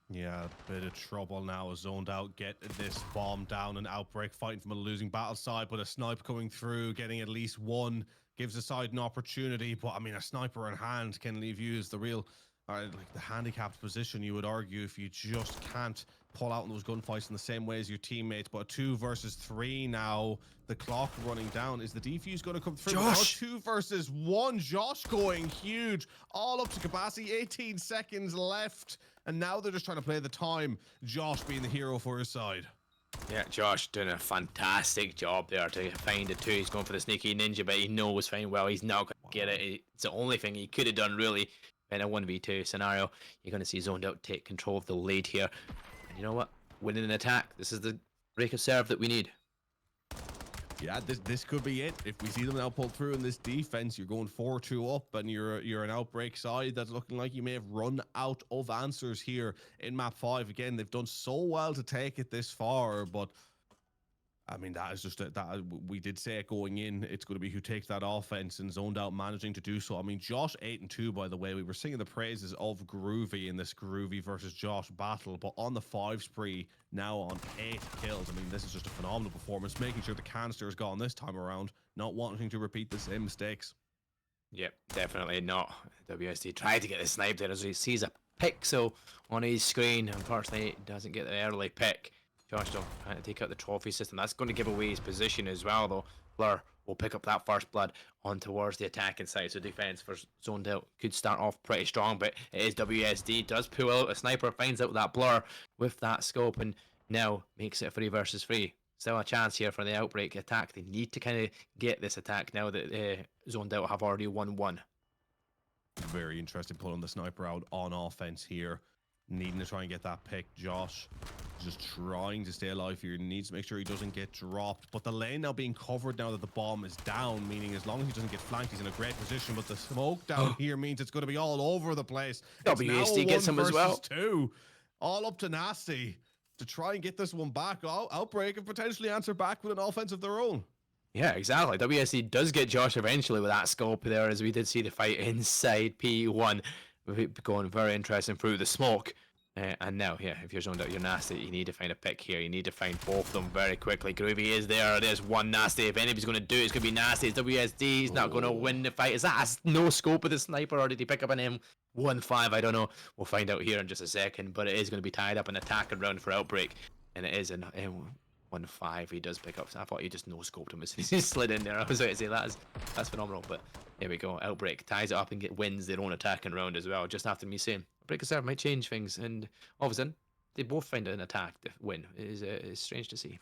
Yeah, a bit of trouble now. Zoned out, get this bomb down, and Outbreak fighting from a losing battle side, but a snipe coming through, getting at least one, gives the side an opportunity. But I mean, a sniper in hand can leave you as the real, like the handicapped position, you would argue, if you just can't pull out in those gunfights in the same way as your teammates. But 2 versus 3 now, the clock running down. Is the defuse going to come through? Josh! 2 versus 1. Josh going huge, all up to capacity. 18 seconds left, and now they're just trying to play the time. Josh being the hero for his side. Yeah, Josh doing a fantastic job there to find the 2. He's going for the sneaky ninja, but he knows fine well he's not going to get it. It's the only thing he could have done, really, in a 1v2 scenario. You're going to see zoned out take control of the lead here. And you know what? Winning an attack. This is the break of serve that we need. Yeah, this could be it. If we see them now pull through in this defense, you're going 4-2 up, and you're an Outbreak side that's looking like you may have run out of answers here in map 5. Again, they've done so well to take it this far, but I mean, that is just that we did say it going in. It's going to be who takes that offense, and zoned out managing to do so. I mean, Josh 8-2, by the way. We were singing the praises of Groovy in this Groovy versus Josh battle, but on the 5 spree now on 8 kills. I mean, this is just a phenomenal performance, making sure the canister is gone this time around, not wanting to repeat the same mistakes. Yep, definitely not. WSD tried to get the snipe there as he sees a pixel on his screen. Unfortunately, doesn't get the early pick. Josh though trying to take out the trophy system. That's going to give away his position as well, though. Blur will pick up that first blood on towards the attacking side. So defense for zoned out could start off pretty strong, but it is WSD. Does pull out a sniper, finds out that Blur with that scope, and now makes it 3 versus 3. Still a chance here for the Outbreak attack. They need to kind of get this attack now that zoned out have already won 1. Very interesting pulling the sniper out on offense here. Needing to try and get that pick. Josh just trying to stay alive here. Needs to make sure he doesn't get dropped. But the lane now being covered now that the bomb is down, meaning as long as he doesn't get flanked, he's in a great position. But the smoke down here means it's going to be all over the place. WSD gets him as well. 2. All up to Nasty to try and get this one back. Outbreak and potentially answer back with an offense of their own. Yeah, exactly. WSD does get Josh eventually with that scope there, as we did see the fight inside P1. Going very interesting through the smoke. And now, yeah, if you're zoned out, you're nasty. You need to find a pick here. You need to find both of them very quickly. Groovy is there. There's one nasty. If anybody's going to do it, it's going to be nasty. It's WSD. He's not going to win the fight. Is that a no scope with the sniper, or did he pick up an M15? I don't know. We'll find out here in just a second. But it is going to be tied up in attacking round for Outbreak. And it is an M15 he does pick up. So I thought he just no scoped him as soon as he slid in there. I was about to say that's phenomenal. But here we go. Outbreak ties it up and wins their own attacking round as well. Just after me saying break of serve might change things, and all of a sudden they both find an attack to win. It is strange to see.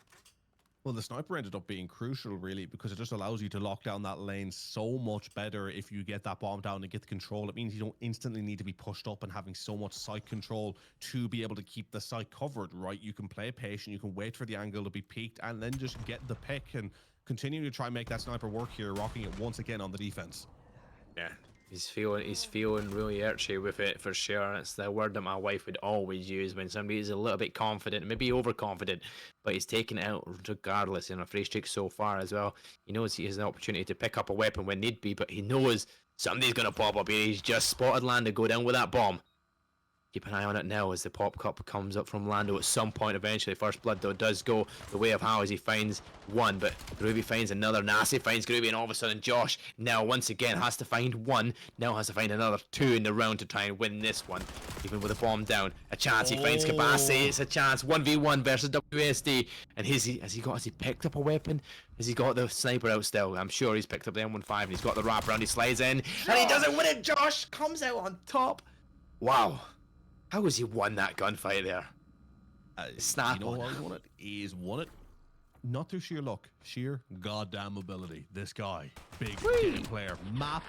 Well, the sniper ended up being crucial, really, because it just allows you to lock down that lane so much better if you get that bomb down and get the control. It means you don't instantly need to be pushed up and having so much site control to be able to keep the site covered, right? You can play patient, you can wait for the angle to be peaked, and then just get the pick and continue to try and make that sniper work here, rocking it once again on the defense. Yeah. He's feeling really archy with it for sure. It's the word that my wife would always use when somebody's a little bit confident, maybe overconfident, but he's taking it out regardless in a free streak so far as well. He knows he has an opportunity to pick up a weapon when need be, but he knows somebody's going to pop up here. He's just spotted Lando go down with that bomb. Keep an eye on it now as the pop cup comes up from Lando at some point eventually. First blood though does go the way of How as he finds one, but Groovy finds another. Nasty finds Groovy, and all of a sudden Josh now once again has to find one. Now has to find another 2 in the round to try and win this one. Even with a bomb down, a chance. He finds Kabasi. It's a chance. 1v1 versus WSD. And has he picked up a weapon? Has he got the sniper out still? I'm sure he's picked up the M15 and he's got the wrap around. He slides in and he doesn't win it. Josh comes out on top. Wow. How has he won that gunfight there? Snap. You know how he's won it? He's won it not through sheer luck, sheer goddamn ability. This guy, big game player. Map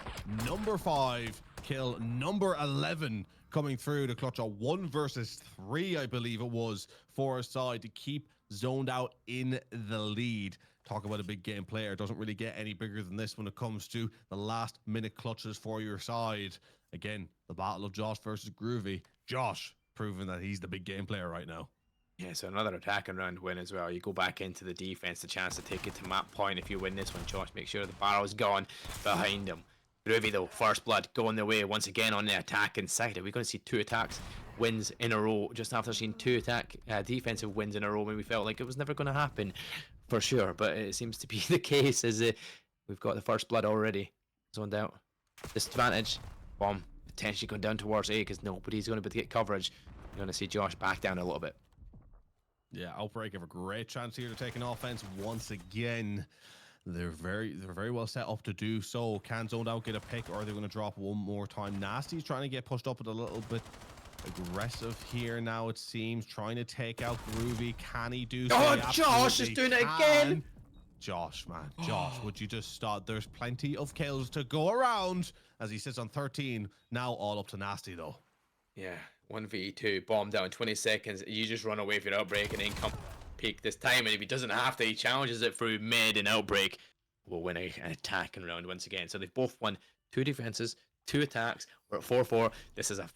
number 5. kill, number 11 coming through to clutch a 1 versus 3, I believe it was, for his side to keep Zoned Out in the lead. Talk about a big game player. Doesn't really get any bigger than this when it comes to the last minute clutches for your side. Again, the battle of Josh versus Groovy. Josh proving that he's the big game player right now. Yeah, so another attacking round win as well. You go back into the defense, the chance to take it to map point. If you win this one, Josh, make sure the barrel's gone behind him. Groovy though, first blood going their way once again on the attacking side. Are we going to see 2 attacks wins in a row just after seeing 2 defensive wins in a row when we felt like it was never going to happen for sure? But it seems to be the case as we've got the first blood already zoned out. Disadvantage, bomb potentially going down towards A because nobody's going to be able to get coverage. You're going to see Josh back down a little bit. Yeah, Outbreak have a great chance here to take an offense once again. They're very well set up to do so. Can Zoned Out get a pick, or are they going to drop one more time? Nasty's trying to get pushed up with a little bit aggressive here now, it seems. Trying to take out Groovy. Can he do so? Oh, Josh is doing it again! Josh, man. Josh, would you just start? There's plenty of kills to go around as he sits on 13. Now all up to Nasty, though. Yeah, 1v2, bomb down 20 seconds. You just run away for your Outbreak and then come peak this time. And if he doesn't have to, he challenges it through mid and Outbreak will win an attacking round once again. So they've both won 2 defenses, 2 attacks. We're at 4-4. This is a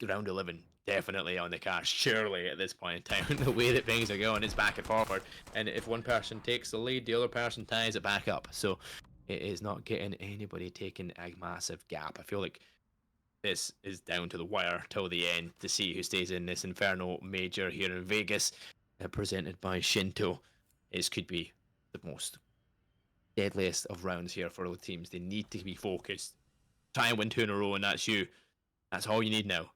round 11 definitely on the cards, surely at this point in time. The way that things are going is back and forward, and if one person takes the lead, the other person ties it back up. So it is not getting anybody taking a massive gap. I feel like this is down to the wire till the end to see who stays in this Inferno major here in Vegas, presented by Shinto. This could be the most deadliest of rounds here for the teams. They need to be focused, try and win 2 in a row, and that's all you need now.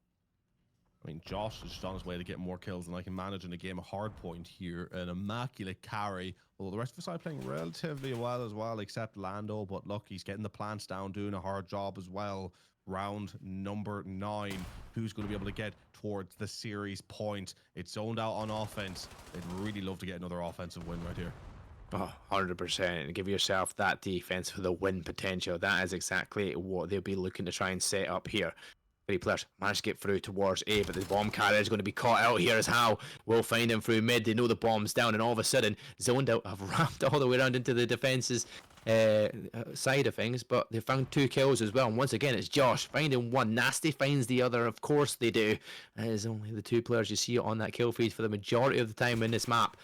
I mean, Josh is just on his way to get more kills than I can manage in a game of hardpoint here. An immaculate carry. Although the rest of the side playing relatively well as well, except Lando. But look, he's getting the plants down, doing a hard job as well. Round number 9. Who's going to be able to get towards the series point? It's zoned out on offense. They'd really love to get another offensive win right here. Oh, 100%. Give yourself that defense for the win potential. That is exactly what they'll be looking to try and set up here. 3 players managed to get through towards A, but the bomb carrier is going to be caught out here as How will find him through mid. They know the bomb's down, and all of a sudden, Zoned Out have wrapped all the way around into the defense's side of things, but they found 2 kills as well. And once again, it's Josh finding one. Nasty finds the other. Of course they do. It is only the 2 players you see on that kill feed for the majority of the time in this map.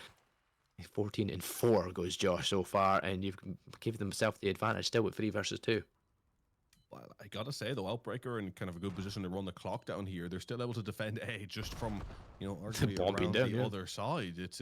14-4 goes Josh so far, and you've given themselves the advantage still with 3 versus 2. Well, I gotta say though, Outbreaker in kind of a good position to run the clock down here. They're still able to defend A just from, arguably around the other side. It's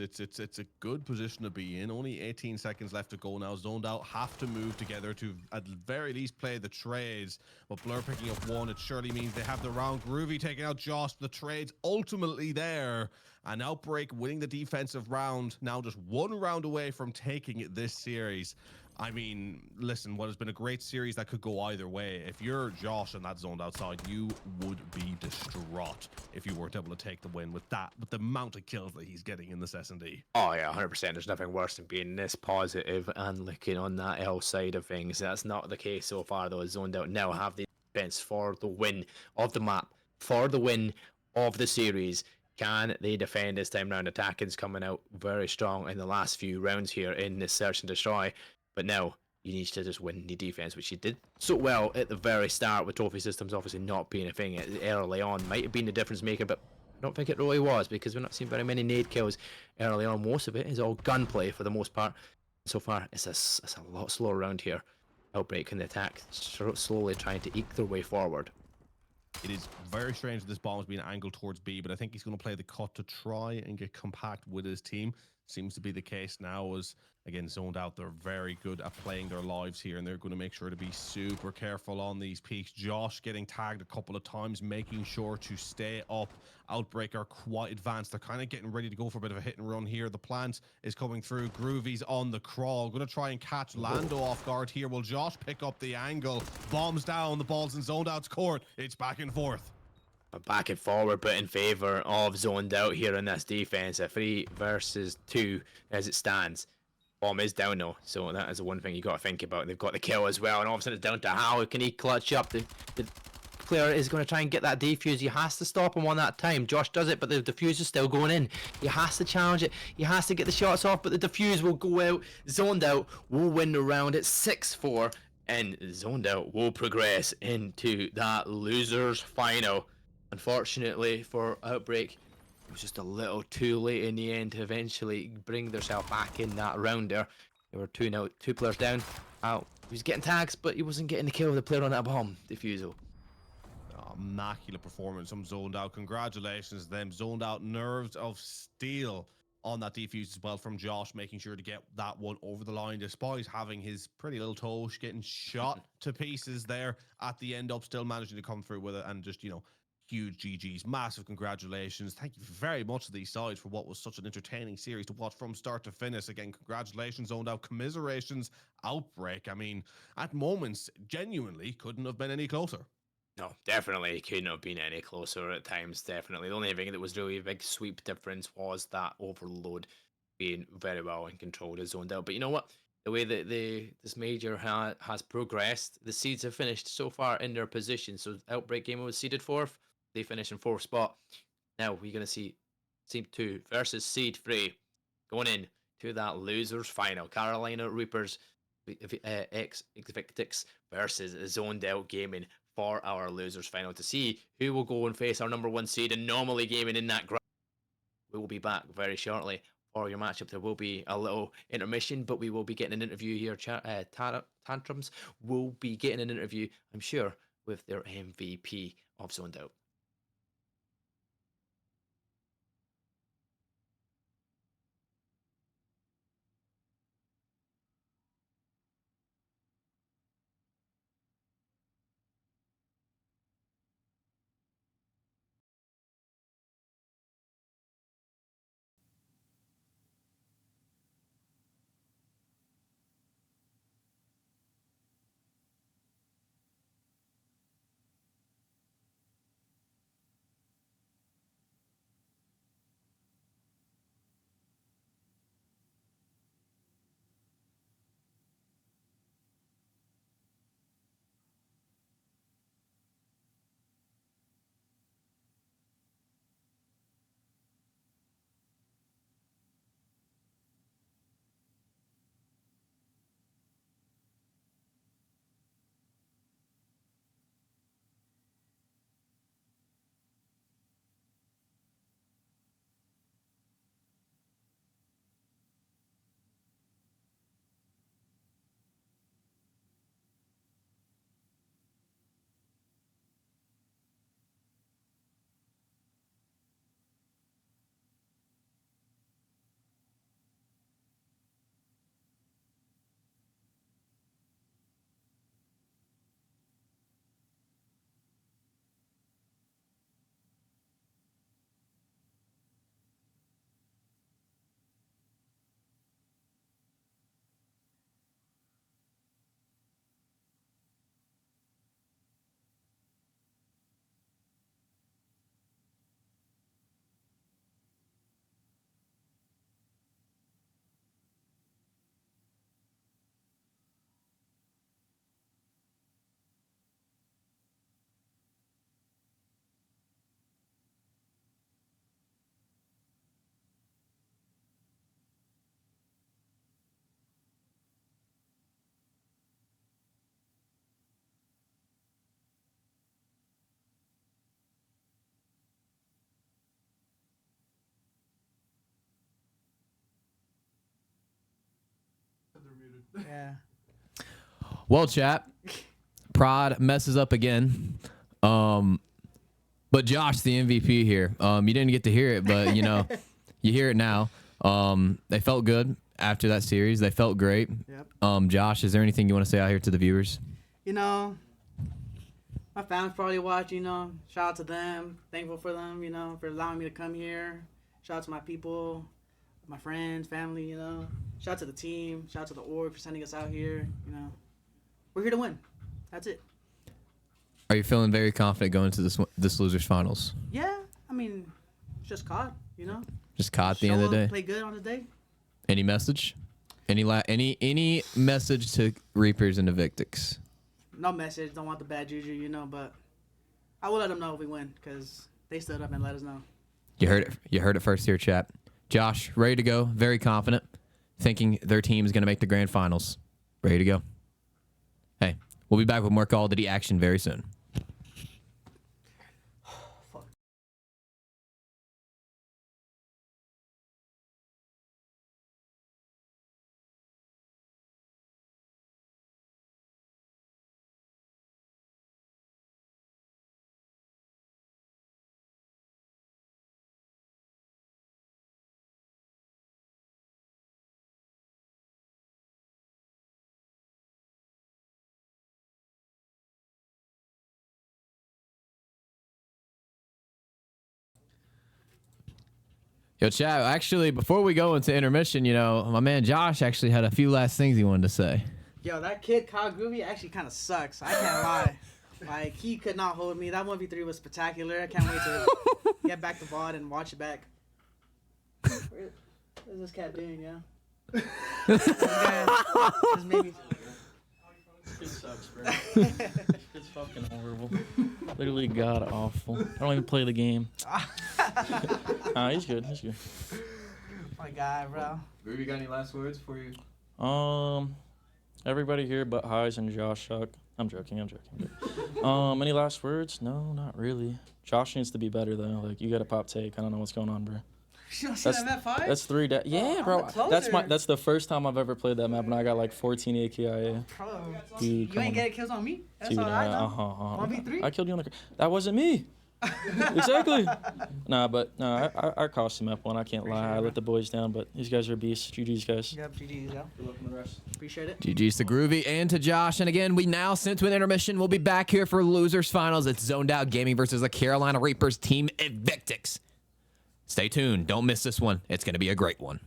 a good position to be in. Only 18 seconds left to go now. Zoned Out have to move together to at the very least play the trades. But Blur picking up 1, it surely means they have the round. Groovy taking out Josh. The trades ultimately there. And Outbreak winning the defensive round. Now just 1 round away from taking this series. I mean, listen, what has been a great series that could go either way. If you're Josh and that zoned outside, you would be distraught if you weren't able to take the win with the amount of kills that he's getting in this S&D. Oh yeah, 100%. There's nothing worse than being this positive and looking on that L side of things. That's not the case so far though. Zoned Out now have the defense for the win of the map, for the win of the series. Can they defend this time round? Attacking's coming out very strong in the last few rounds here in this search and destroy. But now you need to just win the defense, which you did so well at the very start with trophy systems obviously not being a thing early on. Might have been the difference maker, but I don't think it really was, because we're not seeing very many nade kills early on. Most of it is all gunplay for the most part. So far, it's a lot slower around here. Outbreak and the attack slowly trying to eke their way forward. It is very strange that this bomb is being angled towards B, but I think he's going to play the cut to try and get compact with his team. Seems to be the case now as, again, zoned out. They're very good at playing their lives here, and they're going to make sure to be super careful on these peaks. Josh getting tagged a couple of times, making sure to stay up. Outbreak are quite advanced. They're kind of getting ready to go for a bit of a hit and run here. The plant is coming through. Groovy's on the crawl. Going to try and catch Lando off guard here. Will Josh pick up the angle? Bombs down. The ball's in zoned out's court. It's back and forth. Back and forward, but in favor of zoned out here in this defense. A 3 versus 2 as it stands. Bomb is down though, so that is the one thing you got to think about. They've got the kill as well, and all of a sudden it's down to How. Can he clutch up the player is going to try and get that defuse. He has to stop him on that time. Josh does it, but the defuse is still going in. He has to challenge it. He has to get the shots off, but the defuse will go out. Zoned Out will win the round at 6-4, and Zoned Out will progress into that losers final. Unfortunately for Outbreak, it was just a little too late in the end to eventually bring themselves back in that round there. They were two players down. He was getting tags, but he wasn't getting the kill with the player on that bomb defusal. Immaculate performance from Zoned Out. Congratulations to them. Zoned Out, nerves of steel on that defuse as well from Josh, making sure to get that one over the line despite having his pretty little toe getting shot to pieces there at the end up, still managing to come through with it, and just, huge GGs. Massive congratulations. Thank you very much to these sides for what was such an entertaining series to watch from start to finish. Again, congratulations, Zoned Out. Commiserations, Outbreak. I mean, at moments, genuinely couldn't have been any closer. No, definitely couldn't have been any closer at times, definitely. The only thing that was really a big sweep difference was that overload being very well in control of Zoned Out. But you know what? The way that this major has progressed, the seeds have finished so far in their position. So Outbreak Gamer was seeded 4th. They finished in 4th spot. Now we're going to see Seed 2 versus Seed 3 going in to that losers final. Carolina Reapers X Victix versus Zoned Out Gaming for our losers final to see who will go and face our number 1 seed and Anomaly Gaming in that ground. We will be back very shortly for your matchup. There will be a little intermission, but we will be getting an interview here. Tantrums will be getting an interview, I'm sure, with their MVP of Zoned Out. Yeah. Well, chat, Prod messes up again. But Josh, the MVP here. You didn't get to hear it, but you hear it now. They felt good after that series. They felt great. Yep. Josh, is there anything you want to say out here to the viewers? My fans probably watch, shout out to them. Thankful for them, for allowing me to come here. Shout out to my people, my friends, family, Shout out to the team. Shout out to the org for sending us out here, We're here to win. That's it. Are you feeling very confident going into this losers finals? Yeah, it's just COD, Just caught at the end of the day. Play good on the day. Any message? Any message to Reapers and Evictics? No message. Don't want the bad juju, but I will let them know if we win because they stood up and let us know. You heard it. You heard it first here, chat. Josh, ready to go. Very confident, thinking their team is going to make the grand finals. Ready to go. Hey, we'll be back with more Call of Duty action very soon. Yo, chat, actually, before we go into intermission, my man Josh actually had a few last things he wanted to say. Yo, that kid Kyle Groovy actually kind of sucks. I can't lie. Like, he could not hold me. That 1v3 was spectacular. I can't wait to get back to VOD and watch it back. What is this cat doing, yo? Just maybe... It sucks, bro. It's fucking horrible. Literally god awful. I don't even play the game. Nah, he's good. He's good. My guy, bro. Ruby, got any last words for you? Everybody here but Highs and Josh suck. I'm joking. Any last words? No, not really. Josh needs to be better though. Like, you got a pop take. I don't know what's going on, bro. You don't see that map 5? That's 3 yeah, bro. That's the first time I've ever played that map, and I got like 14 AKIA. Bro, Dude, you ain't getting kills on me? That's Dude, all I know. 1v3? I killed you on the... That wasn't me. Exactly. I cost him up one. I can't lie. I let the boys down, but these guys are beasts. GG's, guys. Yep, GG's, yo. Good luck on the rest. Appreciate it. GG's to Groovy and to Josh. And again, we now sent to an intermission. We'll be back here for Losers Finals. It's Zoned Out Gaming versus the Carolina Reapers Team Invictix. Stay tuned. Don't miss this one. It's going to be a great one.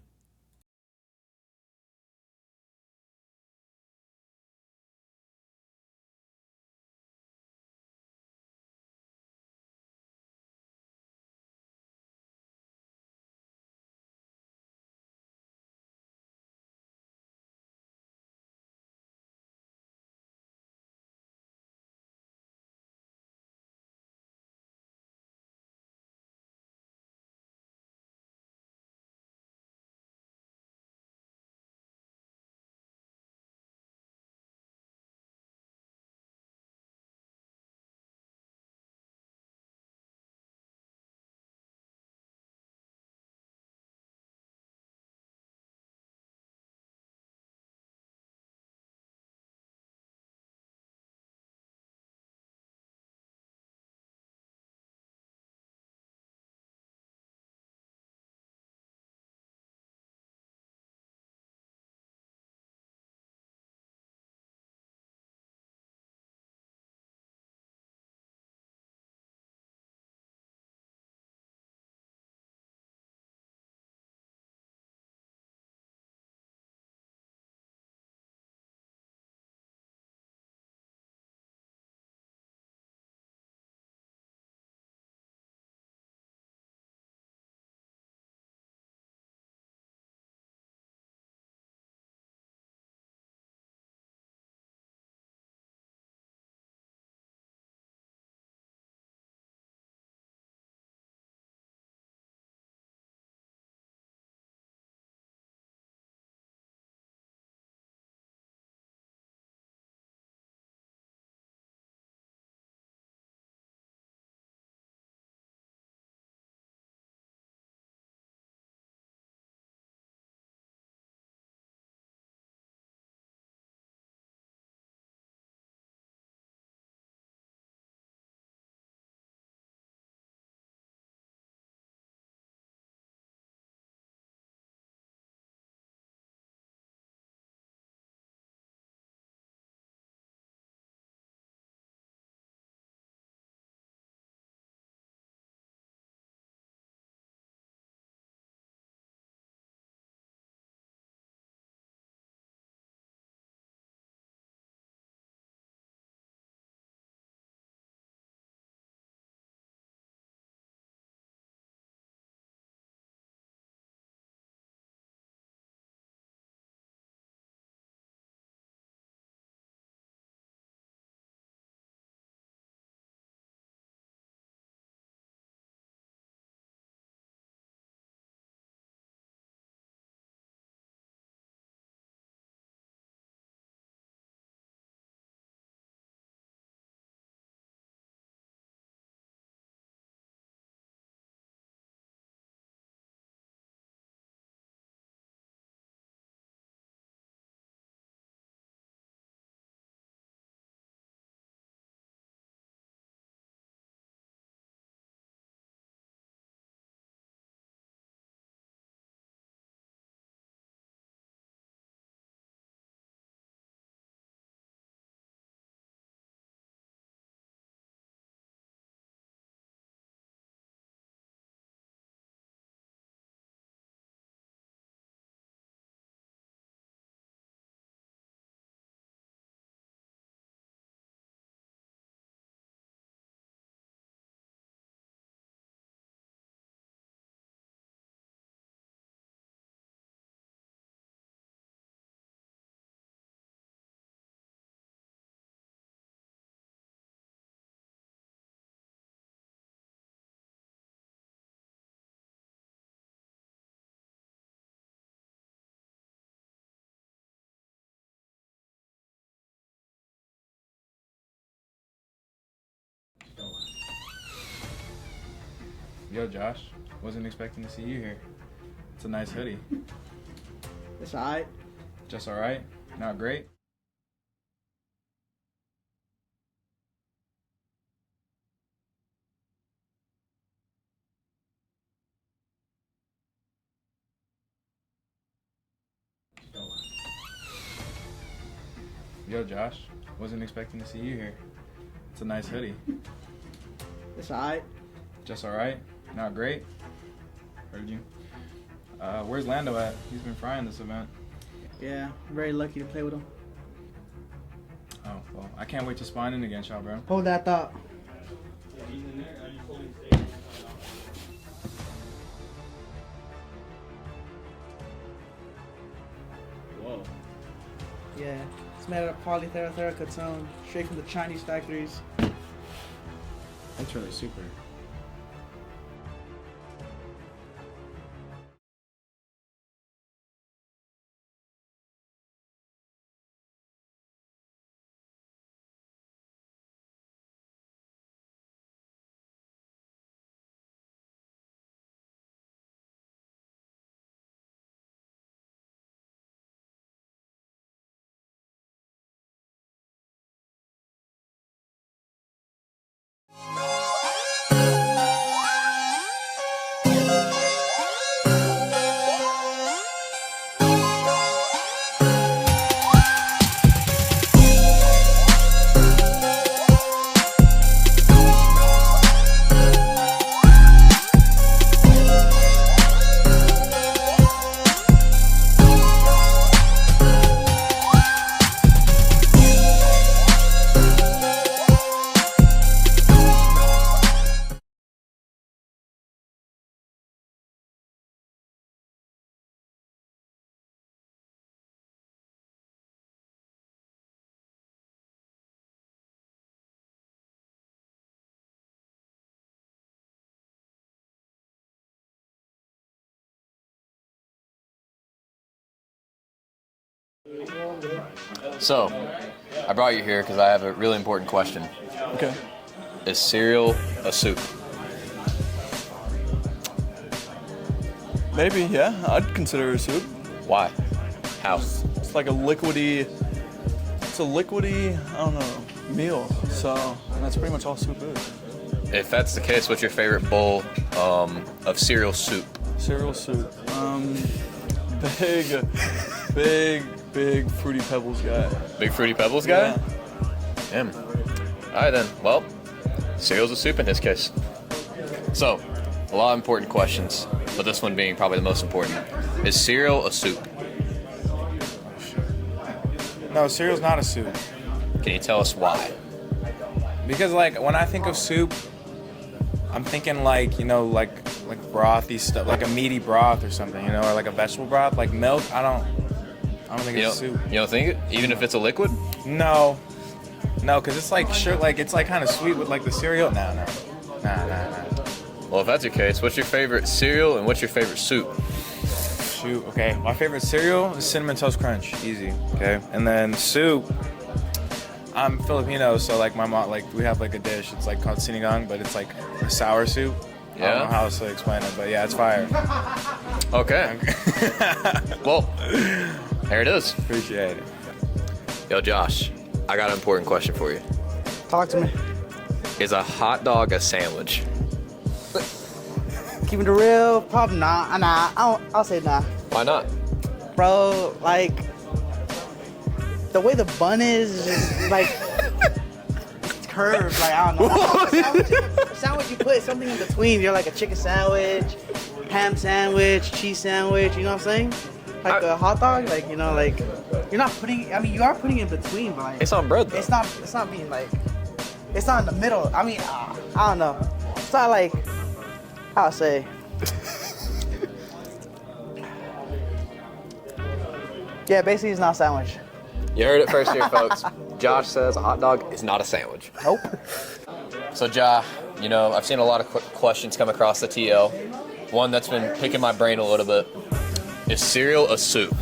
Yo, Josh. Wasn't expecting to see you here. It's a nice hoodie. It's alright. Just alright? Not great? Yo, Josh. Wasn't expecting to see you here. It's a nice hoodie. It's alright. Just alright? Not great? Heard you. Where's Lando at? He's been frying this event. Yeah, I'm very lucky to play with him. Oh, well, I can't wait to spawn in against y'all, bro. Hold that thought. Whoa. Yeah, it's made out of polytheracotone, straight from the Chinese factories. That's really super. So, I brought you here because I have a really important question. Okay. Is cereal a soup? Maybe, yeah. I'd consider it a soup. Why? How? It's like a liquidy, I don't know, meal. So that's pretty much all soup is. If that's the case, what's your favorite bowl of cereal soup? Cereal soup. Big Fruity Pebbles guy. Big Fruity Pebbles guy? Yeah. Damn. All right then. Well, cereal's a soup in this case. So, a lot of important questions, but this one being probably the most important. Is cereal a soup? No, cereal's not a soup. Can you tell us why? Because like when I think of soup, I'm thinking like, you know, like brothy stuff, like a meaty broth or something, you know, or like a vegetable broth, like milk. I don't think it's soup. You don't think it? Even if it's a liquid? No, because it's like it's like kind of sweet with like the cereal. Nah. Well, if that's your case, what's your favorite cereal and what's your favorite soup? Shoot, okay. My favorite cereal is Cinnamon Toast Crunch, easy, okay? And then soup, I'm Filipino, so like my mom, like we have like a dish, it's like called sinigang, but it's like a sour soup. I don't know how else to explain it, but yeah, it's fire. Okay. Well, there it is. Appreciate it. Yo, Josh, I got an important question for you. Talk to me. Is a hot dog a sandwich? Keeping it real, probably not. I'll say nah. Why not? Bro, like, the way the bun is just like, it's curved, like, I don't know. Sandwich, you put something in between. You're like a chicken sandwich, ham sandwich, cheese sandwich, you know what I'm saying? Like a hot dog, like, you know, like, you're not putting, I mean, you are putting it in between, but like. It's on bread, though. It's not being like, it's not in the middle. I mean, I don't know. It's not like, I'll say. Yeah, basically it's not a sandwich. You heard it first here, folks. Josh says a hot dog is not a sandwich. Nope. So, Ja, you know, I've seen a lot of questions come across the TL. One that's been picking my brain a little bit. Is cereal a soup?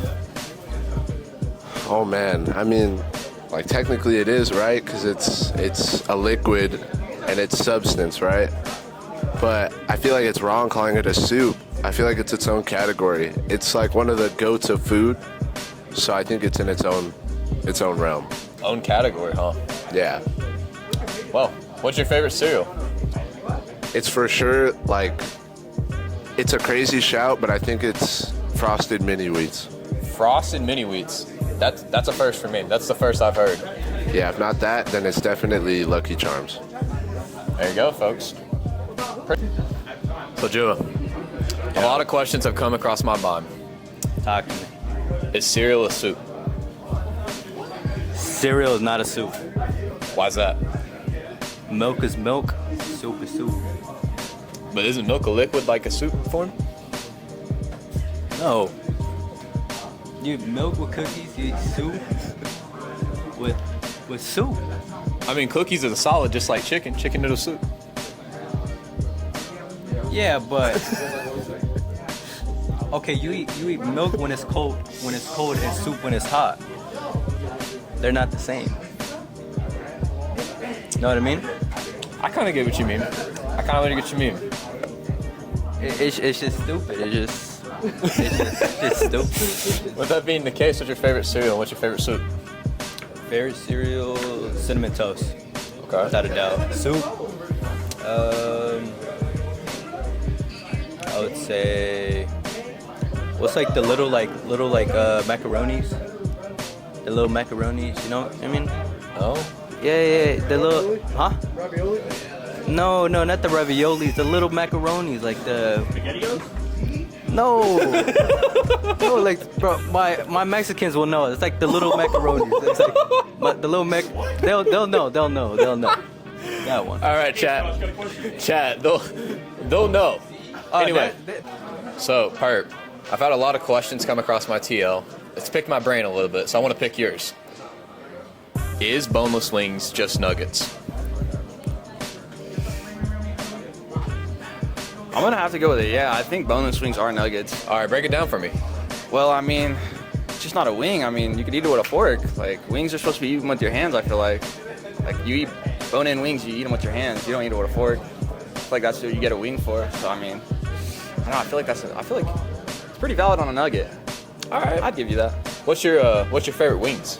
Oh man, I mean, like technically it is, right? Because it's a liquid and it's substance, right? but I feel like it's wrong calling it a soup. I feel like it's its own category. It's like one of the goats of food, so I think it's in its own realm. Own category, huh? Yeah. Well, what's your favorite cereal? It's for sure, like, it's a crazy shout, but I think it's Frosted Mini Wheats. Frosted Mini Wheats. That's a first for me. That's the first I've heard. Yeah, if not that, then it's definitely Lucky Charms. There you go, folks. So, Jua, a lot of questions have come across my mind. Talk to me. Is cereal a soup? Cereal is not a soup. Why's that? Milk is milk. Soup is soup. But isn't milk a liquid like a soup form? No. You eat milk with cookies, you eat soup with soup. I mean, cookies are solid just like chicken noodle soup. Yeah, but okay, you eat milk when it's cold and soup when it's hot. They're not the same. Know what I mean? I kind of get what you mean. I kind of get what you mean. It's just stupid. It's just stupid. With that being the case, what's your favorite cereal? What's your favorite soup? Favorite cereal, Cinnamon Toast. Okay. Without a doubt. Soup. I would say, what's like the little macaronis? The little macaronis, you know what I mean? Oh. Yeah, the little, huh? Ravioli? No, not the raviolis. The little macaronis, like the. SpaghettiOs? No. No, like, bro, my Mexicans will know. It's like the little macaronis. It's like, but the little they'll know. That one. All right, chat. They'll know. Anyway, so Perp, I've had a lot of questions come across my TL. It's picked my brain a little bit, so I want to pick yours. Is boneless wings just nuggets? I'm gonna have to go with it. Yeah, I think boneless wings are nuggets. All right, break it down for me. Well, I mean, it's just not a wing. I mean, you could eat it with a fork. Like, wings are supposed to be eaten with your hands, I feel like. Like, you eat bone-in wings, you eat them with your hands. You don't eat it with a fork. I feel like that's what you get a wing for. So, I mean, I don't know. I feel like it's pretty valid on a nugget. All right, I'd give you that. What's your favorite wings?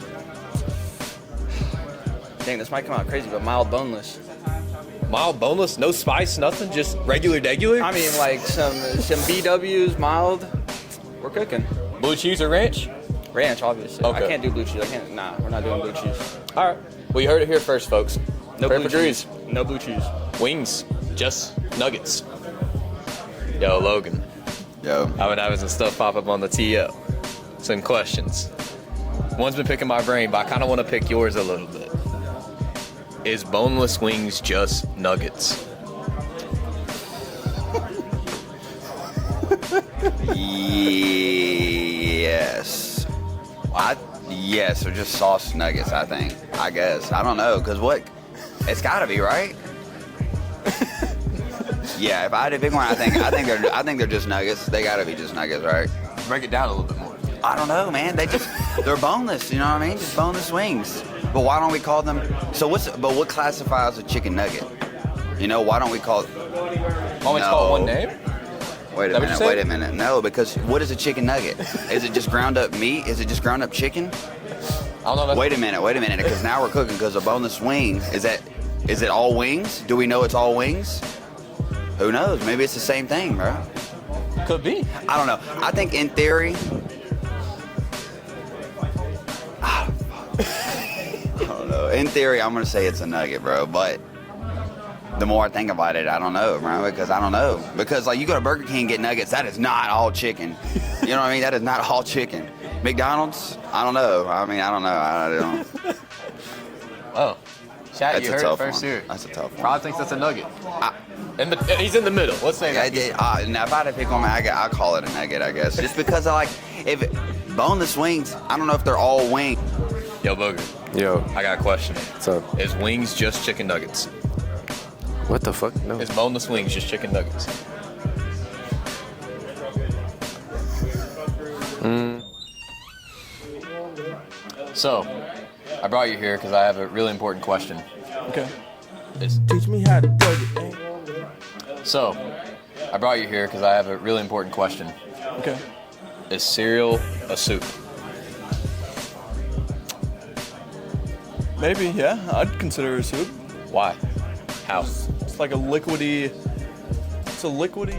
Dang, this might come out crazy, but mild boneless. Mild boneless, no spice, nothing, just regular. I mean, like some BWs, mild. We're cooking. Blue cheese or ranch? Ranch, obviously. Okay. I can't do blue cheese. Nah, we're not doing blue cheese. All right. Well, you heard it here first, folks. No Perp blue agrees. cheese. No blue cheese. Wings, just nuggets. Yo, Logan. Yo. I've been having some stuff pop up on the TL. Some questions. One's been picking my brain, but I kind of want to pick yours a little bit. Is boneless wings just nuggets? Yes. Yes, they're just sauce nuggets, I think. I guess. I don't know, because what? It's got to be, right? Yeah, if I had to pick one, I think they're just nuggets. They got to be just nuggets, right? Break it down a little bit more. I don't know, man. They're boneless, you know what I mean? Just boneless wings. But why don't we call them? What classifies a chicken nugget? You know, why don't we call? Always call it one name? Wait a minute. No, because what is a chicken nugget? Is it just ground up meat? Is it just ground up chicken? I don't know. Wait a minute, because now we're cooking. Because a boneless wing is it all wings? Do we know it's all wings? Who knows? Maybe it's the same thing, bro. Could be. I don't know. I think in theory. I don't know. In theory, I'm gonna say it's a nugget, bro. But the more I think about it, I don't know, bro. Because I don't know. Because like you go to Burger King and get nuggets, that is not all chicken. You know what I mean? That is not all chicken. McDonald's, I don't know. I don't. Oh, chat, That's you a heard it tough first one. here. That's a tough one. Rod thinks that's a nugget. He's in the middle. Let's say that. Now, if I had to pick one, I'll call it a nugget, I guess. Just because boneless wings, I don't know if they're all wings. Yo, Booger. Yo. I got a question. What's up? Is wings just chicken nuggets? What the fuck? No. Is boneless wings just chicken nuggets? So, I brought you here because I have a really important question. Okay. Teach me how to plug it. So, I brought you here because I have a really important question. Okay. Is cereal a soup? Maybe, yeah. I'd consider it a soup. Why? How? It's like a liquidy. It's a liquidy.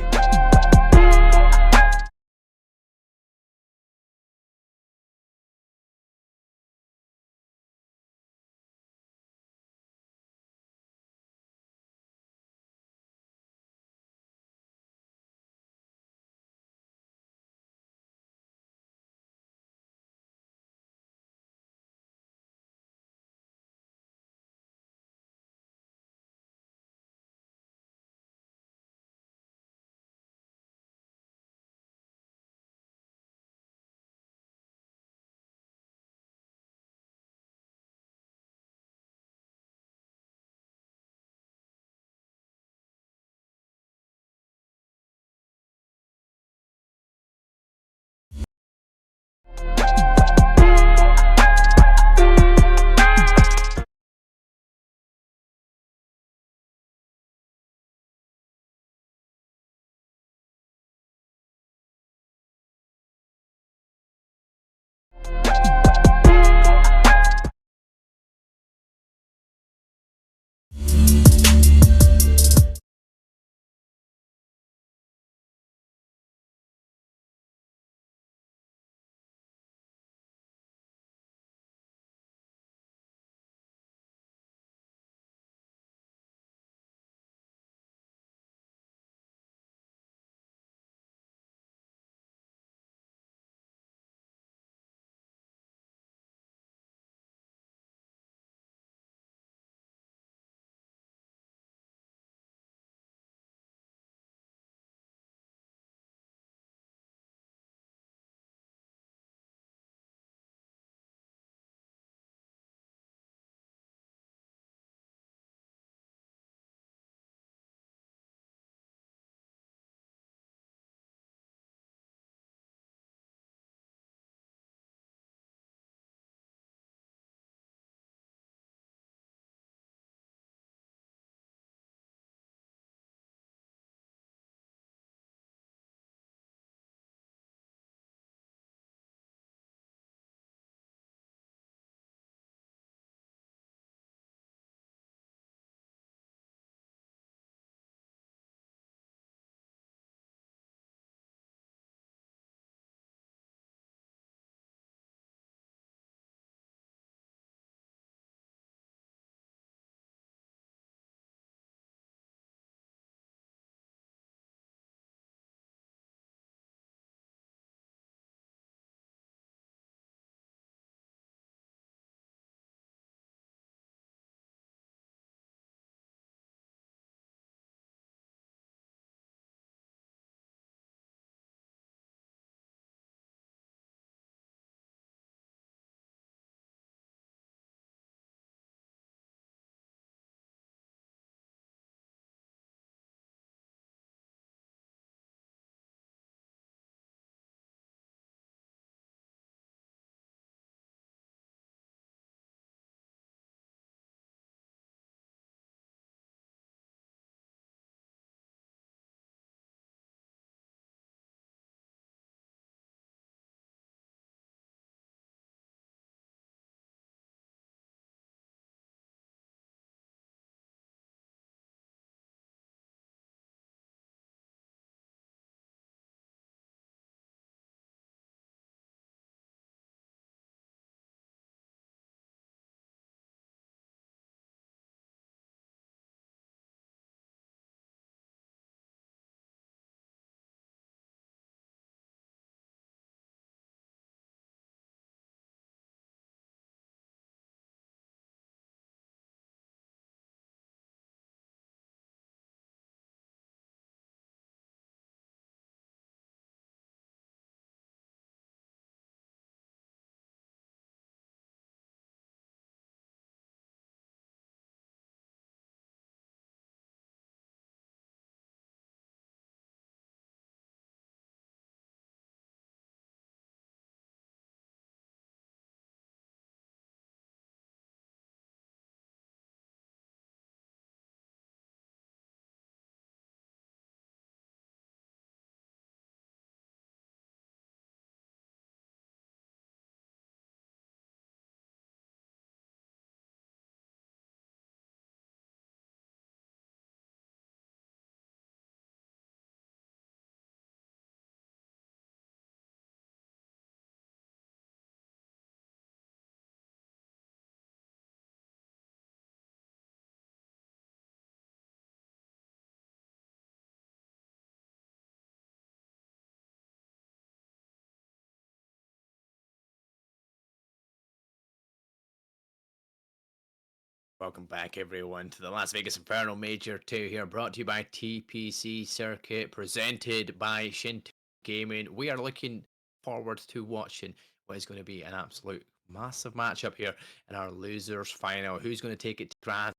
Welcome back, everyone, to the Las Vegas Inferno Major 2 here, brought to you by TPC Circuit, presented by Shinto Gaming. We are looking forward to watching what is going to be an absolute massive matchup here in our losers final. Who's going to take it to grand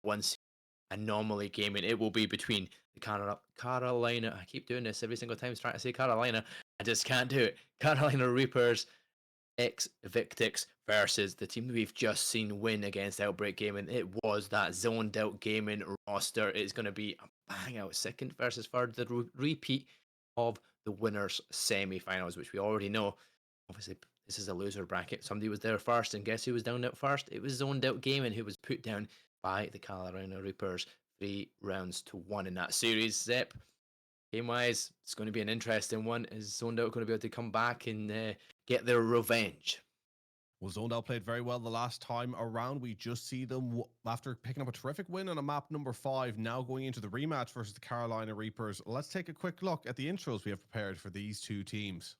once anomaly gaming? It will be between the Carolina. I keep doing this every single time, trying to say Carolina. I just can't do it. Carolina Reapers X Victix versus the team that we've just seen win against Outbreak Gaming. It was that zoned out gaming roster. It's going to be a bang out second versus third, the repeat of the winners semi-finals, which we already know. Obviously, this is a loser bracket. Somebody was there first, and guess who was down out first? It was zoned out gaming, who was put down by the Carolina Reapers 3-1 in that series. Zep, game-wise, it's going to be an interesting one. Is Zoned Out going to be able to come back and get their revenge? Well, Zoned Out played very well the last time around. We just see them, after picking up a terrific win on a map number 5, now going into the rematch versus the Carolina Reapers. Let's take a quick look at the intros we have prepared for these two teams.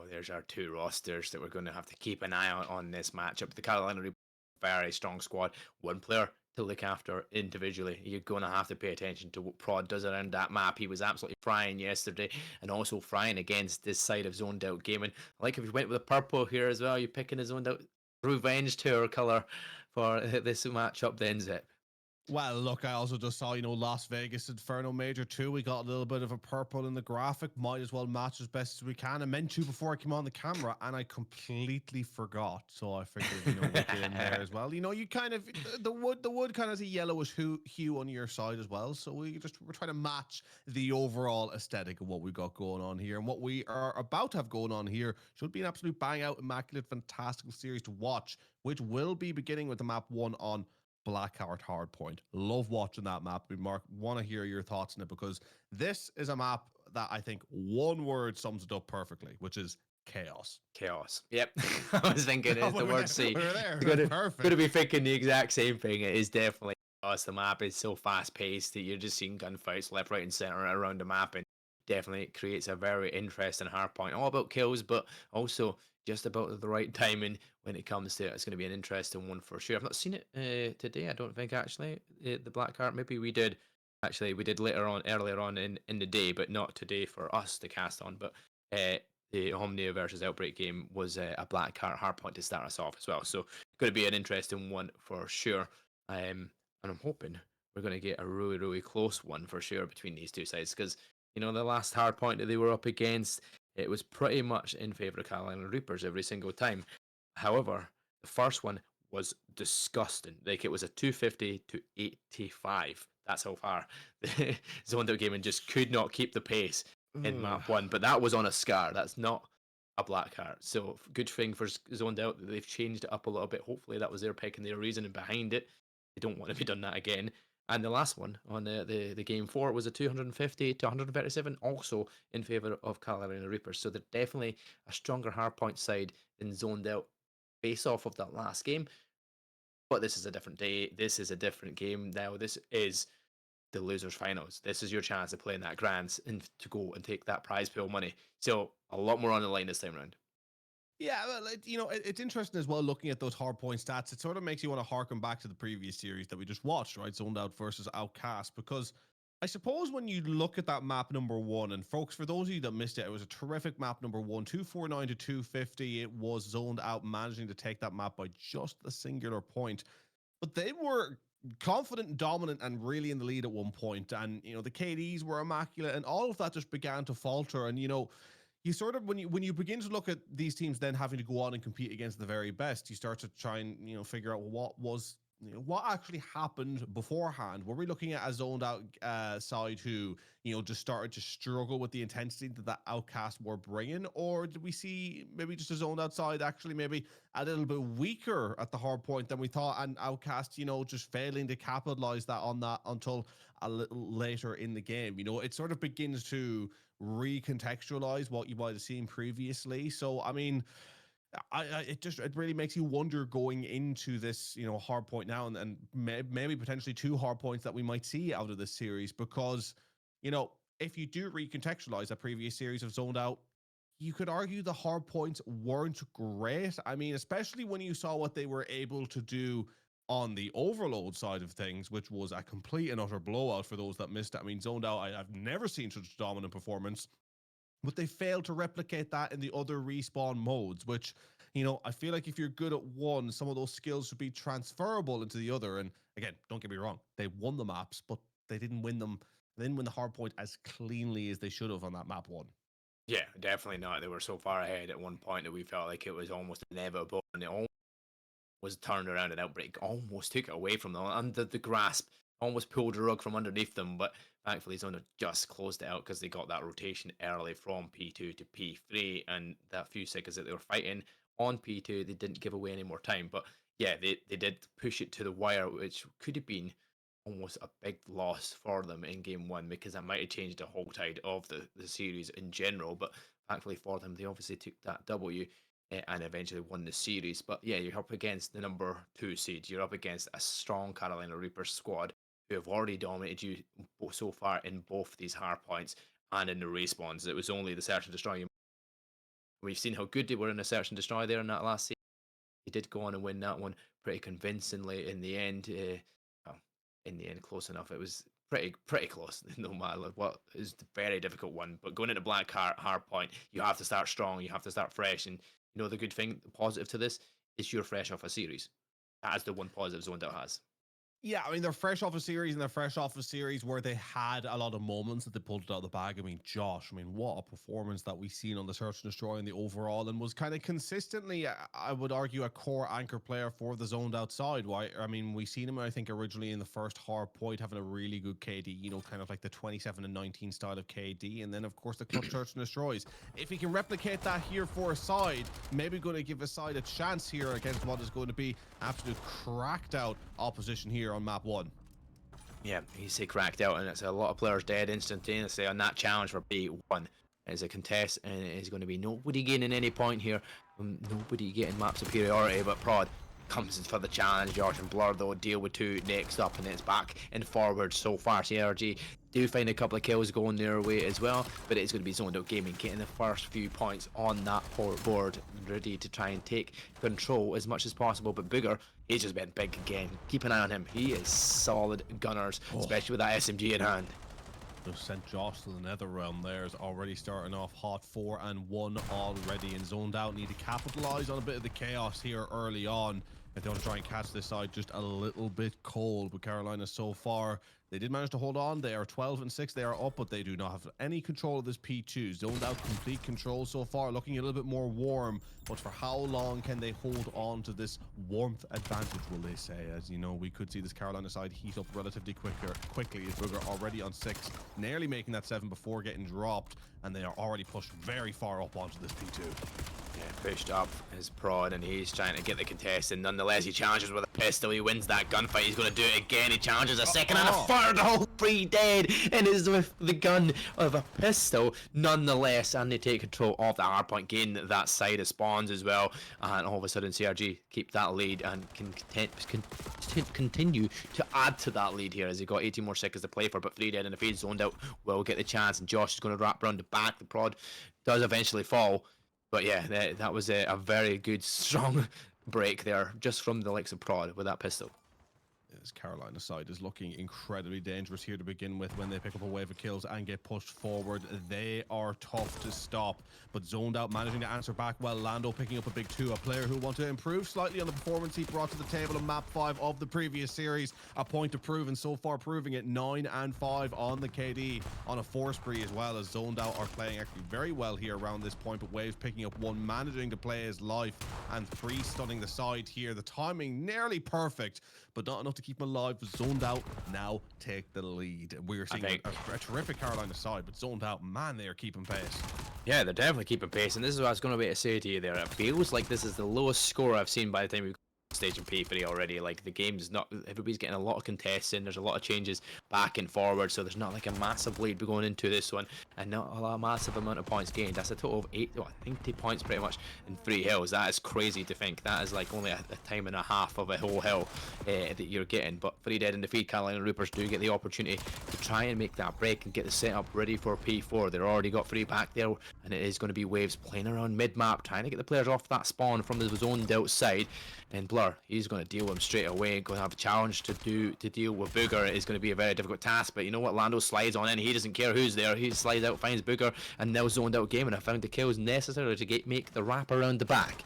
There's our two rosters that we're going to have to keep an eye on this matchup. The Carolina Reapers, very strong squad, one player to look after individually. You're going to have to pay attention to what Prod does around that map. He was absolutely frying yesterday, and also frying against this side of zoned out gaming. I like if you went with the purple here as well. You're picking a zoned out revenge tour color for this matchup then, Zip. Well, look, I also just saw, Las Vegas Inferno Major 2. We got a little bit of a purple in the graphic. Might as well match as best as we can. I meant to before I came on the camera, and I completely forgot. So I figured, we'd get in there as well. You kind of, the wood kind of has a yellowish hue on your side as well. So we're trying to match the overall aesthetic of what we've got going on here. And what we are about to have going on here should be an absolute bang out, immaculate, fantastical series to watch, which will be beginning with the map 1 on Blackheart Hardpoint. Love watching that map. Mark, want to hear your thoughts on it, because this is a map that I think one word sums it up perfectly, which is chaos. Chaos. Yep. I was thinking it's the word C. Perfect. Going to be thinking the exact same thing. It is definitely chaos. The map is so fast paced that you're just seeing gunfights left, right, and center around the map, and definitely creates a very interesting hardpoint. All about kills, but also just about the right timing when it comes to it. It's going to be an interesting one for sure. I've not seen it today, I don't think, actually. The Blackheart, maybe we did. Actually, we did earlier on in the day, but not today for us to cast on. But the Omnia versus Outbreak game was a Blackheart hardpoint to start us off as well. So going to be an interesting one for sure. And I'm hoping we're going to get a really, really close one for sure between these two sides, because the last hardpoint that they were up against, it was pretty much in favor of Carolina Reapers every single time. However, the first one was disgusting. Like, it was a 250 to 85. That's how far the zoned out gaming just could not keep the pace in map 1. But that was on a Scar. That's not a Blackheart. So good thing for zoned out that they've changed it up a little bit. Hopefully that was their pick and their reasoning behind it. They don't want to be done that again. And the last one on the game 4 was a 250 to 137, also in favor of Carolina Reapers. So they're definitely a stronger hardpoint side than zoned out based off of that last game. But this is a different day. This is a different game now. This is the losers finals. This is your chance to play in that grands and to go and take that prize pool money. So a lot more on the line this time around. Yeah, well, it's interesting as well looking at those hard point stats. It sort of makes you want to harken back to the previous series that we just watched, right? Zoned Out versus Outcast, because I suppose when you look at that map number 1, and folks, for those of you that missed it, it was a terrific map number 1, 249 to 250. It was Zoned Out managing to take that map by just a singular point. But they were confident, dominant, and really in the lead at one point. And the KDs were immaculate, and all of that just began to falter. And you sort of when you begin to look at these teams then having to go on and compete against the very best, you start to try and figure out what actually happened beforehand. Were we looking at a zoned out side who just started to struggle with the intensity that Outcast were bringing, or did we see maybe just a zoned out side actually maybe a little bit weaker at the hard point than we thought, and Outcast just failing to capitalize on that until a little later in the game? It sort of begins to recontextualize what you might have seen previously. So I mean, it really makes you wonder going into this hard point now, and maybe potentially 2 hard points that we might see out of this series, because if you do recontextualize that previous series of Zoned Out, you could argue the hard points weren't great. I mean, especially when you saw what they were able to do on the Overload side of things, which was a complete and utter blowout for those that missed it. I mean, Zoned Out, I've never seen such a dominant performance, but they failed to replicate that in the other respawn modes, which, I feel like if you're good at one, some of those skills should be transferable into the other. And again, don't get me wrong, they won the maps, but they didn't win them. They didn't win the hard point as cleanly as they should have on that map 1. Yeah, definitely not. They were so far ahead at one point that we felt like it was almost inevitable, and it almost was turned around, and Outbreak almost took it away from them under the grasp, almost pulled the rug from underneath them, but thankfully Zona just closed it out because they got that rotation early from P2 to P3, and that few seconds that they were fighting on P2, they didn't give away any more time. But yeah, they did push it to the wire, which could have been almost a big loss for them in game 1, because that might have changed the whole tide of the series in general. But thankfully for them, they obviously took that W and eventually won the series. But yeah, you're up against the number 2 seed. You're up against a strong Carolina Reaper squad who have already dominated you so far in both these hard points and in the respawns. It was only the Search and Destroy. We've seen how good they were in the Search and Destroy there in that last season. They did go on and win that one pretty convincingly in the end. In the end, close enough. It was pretty close, no matter what. It's a very difficult one. But going into Black hard point, you have to start strong. You have to start fresh. And the good thing, the positive to this, is you're fresh off a series. That's the one positive Zoned Out has. Yeah, I mean, they're fresh off a series, and they're fresh off a series where they had a lot of moments that they pulled it out of the bag. I mean, Josh, what a performance that we've seen on the Search and Destroy in the overall, and was kind of consistently, I would argue, a core anchor player for the Zoned Out side. Why? I mean, we seen him, I think, originally in the first hard point having a really good KD, kind of like the 27 and 19 style of KD, and then, of course, the clutch Search and Destroys. If he can replicate that here for a side, maybe going to give a side a chance here against what is going to be absolute cracked out opposition here on map 1. Yeah, he's cracked out, and it's a lot of players dead instantaneously on that challenge for B1. As a contest, and it's going to be nobody gaining any point here, nobody getting map superiority, but Prod comes in for the challenge. Josh and Blur, though, deal with 2 next up, and it's back and forward so far. CRG do find a couple of kills going their way as well, but it's going to be Zoned Out Gaming getting the first few points on that board, ready to try and take control as much as possible. But Booger, he's just been big again. Keep an eye on him. He is solid gunners, especially with that SMG in hand. Just sent Josh to the nether realm there. Is already starting off hot, 4-1 already, and Zoned Out need to capitalize on a bit of the chaos here early on if they want to try and catch this side just a little bit cold. But Carolina so far, they did manage to hold on. They are 12-6. They are up, but they do not have any control of this P2. Zoned Out complete control so far, looking a little bit more warm. But for how long can they hold on to this warmth advantage, will they say? As you know, we could see this Carolina side heat up relatively quickly. As Booger already on 6, nearly making that 7 before getting dropped, and they are already pushed very far up onto this P2. Yeah, pushed up his Prod, and he's trying to get the contest, and nonetheless he challenges with a pistol. He wins that gunfight. He's going to do it again. He challenges a second and a third. All 3 dead, and is with the gun of a pistol nonetheless, and they take control of the hard point, gain that side of spawns as well, and all of a sudden CRG keep that lead and can continue to add to that lead here, as he got 18 more seconds to play for, but 3 dead, and if he's Zoned Out will get the chance, and Josh is going to wrap around the back. The Prod does eventually fall, But yeah, that was a very good, strong break there, just from the likes of Prod with that pistol. As Carolina's side is looking incredibly dangerous here to begin with when they pick up a wave of kills and get pushed forward. They are tough to stop, but Zoned Out managing to answer back well. Lando picking up a big 2, a player who want to improve slightly on the performance he brought to the table in map 5 of the previous series. A point to prove, and so far proving it. 9 and 5 on the KD on a 4 spree as well, as Zoned Out are playing actually very well here around this point, but Waves picking up 1, managing to play his life, and 3 stunning the side here. The timing nearly perfect, but not enough to keep him alive. Zoned Out now take the lead. We're seeing a terrific Carolina side, but Zoned Out, man, they are keeping pace. Yeah, they're definitely keeping pace, and this is what I was going to be to say to you there. It feels like this is the lowest score I've seen by the time we've stage in P3 already. Like, the game's not, everybody's getting a lot of contests in, there's a lot of changes back and forward, so there's not like a massive lead going into this one, and not a massive amount of points gained. That's a total of 90 points pretty much in 3 hills. That is crazy to think. That is like only a time and a half of a whole hill that you're getting. But 3 dead in defeat, Carolina Reapers do get the opportunity to try and make that break and get the setup ready for P4. They've already got 3 back there, and it is going to be Waves playing around mid-map, trying to get the players off that spawn from the zoned out side. And Blur, he's going to deal with him straight away. Going to have a challenge to deal with Booger. It is going to be a very difficult task, but you know what? Lando slides on in. He doesn't care who's there. He slides out, finds Booger, and now zoned out game, and I found the kills necessary to make the wrap around the back.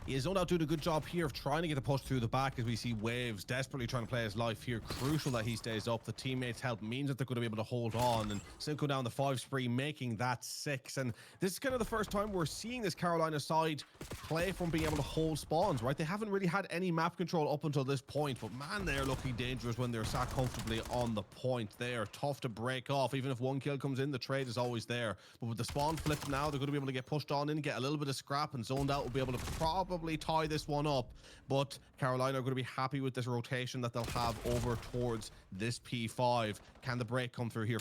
He is Zoned Out doing a good job here of trying to get the push through the back, as we see Waves desperately trying to play his life here. Crucial that he stays up. The teammates' help means that they're going to be able to hold on, and still go down the 5 spree, making that 6. And this is kind of the first time we're seeing this Carolina side play from being able to hold spawns, right? They haven't really had any map control up until this point, but man, they're looking dangerous when they're sat comfortably on the point. They are tough to break off. Even if 1 kill comes in, the trade is always there. But with the spawn flip now, they're going to be able to get pushed on in, get a little bit of scrap, and Zoned Out will be able to probably tie this one up. But Carolina are going to be happy with this rotation that they'll have over towards this P5. Can the break come through here?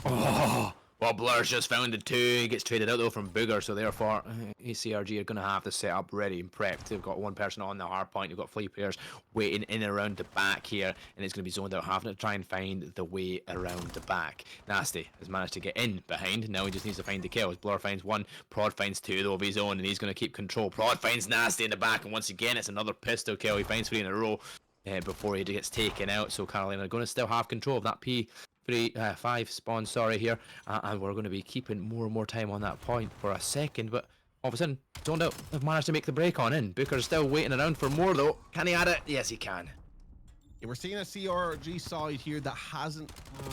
Well, Blur's just found it too. He gets traded out though from Booger, so therefore ACRG are going to have the setup ready and prepped. They've got 1 person on the hard point. They've got 3 players waiting in and around the back here, and it's going to be zoned out, having to try and find the way around the back. Nasty has managed to get in behind. Now he just needs to find the kills. Blur finds 1, Prod finds 2 though of his own, and he's going to keep control. Prod finds Nasty in the back, and once again it's another pistol kill. He finds 3 in a row before he gets taken out. So Carolina are going to still have control of that P5 spawn, sorry, here, and we're going to be keeping more and more time on that point for a second, but all of a sudden, Zoned Out have managed to make the break on in. Booker's still waiting around for more though. Can he add it? Yes, he can. Yeah, we're seeing a CRG side here that hasn't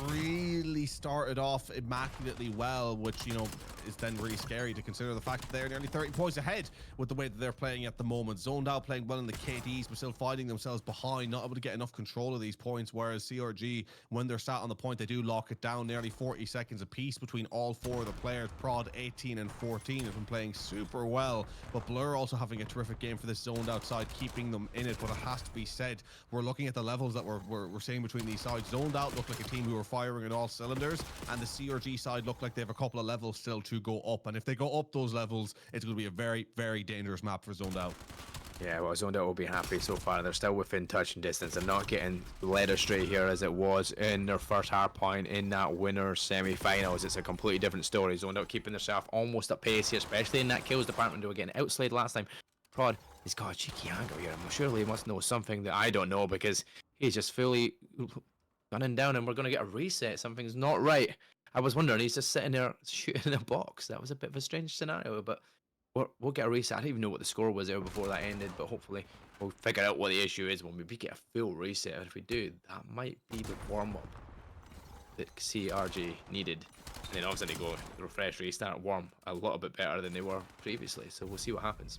really started off immaculately well, which, you know, is then really scary to consider the fact that they're nearly 30 points ahead with the way that they're playing at the moment. Zoned Out playing well in the KDs, but still finding themselves behind, not able to get enough control of these points, whereas CRG, when they're sat on the point, they do lock it down. Nearly 40 seconds apiece between all 4 of the players. Prod 18 and 14 have been playing super well, but Blur also having a terrific game for this Zoned Out side, keeping them in it. But it has to be said, we're looking at the levels that we're seeing between these sides. Zoned Out look like a team who are firing on all cylinders, and the CRG side look like they have a couple of levels still to go up, and if they go up those levels, it's going to be a very, very dangerous map for Zoned Out. Yeah, well, Zoned Out will be happy so far. They're still within touching distance. They're not getting led astray here as it was in their first hard point in that winner's semi-finals. It's a completely different story. Zoned Out keeping themselves almost at pace here, especially in that kills department. They were getting outslayed last time. Prod, he's got a cheeky angle here. Surely he must know something that I don't know, because he's just fully gunning down, and we're going to get a reset. Something's not right. I was wondering, he's just sitting there shooting in a box. That was a bit of a strange scenario, but we'll get a reset. I don't even know what the score was there before that ended, but hopefully we'll figure out what the issue is when we get a full reset. And if we do, that might be the warm-up that CRG needed. And then obviously they go refresh, restart, warm a little bit better than they were previously. So we'll see what happens.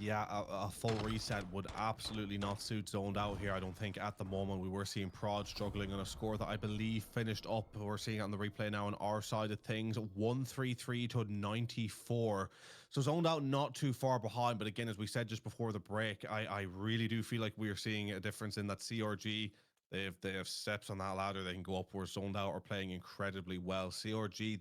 Yeah, a full reset would absolutely not suit Zoned Out here, I don't think, at the moment. We were seeing Prod struggling on a score that I believe finished up. We're seeing it on the replay now on our side of things, 133 to 94. So Zoned Out not too far behind, but again, as we said just before the break, I really do feel like we are seeing a difference in that CRG. They have steps on that ladder they can go up, where Zoned Out are playing incredibly well. CRG,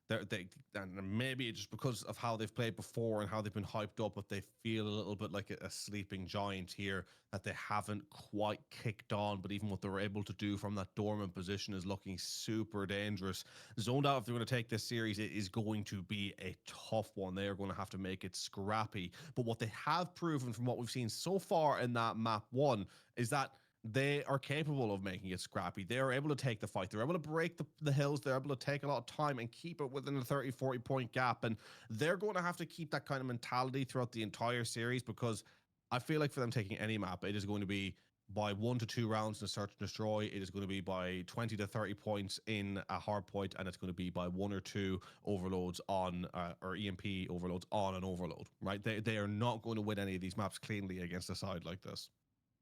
and maybe just because of how they've played before and how they've been hyped up, but they feel a little bit like a sleeping giant here, that they haven't quite kicked on. But even what they're able to do from that dormant position is looking super dangerous. Zoned out, if they're going to take this series, it is going to be a tough one. They are going to have to make it scrappy. But what they have proven from what we've seen so far in that map 1 is that they are capable of making it scrappy. They are able to take the fight. They're able to break the hills. They're able to take a lot of time and keep it within a 30, 40 point gap. And they're going to have to keep that kind of mentality throughout the entire series, because I feel like for them taking any map, it is going to be by 1 to 2 rounds in a search and destroy. It is going to be by 20 to 30 points in a hard point, and it's going to be by 1 or 2 overloads on or EMP overloads on an overload, right? They are not going to win any of these maps cleanly against a side like this.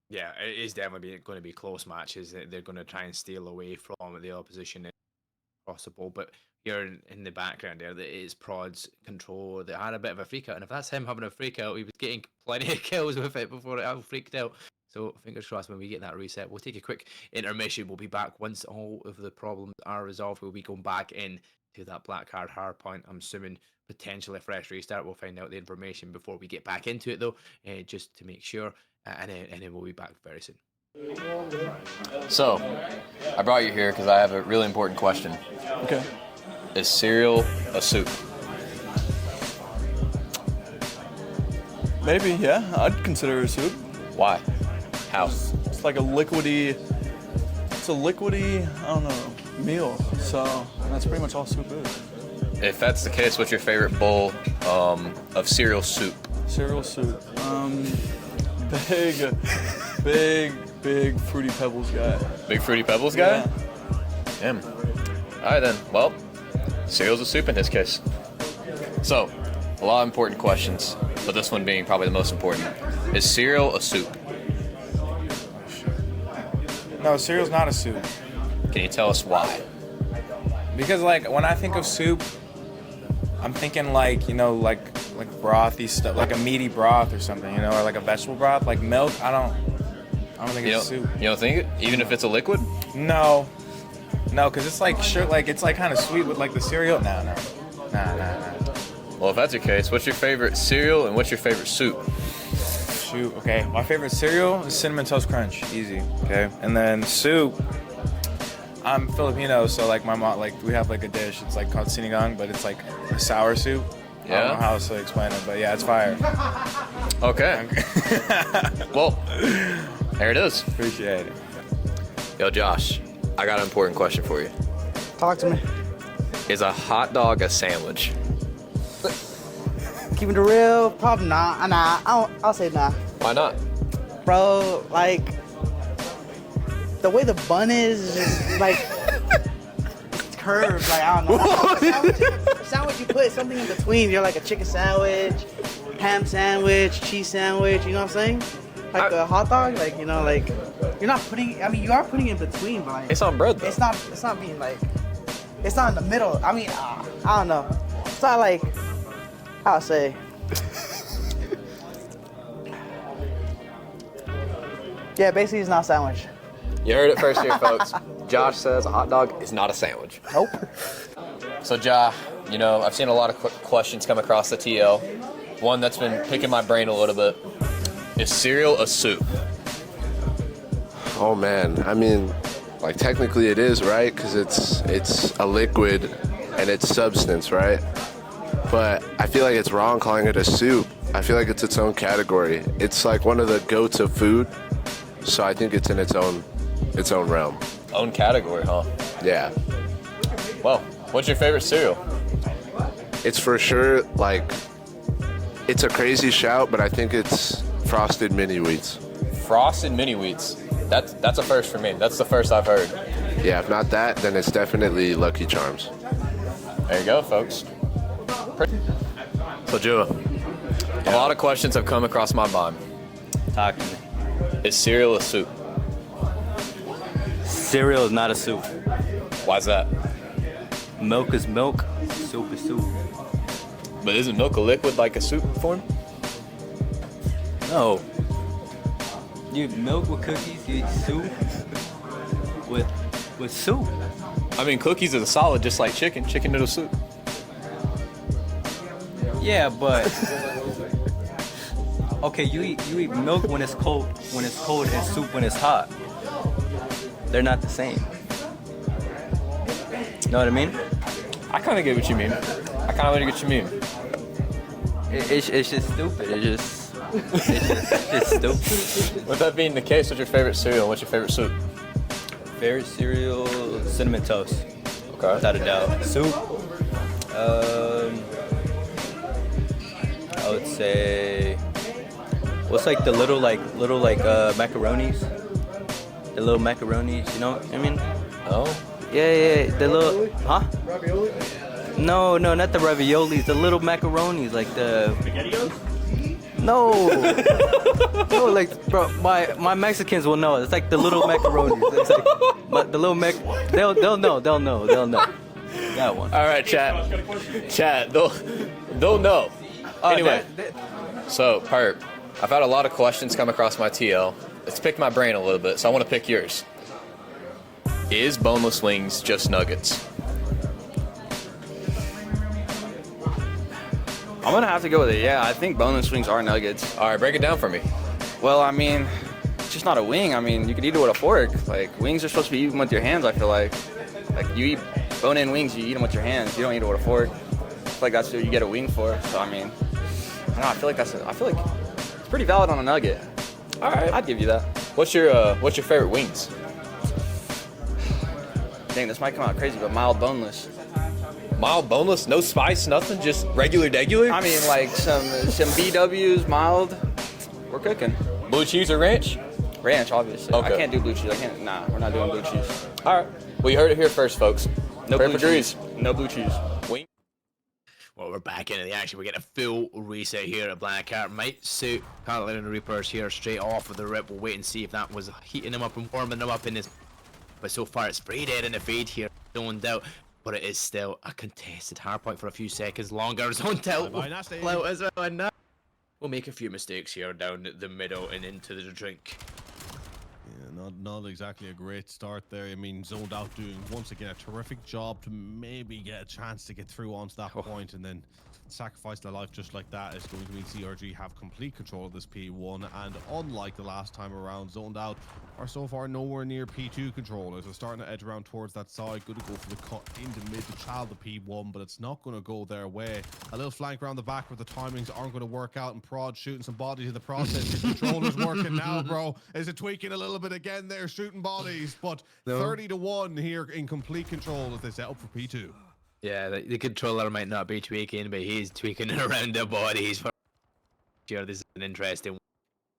Yeah, it is definitely going to be close matches. They're going to try and steal away from the opposition if possible. But here in the background there, that is Prod's control. They had a bit of a freak out, and if that's him having a freak out, he was getting plenty of kills with it before it all freaked out. So fingers crossed when we get that reset. We'll take a quick intermission. We'll be back once all of the problems are resolved. We'll be going back in to that black card hard point. I'm assuming potentially a fresh restart. We'll find out the information before we get back into it though, just to make sure. And then we'll be back very soon. So, I brought you here because I have a really important question. Okay. Is cereal a soup? Maybe, yeah. I'd consider it a soup. Why? How? It's like a liquidy, I don't know, meal. So that's pretty much all soup is. If that's the case, what's your favorite bowl of cereal soup? Cereal soup. Big Fruity Pebbles guy. Big Fruity Pebbles guy? Yeah. Damn. All right then. Well, cereal's a soup in this case. So, a lot of important questions, but this one being probably the most important. Is cereal a soup? No, cereal's not a soup. Can you tell us why? Because like when I think of soup, I'm thinking like, you know, like brothy stuff, like a meaty broth or something, you know, or like a vegetable broth, like milk. I don't think it's soup. You don't think it? Even if it's a liquid? No, because it's like it's like kind of sweet with like the cereal. Nah. Well, if that's your case, what's your favorite cereal and what's your favorite soup? Shoot, okay. My favorite cereal is Cinnamon Toast Crunch, easy, okay. And then soup, I'm Filipino, so like my mom, like we have like a dish. It's like called sinigang, but it's like a sour soup. Yeah. I don't know how else to explain it, but yeah, it's fire. Okay. Well, there it is. Appreciate it. Yo, Josh, I got an important question for you. Talk to me. Is a hot dog a sandwich? Keeping it real, probably not. Nah, I'll say nah. Why not? Bro, like, the way the bun is just like, it's curved. Like, I don't know. Sandwich, you put something in between. You're like a chicken sandwich, ham sandwich, cheese sandwich, you know what I'm saying? Like a hot dog, like, you know, like, you're not putting, I mean, you are putting it in between, but like, it's on bread though. It's not being like, it's not in the middle. I mean, I don't know. It's not like, I'll say. Yeah, basically it's not a sandwich. You heard it first here, folks. Josh says a hot dog is not a sandwich. Nope. So, Ja, you know, I've seen a lot of questions come across the TL. One that's been picking my brain a little bit. Is cereal a soup? Oh man, I mean, like technically it is, right? Because it's a liquid and it's substance, right? But I feel like it's wrong calling it a soup. I feel like it's its own category. It's like one of the goats of food, so I think it's in its own realm. Own category, huh? Yeah. Well, what's your favorite cereal? It's for sure like, it's a crazy shout, but I think it's Frosted Mini Wheats. Frosted Mini Wheats. That's a first for me. That's the first I've heard. Yeah, if not that, then it's definitely Lucky Charms. There you go, folks. So, Joe, a lot of questions have come across my mind. Talk to me. Is cereal a soup? Cereal is not a soup. Why's that? Milk is milk, soup is soup. But isn't milk a liquid like a soup form? No. You eat milk with cookies, you eat soup with soup. I mean, cookies is a solid just like chicken noodle soup. Yeah, but okay, you eat milk when it's cold and soup when it's hot. They're not the same. Know what I mean? I kind of get what you mean. I kind of get what you mean. It's just stupid. It's stupid. With that being the case, what's your favorite cereal? What's your favorite soup? Favorite cereal, Cinnamon Toast. Okay. Without a doubt. Soup. I would say, what's like the little macaronis? The little macaronis, you know what I mean? Oh. Yeah, the little, huh? No, not the raviolis, the little macaronis, like the... SpaghettiOs? No, like, bro, my Mexicans will know. It's like the little macaronis. It's like, but the little they'll know. That one. All right, chat. They'll know. Anyway, so Perp, I've had a lot of questions come across my TL. It's picked my brain a little bit, so I want to pick yours. Is boneless wings just nuggets? I'm gonna have to go with it. Yeah, I think boneless wings are nuggets. All right, break it down for me. Well, I mean, it's just not a wing. I mean, you could eat it with a fork. Like, wings are supposed to be eaten with your hands, I feel like. Like, you eat bone-in wings, you eat them with your hands. You don't eat it with a fork. I feel like that's what you get a wing for. So, I mean, I don't know, I feel like it's pretty valid on a nugget. All right. I'd give you that. What's your favorite wings? Dang, this might come out crazy, but mild boneless. Mild boneless, no spice, nothing, just regular degular? I mean, like some BWs, mild. We're cooking. Blue cheese or ranch? Ranch, obviously. Okay. I can't do blue cheese. Nah, we're not doing blue cheese. All right. Well, you heard it here first, folks. No Prep blue agrees. cheese. No blue cheese. Wing. Well, we're back into the action. We get a full reset here at Blackheart. Might suit Carolina Reapers here straight off of the rip. We'll wait and see if that was heating them up and warming them up in this. But so far, it's pretty dead in the fade here. Zoned out. But it is still a contested hardpoint for a few seconds longer. Zoned out. Float as well. And now we'll make a few mistakes here down the middle and into the drink. Yeah, not exactly a great start there. I mean, Zoned Out doing once again a terrific job to maybe get a chance to get through onto that point, and then sacrifice their life just like that is going to mean CRG have complete control of this P1, and unlike the last time around, Zoned Out are so far nowhere near P2 controllers. They're starting to edge around towards that side, good to go for the cut into mid to child the P1, but it's not going to go their way. A little flank around the back where the timings aren't going to work out, and Prod shooting some bodies in the process. Your controller's working now, bro. Is it tweaking a little bit again there, shooting bodies, but 30-1 here in complete control as they set up for P2. Yeah, the controller might not be tweaking, but he's tweaking around the bodies. For sure, this is an interesting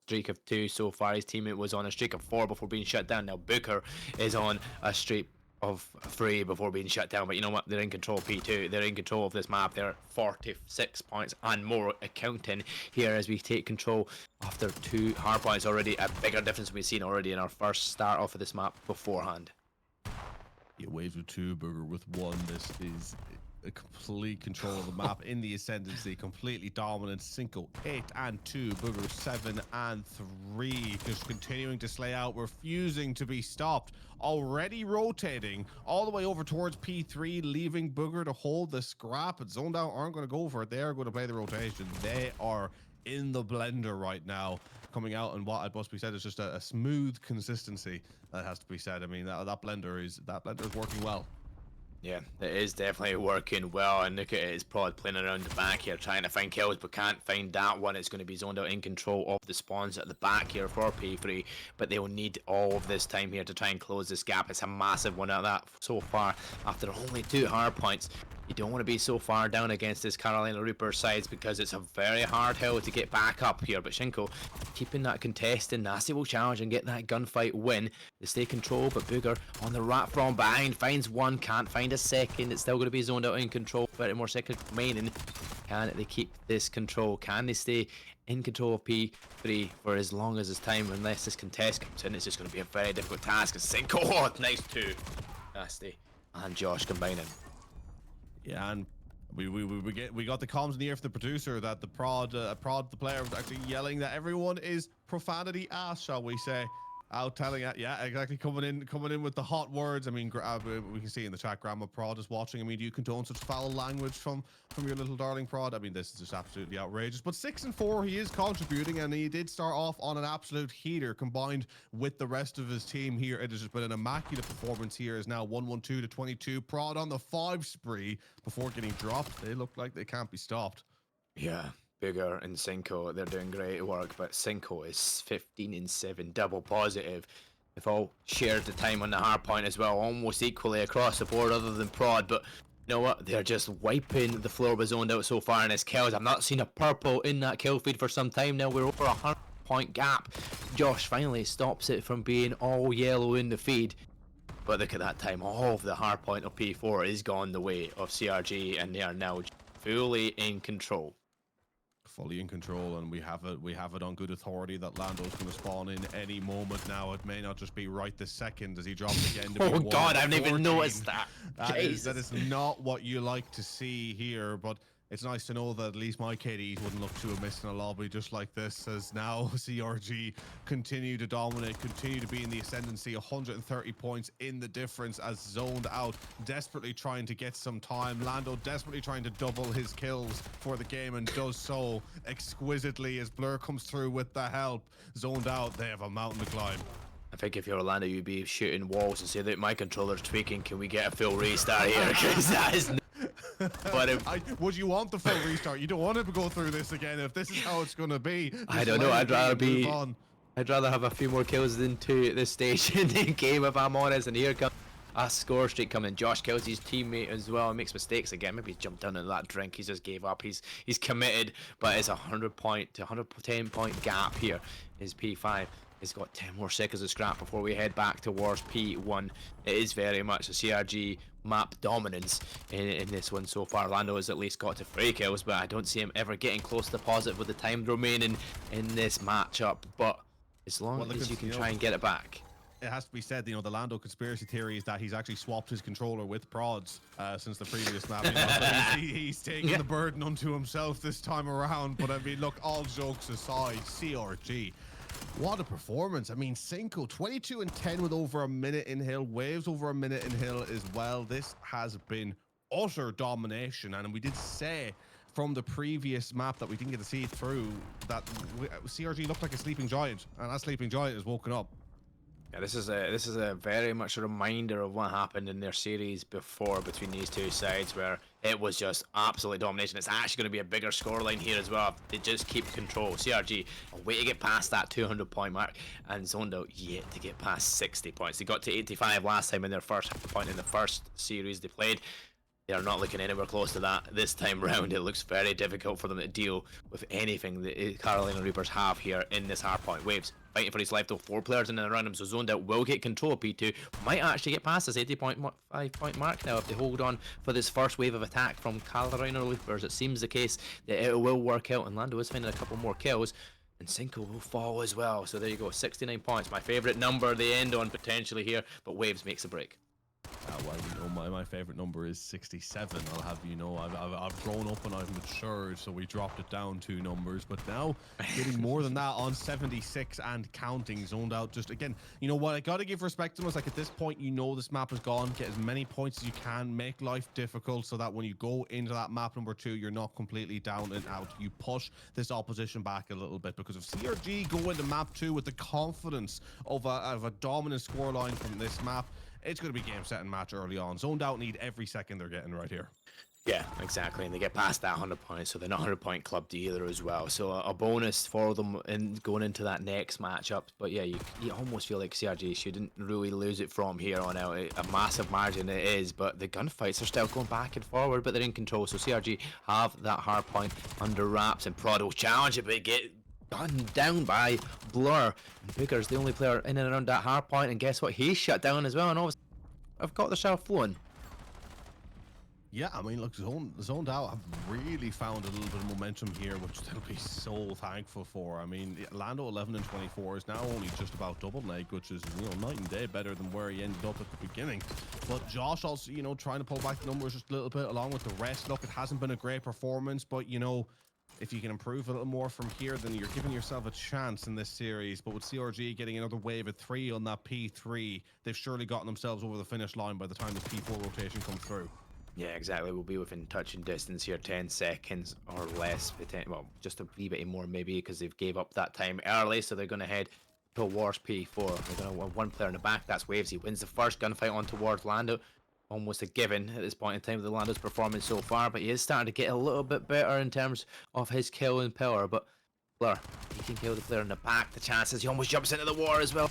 streak of 2 so far. His teammate was on a streak of 4 before being shut down. Now Booker is on a streak of 3 before being shut down. But you know what? They're in control of P2. They're in control of this map. They're 46 points and more accounting here as we take control after 2 hardpoints already. A bigger difference we've seen already in our first start off of this map beforehand. Yeah, waves with 2, Booger with 1. This is a complete control of the map in the ascendancy, completely dominant. Cinco 8 and 2, Booger 7 and 3, just continuing to slay out, refusing to be stopped. Already rotating all the way over towards P3, leaving Booger to hold the scrap. But Zoned Out aren't going to go for it. They are going to play the rotation. They are in the blender right now, coming out, and what must be said is just a smooth consistency that has to be said. I mean, that blender is working well. Yeah, it is definitely working well, and look at it, it's Prod playing around the back here, trying to find kills, but can't find that one. It's going to be Zoned Out in control of the spawns at the back here for P3, but they will need all of this time here to try and close this gap. It's a massive one at that so far, after only 2 hard points. You don't want to be so far down against this Carolina Reaper sides because it's a very hard hill to get back up here. But Shinto keeping that contested, Nasty will challenge and get that gunfight win. They stay control, but Booger on the rat from behind finds one, can't find a second. It's still going to be Zoned Out in control. 30 more seconds remaining. Can they keep this control? Can they stay in control of P3 for as long as this time? Unless this contest comes in, it's just going to be a very difficult task. And Cinco, oh, nice 2. Nasty and Josh combining. Yeah, and we got the comms in the ear from the producer that the Prod the player was actually yelling that everyone is profanity ass, shall we say. Out telling it, yeah, exactly. Coming in with the hot words. I mean, we can see in the chat, Grandma Prod is watching. I mean, do you condone such foul language from your little darling Prod? I mean, this is just absolutely outrageous. But 6-4, he is contributing, and he did start off on an absolute heater. Combined with the rest of his team here, it has just been an immaculate performance here. Is now 1-1-2 to 22. Prod on the 5 spree before getting dropped. They look like they can't be stopped. Yeah. Bigger and Cinco, they're doing great work, but Cinco is 15-7, double positive. They've all shared the time on the hard point as well, almost equally across the board, other than Prod. But you know what? They're just wiping the floor with Zoned Out so far in his kills. I've not seen a purple in that kill feed for some time now. We're over a 100-point gap. Josh finally stops it from being all yellow in the feed. But look at that time. All of the hard point of P4 is gone the way of CRG, and they are now fully in control. Fully in control, and we have it on good authority that Lando's going to spawn in any moment now. It may not just be right this second as he drops again. Oh God, I haven't even noticed that. That is not what you like to see here, but it's nice to know that at least my KDs wouldn't look too amiss in a lobby just like this, as now CRG continue to dominate, continue to be in the ascendancy, 130 points in the difference as Zoned Out desperately trying to get some time. Lando desperately trying to double his kills for the game and does so exquisitely as Blur comes through with the help. Zoned Out, they have a mountain to climb. I think if you're Orlando, you'd be shooting walls and say that my controller's tweaking. Can we get a full restart here? Because that is. But would you want the full restart? You don't want to go through this again if this is how it's going to be. I don't know. I'd rather have a few more kills than 2 at this stage in the game, if I'm honest. And here comes a score streak coming. Josh kills his teammate as well and makes mistakes again. Maybe he's jumped down into that drink. He just gave up. He's committed, but it's a 100-point to 110-point gap here. Is P5. He's got 10 more seconds of scrap before we head back towards P1. It is very much a CRG map dominance in this one so far. Lando has at least got to 3 kills, but I don't see him ever getting close to positive with the time remaining in this matchup. But as long as you can try and get it back. It has to be said, the Lando conspiracy theory is that he's actually swapped his controller with Prods since the previous map. So he's taking the burden onto himself this time around. But I mean, look, all jokes aside, CRG. What a performance. I mean, Cinco, 22-10 with over a minute in hill. Waves over a minute in hill as well. This has been utter domination. And we did say from the previous map that we didn't get to see it through that CRG looked like a sleeping giant. And that sleeping giant has woken up. Yeah, this is a very much a reminder of what happened in their series before between these two sides, where it was just absolute domination. It's actually going to be a bigger scoreline here as well. They just keep control. CRG a way to get past that 200-point mark, and Zoned Out yet to get past 60 points. They got to 85 last time in their first point in the first series they played. They are not looking anywhere close to that this time round. It looks very difficult for them to deal with anything that Carolina Reapers have here in this hardpoint. Waves fighting for his life though. 4 players in and around him, so Zoned Out will get control of P2. Might actually get past this 80.5-point mark now if they hold on for this first wave of attack from Carolina Reapers. It seems the case that it will work out, and Lando is finding a couple more kills. And Cinco will fall as well. So there you go, 69 points. My favourite number they end on potentially here, but Waves makes a break. Well, my favorite number is 67. I'll have you know, I've grown up and I've matured, so we dropped it down 2 numbers. But now getting more than that on 76 and counting. Zoned Out. Just again, you know what? I gotta give respect to them. It's like at this point, this map is gone. Get as many points as you can. Make life difficult so that when you go into that map number 2, you're not completely down and out. You push this opposition back a little bit, because if CRG go into map 2 with the confidence of a dominant scoreline from this map, it's going to be game, set, and match early on. Zoned Out need every second they're getting right here. Yeah, exactly. And they get past that 100 points, so they're not 100-point clubbed either as well. So a bonus for them in going into that next matchup. But yeah, you almost feel like CRG shouldn't really lose it from here on out. A massive margin it is, but the gunfights are still going back and forward, but they're in control. So CRG have that hard point under wraps, and Prod will challenge it, but get gunned down by Blur. And Booker's the only player in and around that hard point, and guess what? He's shut down as well, and obviously I've got the shell flowing. Yeah, I mean, look, Zoned Out have really found a little bit of momentum here, which they'll be so thankful for. I mean, Lando 11-24 is now only just about double leg, which is, night and day better than where he ended up at the beginning. But Josh also, trying to pull back the numbers just a little bit along with the rest. Look, it hasn't been a great performance, but, if you can improve a little more from here, then you're giving yourself a chance in this series. But with CRG getting another wave of 3 on that P3, they've surely gotten themselves over the finish line by the time this P4 rotation comes through. Yeah, exactly. We'll be within touching distance here, 10 seconds or less. Well, just a wee bit more maybe because they've gave up that time early, so they're going to head towards P4. They're going to have one player in the back. That's Waves. He wins the first gunfight on towards Lando. Almost a given at this point in time with the Lando's performance so far, but he is starting to get a little bit better in terms of his kill and power. But Blur, he can kill the player in the back. The chances, he almost jumps into the war as well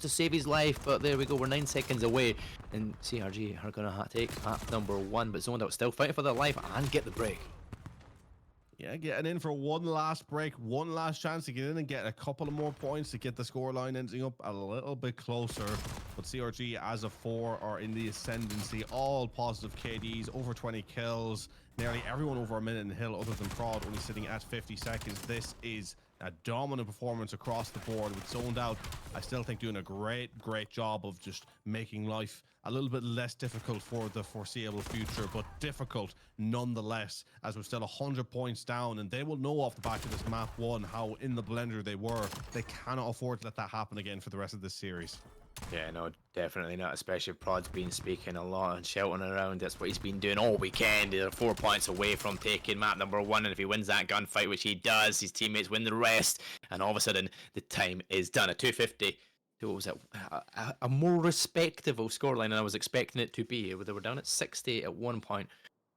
to save his life, but there we go, we're 9 seconds away, and CRG are gonna take map number 1, but Zoned Out still fighting for their life and get the break. Yeah, getting in for one last break, one last chance to get in and get a couple of more points to get the scoreline ending up a little bit closer. But CRG as a 4 are in the ascendancy, all positive KDs, over 20 kills, nearly everyone over a minute in the hill other than Prod, only sitting at 50 seconds. This is a dominant performance across the board with Zoned Out. I still think doing a great job of just making life a little bit less difficult for the foreseeable future, but difficult nonetheless, as we're still 100 points down, and they will know off the back of this map 1 how in the blender they were. They cannot afford to let that happen again for the rest of this series. Yeah, no, definitely not, especially if Prod's been speaking a lot and shouting around. That's what he's been doing all weekend. They're 4 points away from taking map number 1, and if he wins that gunfight, which he does, his teammates win the rest, and all of a sudden the time is done. A 250. What was it? A more respectable scoreline than I was expecting it to be. They were down at 60 at one point.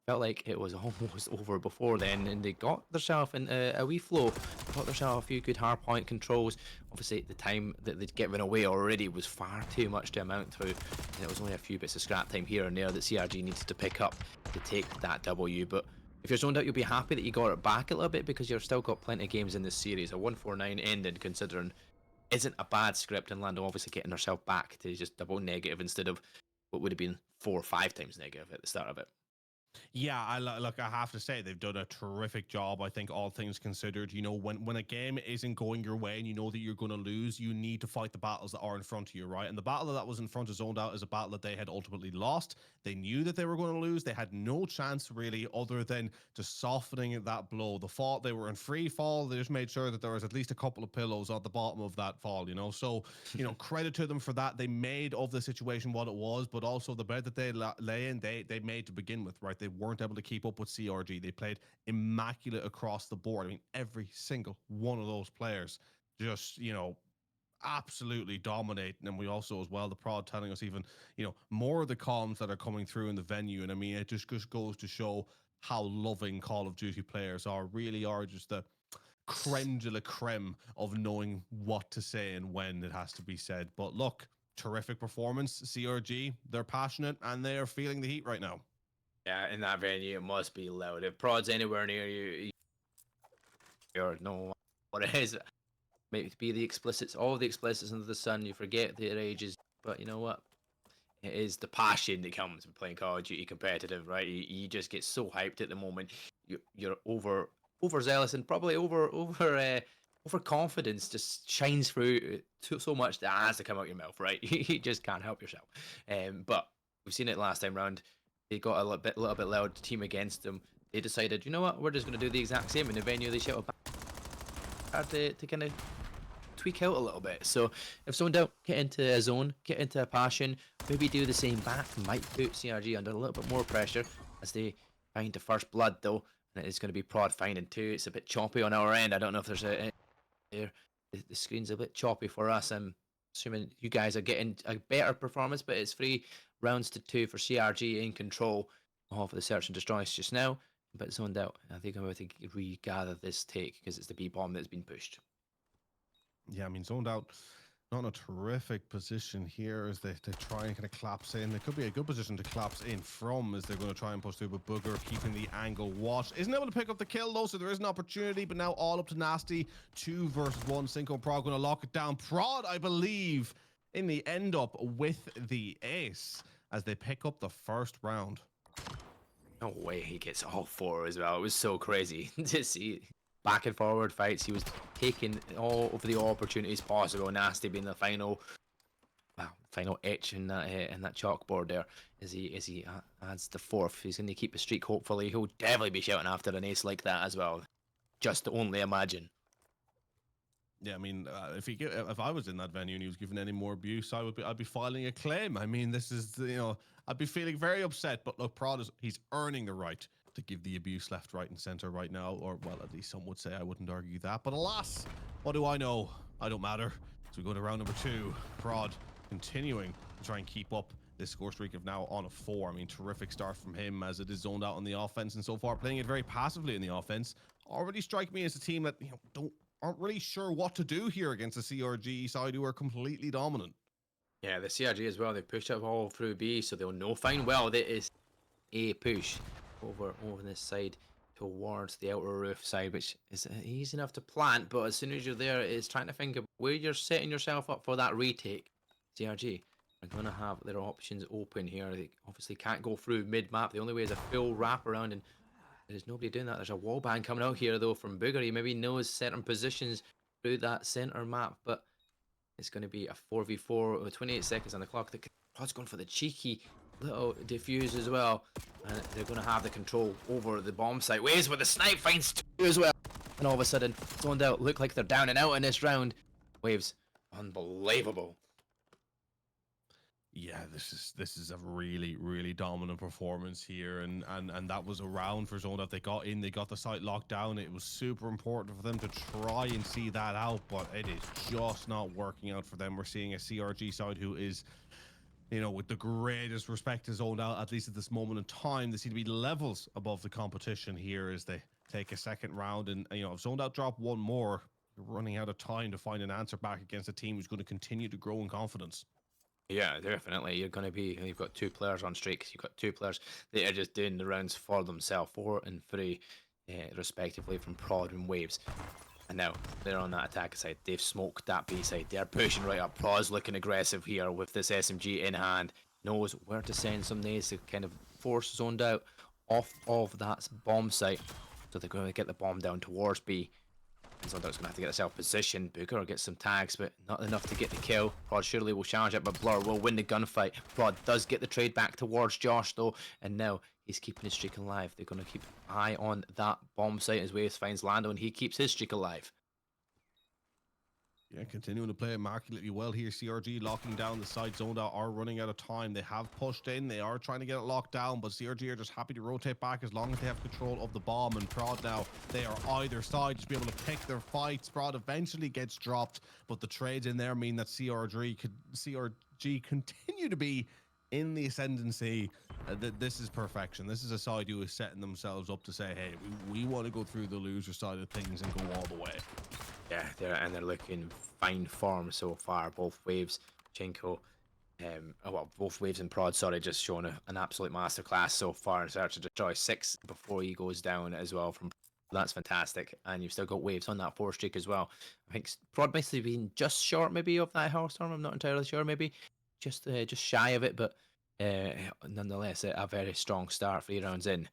Felt like it was almost over before then, and they got themselves in a wee flow. Got themselves a few good hardpoint controls. Obviously, the time that they'd given away already was far too much to amount to. And it was only a few bits of scrap time here and there that CRG needed to pick up to take that W. But if you're Zoned Out, you'll be happy that you got it back a little bit because you've still got plenty of games in this series. A 149 ending, considering isn't a bad script, and Lando obviously getting herself back to just double negative instead of what would have been 4 or 5 times negative at the start of it. Yeah, look, I have to say they've done a terrific job. I think all things considered, you know, when a game isn't going your way and you know that you're going to lose, you need to fight the battles that are in front of you, right? And the battle that was in front of Zoned Out is a battle that they had ultimately lost. They knew that they were going to lose. They had no chance really other than just softening that blow. The fall, they were in free fall. They just made sure that there was at least a couple of pillows at the bottom of that fall, you know? So, you know, credit to them for that. They made of the situation what it was, but also the bed that they lay in, they made to begin with, right? They weren't able to keep up with CRG. They played immaculate across the board. I mean, every single one of those players just, you know, absolutely dominating. And we also, as well, the Prod telling us even, you know, more of the comms that are coming through in the venue. And I mean, it just goes to show how loving Call of Duty players really are just the creme de la creme of knowing what to say and when it has to be said. But look, terrific performance. CRG, they're passionate and they are feeling the heat right now. Yeah, in that venue, it must be loud. If Prod's anywhere near you, you're no what it is. Maybe be the explicits, all the explicits under the sun. You forget their ages, but you know what? It is the passion that comes with playing Call of Duty competitive, right? You just get so hyped at the moment. You're overzealous and probably overconfidence just shines through so much that it has to come out your mouth, right? You just can't help yourself. But we've seen it last time round. They got a little bit loud. Team against them. They decided, you know what? We're just going to do the exact same in the venue. They shouted back to kind of tweak out a little bit. So if Zoned Out, get into a zone, get into a passion, maybe do the same back. Might put CRG under a little bit more pressure as they find the first blood though, and it is going to be Prod finding 2. It's a bit choppy on our end. I don't know if there's the screen's a bit choppy for us. I'm assuming you guys are getting a better performance, but it's 3 rounds to 2 for CRG in control of the search and destroy just now. But Zoned Out, I think I'm about to regather this take because it's the B bomb that's been pushed. Yeah, I mean, Zoned Out, not in a terrific position here as they try and kind of collapse in. It could be a good position to collapse in from as they're going to try and push through, but Booger keeping the angle watched. Isn't able to pick up the kill though, so there is an opportunity, but now all up to Nasty. 2 versus 1. Cinco and Prod going to lock it down. Prod, I believe, in the end up with the ace as they pick up the first round. No way he gets all 4 as well. It was so crazy to see back and forward fights. He was taking all of the opportunities possible. Nasty being the final etch in that chalkboard there as he adds the 4th. He's going to keep the streak. Hopefully, he'll definitely be shouting after an ace like that as well. just only imagine. Yeah, I mean, if I was in that venue and he was given any more abuse, I'd be filing a claim. I mean, this is I'd be feeling very upset. But look, he's earning the right to give the abuse left, right, and center right now, or well, at least some would say. I wouldn't argue that. But alas, what do I know? I don't matter. So we go to round number 2. Prod continuing to try and keep up this score streak of now on a 4. I mean, terrific start from him as it is zoned out on the offense, and so far playing it very passively in the offense. Already strike me as a team that aren't really sure what to do here against the CRG side who are completely dominant. Yeah, the CRG as well. They push up all through B, so they'll know fine well that it's a push over this side towards the outer roof side, which is easy enough to plant. But as soon as you're there, it's trying to think of where you're setting yourself up for that retake. CRG are going to have their options open here. They obviously can't go through mid-map. The only way is a full wrap around, and there's nobody doing that. There's a wall bang coming out here, though, from Booger. He maybe knows certain positions through that center map, but it's going to be a 4v4 with 28 seconds on the clock. Prod's going for the cheeky little defuse as well, and they're going to have the control over the bomb site. Waves with the snipe finds 2 as well, and all of a sudden, zoned out. Look like they're down and out in this round. Waves, unbelievable. Yeah, this is a really, really dominant performance here, and that was a round for Zone that they got in, they got the site locked down. It was super important for them to try and see that out, but it is just not working out for them. We're seeing a CRG side who is, with the greatest respect to Zoned Out, at least at this moment in time, they seem to be levels above the competition here as they take a second round, and if Zoned Out drop one more, you're running out of time to find an answer back against a team who's going to continue to grow in confidence. Yeah, definitely. You've got 2 players on streaks. You've got 2 players that are just doing the rounds for themselves, 4 and 3, respectively, from Prod and Waves. And now they're on that attacker side. They've smoked that B side. They're pushing right up. Prod's looking aggressive here with this SMG in hand. Knows where to send some nades to kind of force Zoned Out off of that bomb site. So they're going to get the bomb down towards B. Zoned Out's going to have to get itself positioned. Booker will get some tags, but not enough to get the kill. Prod surely will challenge it, but Blur will win the gunfight. Prod does get the trade back towards Josh, though, and now he's keeping his streak alive. They're going to keep an eye on that bomb site as Waves finds Lando, and he keeps his streak alive. Yeah, continuing to play immaculately well here. CRG locking down the side. Zoned Out are running out of time. They have pushed in. They are trying to get it locked down, but CRG are just happy to rotate back as long as they have control of the bomb. And Prod now, they are either side, just be able to pick their fights. Prod eventually gets dropped, but the trades in there mean that CRG continue to be in the ascendancy. This is perfection. This is a side who is setting themselves up to say, hey, we want to go through the loser side of things and go all the way. Yeah, they're looking fine form so far. Both Waves, Shinto, both Waves and Prod, just showing an absolute masterclass so far in search to destroy 6 before he goes down as well. That's fantastic, and you've still got Waves on that 4 streak as well. I think Prod must have been just short maybe of that Hellstorm. I'm not entirely sure, maybe just shy of it, but nonetheless a very strong start 3 rounds in.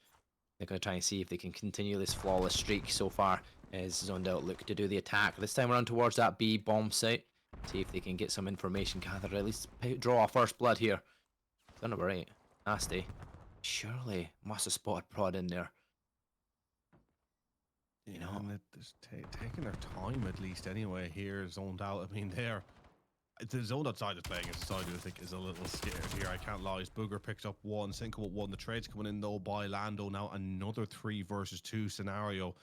They're going to try and see if they can continue this flawless streak so far as Zoned Out look to do the attack. This time around towards that B bomb site. See if they can get some information gathered, at least draw a first blood here. Gun number 8. Nasty. Surely must have spotted Prod in there. And it's taking their time at least anyway here. Zoned Out, I mean, the Zoned Out side is playing as a side who I think is a little scared here. I can't lie. Booger picks up 1, Cinco with 1. The trade's coming in though by Lando. Now another 3 versus 2 scenario.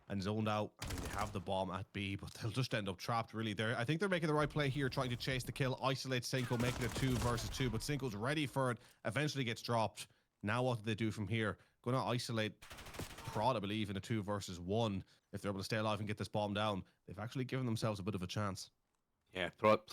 And Zoned Out, I mean, they have the bomb at B, but they'll just end up trapped really there. I think they're making the right play here, trying to chase the kill, isolate Cinco, making it 2 versus 2, but Cinco's ready for it, eventually gets dropped. Now what do they do from here? Going to isolate Prod, I believe, in a 2 versus 1. If they're able to stay alive and get this bomb down, they've actually given themselves a bit of a chance. Yeah, Prod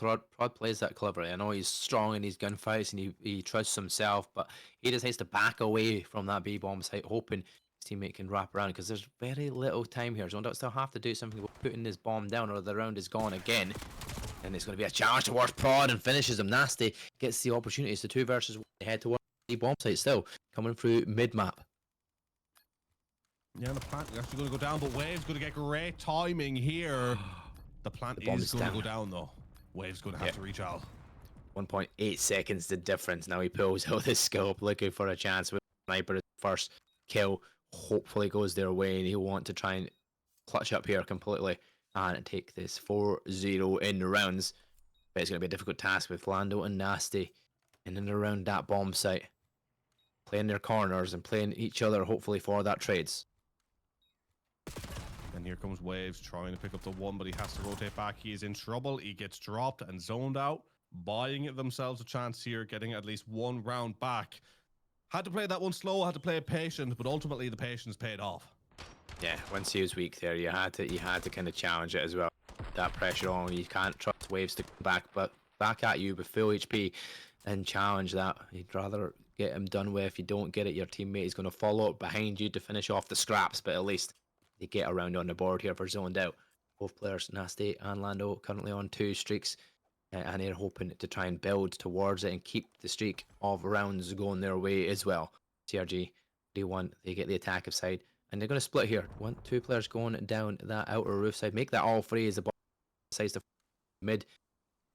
plays that cleverly. I know he's strong in his gunfights and he trusts himself, but he just has to back away from that B bomb site, hoping his teammate can wrap around, because there's very little time here. Zoned Out still have to do something about putting this bomb down, or the round is gone again. And it's going to be a challenge towards Prod, and finishes him nasty. Gets the opportunity. It's the 2 versus 1. They head towards the bomb site still, coming through mid-map. Yeah, the plant is actually going to go down, but Wave's going to get great timing here. The plant is going to go down, though. Wave's going to have to reach out. 1.8 seconds the difference. Now he pulls out his scope, looking for a chance with Sniper. His first kill hopefully goes their way, and he'll want to try and clutch up here completely and take this 4-0 in the rounds. But it's going to be a difficult task with Lando and Nasty in and around that bomb site, playing their corners and playing each other hopefully for that trades. And here comes Waves trying to pick up the one, but he has to rotate back. He is in trouble. He gets dropped and zoned out, buying themselves a chance here, getting at least one round back. Had to play that one slow, had to play it patient, but ultimately the patience paid off. Yeah, once he was weak there, you had to kind of challenge it as well. That pressure on, you can't trust Waves to come back at you with full HP and challenge that. You'd rather get him done with. If you don't get it, your teammate is going to follow up behind you to finish off the scraps, but at least they get around on the board here for zoned out. Both players, Nasty and Lando, currently on 2 streaks, and they're hoping to try and build towards it and keep the streak of rounds going their way as well. CRG, they get the attack side, and they're going to split here. 2 players going down that outer roof side. Make that all free as the ball decides to mid,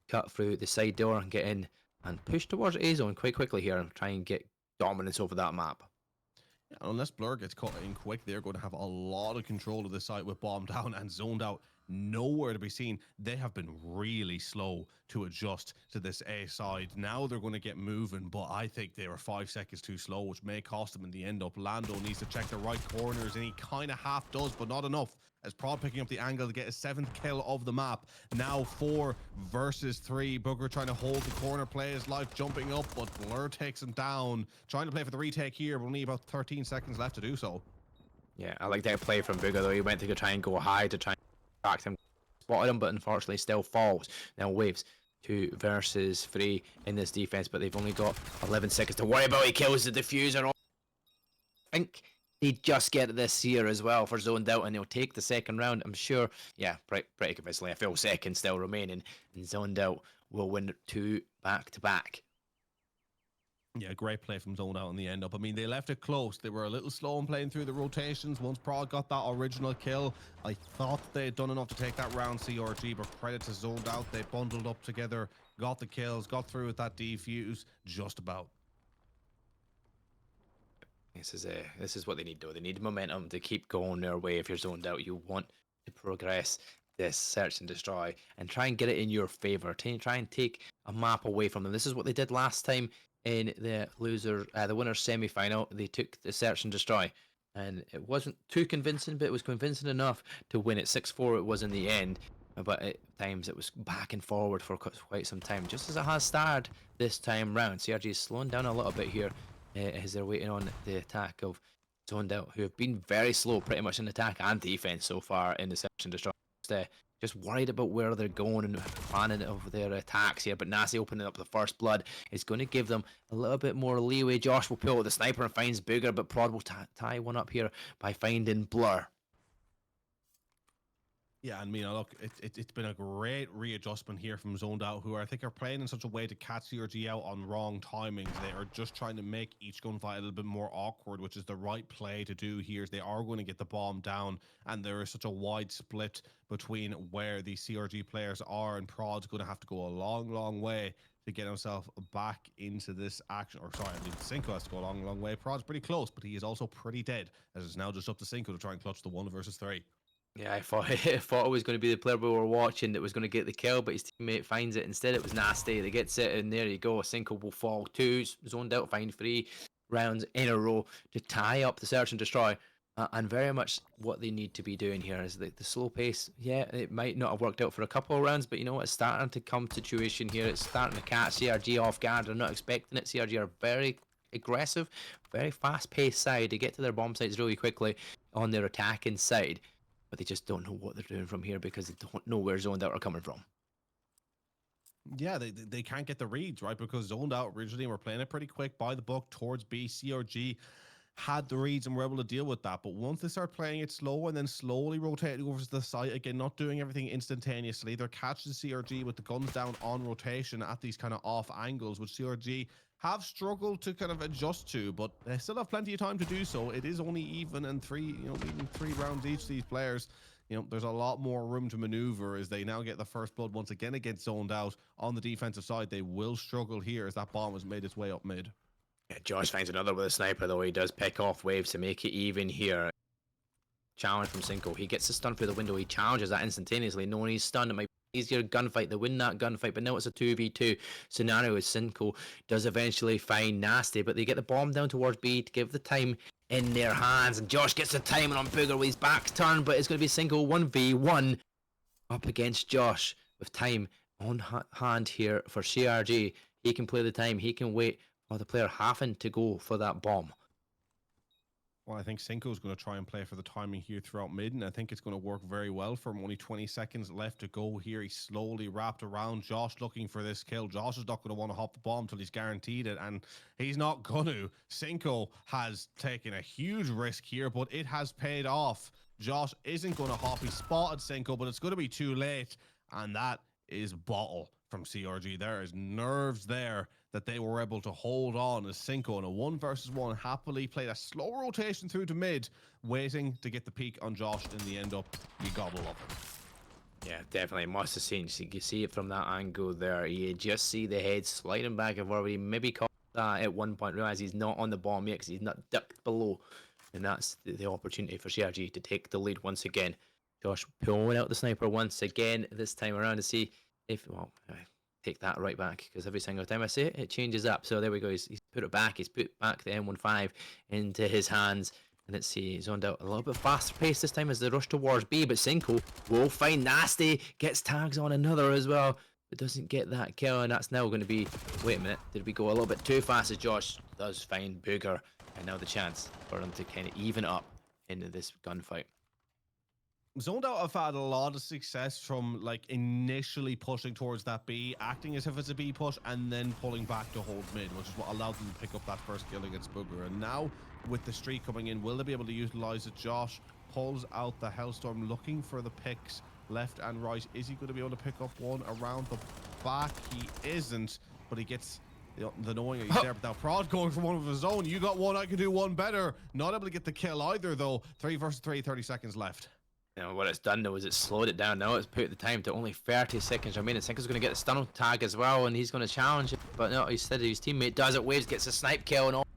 cut through the side door and get in and push towards A zone quite quickly here and try and get dominance over that map. Yeah, unless Blur gets caught in quick, they're going to have a lot of control of the site with bomb down and zoned out. Nowhere to be seen. They have been really slow to adjust to this A side. Now they're going to get moving, but I think they were 5 seconds too slow, which may cost them in the end up. Lando needs to check the right corners, and he kind of half does, but not enough. As Prod picking up the angle to get his 7th kill of the map. Now 4 versus 3. Booker trying to hold the corner, play his life, jumping up, but Blur takes him down. Trying to play for the retake here, but only about 13 seconds left to do so. Yeah, I like that play from Booker though. He went to go try and go high to try and track him, spotted him, but unfortunately still falls. Now Waves 2 versus 3 in this defense, but they've only got 11 seconds to worry about. He kills the diffuser. I think they just get this here as well for zoned out, and they'll take the second round. I'm sure, yeah, pretty convincingly. A full second still remaining, and zoned out will win 2 back-to-back. Yeah, great play from Zone Out in the end up. I mean, they left it close. They were a little slow in playing through the rotations. Once Prod got that original kill, I thought they had done enough to take that round CRG, but credit to Zoned Out. They bundled up together, got the kills, got through with that defuse, just about. This is what they need though. They need momentum to keep going their way. If you're zoned out, you want to progress this search and destroy and try and get it in your favor. Try and take a map away from them. This is what they did last time in the winner's semi-final. They took the search and destroy, and it wasn't too convincing, but it was convincing enough to win it. 6-4 it was in the end, but at times it was back and forward for quite some time, just as it has started this time round. CRG is slowing down a little bit here as they're waiting on the attack of Zoned Out, who have been very slow pretty much in attack and defense so far in the search and destroy. Just worried about where they're going and planning of their attacks here, but Nasty opening up the first blood is going to give them a little bit more leeway. Josh will pull the sniper and finds Booger, but Prod will tie one up here by finding Blur. Yeah, and look, it's been a great readjustment here from Zoned Out, who I think are playing in such a way to catch CRG out on wrong timings. They are just trying to make each gunfight a little bit more awkward, which is the right play to do here. They are going to get the bomb down, and there is such a wide split between where the CRG players are, and Prod's going to have to go a long way to get himself back into this action. Or sorry, I mean, Cinco has to go a long way. Prod's pretty close, but he is also pretty dead, as it's now just up to Cinco to try and clutch the 1 versus 3. Yeah, I thought it was going to be the player we were watching that was going to get the kill, but his teammate finds it. Instead, it was Nasty. They get it, and there you go. Cinco will fall. 2 zoned out, find 3 rounds in a row to tie up the search and destroy. And very much what they need to be doing here is the slow pace. Yeah, it might not have worked out for a couple of rounds, but you know what? It's starting to come to fruition here. It's starting to catch CRG off guard. They're not expecting it. CRG are very aggressive, very fast-paced side. They get to their bomb sites really quickly on their attacking side, but they just don't know what they're doing from here because they don't know where Zoned Out are coming from. Yeah, they can't get the reads, right? Because Zoned Out originally were playing it pretty quick by the book towards B. CRG had the reads and were able to deal with that. But once they start playing it slow and then slowly rotating over to the site, again, not doing everything instantaneously, they're catching CRG with the guns down on rotation at these kind of off angles, which CRG have struggled to kind of adjust to, but they still have plenty of time to do so. It is only even and even 3 rounds each, these players. There's a lot more room to maneuver as they now get the first blood once again against Zoned Out. On the defensive side, they will struggle here as that bomb has made its way up mid. Yeah, Josh finds another with a sniper, though. He does pick off Waves to make it even here. challenge from Cinco. He gets the stun through the window. He challenges that instantaneously, knowing he's stunned. It might be easier gunfight to win that gunfight, but now it's a 2v2 scenario as Cinco does eventually find Nasty, but they get the bomb down towards B to give the time in their hands, and Josh gets the timing on Booger with his back's turned, but it's going to be Cinco 1v1 up against Josh with time on hand here for CRG. He can play the time, he can wait for the player having to go for that bomb. Well, I think Cinco's going to try and play for the timing here throughout mid, and I think it's going to work very well for him. Only 20 seconds left to go here. He's slowly wrapped around Josh looking for this kill. Josh is not going to want to hop the bomb until he's guaranteed it, and he's not going to. Cinco has taken a huge risk here, but it has paid off. Josh isn't going to hop. He spotted Cinco, but it's going to be too late, and that is bottle from CRG. There is nerves there that they were able to hold on as Cinco in a 1v1 happily played a slow rotation through to mid, waiting to get the peak on Josh in the end up. You gotta love it. Yeah, definitely. Must have seen. You can see it from that angle there. You just see the head sliding back and forward. He maybe caught that at one point, realize he's not on the bomb yet because he's not ducked below. And that's the opportunity for CRG to take the lead once again. Josh pulling out the sniper once again this time around to see if, well, I take that right back because every single time I say it, it changes up. So there we go. He's put it back. He's put back the M15 into his hands. And let's see, he's zoned out a little bit faster pace this time as they rush towards B. But Cinco will find Nasty. Gets tags on another as well. But doesn't get that kill. And that's now going to be, wait a minute, did we go a little bit too fast as Josh does find Booger. And now the chance for him to kind of even up into this gunfight. Zoned Out have had a lot of success from like initially pushing towards that B, acting as if it's a B push, and then pulling back to hold mid, which is what allowed them to pick up that first kill against Booger. And now with the streak coming in, will they be able to utilize it? Josh pulls out the Hellstorm looking for the picks left and right. Is he going to be able to pick up one around the back? He isn't, but he gets the knowing he's there. But now Prod going for one of his own. You got one, I can do one better. Not able to get the kill either though. 3 versus 3, 30 seconds left. You know, what it's done though is it's slowed it down. Now it's put the time to only 30 seconds remaining. Cinco's going to get the stun tag as well, and he's going to challenge it. But no, instead his teammate does it. Waves gets a snipe kill, and all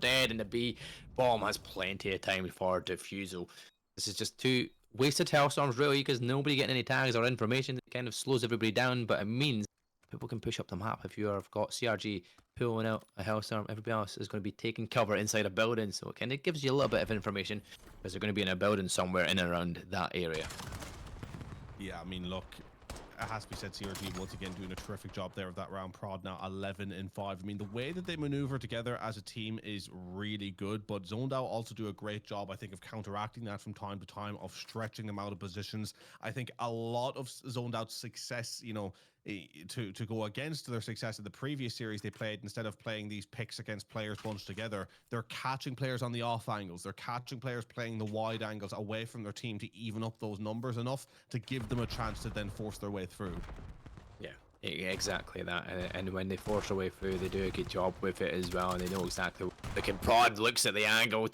dead. And the B bomb has plenty of time for defusal. This is just two wasted Hellstorms really, because nobody getting any tags or information. It kind of slows everybody down, but it means people can push up the map. If you have got CRG pulling out a Hellstorm, everybody else is going to be taking cover inside a building, so it kind of gives you a little bit of information because they're going to be in a building somewhere in and around that area. Yeah, I mean, look, it has to be said, CRG once again doing a terrific job there of that round. Prod now 11-5. I mean, the way that they maneuver together as a team is really good, but Zoned Out also do a great job, I think, of counteracting that from time to time, of stretching them out of positions. I think a lot of Zoned Out's success, you know, to go against their success in the previous series they played, instead of playing these picks against players bunched together, they're catching players on the off angles. They're catching players playing the wide angles away from their team to even up those numbers enough to give them a chance to then force their way through. Yeah, exactly that. And when they force their way through, they do a good job with it as well, and they know exactly. Like, Prod looks at the angle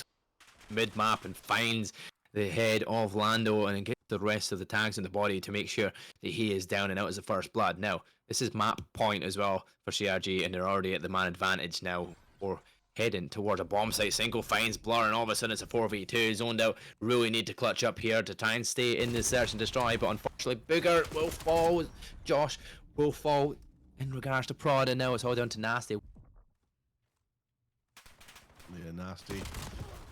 mid-map and finds the head of Lando and gets the rest of the tags in the body to make sure that he is down and out as the first blood. Now, this is map point as well for CRG, and they're already at the man advantage now, or heading towards a bomb site. Cinco finds Blur, and all of a sudden it's a 4v2. Zoned Out really need to clutch up here to try and stay in the search and destroy, but unfortunately Booger will fall. Josh will fall in regards to Prod, and now it's all down to Nasty. Yeah, Nasty.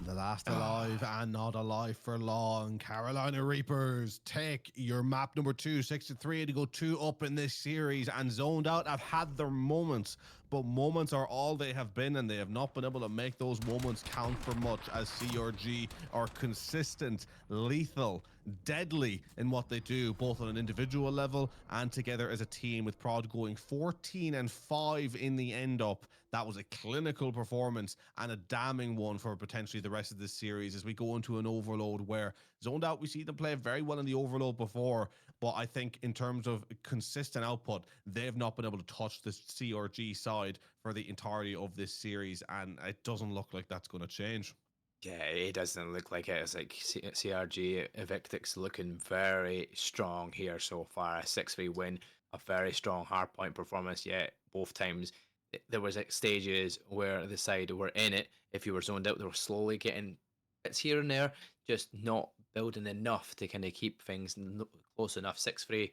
The last alive and not alive for long. Carolina Reapers take your map number 2, 6-3, to go 2 up in this series. And Zoned Out have had their moments, but moments are all they have been, and they have not been able to make those moments count for much, as CRG are consistent, lethal, deadly in what they do, both on an individual level and together as a team, with Prod going 14-5 in the end up. That was a clinical performance and a damning one for potentially the rest of this series as we go into an overload where Zoned Out, we see them play very well in the overload before, but I think in terms of consistent output, they've not been able to touch the CRG side for the entirety of this series, and it doesn't look like that's going to change. Yeah, it doesn't look like it. It's like CRG Evictic's looking very strong here so far. A 6-3 win, a very strong hardpoint performance. Yet both times there was like stages where the side were in it. If you were zoned out, they were slowly getting bits here and there, just not building enough to kind of keep things close enough. 6-3.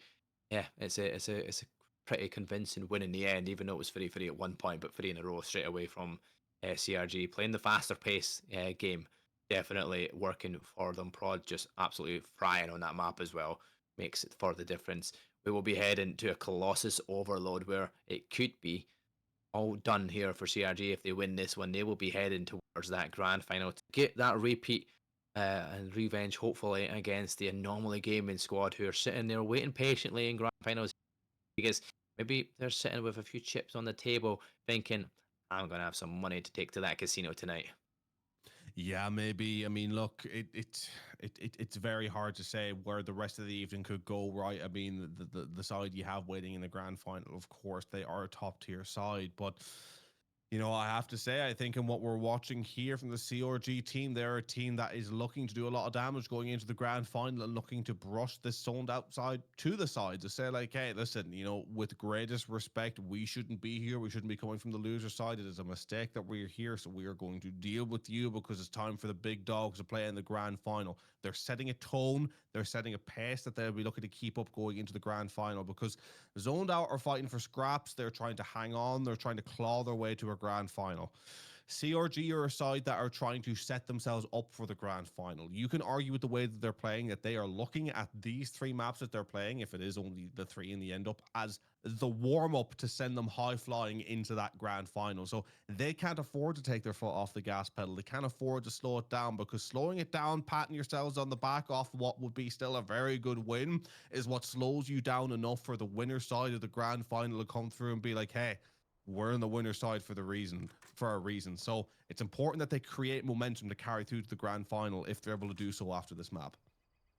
Yeah, it's a pretty convincing win in the end, even though it was 3-3 at one point, but 3 in a row straight away from CRG. Playing the faster pace game, definitely working for them. Prod just absolutely frying on that map as well, makes it for the difference. We will be heading to a Colossus overload where it could be all done here for CRG. If they win this one, they will be heading towards that grand final to get that repeat and revenge, hopefully, against the Anomaly Gaming squad, who are sitting there waiting patiently in grand finals, because maybe they're sitting with a few chips on the table thinking, I'm going to have some money to take to that casino tonight. Yeah, maybe. I mean, look, it's very hard to say where the rest of the evening could go, right? I mean, the side you have waiting in the grand final, of course, they are a top tier side, but you know, I have to say, I think in what we're watching here from the CRG team, they're a team that is looking to do a lot of damage going into the grand final and looking to brush this zoned outside to the side to say, like, hey, listen, you know, with greatest respect, we shouldn't be here. We shouldn't be coming from the loser side. It is a mistake that we're here, so we are going to deal with you because it's time for the big dogs to play in the grand final. They're setting a tone. They're setting a pace that they'll be looking to keep up going into the grand final, because zoned out are fighting for scraps. They're trying to hang on. They're trying to claw their way to a grand final. CRG are a side that are trying to set themselves up for the grand final. You can argue with the way that they're playing that they are looking at these 3 maps that they're playing, if it is only the 3 in the end up, as the warm-up to send them high-flying into that grand final. So they can't afford to take their foot off the gas pedal. They can't afford to slow it down, because slowing it down, patting yourselves on the back off what would be still a very good win, is what slows you down enough for the winner side of the grand final to come through and be like, hey, we're in the winner's side for a reason. So it's important that they create momentum to carry through to the grand final if they're able to do so after this map.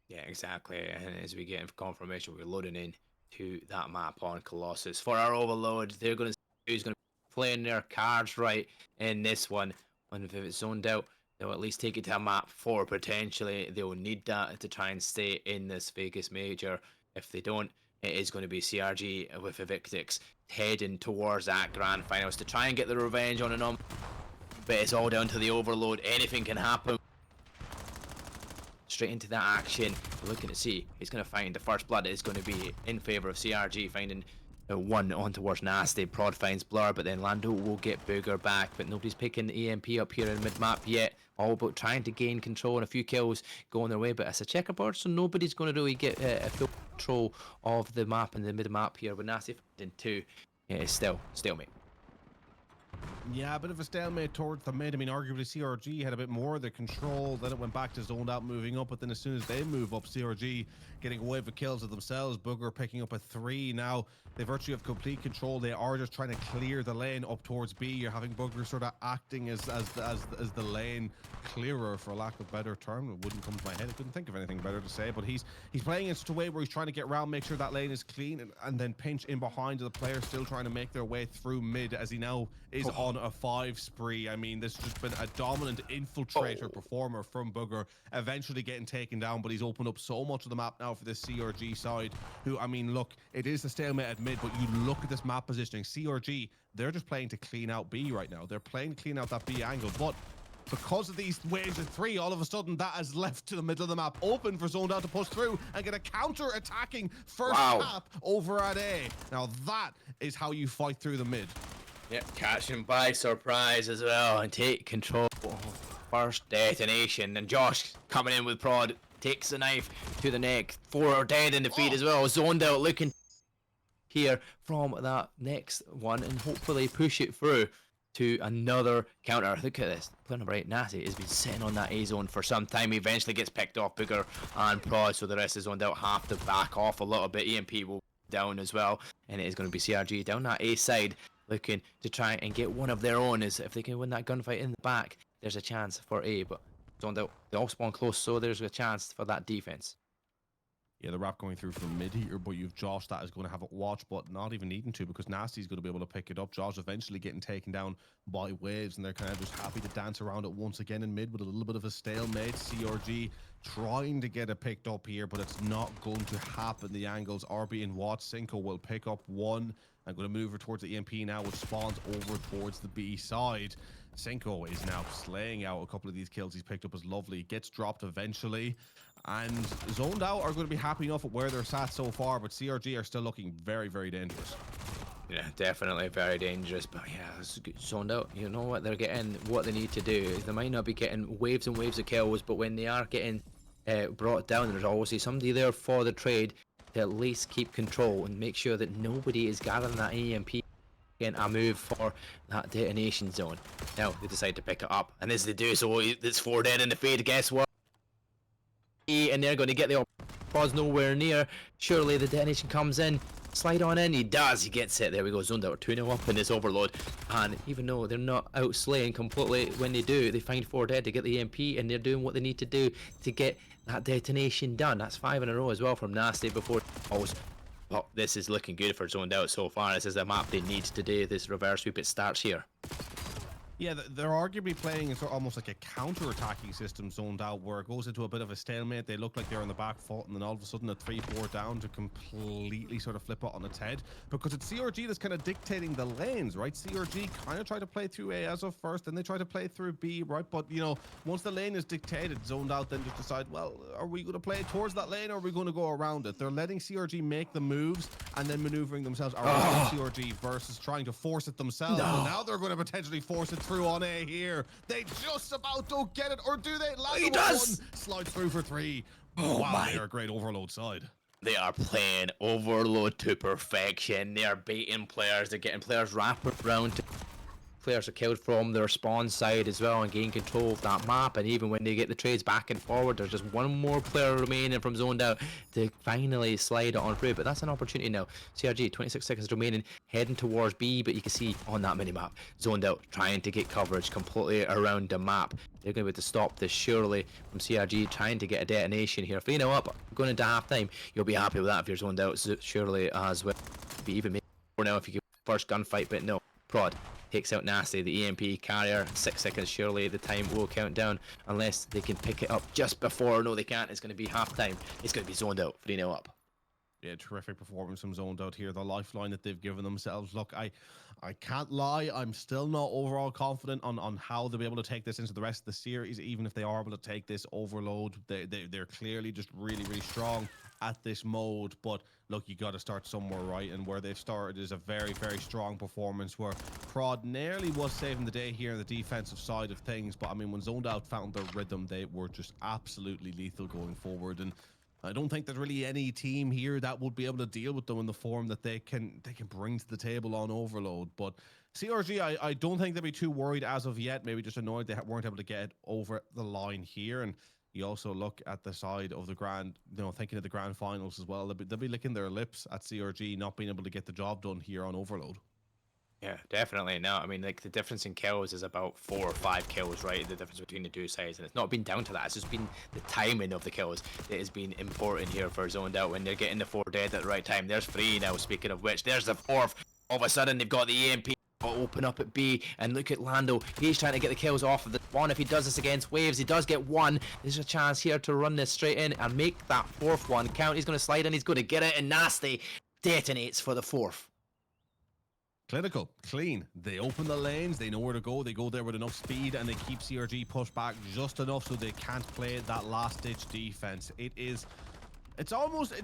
Yeah, exactly. And as we get confirmation, we're loading in to that map on Colossus for our overload. They're going to see who's going to be playing their cards right in this one. And if it's zoned out, they'll at least take it to a map 4 potentially. They will need that to try and stay in this Vegas major. If they don't, it is going to be CRG with Evictix heading towards that grand finals to try and get the revenge on them. But it's all down to the overload. Anything can happen. Straight into that action. We're looking to see he's going to find the first blood is going to be in favor of CRG, finding one on towards Nasty. Prod finds Blur, but then Lando will get Booger back, but nobody's picking the EMP up here in mid-map yet. All about trying to gain control and a few kills going their way, but it's a checkerboard, so nobody's going to really get a full control of the map and the mid-map here. With Nasty in 2, it is still stalemate. Yeah, a bit of a stalemate towards the mid. I mean, arguably CRG had a bit more of the control. Then it went back to zoned out, moving up. But then as soon as they move up, CRG getting a wave of kills of themselves. Booger picking up a 3. Now they virtually have complete control. They are just trying to clear the lane up towards B. You're having Booger sort of acting as the lane clearer, for lack of a better term. It wouldn't come to my head. I couldn't think of anything better to say. But he's playing in such a way where he's trying to get around, make sure that lane is clean, and then pinch in behind the player still trying to make their way through mid, as he now is on a 5 spree. I mean, this has just been a dominant infiltrator performer from Booger, eventually getting taken down, but he's opened up so much of the map now for this CRG side, who, I mean, look, it is a stalemate at mid, but you look at this map positioning. CRG, they're just playing to clean out B right now. They're playing to clean out that B angle, but because of these waves of 3, all of a sudden that has left to the middle of the map open for zoned out to push through and get a counter-attacking first tap over at A. Now that is how you fight through the mid. Yep, catch him by surprise as well and take control. First detonation, and Josh coming in with Prod, takes the knife to the neck. 4 are dead in the feed as well. Zoned out, looking here from that next one and hopefully push it through to another counter. Look at this. Player number 8, Nasty, has been sitting on that A zone for some time. He eventually gets picked off, Booger and Prod, so the rest is zoned out. Have to back off a little bit. EMP will down as well, and it is going to be CRG down that A side, looking to try and get one of their own. Is if they can win that gunfight in the back, there's a chance for A, but zoned out. They all spawn close, so there's a chance for that defense. Yeah, the wrap going through from mid here, but you've Josh that is going to have it watch, but not even needing to, because Nasty's going to be able to pick it up. Josh eventually getting taken down by waves, and they're kind of just happy to dance around it once again in mid with a little bit of a stalemate. CRG trying to get it picked up here, but it's not going to happen. The angles are being watched. Shinto will pick up one. I'm going to move her towards the EMP now, which spawns over towards the B side. Shinto is now slaying out a couple of these kills he's picked up as lovely. Gets dropped eventually. And Zoned Out are going to be happy enough at where they're sat so far, but CRG are still looking very, very dangerous. Yeah, definitely very dangerous. But yeah, it's Zoned Out. You know what? They're getting what they need to do. They might not be getting waves and waves of kills, but when they are getting brought down, there's obviously somebody there for the trade to at least keep control and make sure that nobody is gathering that EMP getting a move for that detonation zone. Now they decide to pick it up, and as they do so, it's 4 dead in the fade. Guess what? And they're going to get the pause nowhere near. Surely the detonation comes in. Slide on in. He does. He gets it. There we go. Zoned Out 2-0 up in this overload. And even though they're not out slaying completely, when they do, they find 4 dead to get the EMP, and they're doing what they need to do to get that detonation done. That's 5 in a row as well from Nasty before. Oh, this is looking good for Zoned Out so far. This is the map they need to do. This reverse sweep, it starts here. Yeah, they're arguably playing in sort of almost like a counter-attacking system, Zoned Out, where it goes into a bit of a stalemate. They look like they're on the back foot, and then all of a sudden a 3-4 down to completely sort of flip it on its head. Because it's CRG that's kind of dictating the lanes, right? CRG kind of try to play through A as of first, and they try to play through B, right? But, you know, once the lane is dictated, Zoned Out then just decide, well, are we going to play towards that lane, or are we going to go around it? They're letting CRG make the moves, and then maneuvering themselves around CRG versus trying to force it themselves. No. And now they're going to potentially force it through on A here. They just about don't get it, or do they? He does. One, slide through for 3. Oh wow, my. they're a great overload side. They are playing overload to perfection. They are baiting players. They're getting players wrapped around. Players are killed from their spawn side as well and gain control of that map. And even when they get the trades back and forward, there's just one more player remaining from Zoned Out to finally slide it on through. But that's an opportunity now. CRG, 26 seconds remaining, heading towards B. But you can see on that minimap, Zoned Out trying to get coverage completely around the map. They're going to be able to stop this surely from CRG trying to get a detonation here. 3-0 up, going into halftime. You'll be happy with that if you're Zoned Out surely as well. Be even more now if you get first gunfight, but no. Prod takes out Nasty, the EMP carrier. 6 seconds, surely the time will count down unless they can pick it up just before. No, they can't. It's going to be halftime. It's going to be Zoned Out. 3-0 up. Yeah, terrific performance from Zoned Out here. The lifeline that they've given themselves. Look, I can't lie. I'm still not overall confident on how they'll be able to take this into the rest of the series. Even if they are able to take this overload, they're clearly just really, really strong at this mode. But look, you got to start somewhere, right? And where they've started is a very, very strong performance where Prod nearly was saving the day here on the defensive side of things. But I mean, when Zoned Out found their rhythm, they were just absolutely lethal going forward. And I don't think there's really any team here that would be able to deal with them in the form that they can bring to the table on overload. But CRG, I don't think they'll be too worried as of yet. Maybe just annoyed they weren't able to get over the line here. And you also look at the side of the grand, thinking of the grand finals as well. They'll be licking their lips at CRG not being able to get the job done here on overload. Yeah, definitely. No, I mean, like, the difference in kills is about 4 or 5 kills, right? The difference between the two sides. And it's not been down to that. It's just been the timing of the kills that has been important here for Zoned Out when they're getting the 4 dead at the right time. There's 3 now, speaking of which. There's the 4th. All of a sudden, they've got the EMP open up at B. And look at Lando. He's trying to get the kills off of the spawn. If he does this against Waves, he does get 1. There's a chance here to run this straight in and make that 4th one count. He's going to slide in. He's going to get it. And Nasty detonates for the 4th. Clinical, clean. They open the lanes, they know where to go, they go there with enough speed, and they keep CRG pushed back just enough so they can't play that last-ditch defense. It's almost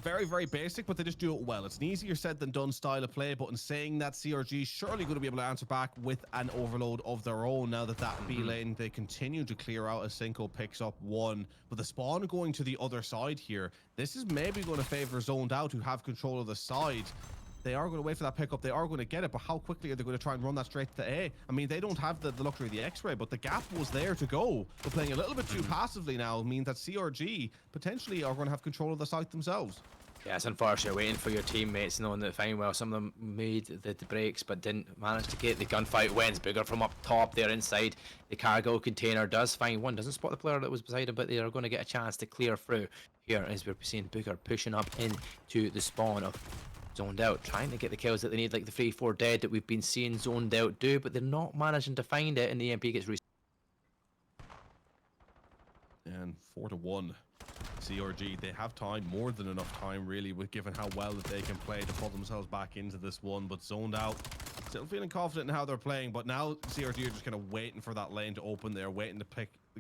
very, very basic, but they just do it well. It's an easier said than done style of play, but in saying that, CRG surely going to be able to answer back with an overload of their own now that B lane, they continue to clear out as Shinto picks up 1. But the spawn going to the other side here, this is maybe going to favor Zoned Out, who have control of the side. They are going to wait for that pickup. They are going to get it, but how quickly are they going to try and run that straight to A? I mean, they don't have the luxury of the X-ray, but the gap was there to go. They're playing a little bit too passively now, means that CRG potentially are going to have control of the site themselves. Yeah, it's unfortunate waiting for your teammates, knowing that fine well some of them made the breaks but didn't manage to get the gunfight wins. Booger from up top there inside the cargo container does find 1, doesn't spot the player that was beside him, but they are going to get a chance to clear through here as we're seeing Booger pushing up into the spawn of Zoned Out, trying to get the kills that they need, like the 3-4 dead that we've been seeing Zoned Out do, but they're not managing to find it, and the EMP gets reset. Yeah, and 4-1. CRG, they have time, more than enough time really, with given how well that they can play to pull themselves back into this one, but zoned out. Still feeling confident in how they're playing, but now CRG are just kind of waiting for that lane to open there, waiting to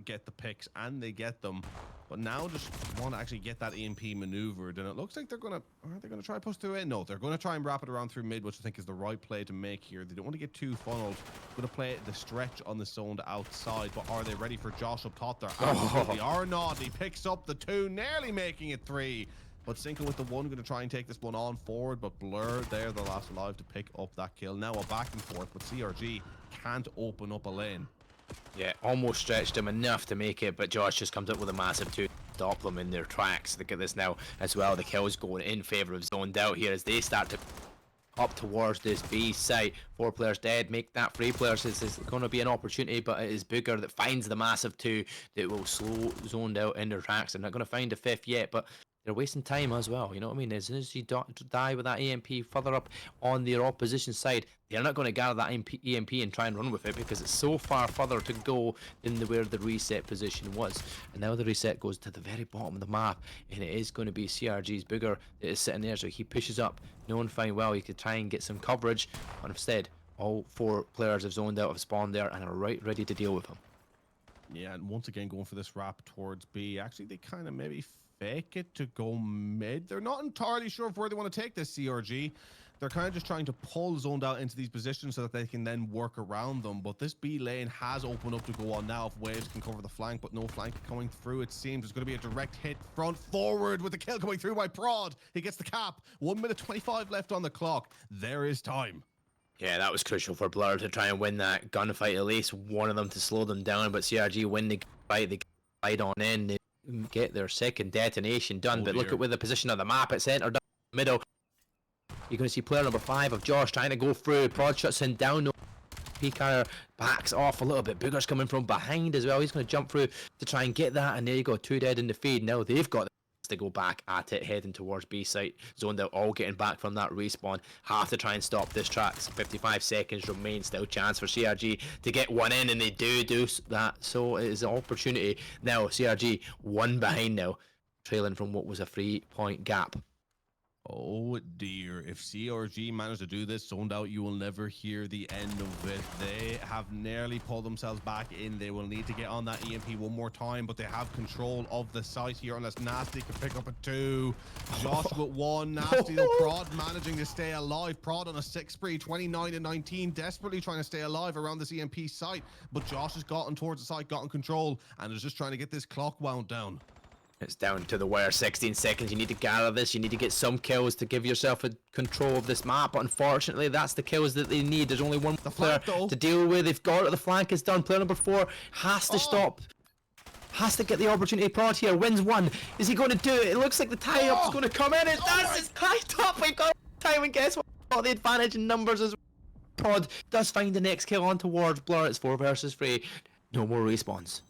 get the picks, and they get them. But now just want to actually get that EMP maneuvered, and it looks like are they gonna try push through it? No, they're gonna try and wrap it around through mid, which I think is the right play to make here. They don't want to get too funneled. Gonna play the stretch on the zoned outside, but are they ready for Josh up top there? Absolutely are not. He picks up the 2, nearly making it 3. But Cinco with the 1, going to try and take this one on forward, but Blur there, the last alive to pick up that kill. Now a back and forth, but CRG can't open up a lane. Yeah, almost stretched him enough to make it, but Josh just comes up with a massive 2. Stop them in their tracks. Look at this now as well. The kills going in favor of Zoned Out here as they start to up towards this B site. 4 players dead. Make that 3 players. This is going to be an opportunity, but it is Booger that finds the massive 2 that will slow Zoned Out in their tracks. They're not going to find a 5th yet, but they're wasting time as well, you know what I mean? As soon as you die with that EMP further up on their opposition side, they're not going to gather that EMP and try and run with it because it's so far further to go than where the reset position was. And now the reset goes to the very bottom of the map, and it is going to be CRG's Booger that is sitting there, so he pushes up, knowing fine well he could try and get some coverage, but instead, all 4 players have zoned out, have spawned there, and are right ready to deal with him. Yeah, and once again going for this wrap towards B. Actually, they kind of maybe fake it to go mid. They're not entirely sure of where they want to take this CRG. They're kind of just trying to pull Zoned Out into these positions so that they can then work around them. But this B lane has opened up to go on now if Waves can cover the flank, but no flank coming through. It seems there's going to be a direct hit front forward with the kill coming through by Prod. He gets the cap. 1 minute 25 left on the clock. There is time. Yeah, that was crucial for Blur to try and win that gunfight. At least one of them to slow them down, but CRG win the fight. They fight on in. They get their second detonation done, but look at where the position of the map. It's entered down the middle. You're going to see player number 5 of Josh trying to go through. Prod shuts him down. He kind of backs off a little bit. Booger's coming from behind as well. He's going to jump through to try and get that, and there you go, 2 dead in the feed. Now they've got to go back at it, heading towards B site. Zoned Out, all getting back from that respawn. Have to try and stop this tracks. 55 seconds remain. Still chance for CRG to get one in, and they do that. So it is an opportunity. Now CRG 1 behind now, trailing from what was a 3-point gap. Oh dear, if CRG manage to do this, Zoned Out, you will never hear the end of it. They have nearly pulled themselves back in. They will need to get on that EMP one more time, but they have control of the site here unless Nasty can pick up a 2. Josh with 1, Nasty though, Prod managing to stay alive. Prod on a 6 spree, 29 and 19, desperately trying to stay alive around this EMP site, but Josh has gotten towards the site, gotten control, and is just trying to get this clock wound down. It's down to the wire, 16 seconds. You need to gather this. You need to get some kills to give yourself a control of this map. But unfortunately, that's the kills that they need. There's only one player to deal with. They've got it. The flank is done. Player number 4 has to stop. Has to get the opportunity. Prod here wins 1. Is he going to do it? It looks like the tie-up is going to come in. It does. It's tied up. We've got time, and guess what? Got the advantage in numbers as well. Prod does find the next kill on towards Blur. It's 4 versus 3. No more respawns.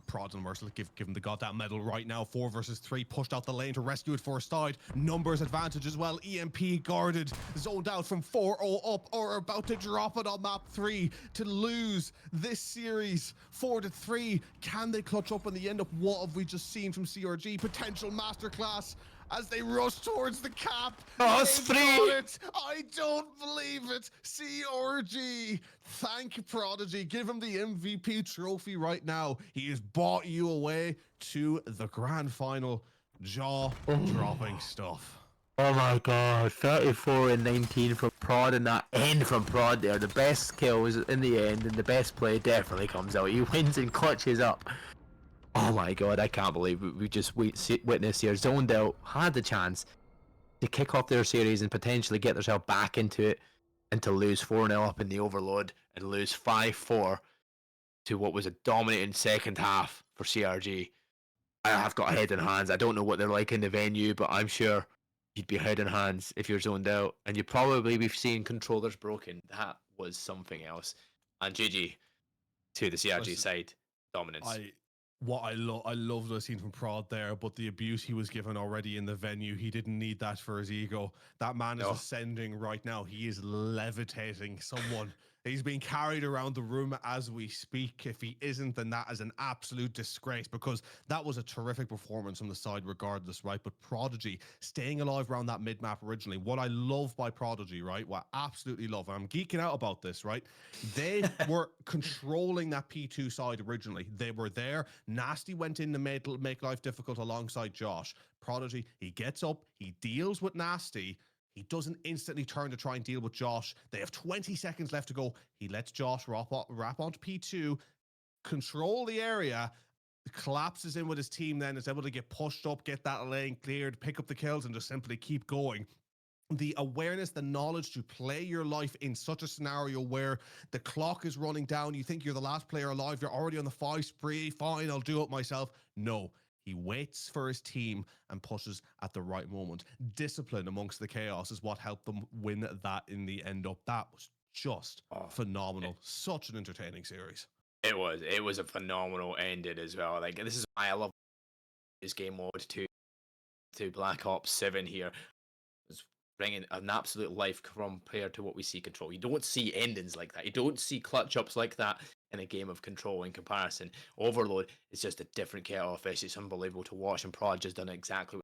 Prod and Merciless give him the goddamn medal right now. 4 versus 3, pushed out the lane to rescue it for a side. Numbers advantage as well. EMP guarded, Zoned Out from 4-0 up, or about to drop it on map 3 to lose this series 4-3. Can they clutch up in the end? Up? What have we just seen from CRG? Potential masterclass as they rush towards the cap. Oh, it's free. I don't believe it. CRG, thank you, Prodigy. Give him the MVP trophy right now. He has brought you away to the grand final. Jaw-dropping stuff. Oh my god, 34 and 19 from Prod, and that end from Prod there. The best kill is in the end, and the best play definitely comes out. He wins and clutches up. Oh my god, I can't believe we just witnessed here. Zoned Out had the chance to kick off their series and potentially get themselves back into it, and to lose 4-0 up in the overload and lose 5-4 to what was a dominating second half for CRG. I have got head in hands. I don't know what they're like in the venue, but I'm sure you'd be head in hands if you're zoned out, and you'd probably be seeing controllers broken. That was something else. And GG to the CRG side. Dominance. I love the scene from Prod there, but the abuse he was given already in the venue, he didn't need that for his ego. That man is ascending right now. He is levitating someone He's being carried around the room as we speak. If he isn't, then that is an absolute disgrace, because that was a terrific performance from the side regardless, right? But Prodigy staying alive around that mid-map originally. What I love by Prodigy, right? What I absolutely love, and I'm geeking out about this, right? They were controlling that P2 side originally. They were there. Nasty went in to make life difficult alongside Josh. Prodigy, he gets up, he deals with Nasty. He doesn't instantly turn to try and deal with Josh. They have 20 seconds left to go. He lets Josh wrap onto P2, control the area, collapses in with his team, then is able to get pushed up, get that lane cleared, pick up the kills, and just simply keep going. The awareness, the knowledge to play your life in such a scenario where the clock is running down, you think you're the last player alive, you're already on the 5 spree, fine, I'll do it myself. No. He waits for his team and pushes at the right moment. Discipline amongst the chaos is what helped them win that in the end up. That was just phenomenal. Such an entertaining series. It was a phenomenal ending as well. Like, this is why I love this game mode to Black Ops 7 here. It's bringing an absolute life compared to what we see Control. You don't see endings like that. You don't see clutch ups like that in a game of Control in comparison. Overload is just a different kettle of fish. It's unbelievable to watch, and Prod has done exactly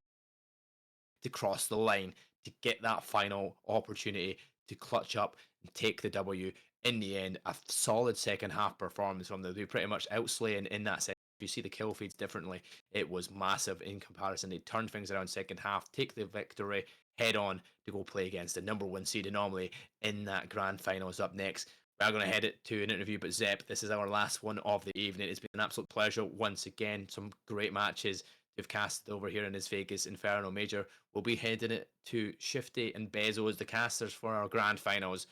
to cross the line, to get that final opportunity to clutch up and take the W. In the end, a solid second half performance from them. They pretty much outslaying in that second. If you see the kill feeds differently, it was massive in comparison. They turned things around second half, take the victory head on to go play against the number 1 seed anomaly in that grand finals. Up next, we're going to head it to an interview, but Zep, this is our last one of the evening. It's been an absolute pleasure once again. Some great matches we've casted over here in this Vegas Inferno Major. We'll be heading it to Shifty and Bezo as the casters for our grand finals.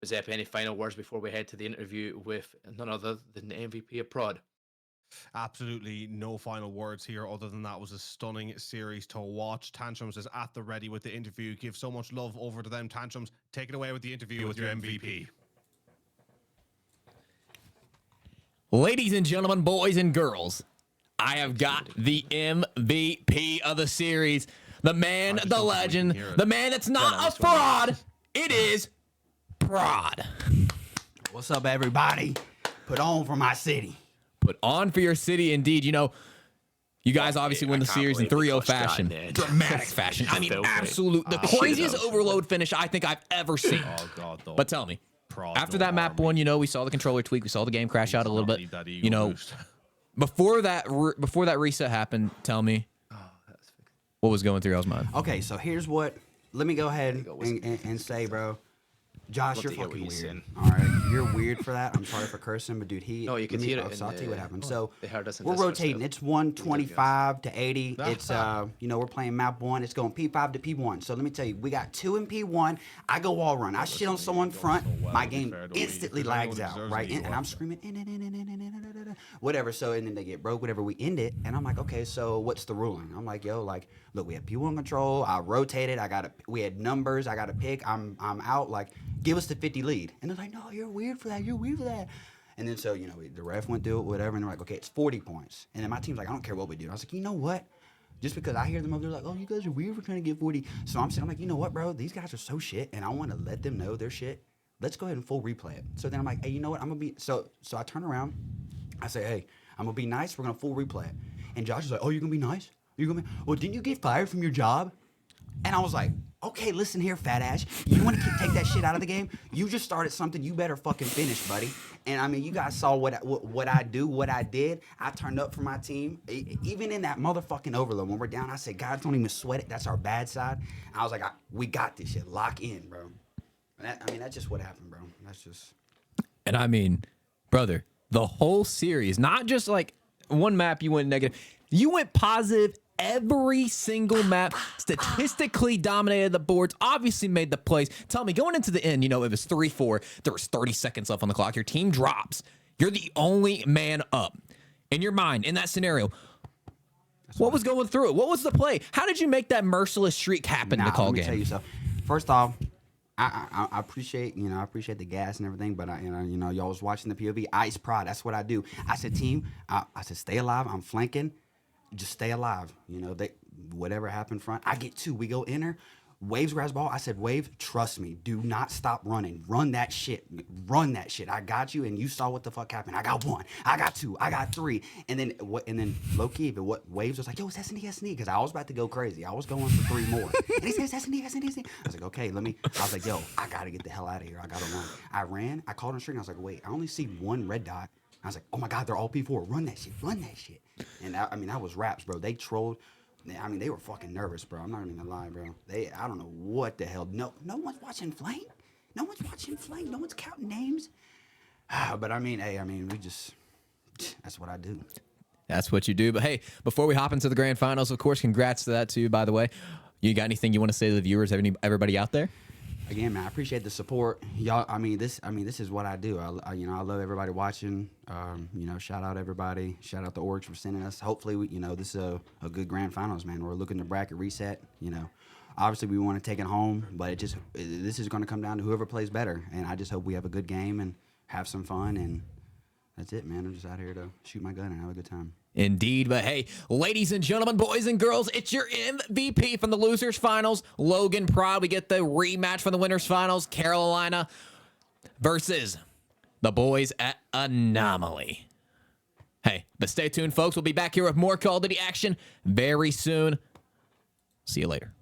Zep, any final words before we head to the interview with none other than the MVP of Prod? Absolutely no final words here other than that was a stunning series to watch. Tantrums is at the ready with the interview. Give so much love over to them. Tantrums, take it away with the interview with your MVP. Ladies and gentlemen, boys and girls, I have got the MVP of the series. The man, the legend, the man that's not a fraud. It is Prod. What's up, everybody? Put on for my city. Put on for your city, indeed. You know, you guys obviously win the series in 3-0 fashion. Dramatic fashion. I mean, absolute. The craziest overload finish I think I've ever seen. Oh, God, though. But tell me, after that map one, you know, we saw the controller tweak. We saw the game crash out a little bit. You know, before that reset happened, tell me what was going through y'all's mind. Okay, so here's what. Let me go ahead and say, bro. Josh, you're fucking weird. All right, you're weird for that. I'm sorry for cursing, but dude, No, you can hear it. So I'll tell you what happened. So they heard us in we're Discord rotating. still. It's 125 to 80. It's you know, we're playing map 1. It's going P5 to P1. So let me tell you, we got 2 in P1. I go wall run. I shit on someone front. My game instantly lags out, right? And I'm screaming, whatever. So and then they get broke, whatever. We end it, and I'm like, okay, so what's the ruling? I'm like, yo, like, look, we have P1 control. I rotated. We had numbers. I got to pick. I'm out. Like, give us the 50 lead. And they're like, no, you're weird for that. You're weird for that. And then so, you know, the ref went through it, whatever. And they're like, okay, it's 40 points. And then my team's like, I don't care what we do. And I was like, you know what? Just because I hear them over there like, oh, you guys are weird for trying to get 40. So I'm like, you know what, bro? These guys are so shit. And I want to let them know they're shit. Let's go ahead and full replay it. So then I'm like, hey, you know what? I'm going to be. So I turn around. I say, hey, I'm going to be nice. We're going to full replay it. And Josh is like, oh, you're going to be nice? You're going to be. Well, didn't you get fired from your job? And I was like, okay, listen here, fat ass. You want to take that shit out of the game? You just started something. You better fucking finish, buddy. And I mean, you guys saw what I did. I turned up for my team. Even in that motherfucking overload, when we're down, I said, guys, don't even sweat it. That's our bad side. And I was like, we got this shit. Lock in, bro. That's just what happened, bro. That's just. And I mean, brother, the whole series, not just like one map you went negative. You went positive every single map, statistically dominated the boards, obviously made the plays. Tell me, going into the end, you know, it was 3-4. There was 30 seconds left on the clock. Your team drops. You're the only man up. In your mind, in that scenario, what was going through it? What was the play? How did you make that merciless streak happen to call game? Let me tell you something. First off, I appreciate, you know, I appreciate the gas and everything, but y'all was watching the POV. Ice Prod, that's what I do. I said, team, I said, stay alive. I'm flanking. Just stay alive. You know, whatever happened front, I get 2. We go inner. Waves grabs ball. I said, Wave, trust me. Do not stop running. Run that shit. Run that shit. I got you. And you saw what the fuck happened. I got 1. I got 2. I got 3. And then low key, but what Waves was like, yo, it's S&D, S&D. Because I was about to go crazy. I was going for 3 more. And he says, S&D, S&D, S&D. I was like, okay, I was like, yo, I got to get the hell out of here. I got to run. I ran. I called on string. I was like, wait, I only see 1 red dot. I was like, oh my God, they're all P4. Run that shit. Run that shit. And that was raps, bro. They trolled. I mean, they were fucking nervous, bro. I'm not even gonna lie, bro. I don't know what the hell. No one's watching Flame. No one's watching Flame. No one's counting names. But I mean, hey, that's what I do. That's what you do. But hey, before we hop into the grand finals, of course, congrats to that too, by the way. You got anything you want to say to the viewers, everybody out there? Again, man, I appreciate the support, y'all. This is what I do. I love everybody watching. Shout out everybody. Shout out the orgs for sending us. Hopefully, this is a good grand finals, man. We're looking to bracket reset. Obviously we want to take it home, but this is going to come down to whoever plays better. And I just hope we have a good game and have some fun. And that's it, man. I'm just out here to shoot my gun and have a good time. Indeed, but hey, ladies and gentlemen, boys and girls, it's your MVP from the losers finals, Logan Pride. We get the rematch from the winners finals, Carolina versus the boys at Anomaly. Hey, but stay tuned, folks. We'll be back here with more Call of Duty action very soon. See you later.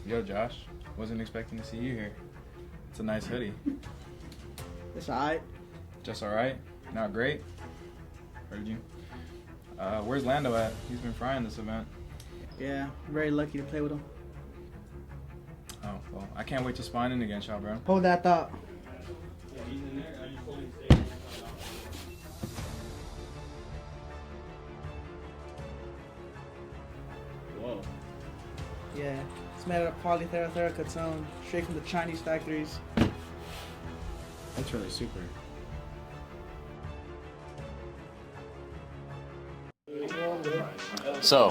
Yo, Josh. Wasn't expecting to see you here. It's a nice hoodie. It's alright. Just alright? Not great? Heard you. Where's Lando at? He's been frying this event. Yeah, I'm very lucky to play with him. Oh, well, I can't wait to spawn in against y'all, bro. Hold that thought. Whoa. Yeah, it's made out of polytheratheracotone, straight from the Chinese factories. That's really super. So,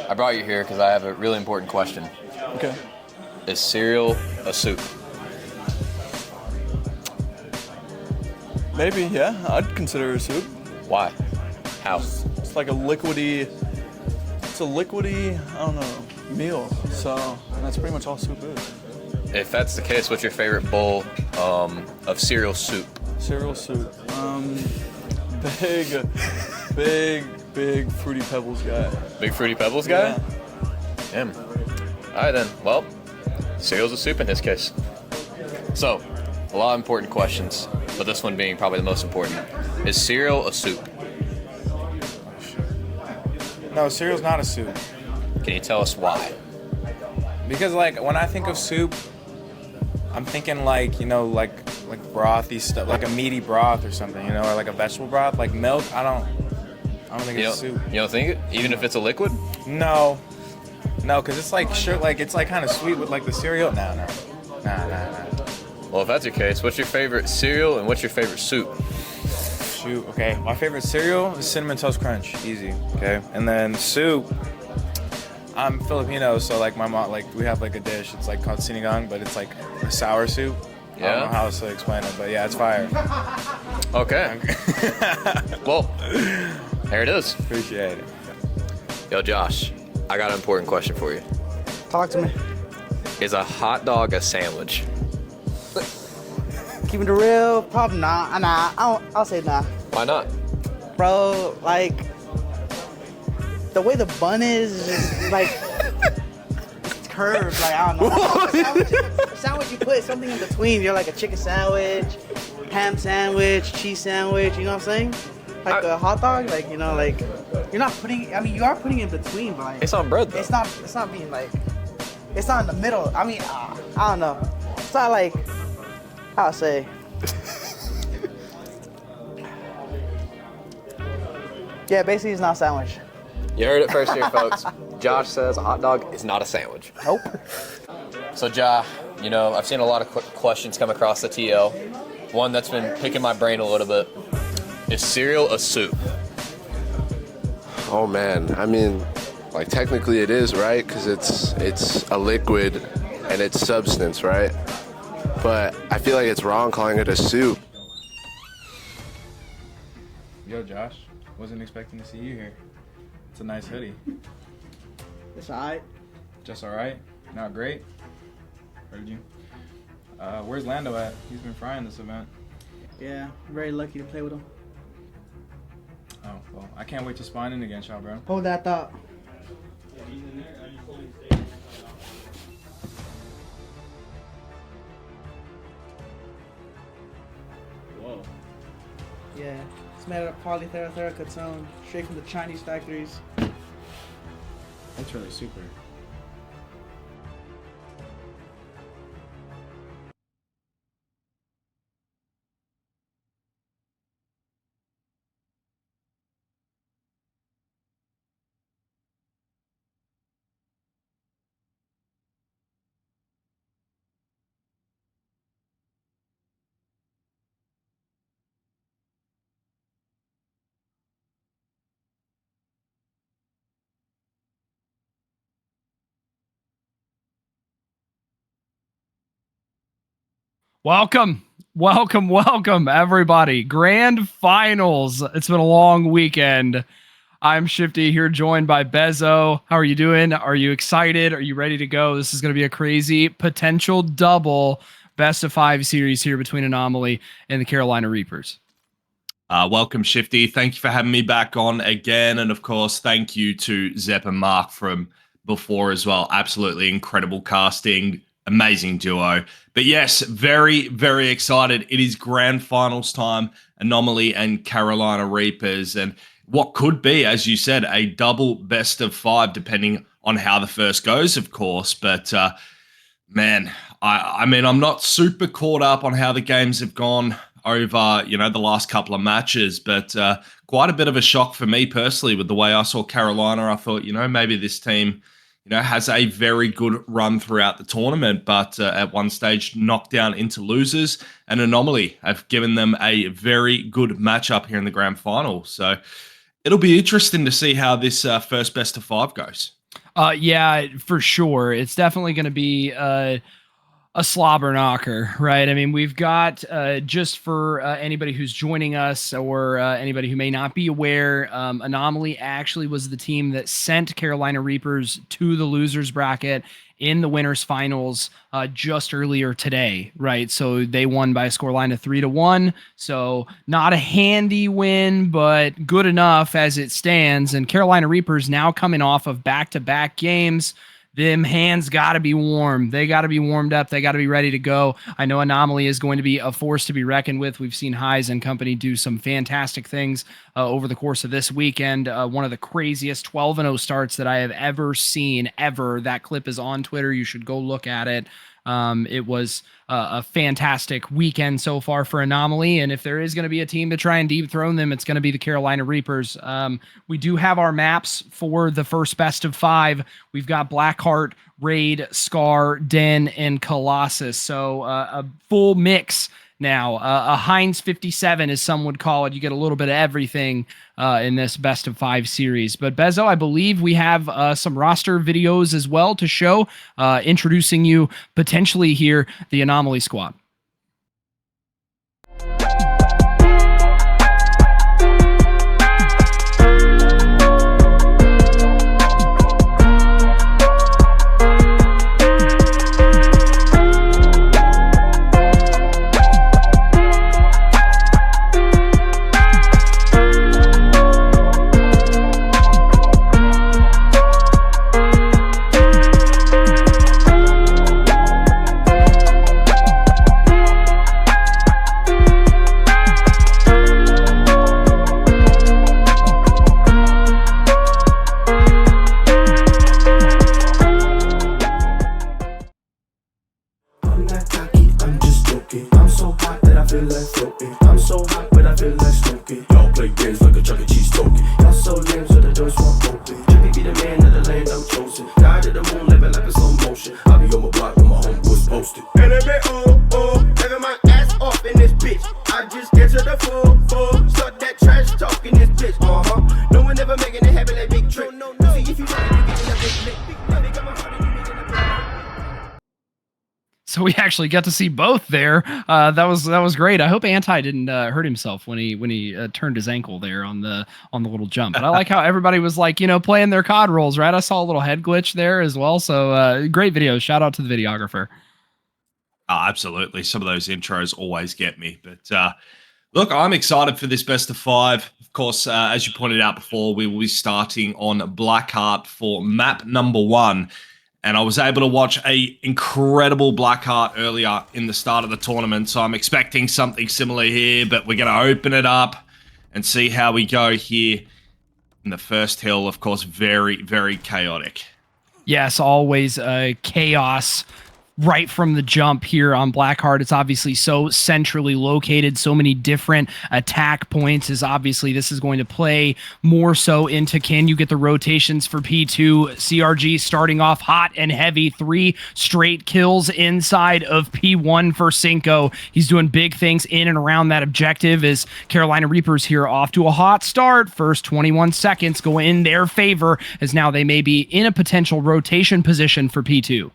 I brought you here because I have a really important question. Okay. Is cereal a soup? Maybe, yeah. I'd consider it a soup. Why? How? It's like a liquidy, I don't know, meal. So that's pretty much all soup is. If that's the case, what's your favorite bowl of cereal soup? Cereal soup. Big Fruity Pebbles guy. Big Fruity Pebbles guy? Yeah. Damn. Alright then. Well, cereal's a soup in this case. So, a lot of important questions, but this one being probably the most important. Is cereal a soup? No, cereal's not a soup. Can you tell us why? Because like when I think of soup, I'm thinking like, you know, like brothy stuff, like a meaty broth or something, you know, or like a vegetable broth, like milk. I don't think it's a soup. You don't think it? Even if it's a liquid? No, because it's like it's like kind of sweet with like the cereal. Nah. Well, if that's your case, what's your favorite cereal and what's your favorite soup? Shoot, okay. My favorite cereal is Cinnamon Toast Crunch, easy, okay? And then soup, I'm Filipino, so like my mom, like we have like a dish, it's like called sinigang, but it's like a sour soup. I don't know how else to explain it, but yeah, it's fire. Okay. Well, there it is. Appreciate it. Yo, Josh, I got an important question for you. Talk to me. Is a hot dog a sandwich? Keeping it real, probably not. I'll say nah. Why not? Bro, like, the way the bun is just like, it's curved, like, I don't know. Sandwich, you put something in between. You're like a chicken sandwich, ham sandwich, cheese sandwich, you know what I'm saying? Like a hot dog, like, you know, like, you're not putting, I mean, you are putting it in between, but like. It's on bread, though. It's not being like, it's not in the middle. I mean, I don't know. It's not like, I'll say. Yeah, basically it's not a sandwich. You heard it first here, folks. Josh says a hot dog is not a sandwich. Nope. So, Ja, you know, I've seen a lot of questions come across the TL. One that's been picking my brain a little bit. Is cereal a soup? Oh man, I mean, like technically it is, right? Because it's a liquid and it's substance, right? But I feel like it's wrong calling it a soup. Yo, Josh, wasn't expecting to see you here. It's a nice hoodie. It's alright. Just alright? Not great? Heard you. Where's Lando at? He's been frying this event. Yeah, I'm very lucky to play with him. Oh, well, I can't wait to spawn in against y'all, bro. Hold that thought. Whoa. Yeah, it's made out of polytheratheracotone, straight from the Chinese factories. That's really super. Welcome, everybody. Grand Finals. It's been a long weekend. I'm Shifty here, joined by Bezo. How are you doing? Are you excited? Are you ready to go? This is going to be a crazy potential double best of 5 series here between Anomaly and the Carolina Reapers. Welcome, Shifty. Thank you for having me back on again. And of course, thank you to Zepp and Mark from before as well. Absolutely incredible casting. Amazing duo. But yes, very, very excited. It is grand finals time. Anomaly and Carolina Reapers. And what could be, as you said, a double best of 5, depending on how the first goes, of course. But man, I mean, I'm not super caught up on how the games have gone over, the last couple of matches, but quite a bit of a shock for me personally with the way I saw Carolina. I thought, maybe this team, has a very good run throughout the tournament, but at one stage knocked down into losers. And Anomaly have given them a very good matchup here in the grand final. So it'll be interesting to see how this first best of 5 goes. Yeah, for sure. It's definitely going to be a slobber knocker, right? I mean, we've got, just for anybody who's joining us or anybody who may not be aware, Anomaly actually was the team that sent Carolina Reapers to the losers bracket in the winners finals just earlier today, right? So they won by a scoreline of 3-1. So not a handy win, but good enough as it stands. And Carolina Reapers now coming off of back-to-back games. Them hands got to be warm. They got to be warmed up. They got to be ready to go. I know Anomaly is going to be a force to be reckoned with. We've seen Highs and company do some fantastic things over the course of this weekend. One of the craziest 12-0 starts that I have ever seen, ever. That clip is on Twitter. You should go look at it. It was a fantastic weekend so far for Anomaly, and if there is going to be a team to try and dethrone them, it's going to be the Carolina Reapers. We do have our maps for the first best of 5. We've got Blackheart, Raid, Scar, Den, and Colossus, so a full mix now. A Heinz 57, as some would call it. You get a little bit of everything in this best of 5 series. But Bezo, I believe we have some roster videos as well to show, introducing you potentially here, the Anomaly squad. So we actually got to see both there. That was great. I hope Anti didn't hurt himself when he turned his ankle there on the little jump. But I like how everybody was like, playing their COD roles, right? I saw a little head glitch there as well. So great video. Shout out to the videographer. Absolutely. Some of those intros always get me. But look, I'm excited for this best of 5. Of course, as you pointed out before, we will be starting on Blackheart for map number 1. And I was able to watch a incredible Blackheart earlier in the start of the tournament. So I'm expecting something similar here, but we're going to open it up and see how we go here in the first hill. Of course, very, very chaotic. Yes, always chaos right from the jump here on Blackheart. It's obviously so centrally located, so many different attack points, as obviously this is going to play more so into can you get the rotations for P2. CRG starting off hot and heavy, 3 straight kills inside of P1 for Cinco. He's doing big things in and around that objective as Carolina Reapers here off to a hot start. First 21 seconds go in their favor as now they may be in a potential rotation position for P2.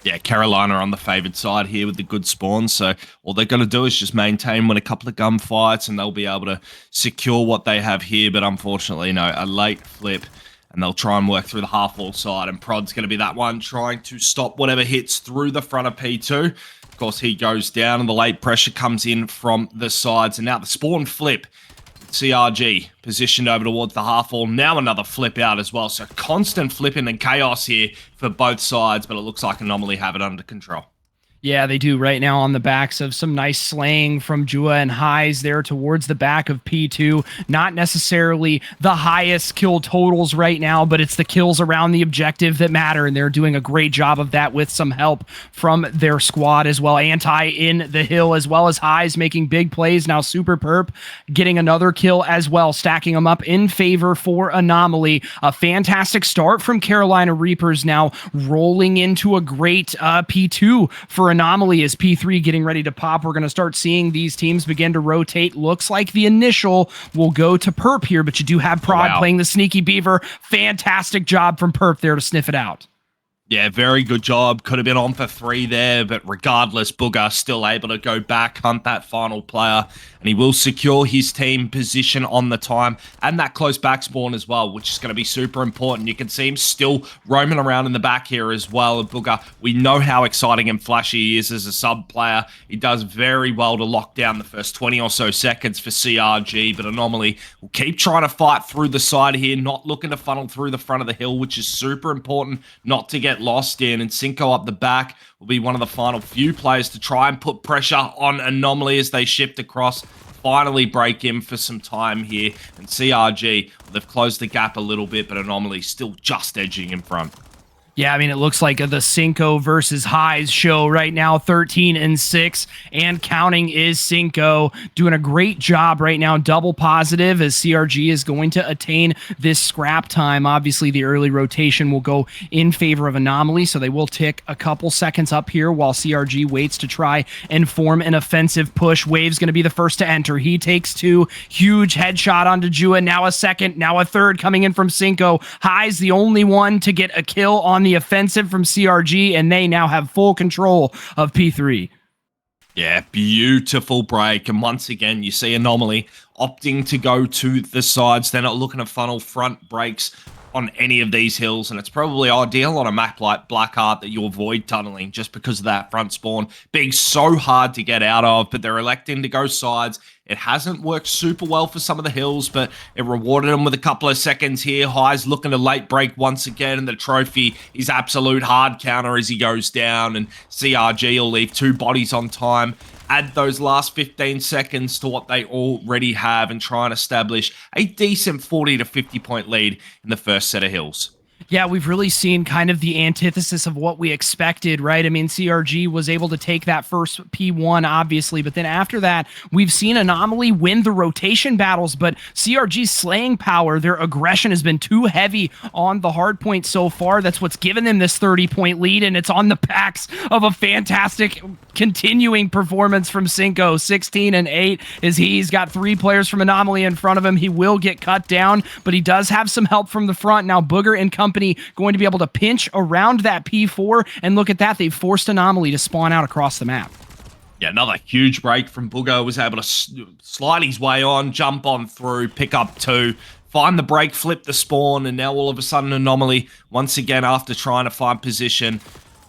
Yeah, Carolina on the favored side here with the good spawns. So all they're going to do is just maintain, win a couple of gunfights, and they'll be able to secure what they have here. But unfortunately, a late flip, and they'll try and work through the half-wall side. And Prod's going to be that one trying to stop whatever hits through the front of P2. Of course, he goes down, and the late pressure comes in from the sides. And now the spawn flip. CRG positioned over towards the half wall. Now another flip out as well. So constant flipping and chaos here for both sides, but it looks like Anomaly have it under control. Yeah, they do right now on the backs of some nice slaying from Jua and Highs there towards the back of P2. Not necessarily the highest kill totals right now, but it's the kills around the objective that matter, and they're doing a great job of that with some help from their squad as well. Anti in the hill as well as Highs making big plays. Now Super Perp getting another kill as well, stacking them up in favor for Anomaly. A fantastic start from Carolina Reapers now rolling into a great P2 for Anomaly as P3 getting ready to pop. We're going to start seeing these teams begin to rotate. Looks like the initial will go to Perp here, but you do have Prod playing the Sneaky Beaver. Fantastic job from Perp there to sniff it out. Yeah, very good job. Could have been on for 3 there, but regardless, Booger still able to go back, hunt that final player, and he will secure his team position on the time and that close back spawn as well, which is going to be super important. You can see him still roaming around in the back here as well. And Booger, we know how exciting and flashy he is as a sub player. He does very well to lock down the first 20 or so seconds for CRG, but Anomaly will keep trying to fight through the side here, not looking to funnel through the front of the hill, which is super important not to get lost in. And Cinco up the back will be one of the final few players to try and put pressure on Anomaly as they shift across, finally break him for some time here. And CRG, they've closed the gap a little bit, but Anomaly still just edging in front. Yeah, I mean, it looks like the Cinco versus Highs show right now, 13-6, and counting is Cinco doing a great job right now, double positive as CRG is going to attain this scrap time. Obviously, the early rotation will go in favor of Anomaly, so they will tick a couple seconds up here while CRG waits to try and form an offensive push. Wave's going to be the first to enter. He takes 2, huge headshot onto Jua, now a second, now a third coming in from Cinco. Highs the only one to get a kill on the offensive from CRG, and they now have full control of P3. Yeah, beautiful break. And once again, you see Anomaly opting to go to the sides. They're not looking to funnel front breaks on any of these hills, and it's probably ideal on a map like Blackheart that you avoid tunneling just because of that front spawn being so hard to get out of, but they're electing to go sides. It hasn't worked super well for some of the hills, but it rewarded them with a couple of seconds here. High's looking to late break once again, and the trophy is absolute hard counter as he goes down, and CRG will leave 2 bodies on time. Add those last 15 seconds to what they already have and try and establish a decent 40 to 50 point lead in the first set of hills. Yeah, we've really seen kind of the antithesis of what we expected, right? I mean, CRG was able to take that first P1, obviously, but then after that, we've seen Anomaly win the rotation battles, but CRG's slaying power, their aggression has been too heavy on the hard point so far. That's what's given them this 30-point lead, and it's on the backs of a fantastic continuing performance from Cinco. 16-8 as he's got 3 players from Anomaly in front of him. He will get cut down, but he does have some help from the front. Now, Booger and company going to be able to pinch around that P4, and look at that, they've forced Anomaly to spawn out across the map. Yeah, another huge break from Booger. Was able to slide his way on, jump on through, pick up 2, find the break, flip the spawn, and now all of a sudden Anomaly, once again after trying to find position,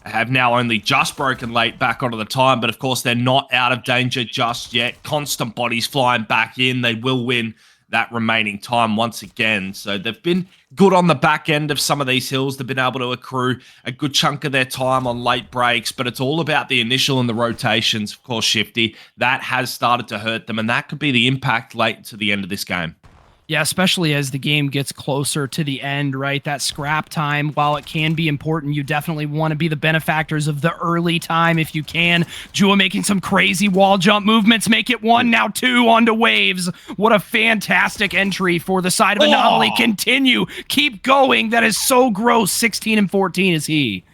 have now only just broken late back onto the time, but of course they're not out of danger just yet. Constant bodies flying back in. They will win that remaining time once again. So they've been good on the back end of some of these hills. They've been able to accrue a good chunk of their time on late breaks, but it's all about the initial and the rotations, of course, Shifty. That has started to hurt them, and that could be the impact late to the end of this game. Yeah, especially as the game gets closer to the end, right? That scrap time, while it can be important, you definitely want to be the benefactors of the early time if you can. Jua making some crazy wall jump movements, make it 1, now 2 onto Waves. What a fantastic entry for the side of Anomaly. Continue, keep going. That is so gross. 16-14 is he.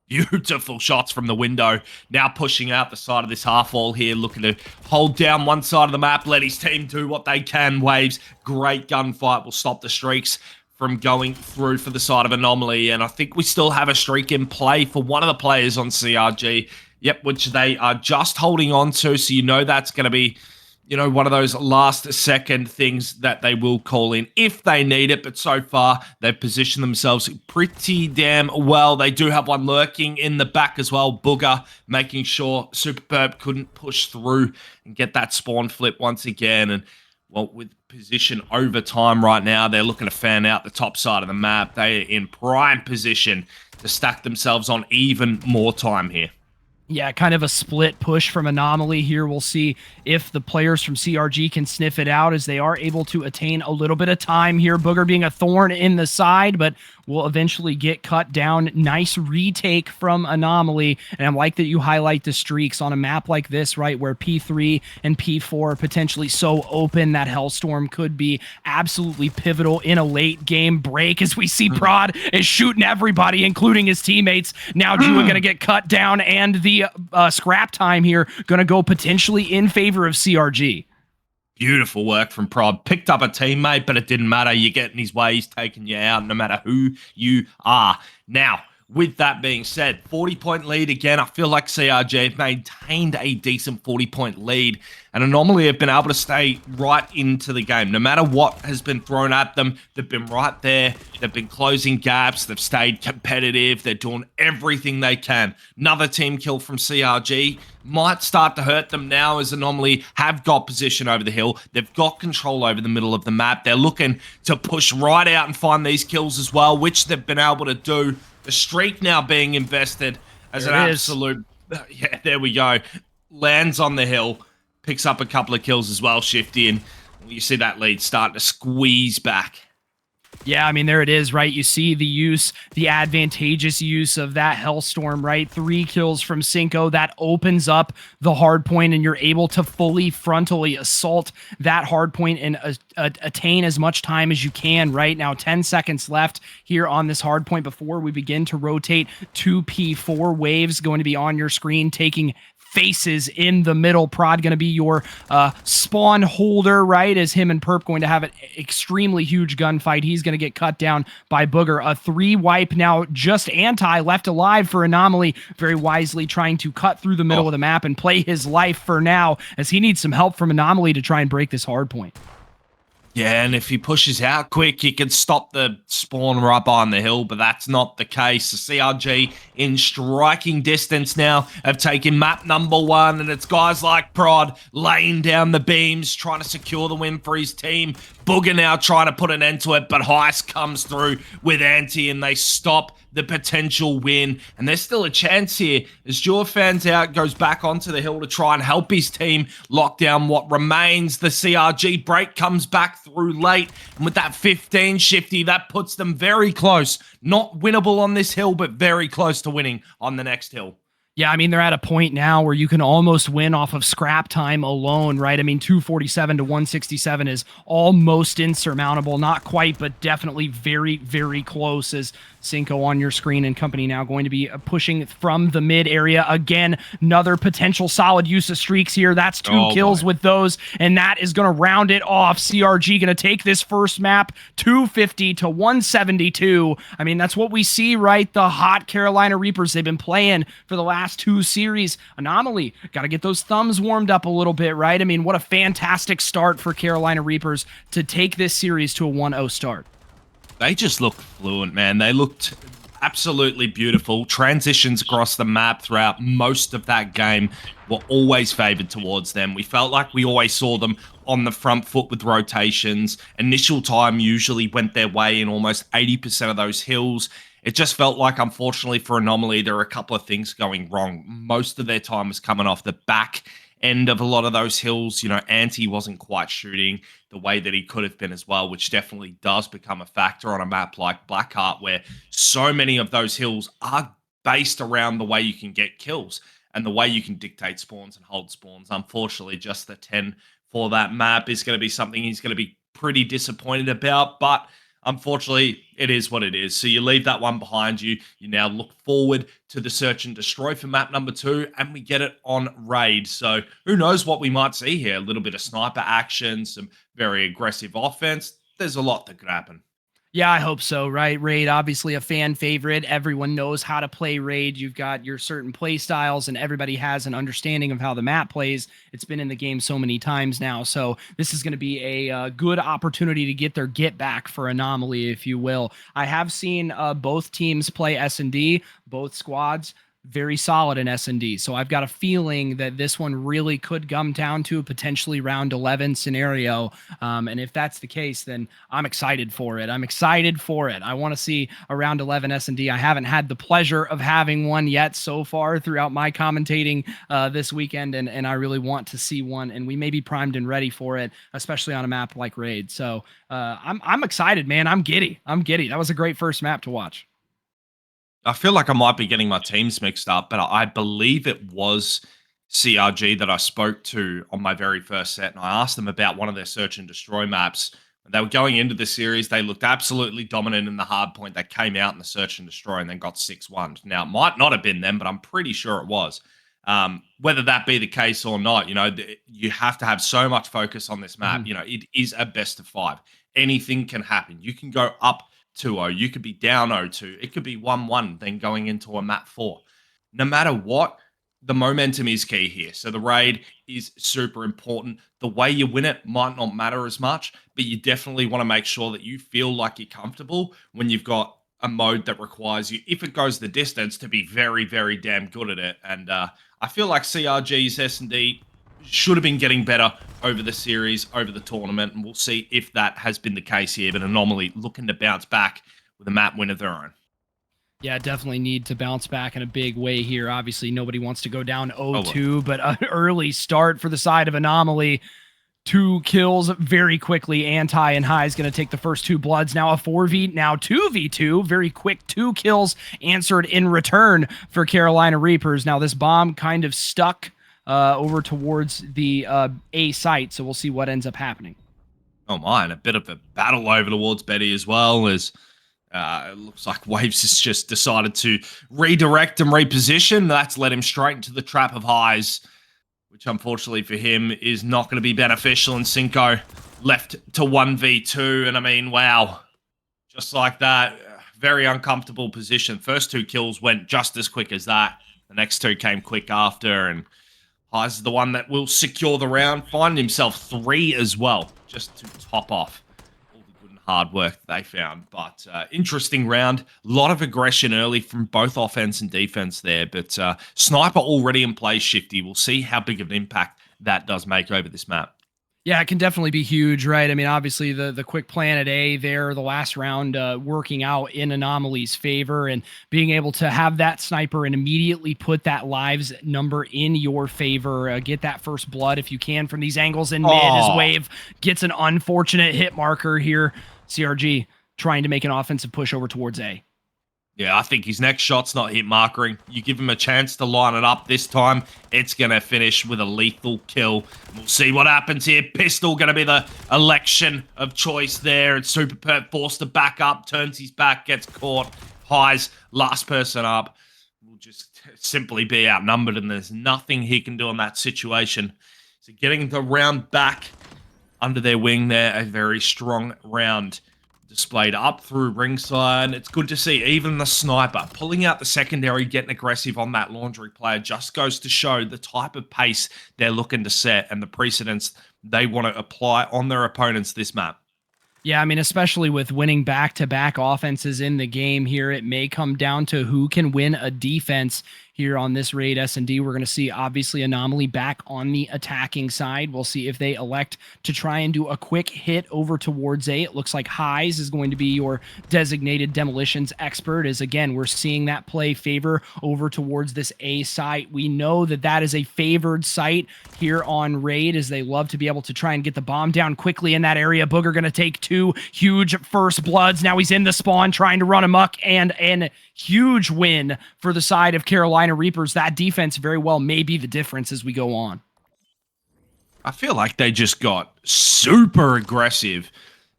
Beautiful shots from the window. Now pushing out the side of this half wall here, looking to hold down one side of the map, let his team do what they can. Waves, great gunfight will stop the streaks from going through for the side of Anomaly, and I think we still have a streak in play for one of the players on CRG. Yep, which they are just holding on to, so you know that's going to be, one of those last second things that they will call in if they need it. But so far, they've positioned themselves pretty damn well. They do have one lurking in the back as well, Booger, making sure Superperp couldn't push through and get that spawn flip once again. And well, with position over time right now, they're looking to fan out the top side of the map. They are in prime position to stack themselves on even more time here. Yeah, kind of a split push from Anomaly here. We'll see if the players from CRG can sniff it out as they are able to attain a little bit of time here. Booger being a thorn in the side, but will eventually get cut down. Nice retake from Anomaly. And I like that you highlight the streaks on a map like this, right, where P3 and P4 are potentially so open that Hellstorm could be absolutely pivotal in a late game break as we see Prod is shooting everybody, including his teammates. Now Jua going to get cut down, and the scrap time here going to go potentially in favor of CRG. Beautiful work from Prod. Picked up a teammate, but it didn't matter. You get in his way, he's taking you out no matter who you are. Now, with that being said, 40-point lead again. I feel like CRG have maintained a decent 40-point lead, and Anomaly have been able to stay right into the game. No matter what has been thrown at them, they've been right there. They've been closing gaps. They've stayed competitive. They're doing everything they can. Another team kill from CRG might start to hurt them now as Anomaly have got position over the hill. They've got control over the middle of the map. They're looking to push right out and find these kills as well, which they've been able to do. The streak now being invested as an absolute... Yeah, there we go. Lands on the hill. Picks up a couple of kills as well, Shifty, and you see that lead starting to squeeze back. Yeah, I mean, there it is, right? You see the advantageous use of that Hellstorm, right? 3 kills from Cinco. That opens up the hard point, and you're able to fully frontally assault that hard point and attain as much time as you can, right? Now, 10 seconds left here on this hard point before we begin to rotate. 2 P4 waves going to be on your screen, taking faces in the middle. Prod going to be your spawn holder, right? As him and Perp going to have an extremely huge gunfight. He's going to get cut down by Booger. A 3 wipe now, just anti left alive for Anomaly. Very wisely trying to cut through the middle of the map and play his life for now, as he needs some help from Anomaly to try and break this hard point. Yeah, and if he pushes out quick, he can stop the spawn right behind the hill, but that's not the case. The CRG in striking distance now have taken map number 1, and it's guys like Prod laying down the beams, trying to secure the win for his team. Booger now trying to put an end to it, but Heist comes through with Anti, and they stop the potential win. And there's still a chance here as Jua fans out, goes back onto the hill to try and help his team lock down what remains. The CRG break comes back through late, and with that 15 Shifty, that puts them very close. Not winnable on this hill, but very close to winning on the next hill. Yeah, I mean, they're at a point now where you can almost win off of scrap time alone, right? I mean, 247 to 167 is almost insurmountable. Not quite, but definitely very, very close, as Cinco on your screen and company now going to be pushing from the mid area. Again, another potential solid use of streaks here. That's 2 kills with those, and that is going to round it off. CRG going to take this first map 250 to 172. I mean, that's what we see, right? The hot Carolina Reapers they've been playing for the last 2 series. Anomaly, got to get those thumbs warmed up a little bit, right? I mean, what a fantastic start for Carolina Reapers to take this series to a 1-0 start. They just looked fluent, man. They looked absolutely beautiful. Transitions across the map throughout most of that game were always favored towards them. We felt like we always saw them on the front foot with rotations. Initial time usually went their way in almost 80% of those hills. It just felt like, unfortunately for Anomaly, there were a couple of things going wrong. Most of their time was coming off the back end of a lot of those hills. You know, Anti wasn't quite shooting the way that he could have been as well, which definitely does become a factor on a map like Blackheart, where so many of those hills are based around the way you can get kills and the way you can dictate spawns and hold spawns. Unfortunately, just the 10 for that map is going to be something he's going to be pretty disappointed about, but unfortunately, it is what it is. So you leave that one behind you. You now look forward to the search and destroy for map number 2, and we get it on raid. So who knows what we might see here? A little bit of sniper action, some very aggressive offense. There's a lot that could happen. Yeah, I hope so, right? Raid, obviously a fan favorite. Everyone knows how to play Raid. You've got your certain play styles, and everybody has an understanding of how the map plays. It's been in the game so many times now. So this is going to be a good opportunity to get their get back for Anomaly, if you will. I have seen both teams play S&D, both squads. Very solid in S&D. So I've got a feeling that this one really could come down to a potentially round 11 scenario. And if that's the case, then I'm excited for it. I'm excited for it. I want to see a round 11 S&D. I haven't had the pleasure of having one yet so far throughout my commentating this weekend, and I really want to see one. And we may be primed and ready for it, especially on a map like Raid. So I'm excited, man. I'm giddy. That was a great first map to watch. I feel like I might be getting my teams mixed up, but I believe it was CRG that I spoke to on my very first set, and I asked them about one of their search and destroy maps. They were going into the series. They looked absolutely dominant in the hard point. They came out in the search and destroy and then got 6-1. Now, it might not have been them, but I'm pretty sure it was. Whether that be the case or not, you have to have so much focus on this map. It is a best of 5. Anything can happen. You can go up 2-0. You could be down 0-2. It could be 1-1, then going into a map 4. No matter what, the momentum is key here. So the raid is super important. The way you win it might not matter as much, but you definitely want to make sure that you feel like you're comfortable when you've got a mode that requires you, if it goes the distance, to be very, very damn good at it. And I feel like CRG's S&D should have been getting better over the series, over the tournament, and we'll see if that has been the case here. But Anomaly looking to bounce back with a map win of their own. Yeah, definitely need to bounce back in a big way here. Obviously, nobody wants to go down 0-2, but an early start for the side of Anomaly. 2 kills very quickly. Anti and High is going to take the first 2 bloods. Now a 4v, now 2v2. Very quick 2 kills answered in return for Carolina Reapers. Now this bomb kind of stuck over towards the A site, so we'll see what ends up happening. Oh my, and a bit of a battle over towards Betty as well, as it looks like Waves has just decided to redirect and reposition. That's led him straight into the trap of Highs, which unfortunately for him is not going to be beneficial. And Cinco left to 1v2, and I mean, wow, just like that, very uncomfortable position. First 2 kills went just as quick as that. The next 2 came quick after, and Highs is the one that will secure the round, find himself 3 as well, just to top off all the good and hard work that they found. But interesting round, a lot of aggression early from both offense and defense there, but Sniper already in play, Shifty. We'll see how big of an impact that does make over this map. Yeah, it can definitely be huge, right? I mean, obviously the quick plan at A there, the last round working out in Anomaly's favor, and being able to have that sniper and immediately put that lives number in your favor, get that first blood if you can from these angles in mid as Wave gets an unfortunate hit marker here. CRG trying to make an offensive push over towards A. Yeah, I think his next shot's not hit markering. You give him a chance to line it up this time, it's going to finish with a lethal kill. We'll see what happens here. Pistol going to be the election of choice there. And Super Perp forced to back up, turns his back, gets caught. Highs, last person up. Will just simply be outnumbered, and there's nothing he can do in that situation. So getting the round back under their wing there, a very strong round displayed up through ringside. It's good to see even the sniper pulling out the secondary, getting aggressive on that laundry player, just goes to show the type of pace they're looking to set and the precedents they want to apply on their opponents this map. Yeah, I mean, especially with winning back-to-back offenses in the game here, it may come down to who can win a defense here on this raid S&D. We're going to see, obviously, Anomaly back on the attacking side. We'll see if they elect to try and do a quick hit over towards A. It looks like Highs is going to be your designated demolitions expert, as, again, we're seeing that play favor over towards this A site. We know that that is a favored site here on raid, as they love to be able to try and get the bomb down quickly in that area. Booger going to take 2 huge first bloods. Now he's in the spawn trying to run amok, and an huge win for the side of Carolina Reapers. That defense very well may be the difference as we go on. I feel like they just got super aggressive.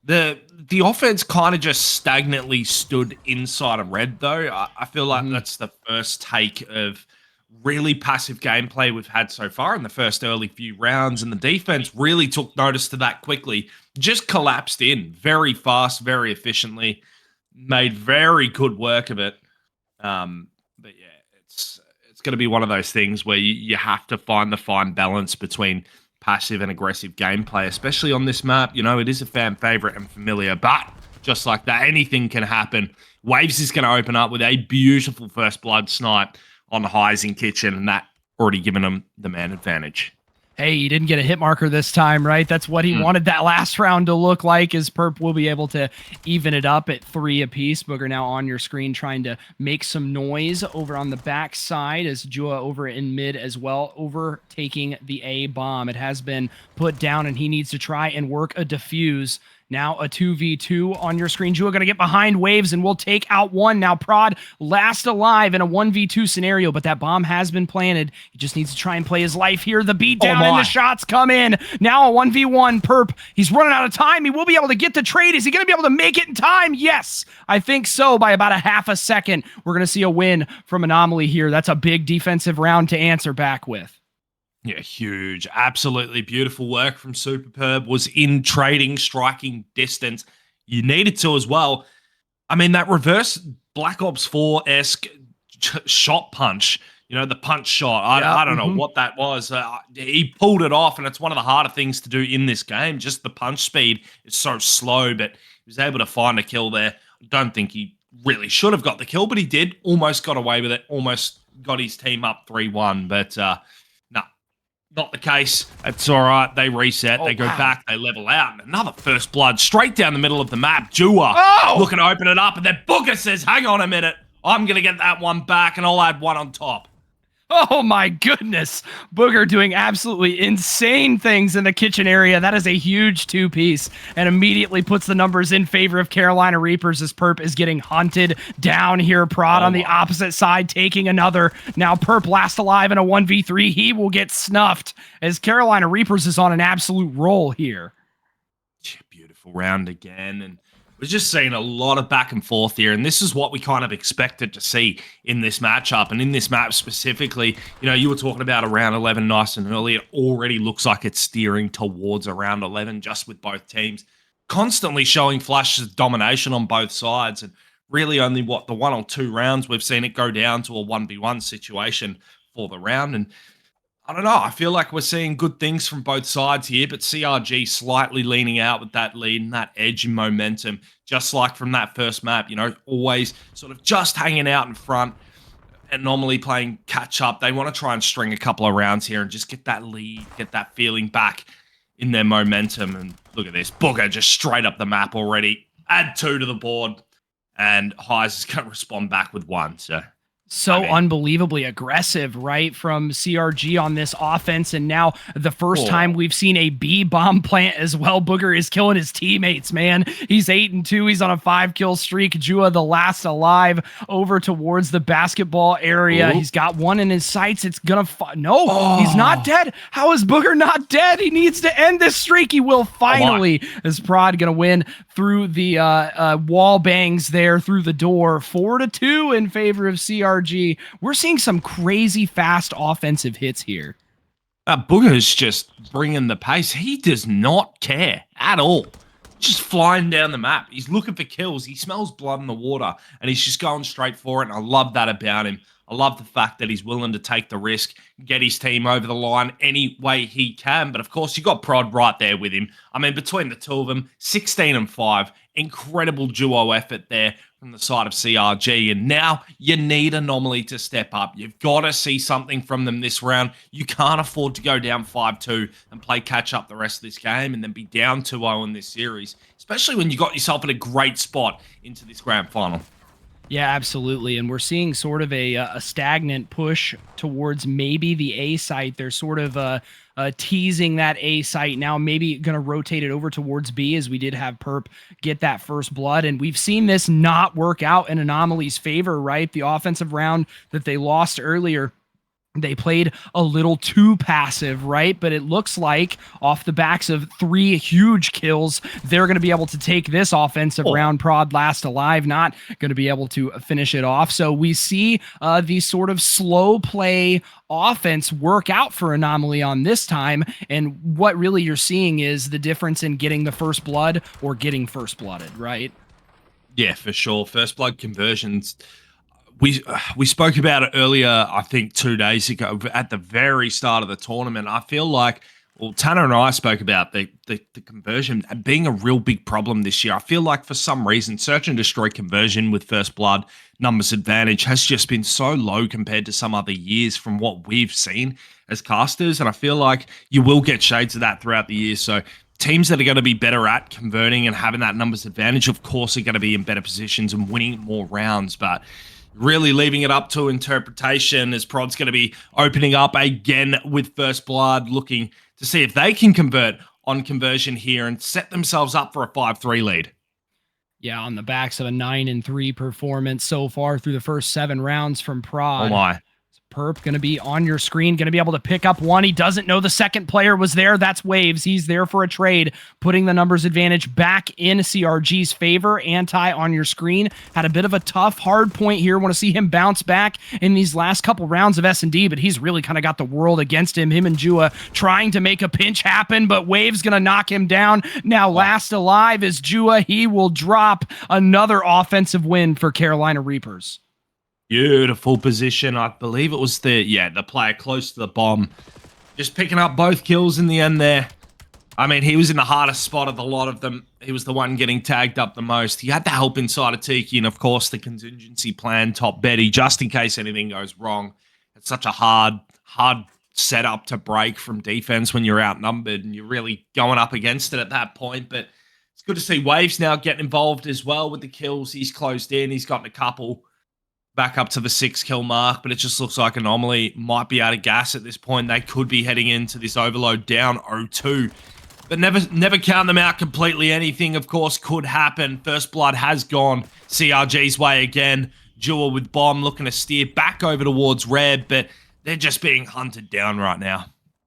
The offense kind of just stagnantly stood inside of red, though. I feel like that's the first take of really passive gameplay we've had so far in the first early few rounds, and the defense really took notice to that quickly. Just collapsed in very fast, very efficiently, made very good work of it. But yeah, it's going to be one of those things where you have to find the fine balance between passive and aggressive gameplay, especially on this map. You know, it is a fan favorite and familiar, but just like that, anything can happen. Waves is going to open up with a beautiful first blood snipe on the highs in kitchen, and that already given them the man advantage. Hey, he didn't get a hit marker this time, right? That's what he wanted that last round to look like, as Perp will be able to even it up at 3 apiece. Booger now on your screen trying to make some noise over on the back side, as Jua over in mid as well, overtaking the A bomb. It has been put down, and he needs to try and work a defuse. Now a 2v2 on your screen. Jua going to get behind Waves, and we'll take out one. Now Prod last alive in a 1v2 scenario, but that bomb has been planted. He just needs to try and play his life here. The beat down and the shots come in. Now a 1v1. Perp, he's running out of time. He will be able to get the trade. Is he going to be able to make it in time? Yes, I think so, by about a half a second. We're going to see a win from Anomaly here. That's a big defensive round to answer back with. Yeah, huge. Absolutely beautiful work from Superperb. Was in trading, striking distance. You needed to as well. I mean, that reverse Black Ops 4-esque shot punch, you know, the punch shot. I don't know what that was. He pulled it off, and it's one of the harder things to do in this game. Just the punch speed is so slow, but he was able to find a kill there. I don't think he really should have got the kill, but he did. Almost got away with it. Almost got his team up 3-1, but not the case. It's all right. They reset. They go back. They level out. And another first blood straight down the middle of the map. Jua looking to open it up. And then Booker says, hang on a minute. I'm going to get that one back, and I'll add one on top. Oh my goodness. Booger doing absolutely insane things in the kitchen area. That is a huge 2-piece, and immediately puts the numbers in favor of Carolina Reapers, as Perp is getting hunted down here. Prod on the opposite side taking another. Now Perp last alive in a 1v3. He will get snuffed, as Carolina Reapers is on an absolute roll here. Beautiful round again, and we're just seeing a lot of back and forth here, and this is what we kind of expected to see in this matchup. And in this map specifically, you know, you were talking about around 11 nice and early. It already looks like it's steering towards around 11 just with both teams. Constantly showing flashes of domination on both sides, and really only, the 1 or 2 rounds we've seen it go down to a 1v1 situation for the round. And I don't know. I feel like we're seeing good things from both sides here, but CRG slightly leaning out with that lead and that edge and momentum, just like from that first map, you know, always sort of just hanging out in front and normally playing catch up. They want to try and string a couple of rounds here and just get that lead, get that feeling back in their momentum. And look at this. Booger just straight up the map already. Add 2 to the board, and Highs is going to respond back with 1. So unbelievably aggressive, right, from CRG on this offense. And now the first time we've seen a B bomb plant as well. Booger is killing his teammates, man. He's 8-2. He's on a 5-kill streak. Jua, the last alive, over towards the basketball area. He's got one in his sights. It's gonna he's not dead. How is Booger not dead? He needs to end this streak. He will finally. Is Prod gonna win through the wall bangs there through the door? 4-2 in favor of CRG. We're seeing some crazy fast offensive hits here. Booger's just bringing the pace. He does not care at all. Just flying down the map. He's looking for kills. He smells blood in the water, and he's just going straight for it, and I love that about him. I love the fact that he's willing to take the risk, get his team over the line any way he can. But of course, you got Prod right there with him. I mean, between the two of them, 16-5. Incredible duo effort there from the side of CRG. And now you need Anomaly to step up. You've got to see something from them this round. You can't afford to go down 5-2 and play catch up the rest of this game and then be down 2-0 in this series, especially when you got yourself in a great spot into this grand final. Yeah, absolutely. And we're seeing sort of a stagnant push towards maybe the A site. They're sort of teasing that A site now, maybe going to rotate it over towards B, as we did have Perp get that first blood. And we've seen this not work out in Anomaly's favor, right? The offensive round that they lost earlier, They played a little too passive, right? But it looks like off the backs of 3 huge kills, they're going to be able to take this offensive round. Prod last alive, not going to be able to finish it off. So we see the sort of slow play offense work out for Anomaly on this time. And what really you're seeing is the difference in getting the first blood or getting first blooded, right? Yeah, for sure. First blood conversions. We spoke about it earlier, I think 2 days ago, at the very start of the tournament. I feel like, well, Tanner and I spoke about the conversion being a real big problem this year. I feel like for some reason, search and destroy conversion with first blood numbers advantage has just been so low compared to some other years from what we've seen as casters. And I feel like you will get shades of that throughout the year. So teams that are going to be better at converting and having that numbers advantage, of course, are going to be in better positions and winning more rounds. But really leaving it up to interpretation, as Prod's going to be opening up again with first blood, looking to see if they can convert on conversion here and set themselves up for a 5-3 lead. Yeah, on the backs of a 9-3 performance so far through the first 7 rounds from Prod. Oh my. Perp going to be on your screen, going to be able to pick up one. He doesn't know the second player was there. That's Waves. He's there for a trade, putting the numbers advantage back in CRG's favor. Anti on your screen had a bit of a tough, hard point here. Want to see him bounce back in these last couple rounds of S&D, but he's really kind of got the world against him. Him and Jua trying to make a pinch happen, but Waves going to knock him down. Now last alive is Jua. He will drop another offensive win for Carolina Reapers. Beautiful position. I believe it was the player close to the bomb. Just picking up both kills in the end there. I mean, he was in the hardest spot of the lot of them. He was the one getting tagged up the most. He had the help inside of Tiki and, of course, the contingency plan top Betty, just in case anything goes wrong. It's such a hard setup to break from defense when you're outnumbered and you're really going up against it at that point. But it's good to see Waves now getting involved as well with the kills. He's closed in. He's gotten a couple. Back up to the 6 kill mark, but it just looks like Anomaly might be out of gas at this point. They could be heading into this overload down 0-2, but never count them out completely. Anything, of course, could happen. First blood has gone CRG's way again. Jewel with bomb looking to steer back over towards red, but they're just being hunted down right now.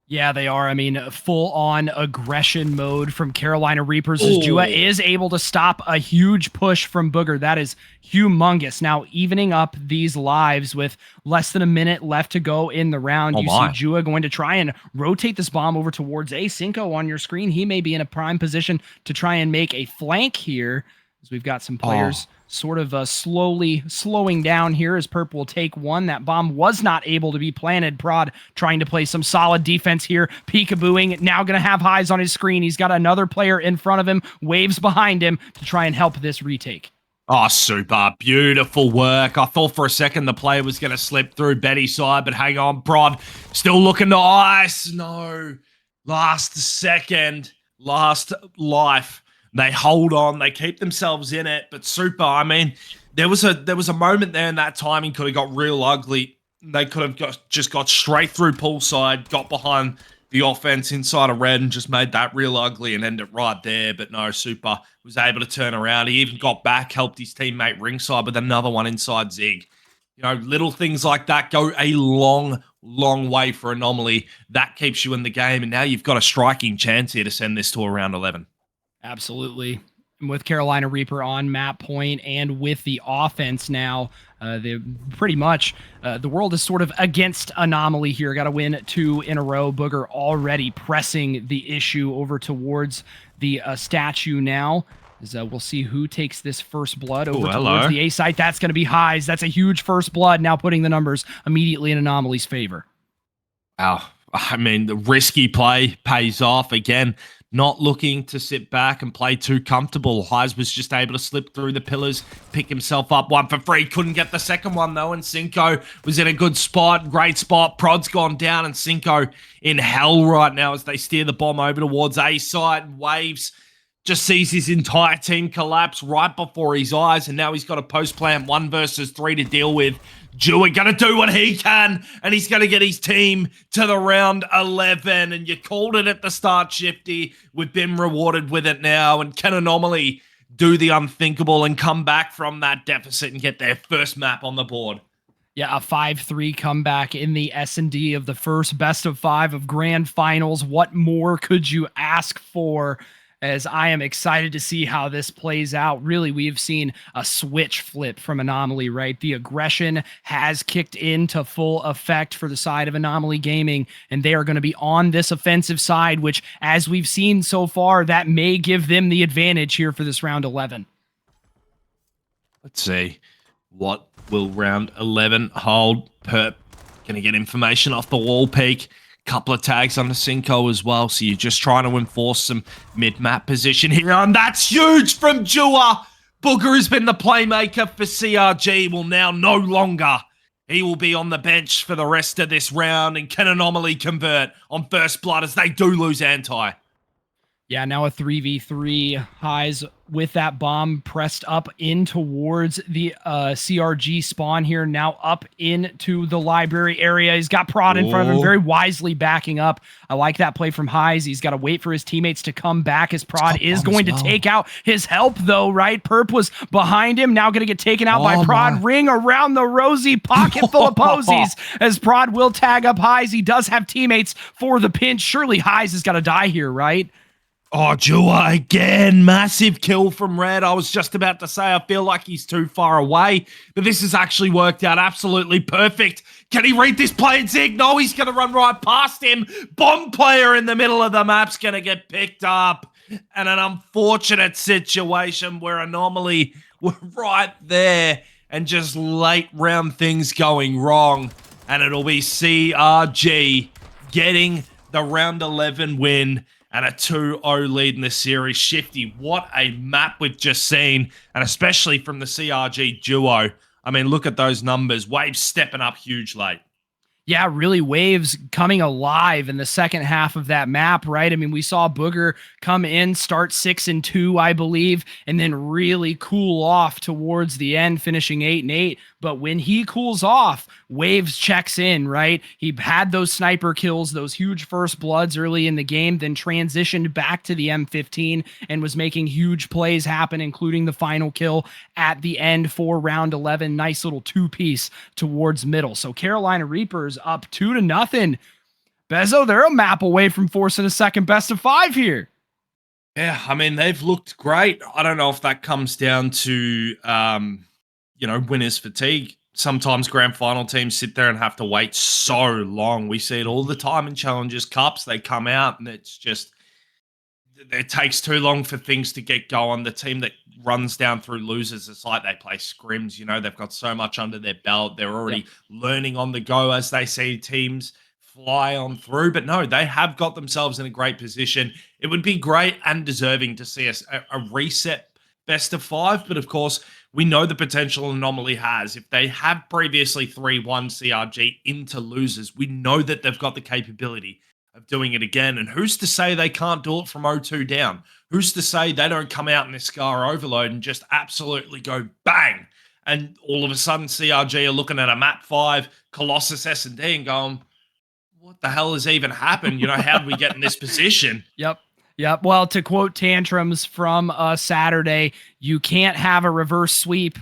Yeah, they are. I mean, full-on aggression mode from Carolina Reapers as Jua is able to stop a huge push from Booger. That is humongous. Now, evening up these lives with less than a minute left to go in the round. You see Jua going to try and rotate this bomb over towards A. Cinco on your screen. He may be in a prime position to try and make a flank here, as we've got some players sort of slowly slowing down here as Perp will take one. That bomb was not able to be planted. Prod trying to play some solid defense here. Peekabooing, now going to have highs on his screen. He's got another player in front of him, Waves behind him to try and help this retake. Oh, super. Beautiful work. I thought for a second the player was going to slip through Betty's side, but hang on, Prod still looking to ice. No. Last second, last life. They hold on, they keep themselves in it, but super, I mean, there was a moment there and that timing could have got real ugly. They could have just got straight through poolside, got behind the offense inside of red and just made that real ugly and ended it right there. But no, super was able to turn around. He even got back, helped his teammate ringside with another one inside Zig. You know, little things like that go a long, long way for Anomaly. That keeps you in the game, and now you've got a striking chance here to send this to a round 11. Absolutely. With Carolina Reaper on map point and with the offense now, they pretty much the world is sort of against Anomaly here. Got to win 2 in a row. Booger already pressing the issue over towards the statue now. As we'll see who takes this first blood over towards the A site. That's going to be highs. That's a huge first blood. Now putting the numbers immediately in Anomaly's favor. Wow. I mean, the risky play pays off again. Not looking to sit back and play too comfortable. Highs was just able to slip through the pillars, pick himself up one for free. Couldn't get the second one, though, and Cinco was in a good spot. Great spot. Prod's gone down, and Cinco in hell right now as they steer the bomb over towards A side. Waves just sees his entire team collapse right before his eyes, and now he's got a post-plant 1 versus 3 to deal with. Dewey going to do what he can, and he's going to get his team to the round 11, and you called it at the start, Shifty. We've been rewarded with it now, and can Anomaly do the unthinkable and come back from that deficit and get their first map on the board? Yeah, a 5-3 comeback in the S&D of the first best of 5 of grand finals. What more could you ask for? As I am excited to see how this plays out. Really, we've seen a switch flip from Anomaly, right? The aggression has kicked into full effect for the side of Anomaly Gaming, and they are going to be on this offensive side, which, as we've seen so far, that may give them the advantage here for this round 11. Let's see. What will round 11 hold? Perp going to get information off the wall peak. Couple of tags on the Shinto as well. So you're just trying to enforce some mid-map position here. And that's huge from Jua. Booger has been the playmaker for CRG. Will now no longer. He will be on the bench for the rest of this round and can Anomaly convert on first blood as they do lose Anti. Yeah, now a 3v3. Highs with that bomb pressed up in towards the CRG spawn here. Now up into the library area. He's got Prod in front of him, very wisely backing up. I like that play from Highs. He's got to wait for his teammates to come back as Prod is going to take out his help, though, right? Perp was behind him, now going to get taken out by Prod. Ring around the rosy, pocket full of posies as Prod will tag up Highs. He does have teammates for the pinch. Surely Highs has got to die here, right? Oh, Jua again. Massive kill from Red. I was just about to say, I feel like he's too far away, but this has actually worked out absolutely perfect. Can he read this play and Zig? No, he's going to run right past him. Bomb player in the middle of the map's going to get picked up. And an unfortunate situation where Anomaly were right there and just late round things going wrong. And it'll be CRG getting the round 11 win and a 2-0 lead in the series. Shifty, what a map we've just seen, and especially from the CRG duo. I mean, look at those numbers. Waves stepping up huge late. Yeah, really Waves coming alive in the second half of that map, right? I mean, we saw Booger come in, start 6-2, I believe, and then really cool off towards the end, finishing 8-8. But when he cools off, Waves checks in, right? He had those sniper kills, those huge first bloods early in the game, then transitioned back to the M15 and was making huge plays happen, including the final kill at the end for round 11. Nice little two-piece towards middle. So Carolina Reapers up 2-0. Bezo, they're a map away from forcing a second best of 5 here. Yeah, I mean, they've looked great. I don't know if that comes down to, winner's fatigue. Sometimes grand final teams sit there and have to wait so long. We see it all the time in Challengers Cups. They come out and it's just, it takes too long for things to get going. The team that runs down through losers, it's like they play scrims, they've got so much under their belt. They're already learning on the go as they see teams fly on through. But no, they have got themselves in a great position. It would be great and deserving to see a reset best of 5. But of course, we know the potential Anomaly has. If they have previously 3-1 CRG into losers, we know that they've got the capability of doing it again. And who's to say they can't do it from 0-2 down? Who's to say they don't come out in this Scar overload and just absolutely go bang? And all of a sudden CRG are looking at a map 5, Colossus S&D and going, what the hell has even happened? How did we get in this position? Yep. Well, to quote Tantrums from Saturday, you can't have a reverse sweep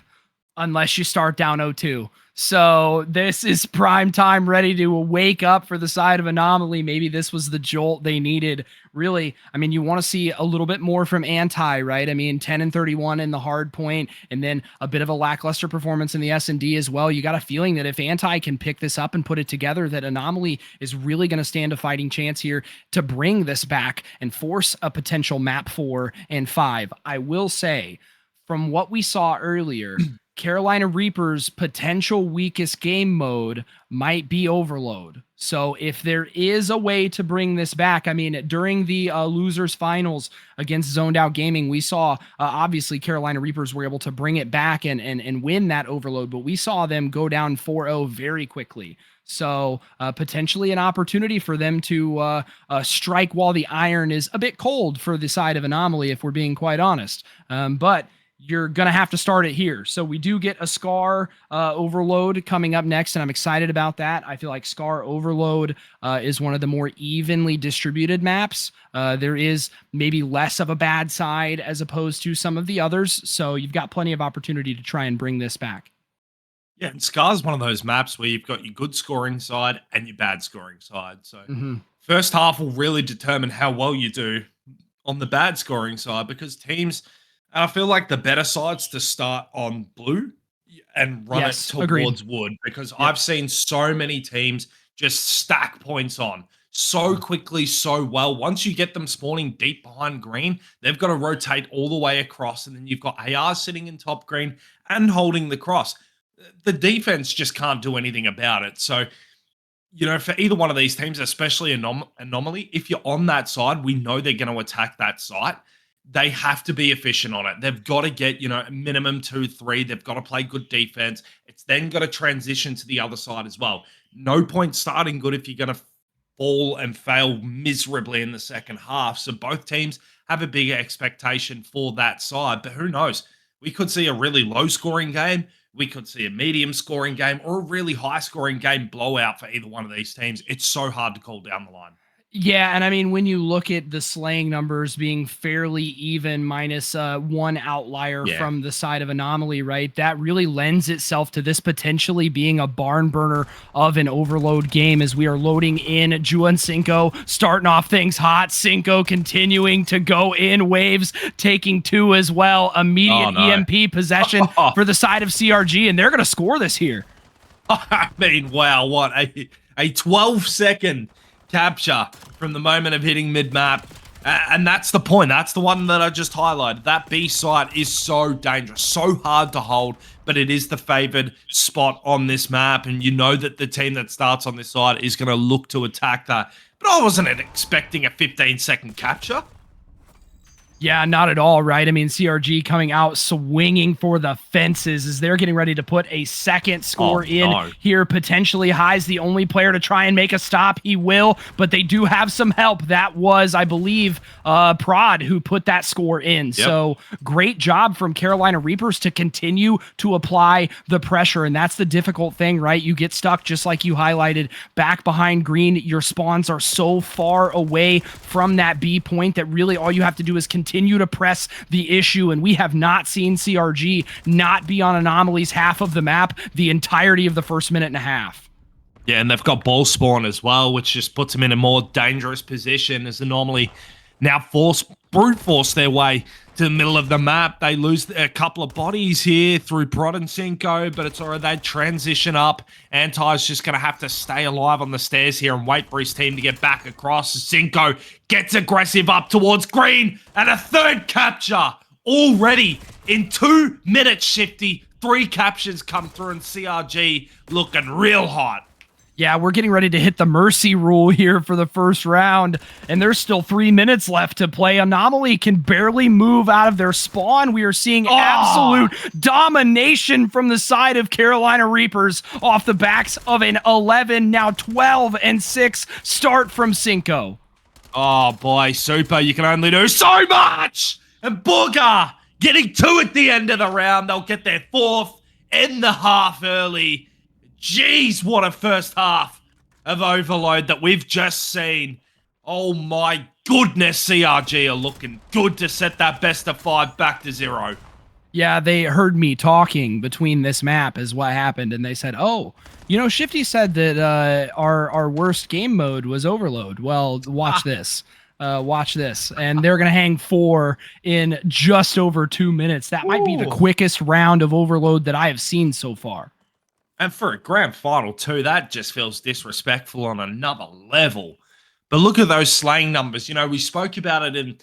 unless you start down 0-2. So this is prime time, ready to wake up for the side of Anomaly. Maybe this was the jolt they needed. Really, I mean, you want to see a little bit more from Anti, right? I mean, 10-31 in the hard point, and then a bit of a lackluster performance in the S&D as well. You got a feeling that if Anti can pick this up and put it together, that Anomaly is really going to stand a fighting chance here to bring this back and force a potential map 4 and 5. I will say, from what we saw earlier, Carolina Reapers' potential weakest game mode might be Overload. So if there is a way to bring this back, I mean, during the losers finals against Zoned Out Gaming, we saw obviously Carolina Reapers were able to bring it back and win that Overload, but we saw them go down 4-0 very quickly. So potentially an opportunity for them to strike while the iron is a bit cold for the side of Anomaly, if we're being quite honest. But you're going to have to start it here. So we do get a Scar Overload coming up next, and I'm excited about that. I feel like Scar Overload is one of the more evenly distributed maps. There is maybe less of a bad side as opposed to some of the others, so you've got plenty of opportunity to try and bring this back. Yeah, and Scar's one of those maps where you've got your good scoring side and your bad scoring side. So first half will really determine how well you do on the bad scoring side, because teams, and I feel like the better sides to start on blue and run it towards wood, because I've seen so many teams just stack points on so quickly, so well. Once you get them spawning deep behind green, they've got to rotate all the way across, and then you've got AR sitting in top green and holding the cross. The defense just can't do anything about it. So, you know, for either one of these teams, especially Anomaly, if you're on that side, we know they're going to attack that site. They have to be efficient on it. They've got to get, you know, minimum 2-3. They've got to play good defense. It's then got to transition to the other side as well. No point starting good if you're going to fall and fail miserably in the second half. So both teams have a big expectation for that side. But who knows? We could see a really low-scoring game. We could see a medium scoring game or a really high scoring game blowout for either one of these teams. It's so hard to call down the line. Yeah, and I mean, when you look at the slaying numbers being fairly even, minus one outlier from the side of Anomaly, right? That really lends itself to this potentially being a barn burner of an overload game as we are loading in Jua and Cinco, starting off things hot. Cinco continuing to go in waves, taking 2 as well. Immediate EMP possession for the side of CRG, and they're going to score this here. I mean, wow, what a 12-second capture from the moment of hitting mid-map. And that's the point. That's the one that I just highlighted. That B site is so dangerous, so hard to hold, but it is the favored spot on this map. And you know that the team that starts on this side is going to look to attack that. But I wasn't expecting a 15-second capture. Yeah, not at all, right? I mean, CRG coming out swinging for the fences as they're getting ready to put a second score in here. Potentially High's the only player to try and make a stop. He will, but they do have some help. That was, I believe, Prod who put that score in. So great job from Carolina Reapers to continue to apply the pressure, and that's the difficult thing, right? You get stuck, just like you highlighted, back behind green. Your spawns are so far away from that B point that really all you have to do is continue to press the issue, and we have not seen CRG not be on Anomaly's half of the map the entirety of the first minute and a half. Yeah, and they've got ball spawn as well, which just puts them in a more dangerous position as Anomaly now brute force their way to the middle of the map. They lose a couple of bodies here through Prod and Cinco, but it's alright. They transition up. Anti's just going to have to stay alive on the stairs here and wait for his team to get back across. Cinco gets aggressive up towards green, and a third capture already in 2 minutes, Shifty. 3 captures come through, and CRG looking real hot. Yeah, we're getting ready to hit the mercy rule here for the first round, and there's still 3 minutes left to play. Anomaly can barely move out of their spawn. We are seeing absolute domination from the side of Carolina Reapers off the backs of an 11, now 12-6 start from Cinco. Oh boy, Super, you can only do so much! And Booger getting 2 at the end of the round. They'll get their 4th in the half early. Jeez, what a first half of Overload that we've just seen. Oh my goodness, CRG are looking good to set that best of 5 back to 0. Yeah, they heard me talking between this map is what happened, and they said, oh, you know, Shifty said that our worst game mode was Overload. Well, watch this. Watch this. And they're going to hang 4 in just over 2 minutes. That might be the quickest round of Overload that I have seen so far. And for a grand final too, that just feels disrespectful on another level. But look at those slaying numbers. You know, we spoke about it in,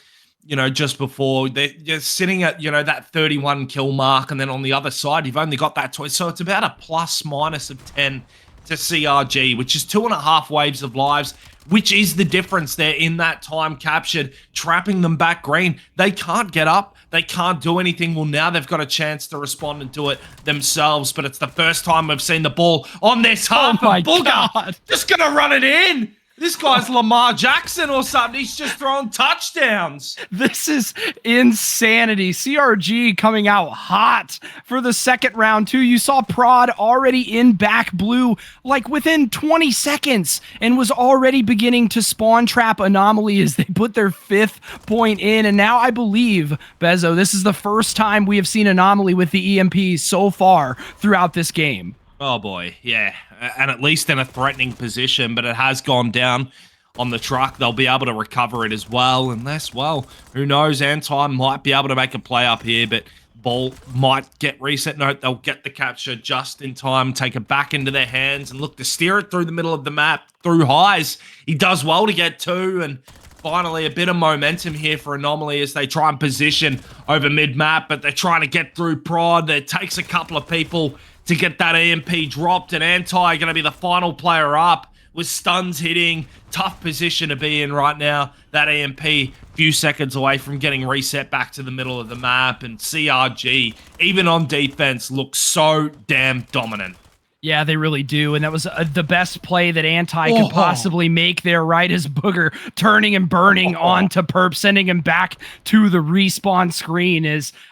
you know, just before. They're just sitting at, you know, that 31 kill mark. And then on the other side, you've only got that twice. So it's about a plus-minus of 10 to CRG, which is 2.5 waves of lives, which is the difference there in that time captured, trapping them back green. They can't get up. They can't do anything. Well, now they've got a chance to respond and do it themselves, but it's the first time we've seen the ball on this half. Oh my Booger God. just going to run it in. This guy's Lamar Jackson or something. He's just throwing touchdowns. This is insanity. CRG coming out hot for the second round, too. You saw Prod already in back blue, like within 20 seconds, and was already beginning to spawn trap Anomaly as they put their 5th point in. And now I believe, Bezo, this is the first time we have seen Anomaly with the EMP so far throughout this game. Oh boy, yeah, and at least in a threatening position, but it has gone down on the truck. They'll be able to recover it as well, unless, well, who knows? Anti might be able to make a play up here, but ball might get reset. No, they'll get the capture just in time, take it back into their hands, and look to steer it through the middle of the map through highs. He does well to get two, and finally a bit of momentum here for Anomaly as they try and position over mid-map, but they're trying to get through Prod. It takes a couple of people to get that EMP dropped, and Anti going to be the final player up with stuns hitting. Tough position to be in right now. That EMP few seconds away from getting reset back to the middle of the map, and CRG, even on defense, looks so damn dominant. Yeah, they really do. And that was the best play that Anti could possibly make there, right? As Booger turning and burning onto Perp, sending him back to the respawn screen.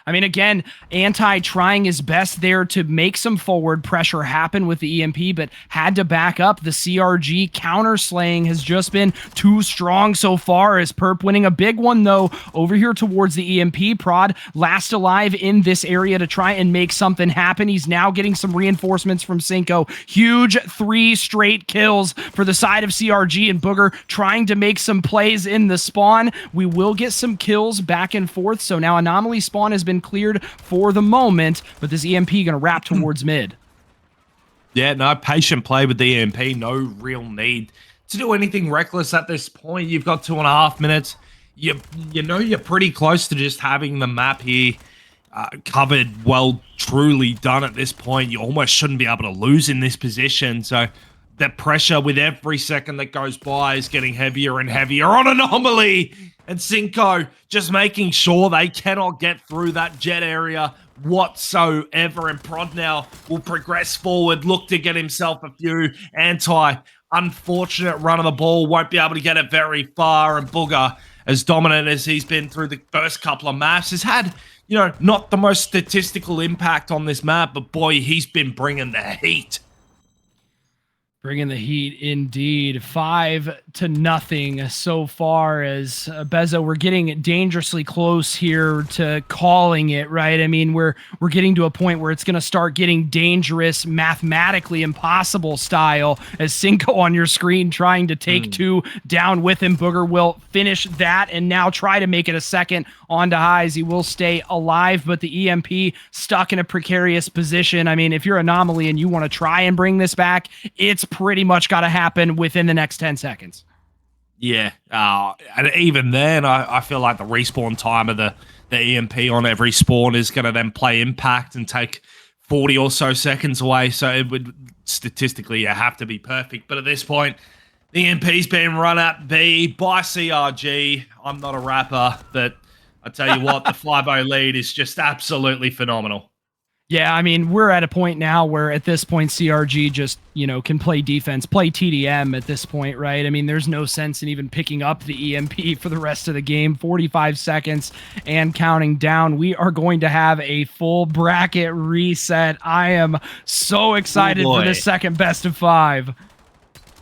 Again, Anti trying his best there to make some forward pressure happen with the EMP, but had to back up. The CRG counter slaying has just been too strong so far, as Perp winning a big one, though, over here towards the EMP. Prod last alive in this area to try and make something happen. He's now getting some reinforcements from Cinco. Huge 3 straight kills for the side of CRG, and Booger trying to make some plays in the spawn. We will get some kills back and forth, so now Anomaly spawn has been cleared for the moment, but this EMP going to wrap towards mid. Yeah, no, patient play with the EMP. No real need to do anything reckless at this point. You've got 2.5 minutes. You know you're pretty close to just having the map here covered, well, truly done at this point. You almost shouldn't be able to lose in this position. So the pressure with every second that goes by is getting heavier and heavier on Anomaly. And Cinco just making sure they cannot get through that jet area whatsoever. And Prod now will progress forward, look to get himself a few. Anti, unfortunate run of the ball, won't be able to get it very far. And Booger, as dominant as he's been through the first couple of maps, has had, not the most statistical impact on this map, but boy, he's been bringing the heat. Bringing the heat indeed. 5-0 so far, as Bezo, we're getting dangerously close here to calling it, right? We're getting to a point where it's going to start getting dangerous, mathematically impossible style, as Cinco on your screen trying to take 2 down with him. Booger will finish that and now try to make it a second onto highs. He will stay alive, but the EMP stuck in a precarious position. If you're Anomaly and you want to try and bring this back, it's pretty much got to happen within the next 10 seconds. Yeah, and even then, I feel like the respawn time of the EMP on every spawn is going to then play impact and take 40 or so seconds away. So it would statistically have to be perfect. But at this point, the EMP's being run at B by CRG. I'm not a rapper, but I tell you what, the 5-0 lead is just absolutely phenomenal. Yeah, we're at a point now where at this point CRG just, can play defense, play TDM at this point, right? There's no sense in even picking up the EMP for the rest of the game. 45 seconds and counting down. We are going to have a full bracket reset. I am so excited for this second best of 5.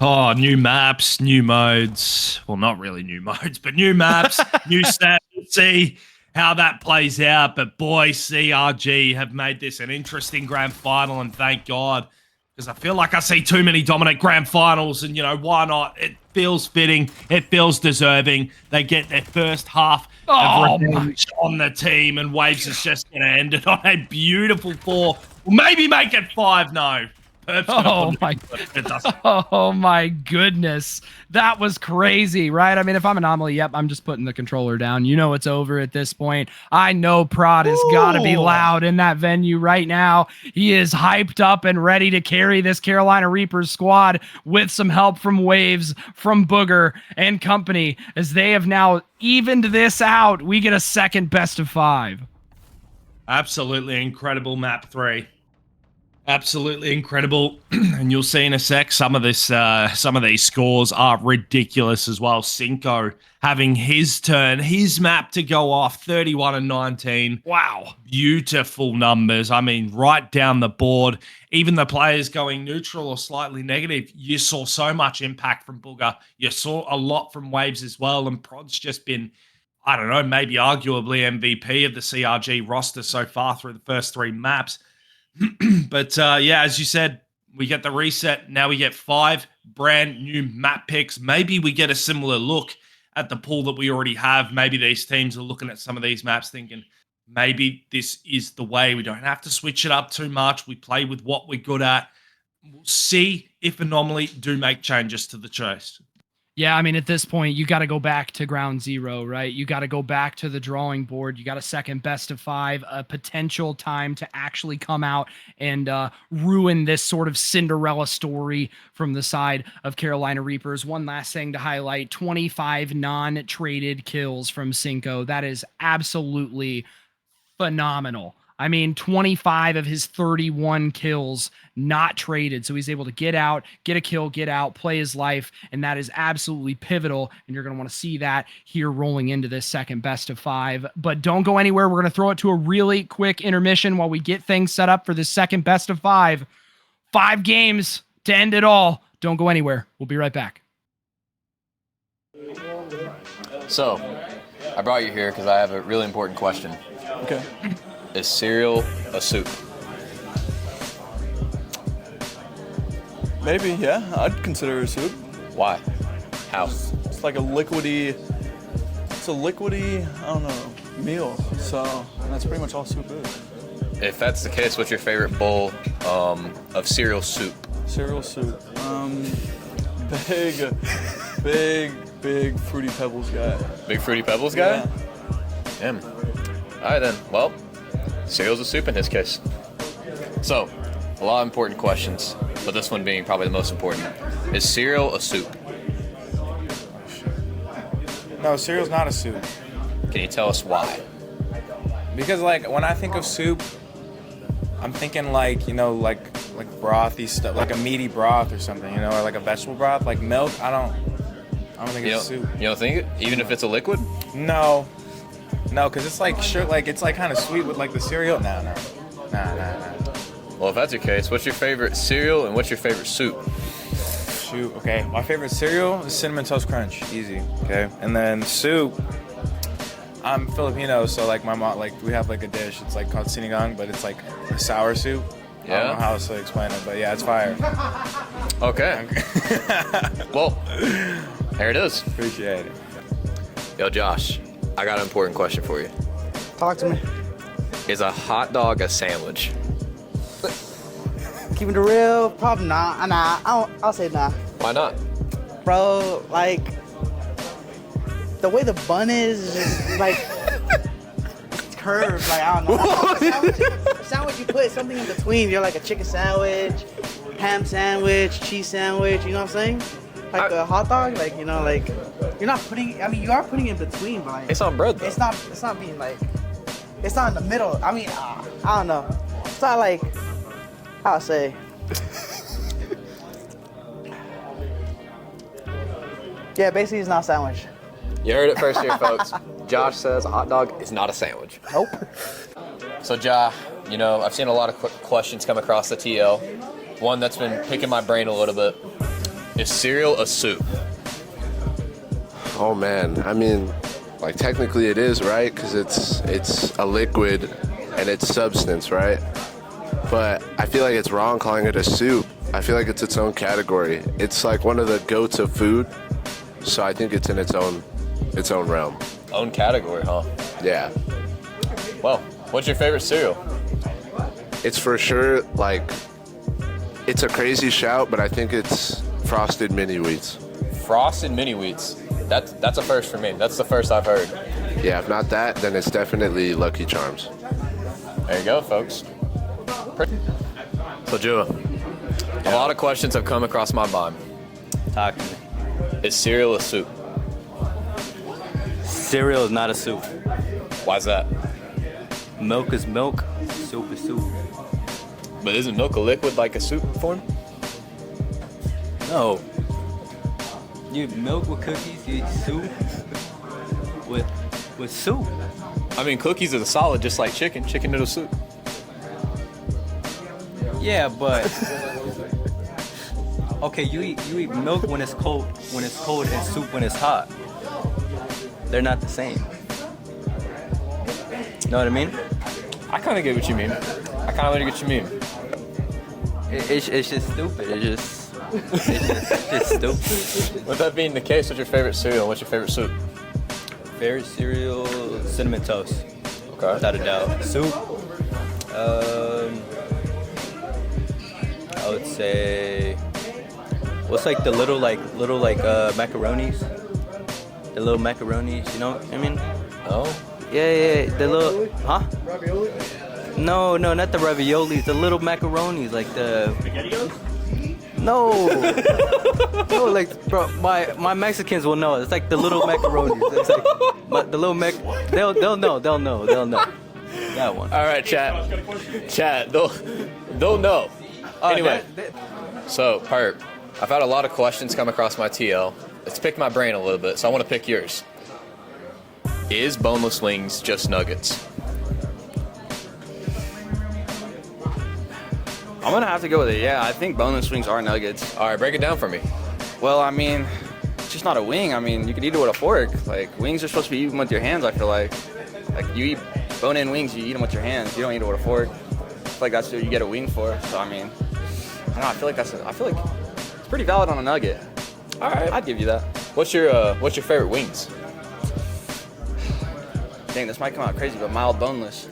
Oh, new maps, new modes. Well, not really new modes, but new maps, new stats. Let's see how that plays out. But boy, CRG have made this an interesting grand final, and thank God, because I feel like I see too many dominant grand finals, and why not? It feels fitting, it feels deserving. They get their first half of revenge on the team, and Waves is just going to end it on a beautiful 4. Well, maybe make it 5. No. Oh my goodness. That was crazy, right? If I'm Anomaly, yep, I'm just putting the controller down. It's over at this point. I know Prod has got to be loud in that venue right now. He is hyped up and ready to carry this Carolina Reapers squad with some help from Waves, from Booger and company, as they have now evened this out. We get a second best of 5. Absolutely incredible map 3. Absolutely incredible. And you'll see in a sec, some of these scores are ridiculous as well. Cinco having his turn, his map to go off, 31-19. Wow. Beautiful numbers. Right down the board. Even the players going neutral or slightly negative, you saw so much impact from Booger. You saw a lot from Waves as well. And Prod's just been, I don't know, maybe arguably MVP of the CRG roster so far through the first 3 maps. But as you said, We get the reset. Now we get 5 brand new map picks. Maybe we get a similar look at the pool that we already have. Maybe these teams are looking at some of these maps thinking, maybe this is the way. We don't have to switch it up too much. We play with what we're good at. We'll see if Anomaly do make changes to the chase. Yeah, I mean, at this point, you got to go back to ground zero, right? You got to go back to the drawing board. You got a second best of 5, a potential time to actually come out and ruin this sort of Cinderella story from the side of Carolina Reapers. One last thing to highlight, 25 non-traded kills from Cinco. That is absolutely phenomenal. I mean, 25 of his 31 kills not traded. So he's able to get out, get a kill, get out, play his life. And that is absolutely pivotal. And you're going to want to see that here rolling into this second best of 5. But don't go anywhere. We're going to throw it to a really quick intermission while we get things set up for this second best of 5. 5 games to end it all. Don't go anywhere. We'll be right back. So, I brought you here because I have a really important question. Okay. Is cereal a soup? Maybe, yeah. I'd consider it a soup. Why? How? It's like a liquidy, I don't know, meal. So that's pretty much all soup is. If that's the case, what's your favorite bowl of cereal soup? Cereal soup. Big Fruity Pebbles guy. Big Fruity Pebbles guy? Yeah. Damn. All right then. Well, cereal's a soup in this case. So, a lot of important questions, but this one being probably the most important. Is cereal a soup? No, cereal's not a soup. Can you tell us why? Because like when I think of soup, I'm thinking like, you know, like brothy stuff, like a meaty broth or something, you know, or like a vegetable broth, like milk. I don't think it's soup. You don't think it? Even if it's a liquid? No, because it's like it's like kind of sweet with like the cereal. Nah. Well, if that's your case, what's your favorite cereal and what's your favorite soup? Shoot, okay. My favorite cereal is Cinnamon Toast Crunch, easy, okay. And then soup, I'm Filipino, so like my mom, like we have like a dish. It's like called sinigang, but it's like a sour soup. Yeah. I don't know how else to explain it, but yeah, it's fire. Okay. Well, there it is. Appreciate it. Yo, Josh, I got an important question for you. Talk to me. Is a hot dog a sandwich? Keeping it real, probably not. I'll say nah. Why not? Bro, like, the way the bun is just like, it's curved. Like, I don't know. Sandwich, you put something in between. You're like a chicken sandwich, ham sandwich, cheese sandwich, you know what I'm saying? Like a hot dog, like, you know, like, you're not putting, I mean, you are putting it in between, but like, it's on bread, though. It's not being like, it's not in the middle. I mean, I don't know. It's not like, I'll say. Yeah, basically it's not a sandwich. You heard it first here, folks. Josh says a hot dog is not a sandwich. Nope. So, Ja, you know, I've seen a lot of questions come across the TL. One that's been picking my brain a little bit. Is cereal a soup? Oh man, I mean, like technically it is, right? Because it's a liquid and it's substance, right? But I feel like it's wrong calling it a soup. I feel like it's its own category. It's like one of the goats of food, so I think it's in its own realm. Own category, huh? Yeah. Well, what's your favorite cereal? It's for sure like it's a crazy shout, but I think it's Frosted Mini Wheats. Frosted Mini Wheats. That's a first for me. That's the first I've heard. Yeah, if not that, then it's definitely Lucky Charms. There you go, folks. So, Jua, a lot of questions have come across my mind. Talk to me. Is cereal a soup? Cereal is not a soup. Why's that? Milk is milk, soup is soup. But isn't milk a liquid like a soup form? No. You eat milk with cookies, you eat soup with soup. I mean, cookies are the solid, just like chicken noodle soup. Yeah, but okay, you eat milk when it's cold and soup when it's hot. They're not the same. Know what I mean? I kind of get what you mean. It's just stupid. It's just stupid. With that being the case, what's your favorite cereal and what's your favorite soup? Favorite cereal, cinnamon toast. Okay. Without a doubt. Soup. I would say, what's like the little macaronis? The little macaronis, you know what I mean? Oh. Yeah, the little, huh? Ravioli? No, not the raviolis. The little macaronis, like the. SpaghettiOs? No. No, like, bro, my Mexicans will know. It's like the little macaronis. It's like, but the little they'll know. That one. All right, chat. They'll know. Anyway, so Perp, I've had a lot of questions come across my TL. It's picked my brain a little bit, so I want to pick yours. Is boneless wings just nuggets? I'm gonna have to go with it. Yeah, I think boneless wings are nuggets. All right, break it down for me. Well, I mean, it's just not a wing. I mean, you could eat it with a fork. Like, wings are supposed to be eaten with your hands, I feel like. Like, you eat bone-in wings, you eat them with your hands. You don't eat it with a fork. I feel like that's what you get a wing for. So, I mean, I don't know, I feel like it's pretty valid on a nugget. All right. I'd give you that. What's your favorite wings? Dang, this might come out crazy, but mild boneless.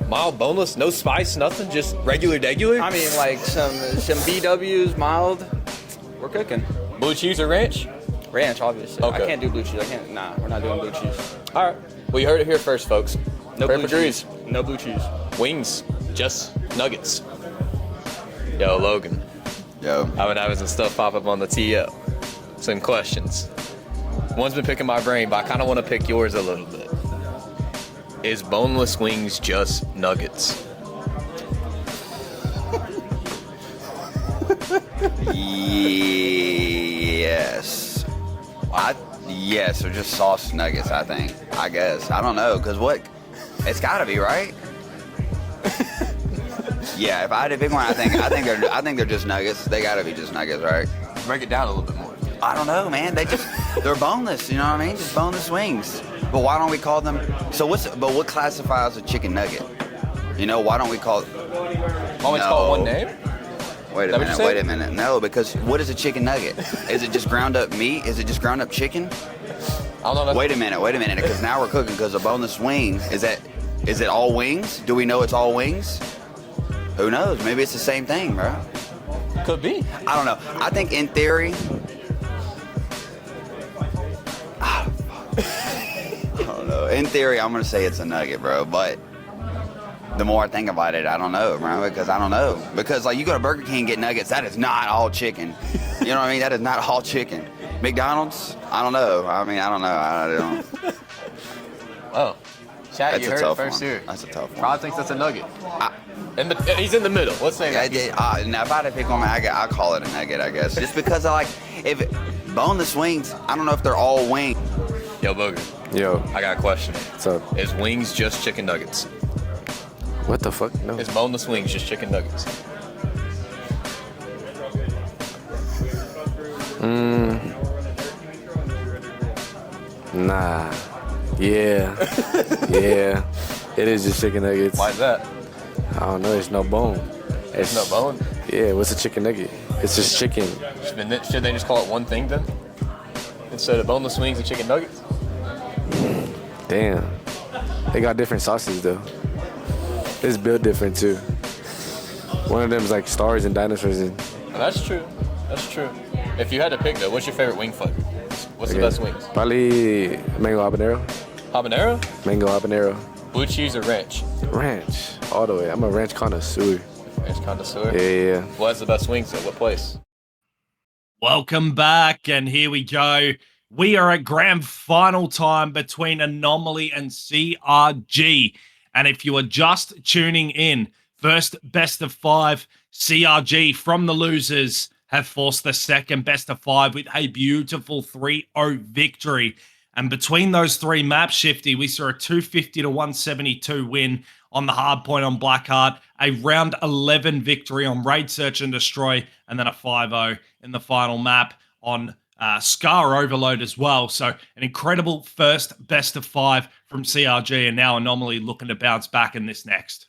Mild boneless, no spice, nothing, just regular. I mean, like some BWs, mild. We're cooking. Blue cheese or ranch? Ranch, obviously. Okay. I can't do blue cheese. Nah, we're not doing blue cheese. All right. Well, you heard it here first, folks. No Perp blue agrees. cheese. No blue cheese. Wings, just nuggets. Yo, Logan. Yo. I've been having some stuff pop up on the TL. Some questions. One's been picking my brain, but I kind of want to pick yours a little bit. Is boneless wings just nuggets? Yes. Yes, they're just sauce nuggets, I think. I guess. I don't know, because what? It's got to be, right? Yeah, if I had to pick one, I think they're just nuggets. They got to be just nuggets, right? Break it down a little bit more. I don't know, man. They're boneless, you know what I mean? Just boneless wings. But why don't we call them? What classifies a chicken nugget? You know, why don't we call it? Why don't we call it one name? Wait a minute. No, because what is a chicken nugget? Is it just ground up meat? Is it just ground up chicken? I don't know. Wait a minute, because now we're cooking. Because a boneless wing, is it all wings? Do we know it's all wings? Who knows? Maybe it's the same thing, bro. Could be. I don't know. I think in theory. I don't know. In theory, I'm gonna say it's a nugget, bro. But the more I think about it, I don't know, bro. Because I don't know. Because like you go to Burger King and get nuggets, that is not all chicken. You know what I mean? That is not all chicken. McDonald's, I don't know. I don't. Oh, chat, That's you a heard tough it first one. here. That's a tough one. Rod thinks that's a nugget. He's in the middle. Let's say that. Now if I had to pick one, I'll call it a nugget, I guess. Just because boneless wings, I don't know if they're all wings. Yo, Booger. Yo. I got a question. What's up? Is wings just chicken nuggets? What the fuck? No. Is boneless wings just chicken nuggets? Nah. Yeah. Yeah. It is just chicken nuggets. Why is that? I don't know. There's no bone. There's no bone? Yeah. What's a chicken nugget? It's just chicken. Should they just call it one thing then? Instead of boneless wings and chicken nuggets? Damn. They got different sauces though. It's built different too. One of them is like stars and dinosaurs. That's true. That's true. If you had to pick though, what's your favorite wing flavor? What's the best wings? Probably mango habanero. Habanero? Mango habanero. Blue cheese or ranch? Ranch. All the way. I'm a ranch connoisseur. Ranch connoisseur? Yeah. What's the best wings at what place? Welcome back, and here we go. We are at grand final time between Anomaly and CRG. And if you are just tuning in, first best of 5, CRG from the losers have forced the second best of 5 with a beautiful 3-0 victory. And between those three maps, Shifty, we saw a 250 to 172 win on the hard point on Blackheart, a round 11 victory on Raid Search and Destroy, and then a 5-0 in the final map on Scar Overload as well. So an incredible first best of 5 from CRG, and now Anomaly looking to bounce back in this next.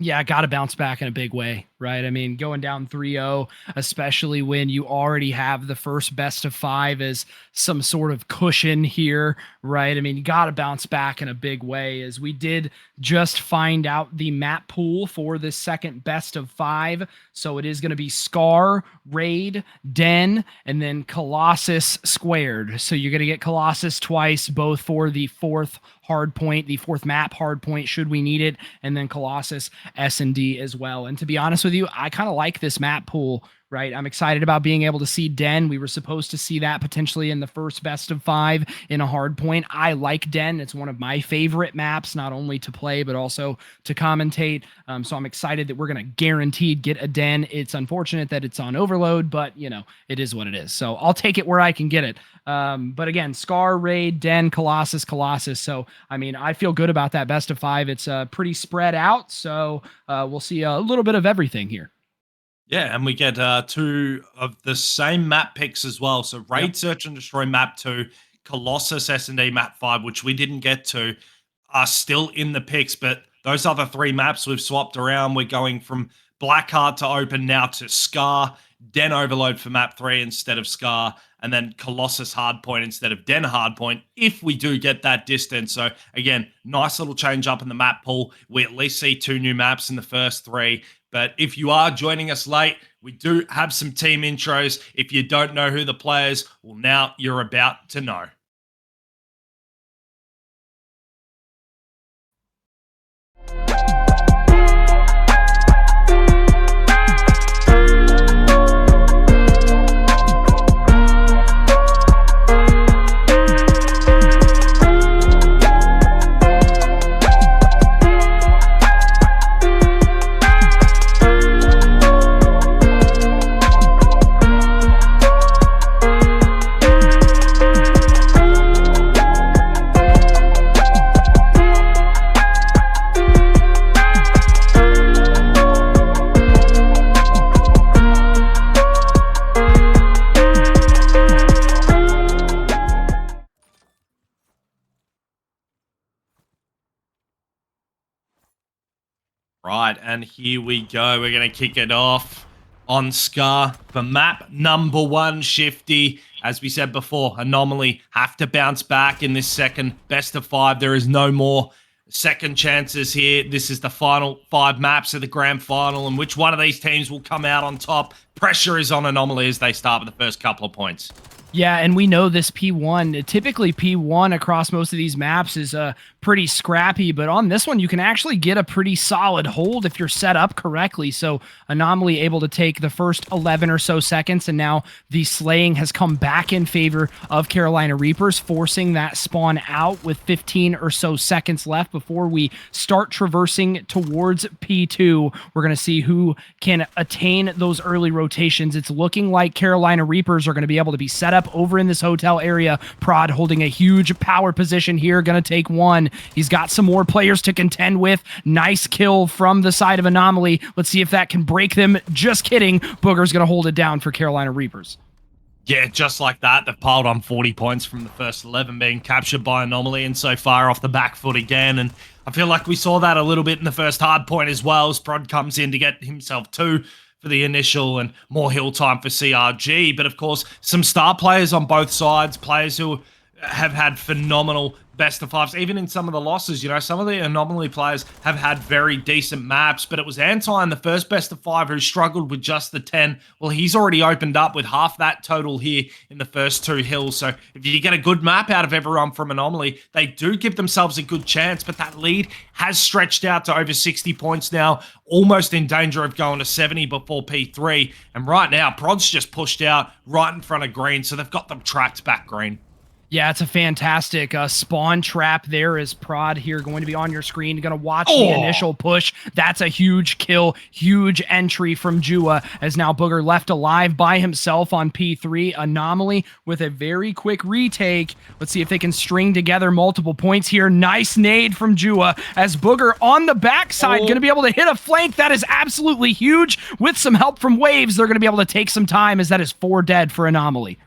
Yeah, got to bounce back in a big way, right? I mean, going down 3-0, especially when you already have the first best of 5 as some sort of cushion here, right? I mean, you got to bounce back in a big way, as we did just find out the map pool for this second best of 5. So it is going to be Scar, Raid, Den, and then Colossus squared. So you're going to get Colossus twice, both for the 4th hard point, the 4th map hard point should we need it, and then Colossus S&D as well. And to be honest with you, I kind of like this map pool, right? I'm excited about being able to see Den. We were supposed to see that potentially in the first best of 5 in a hard point. I like Den. It's one of my favorite maps, not only to play, but also to commentate. So I'm excited that we're going to guaranteed get a Den. It's unfortunate that it's on overload, but you know, it is what it is. So I'll take it where I can get it. But again, Scar, Raid, Den, Colossus. So, I mean, I feel good about that best of 5. It's pretty spread out. So we'll see a little bit of everything here. Yeah, and we get 2 of the same map picks as well. So Raid Search and Destroy map 2, Colossus S&D map 5, which we didn't get to, are still in the picks. But those other 3 maps we've swapped around. We're going from Blackheart to Open now to Scar, Den Overload for map 3 instead of Scar, and then Colossus Hardpoint instead of Den Hardpoint if we do get that distance. So again, nice little change up in the map pool. We at least see 2 new maps in the first 3. But if you are joining us late, we do have some team intros. If you don't know who the players, well, now you're about to know. Right, and here we go. We're going to kick it off on Scar for map number 1, Shifty. As we said before, Anomaly have to bounce back in this second best of 5. There is no more second chances here. This is the final 5 maps of the grand final, and which one of these teams will come out on top? Pressure is on Anomaly as they start with the first couple of points. Yeah, and we know this P1, typically P1 across most of these maps is pretty scrappy, but on this one you can actually get a pretty solid hold if you're set up correctly. So Anomaly able to take the first 11 or so seconds, and now the slaying has come back in favor of Carolina Reapers, forcing that spawn out with 15 or so seconds left before we start traversing towards P2. We're going to see who can attain those early rotations. It's looking like Carolina Reapers are going to be able to be set up over in this hotel area. Prod holding a huge power position here, gonna take one. He's got some more players to contend with. Nice kill from the side of Anomaly. Let's see if that can break them. Just kidding. Booger's gonna hold it down for Carolina Reapers. Yeah, just like that, they've piled on 40 points from the first 11 being captured by Anomaly, and so far off the back foot again. And I feel like we saw that a little bit in the first hard point as well, as Prod comes in to get himself 2 for the initial and more hill time for CRG. But of course, some star players on both sides, players who have had phenomenal best of 5s, even in some of the losses. You know, some of the Anomaly players have had very decent maps, but it was Anti in the first best of 5 who struggled with just the 10. Well, he's already opened up with half that total here in the first 2 hills. So if you get a good map out of everyone from Anomaly, they do give themselves a good chance, but that lead has stretched out to over 60 points now, almost in danger of going to 70 before P3. And right now, Prod's just pushed out right in front of Green, so they've got them tracked back Green. Yeah, it's a fantastic spawn trap there as Prod here going to be on your screen. Going to watch the initial push. That's a huge kill, huge entry from Jua, as now Booger left alive by himself on P3. Anomaly with a very quick retake. Let's see if they can string together multiple points here. Nice nade from Jua as Booger on the backside going to be able to hit a flank. That is absolutely huge. With some help from Waves, they're going to be able to take some time, as that is 4 dead for Anomaly.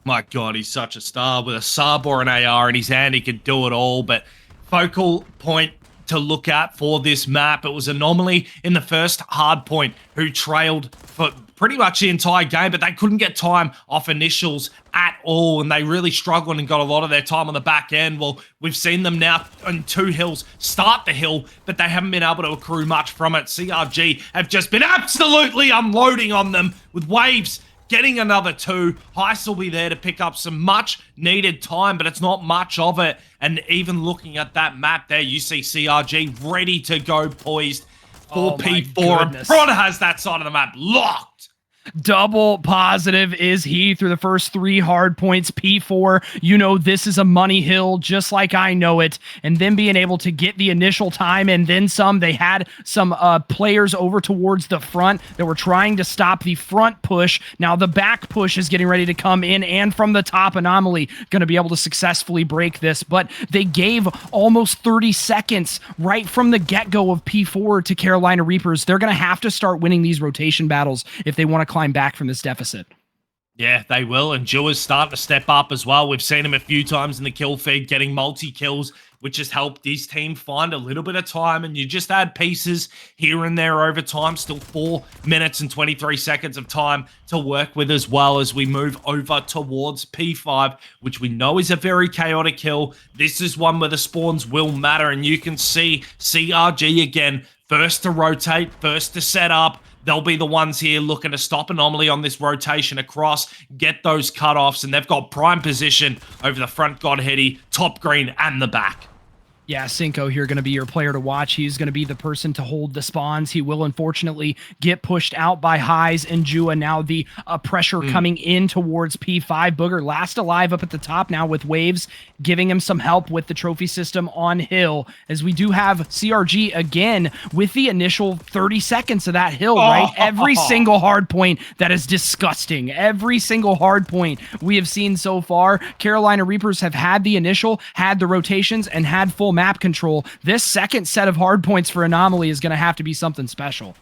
My God, he's such a star with a sub or an AR in his hand. He can do it all, but focal point to look at for this map. It was Anomaly in the first hardpoint who trailed for pretty much the entire game, but they couldn't get time off initials at all, and they really struggled and got a lot of their time on the back end. Well, we've seen them now on 2 hills start the hill, but they haven't been able to accrue much from it. CRG have just been absolutely unloading on them with waves. Getting another 2. Heist will be there to pick up some much needed time, but it's not much of it. And even looking at that map there, you see CRG ready to go, poised for P4. And Prod has that side of the map locked. Double positive is he through the first 3 hard points. P4, you know this is a money hill just like I know it. And then being able to get the initial time and then some. They had some players over towards the front that were trying to stop the front push. Now the back push is getting ready to come in, and from the top, Anomaly going to be able to successfully break this. But they gave almost 30 seconds right from the get-go of P4 to Carolina Reapers. They're going to have to start winning these rotation battles if they want to climb back from this deficit. Yeah, they will, and Jua's starting to step up as well. We've seen him a few times in the kill feed getting multi-kills, which has helped his team find a little bit of time, and you just add pieces here and there over time. Still 4 minutes and 23 seconds of time to work with as well as we move over towards P5, which we know is a very chaotic hill. This is one where the spawns will matter, and you can see CRG again, first to rotate, first to set up. They'll be the ones here looking to stop Anomaly on this rotation across, get those cutoffs, and they've got prime position over the front Godheady, top green, and the back. Yeah, Shinto here going to be your player to watch. He's going to be the person to hold the spawns. He will unfortunately get pushed out by Highs and Jua. Now the pressure coming in towards P5. Booger last alive up at the top now with waves, giving him some help with the trophy system on hill, as we do have CRG again with the initial 30 seconds of that hill, right? Every single hard point, that is disgusting. Every single hard point we have seen so far. Carolina Reapers have had the initial, had the rotations, and had full map control. This second set of hard points for Anomaly is going to have to be something special.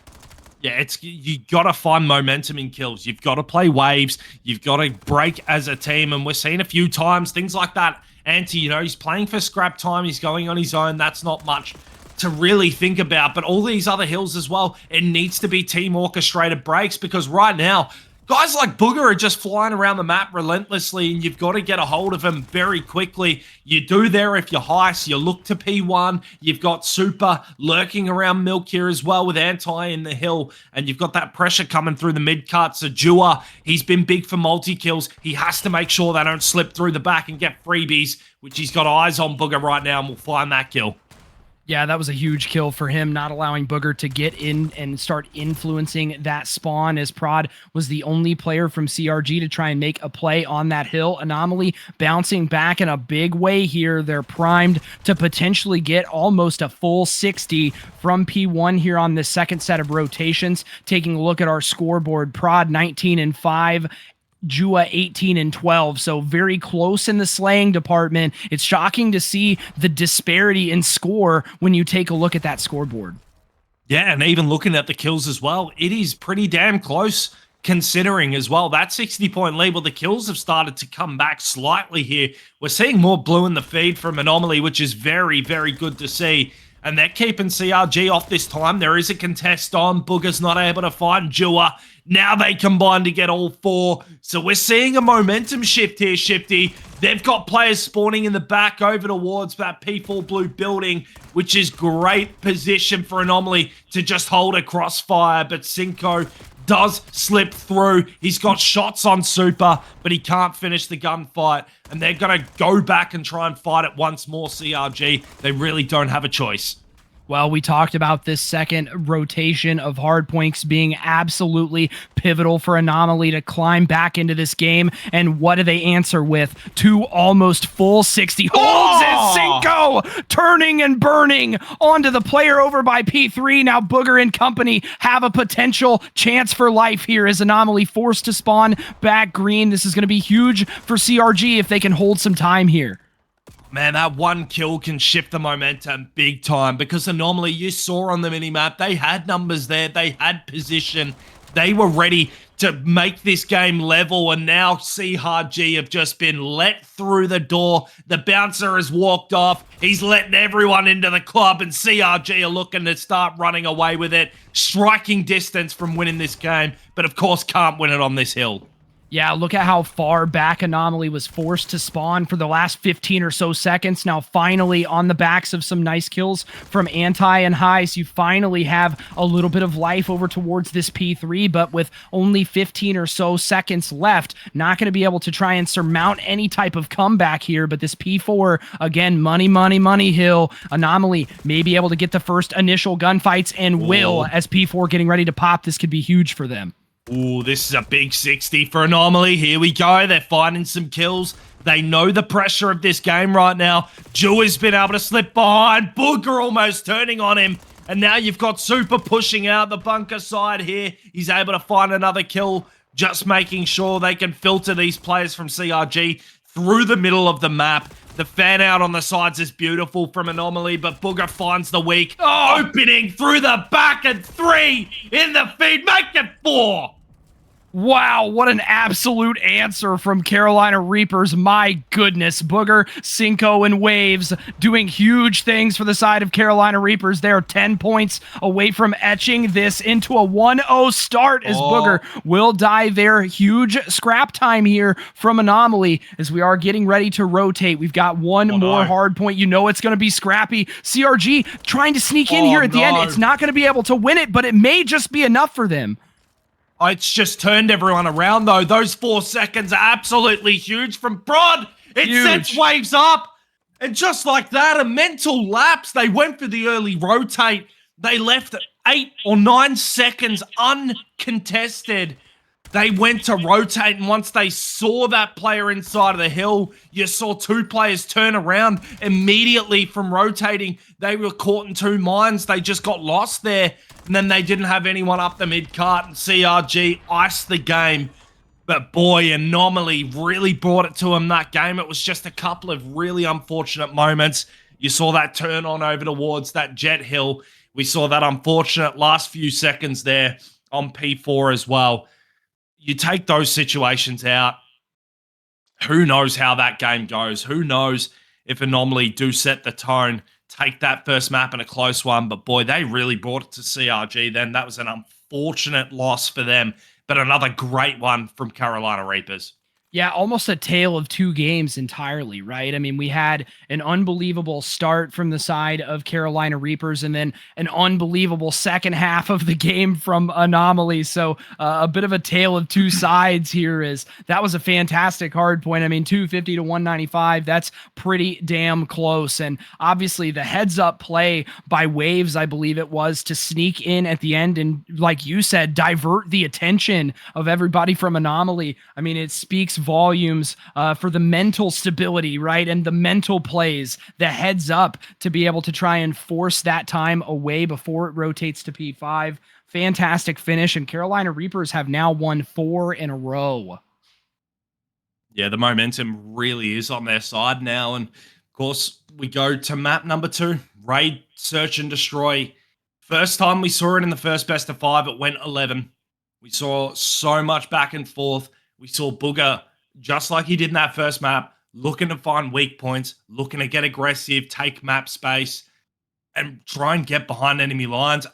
Yeah, you got to find momentum in kills. You've got to play waves. You've got to break as a team, and we're seeing a few times things like that. Anti, you know, he's playing for scrap time. He's going on his own. That's not much to really think about, but all these other hills as well, it needs to be team orchestrated breaks, because right now, guys like Booger are just flying around the map relentlessly, and you've got to get a hold of them very quickly. You do there if you're Heist. You look to P1. You've got Super lurking around Milk here as well with Anti in the hill, and you've got that pressure coming through the mid-cut. So Jua, he's been big for multi-kills. He has to make sure they don't slip through the back and get freebies, which he's got eyes on Booger right now, and will find that kill. Yeah, that was a huge kill for him, not allowing Booger to get in and start influencing that spawn, as Prod was the only player from CRG to try and make a play on that hill. Anomaly bouncing back in a big way here. They're primed to potentially get almost a full 60 from P1 here on this second set of rotations. Taking a look at our scoreboard, Prod 19-5. Jua 18-12, so very close in the slaying department. It's shocking to see the disparity in score when you take a look at that scoreboard. Yeah, and even looking at the kills as well, it is pretty damn close considering as well. That 60-point lead, but the kills have started to come back slightly here. We're seeing more blue in the feed from Anomaly, which is very, very good to see. And they're keeping CRG off this time. There is a contest on. Booger's not able to find Jua. Now they combine to get all 4. So we're seeing a momentum shift here, Shifty. They've got players spawning in the back over towards that P4 blue building, which is great position for Anomaly to just hold a crossfire. But Shinto does slip through. He's got shots on Super, but he can't finish the gunfight. And they're going to go back and try and fight it once more, CRG. They really don't have a choice. Well, we talked about this second rotation of hard points being absolutely pivotal for Anomaly to climb back into this game. And what do they answer with? 2 almost full 60. Holds it, Shinto! Turning and burning onto the player over by P3. Now Booger and company have a potential chance for life here as Anomaly forced to spawn back green. This is going to be huge for CRG if they can hold some time here. Man, that one kill can shift the momentum big time, because Anomaly, you saw on the minimap, they had numbers there, they had position, They were ready to make this game level, and now CRG have just been let through the door. The bouncer has walked off. He's letting everyone into the club, and CRG are looking to start running away with it. Striking distance from winning this game, but of course can't win it on this hill. Yeah, look at how far back Anomaly was forced to spawn for the last 15 or so seconds. Now, finally, on the backs of some nice kills from Anti and Heist, you finally have a little bit of life over towards this P3, but with only 15 or so seconds left, not going to be able to try and surmount any type of comeback here, but this P4, again, money hill. Anomaly may be able to get the first initial gunfights and will, as P4 getting ready to pop. This could be huge for them. Ooh, this is a big 60 for Anomaly. Here we go. They're finding some kills. They know the pressure of this game right now. Jewy's been able to slip behind. Booger almost turning on him. And now you've got Super pushing out the bunker side here. He's able to find another kill, just making sure they can filter these players from CRG through the middle of the map. The fan out on the sides is beautiful from Anomaly, but Booger finds the weak. Opening through the back, and 3 in the feed. Make it 4. Wow, what an absolute answer from Carolina Reapers. My goodness, Booger, Cinco, and Waves doing huge things for the side of Carolina Reapers. They're 10 points away from etching this into a 1-0 start as Booger will die there. Huge scrap time here from Anomaly as we are getting ready to rotate. We've got one more hard point. You know it's going to be scrappy. CRG trying to sneak in here at the end. It's not going to be able to win it, but it may just be enough for them. It's just turned everyone around, though. Those 4 seconds are absolutely huge from Prod. It sets Waves up. And just like that, a mental lapse. They went for the early rotate. They left 8 or 9 seconds uncontested. They went to rotate, and once they saw that player inside of the hill, you saw 2 players turn around immediately from rotating. They were caught in 2 mines. They just got lost there, and then they didn't have anyone up the mid-cart, and CRG iced the game. But boy, Anomaly really brought it to him that game. It was just a couple of really unfortunate moments. You saw that turn on over towards that jet hill. We saw that unfortunate last few seconds there on P4 as well. You take those situations out, who knows how that game goes? Who knows if Anomaly do set the tone, take that first map in a close one. But boy, they really brought it to CRG then. That was an unfortunate loss for them, but another great one from Carolina Reapers. Yeah, almost a tale of 2 games entirely, right? I mean, we had an unbelievable start from the side of Carolina Reapers and then an unbelievable second half of the game from Anomaly. So a bit of a tale of 2 sides here. Is that was a fantastic hard point. I mean, 250 to 195, that's pretty damn close. And obviously the heads up play by Waves, I believe it was, to sneak in at the end and, like you said, divert the attention of everybody from Anomaly. I mean, it speaks volumes for the mental stability, right? And the mental plays, the heads up to be able to try and force that time away before it rotates to P5. Fantastic finish, and Carolina Reapers have now won 4 in a row. Yeah, the momentum really is on their side now. And of course, we go to map number 2, Raid, Search and Destroy. First time we saw it in the first best of 5, it went 11. We saw so much back and forth. We saw Booger, just like he did in that first map, looking to find weak points, looking to get aggressive, take map space, and try and get behind enemy lines.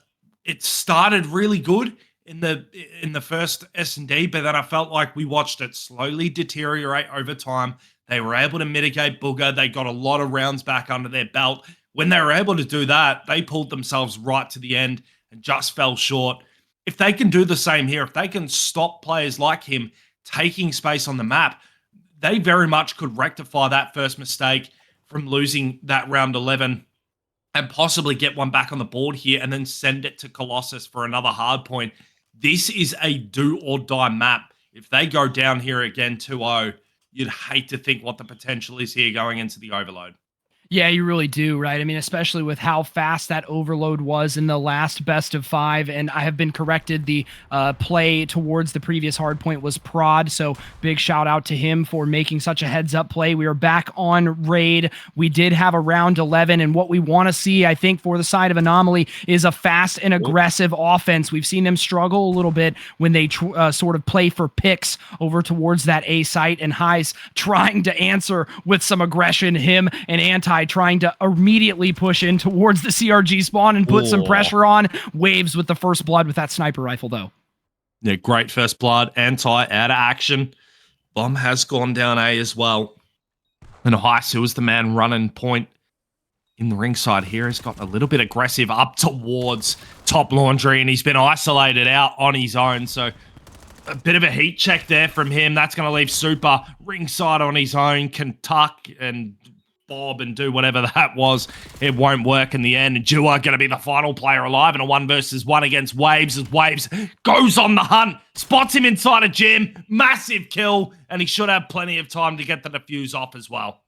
It started really good in the first S&D, but then I felt like we watched it slowly deteriorate over time. They were able to mitigate Booger. They got a lot of rounds back under their belt. When they were able to do that, they pulled themselves right to the end and just fell short. If they can do the same here, if they can stop players like him taking space on the map, they very much could rectify that first mistake from losing that round 11 and possibly get one back on the board here and then send it to Colossus for another hard point. This is a do or die map. If they go down here again 2-0, you'd hate to think what the potential is here going into the overload. Yeah, you really do, right? I mean, especially with how fast that overload was in the last best of 5. And I have been corrected. The play towards the previous hard point was Prod. So big shout out to him for making such a heads up play. We are back on raid. We did have a round 11. And what we want to see, I think, for the side of Anomaly is a fast and aggressive offense. We've seen them struggle a little bit when they sort of play for picks over towards that A site. And Highs trying to answer with some aggression. Him and Anti trying to immediately push in towards the CRG spawn and put some pressure on. Waves with the first blood with that sniper rifle, though. Yeah, great first blood. Anti out of action. Bomb has gone down A as well. And Heist, who was the man running point in the ringside here, has got a little bit aggressive up towards top laundry, and he's been isolated out on his own. So a bit of a heat check there from him. That's going to leave Super ringside on his own, can tuck and bob and do whatever that was. It won't work in the end. And Dua going to be the final player alive in a 1-versus-1 against Waves, as Waves goes on the hunt, spots him inside a gym, massive kill, and he should have plenty of time to get the defuse off as well.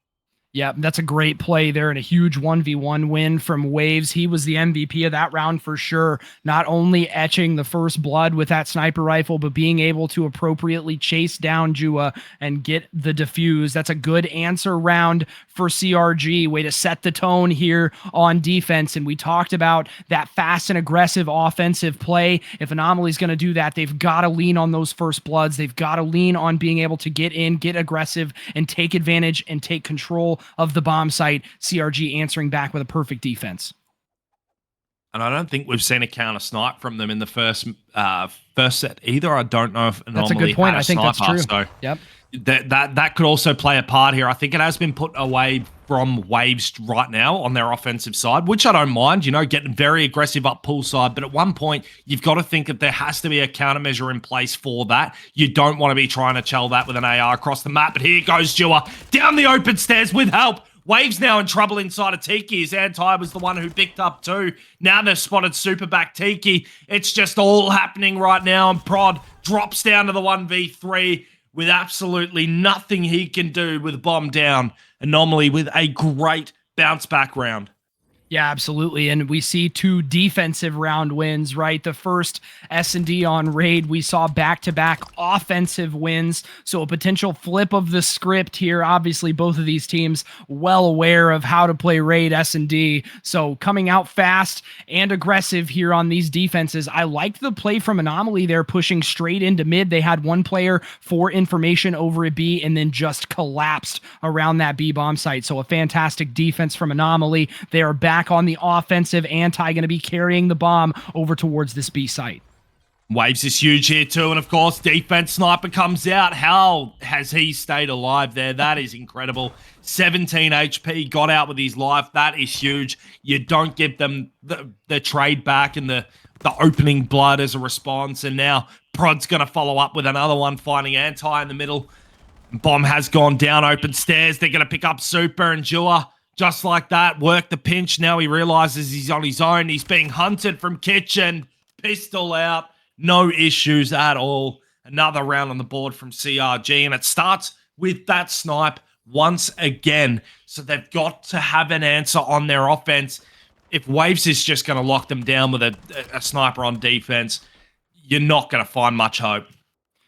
Yeah, that's a great play there and a huge 1v1 win from Waves. He was the MVP of that round for sure. Not only etching the first blood with that sniper rifle, but being able to appropriately chase down Jua and get the defuse. That's a good answer round for CRG. Way to set the tone here on defense. And we talked about that fast and aggressive offensive play. If Anomaly's going to do that, they've got to lean on those first bloods. They've got to lean on being able to get in, get aggressive, and take advantage and take control of the bomb site. CRG answering back with a perfect defense. And I don't think we've seen a counter snipe from them in the first set either. I don't know if Anomaly that's a good point. had a I think that's sniper, true. so Yep. That could also play a part here. I think it has been put away from Waves right now on their offensive side, which I don't mind, getting very aggressive up poolside. But at one point, you've got to think that there has to be a countermeasure in place for that. You don't want to be trying to chell that with an AR across the map. But here goes Dua down the open stairs with help. Waves now in trouble inside of Tiki. His Anti was the one who picked up 2. Now they've spotted Super back Tiki. It's just all happening right now. And Prod drops down to the 1v3 with absolutely nothing he can do with Bomb down. Anomaly with a great bounce back round. Yeah, absolutely. And we see 2 defensive round wins, right? The first S&D on raid, we saw back-to-back offensive wins. So a potential flip of the script here. Obviously, both of these teams well aware of how to play raid S&D. So coming out fast and aggressive here on these defenses. I liked the play from Anomaly there, pushing straight into mid. They had one player for information over at B and then just collapsed around that B bomb site. So a fantastic defense from Anomaly. They are back on the offensive. Anti going to be carrying the bomb over towards this B site. Waves is huge here too, and of course defense sniper comes out. How has he stayed alive there? That is incredible. 17 HP, got out with his life. That is huge. You don't give them the trade back and the opening blood as a response, and now Prod's going to follow up with another one, finding Anti in the middle. Bomb has gone down open stairs. They're going to pick up Super and Jua. Just like that, work the pinch. Now he realizes he's on his own. He's being hunted from kitchen. Pistol out. No issues at all. Another round on the board from CRG. And it starts with that snipe once again. So they've got to have an answer on their offense. If Waves is just going to lock them down with a sniper on defense, you're not going to find much hope.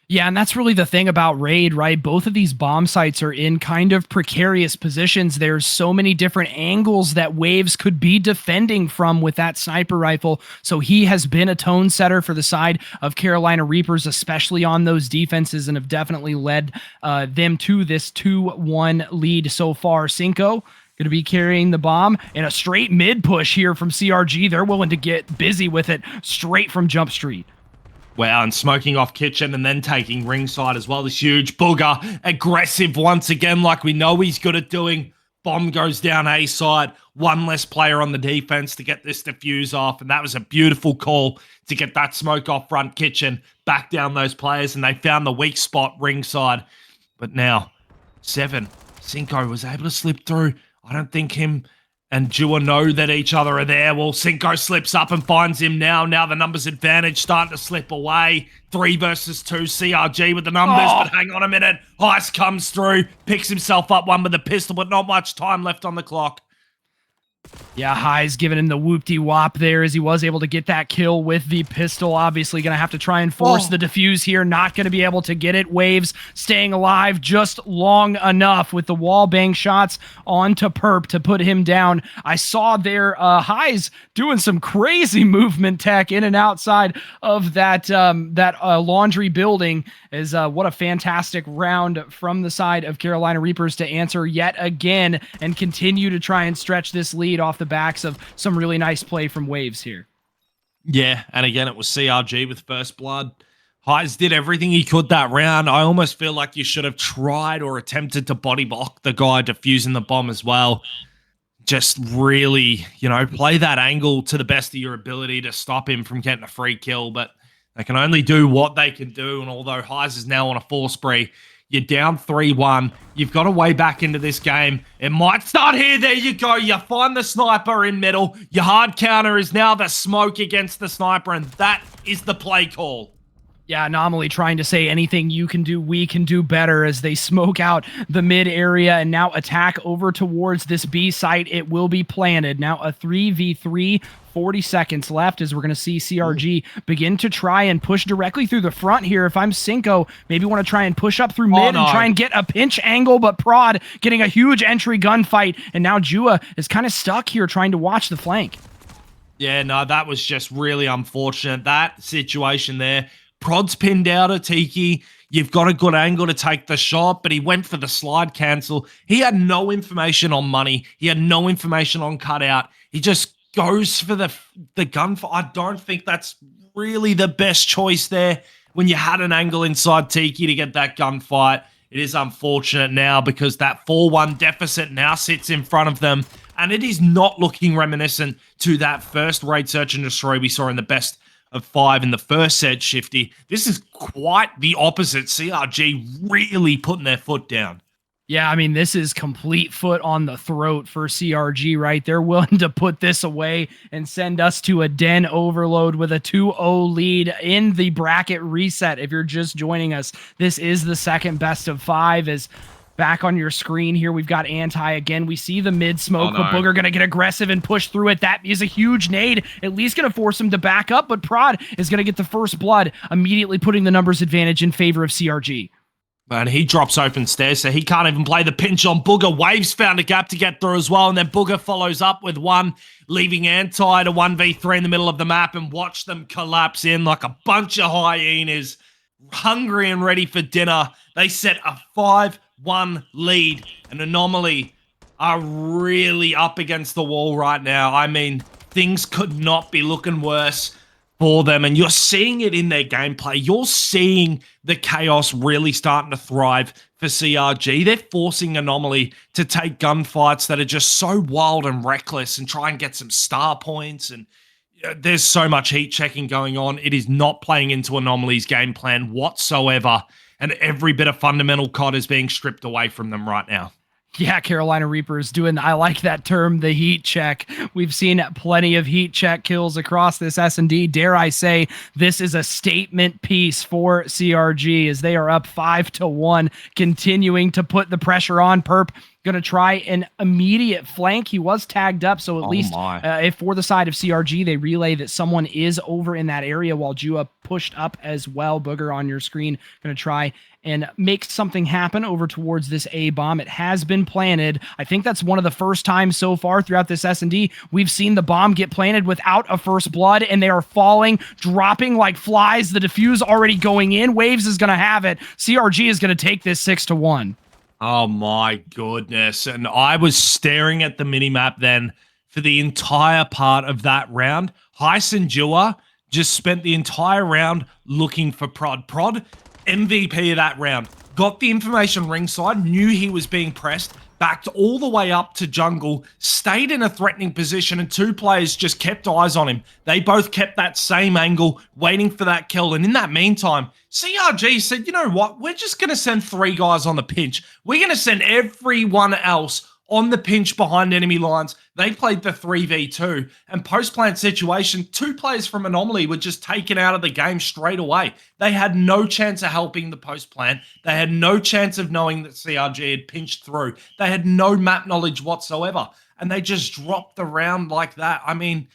Yeah, and that's really the thing about raid, right? Both of these bomb sites are in kind of precarious positions. There's so many different angles that Waves could be defending from with that sniper rifle. So he has been a tone setter for the side of Carolina Reapers, especially on those defenses, and have definitely led them to this 2-1 lead so far. Cinco going to be carrying the bomb in a straight mid push here from CRG. They're willing to get busy with it straight from Jump Street. Wow, and smoking off kitchen and then taking ringside as well. This huge booger. Aggressive once again, like we know he's good at doing. Bomb goes down A side. One less player on the defense to get this defuse off. And that was a beautiful call to get that smoke off front kitchen. Back down those players, and they found the weak spot ringside. But now, 7. Cinco was able to slip through. I don't think him and Jua know that each other are there. Well, Cinco slips up and finds him now. Now the numbers advantage starting to slip away. 3 versus 2. CRG with the numbers, but hang on a minute. Heist comes through, picks himself up one with a pistol, but not much time left on the clock. Yeah, High's giving him the whoop-de-wop there as he was able to get that kill with the pistol. Obviously going to have to try and force the defuse here. Not going to be able to get it. Waves staying alive just long enough with the wall bang shots onto Perp to put him down. I saw there High's doing some crazy movement tech in and outside of that laundry building. What a fantastic round from the side of Carolina Reapers to answer yet again and continue to try and stretch this lead off the backs of some really nice play from Waves here. Yeah, and again, it was CRG with first blood. Highs did everything he could that round. I almost feel like you should have tried or attempted to body block the guy defusing the bomb as well. Just really, play that angle to the best of your ability to stop him from getting a free kill, but they can only do what they can do, and although Highs is now on a 4 spree, you're down 3-1. You've got a way back into this game. It might start here. There you go. You find the sniper in middle. Your hard counter is now the smoke against the sniper, and that is the play call. Yeah, Anomaly trying to say anything you can do, we can do better as they smoke out the mid area and now attack over towards this B site. It will be planted. Now a 3v3, 40 seconds left as we're going to see CRG begin to try and push directly through the front here. If I'm Cinco, maybe want to try and push up through mid and try and get a pinch angle, but Prod getting a huge entry gunfight, and now Jua is kind of stuck here trying to watch the flank. Yeah, no, that was just really unfortunate. That situation there. Prod's pinned out a Tiki. You've got a good angle to take the shot, but he went for the slide cancel. He had no information on money. He had no information on cutout. He just goes for the gun. I don't think that's really the best choice there when you had an angle inside Tiki to get that gunfight. It is unfortunate now because that 4-1 deficit now sits in front of them, and it is not looking reminiscent to that first raid search and destroy we saw in the best of 5 in the first set, Shifty. This is quite the opposite. CRG really putting their foot down. Yeah, I mean, this is complete foot on the throat for CRG, right? They're willing to put this away and send us to a den overload with a 2-0 lead in the bracket reset. If you're just joining us, this is the second best of 5 as back on your screen here, we've got Anti again. We see the mid smoke, but Booger going to get aggressive and push through it. That is a huge nade, at least going to force him to back up, but Prod is going to get the first blood, immediately putting the numbers advantage in favor of CRG. And he drops open stairs, so he can't even play the pinch on Booger. Waves found a gap to get through as well, and then Booger follows up with one, leaving Anti to 1v3 in the middle of the map, and watch them collapse in like a bunch of hyenas, hungry and ready for dinner. They set a 5-1 lead, and Anomaly are really up against the wall right now. I mean, things could not be looking worse for them, and you're seeing it in their gameplay. You're seeing the chaos really starting to thrive for CRG. They're forcing Anomaly to take gunfights that are just so wild and reckless and try and get some star points, and there's so much heat checking going on. It is not playing into Anomaly's game plan whatsoever, and every bit of fundamental COD is being stripped away from them right now. Yeah, Carolina Reapers doing, I like that term, the heat check. We've seen plenty of heat check kills across this S&D. Dare I say, this is a statement piece for CRG as they are up 5-1, continuing to put the pressure on. Perp going to try an immediate flank. He was tagged up, so at least if for the side of CRG, they relay that someone is over in that area while Jua pushed up as well. Booger on your screen, going to try and make something happen over towards this A bomb. It has been planted. I think that's one of the first times so far throughout this S&D we've seen the bomb get planted without a first blood, and they are falling, dropping like flies. The defuse already going in. Waves is going to have it. CRG is going to take this 6-1. Oh my goodness. And I was staring at the minimap then for the entire part of that round. Heis and Jua just spent the entire round looking for Prod. Prod, MVP of that round. Got the information ringside, knew he was being pressed, backed all the way up to jungle, stayed in a threatening position, and two players just kept eyes on him. They both kept that same angle, waiting for that kill. And in that meantime, CRG said, you know what? We're just going to send 3 guys on the pinch. We're going to send everyone else on the pinch behind enemy lines. They played the 3v2, and post-plant situation, 2 players from Anomaly were just taken out of the game straight away. They had no chance of helping the post-plant. They had no chance of knowing that CRG had pinched through. They had no map knowledge whatsoever. and they just dropped the round like that. I mean,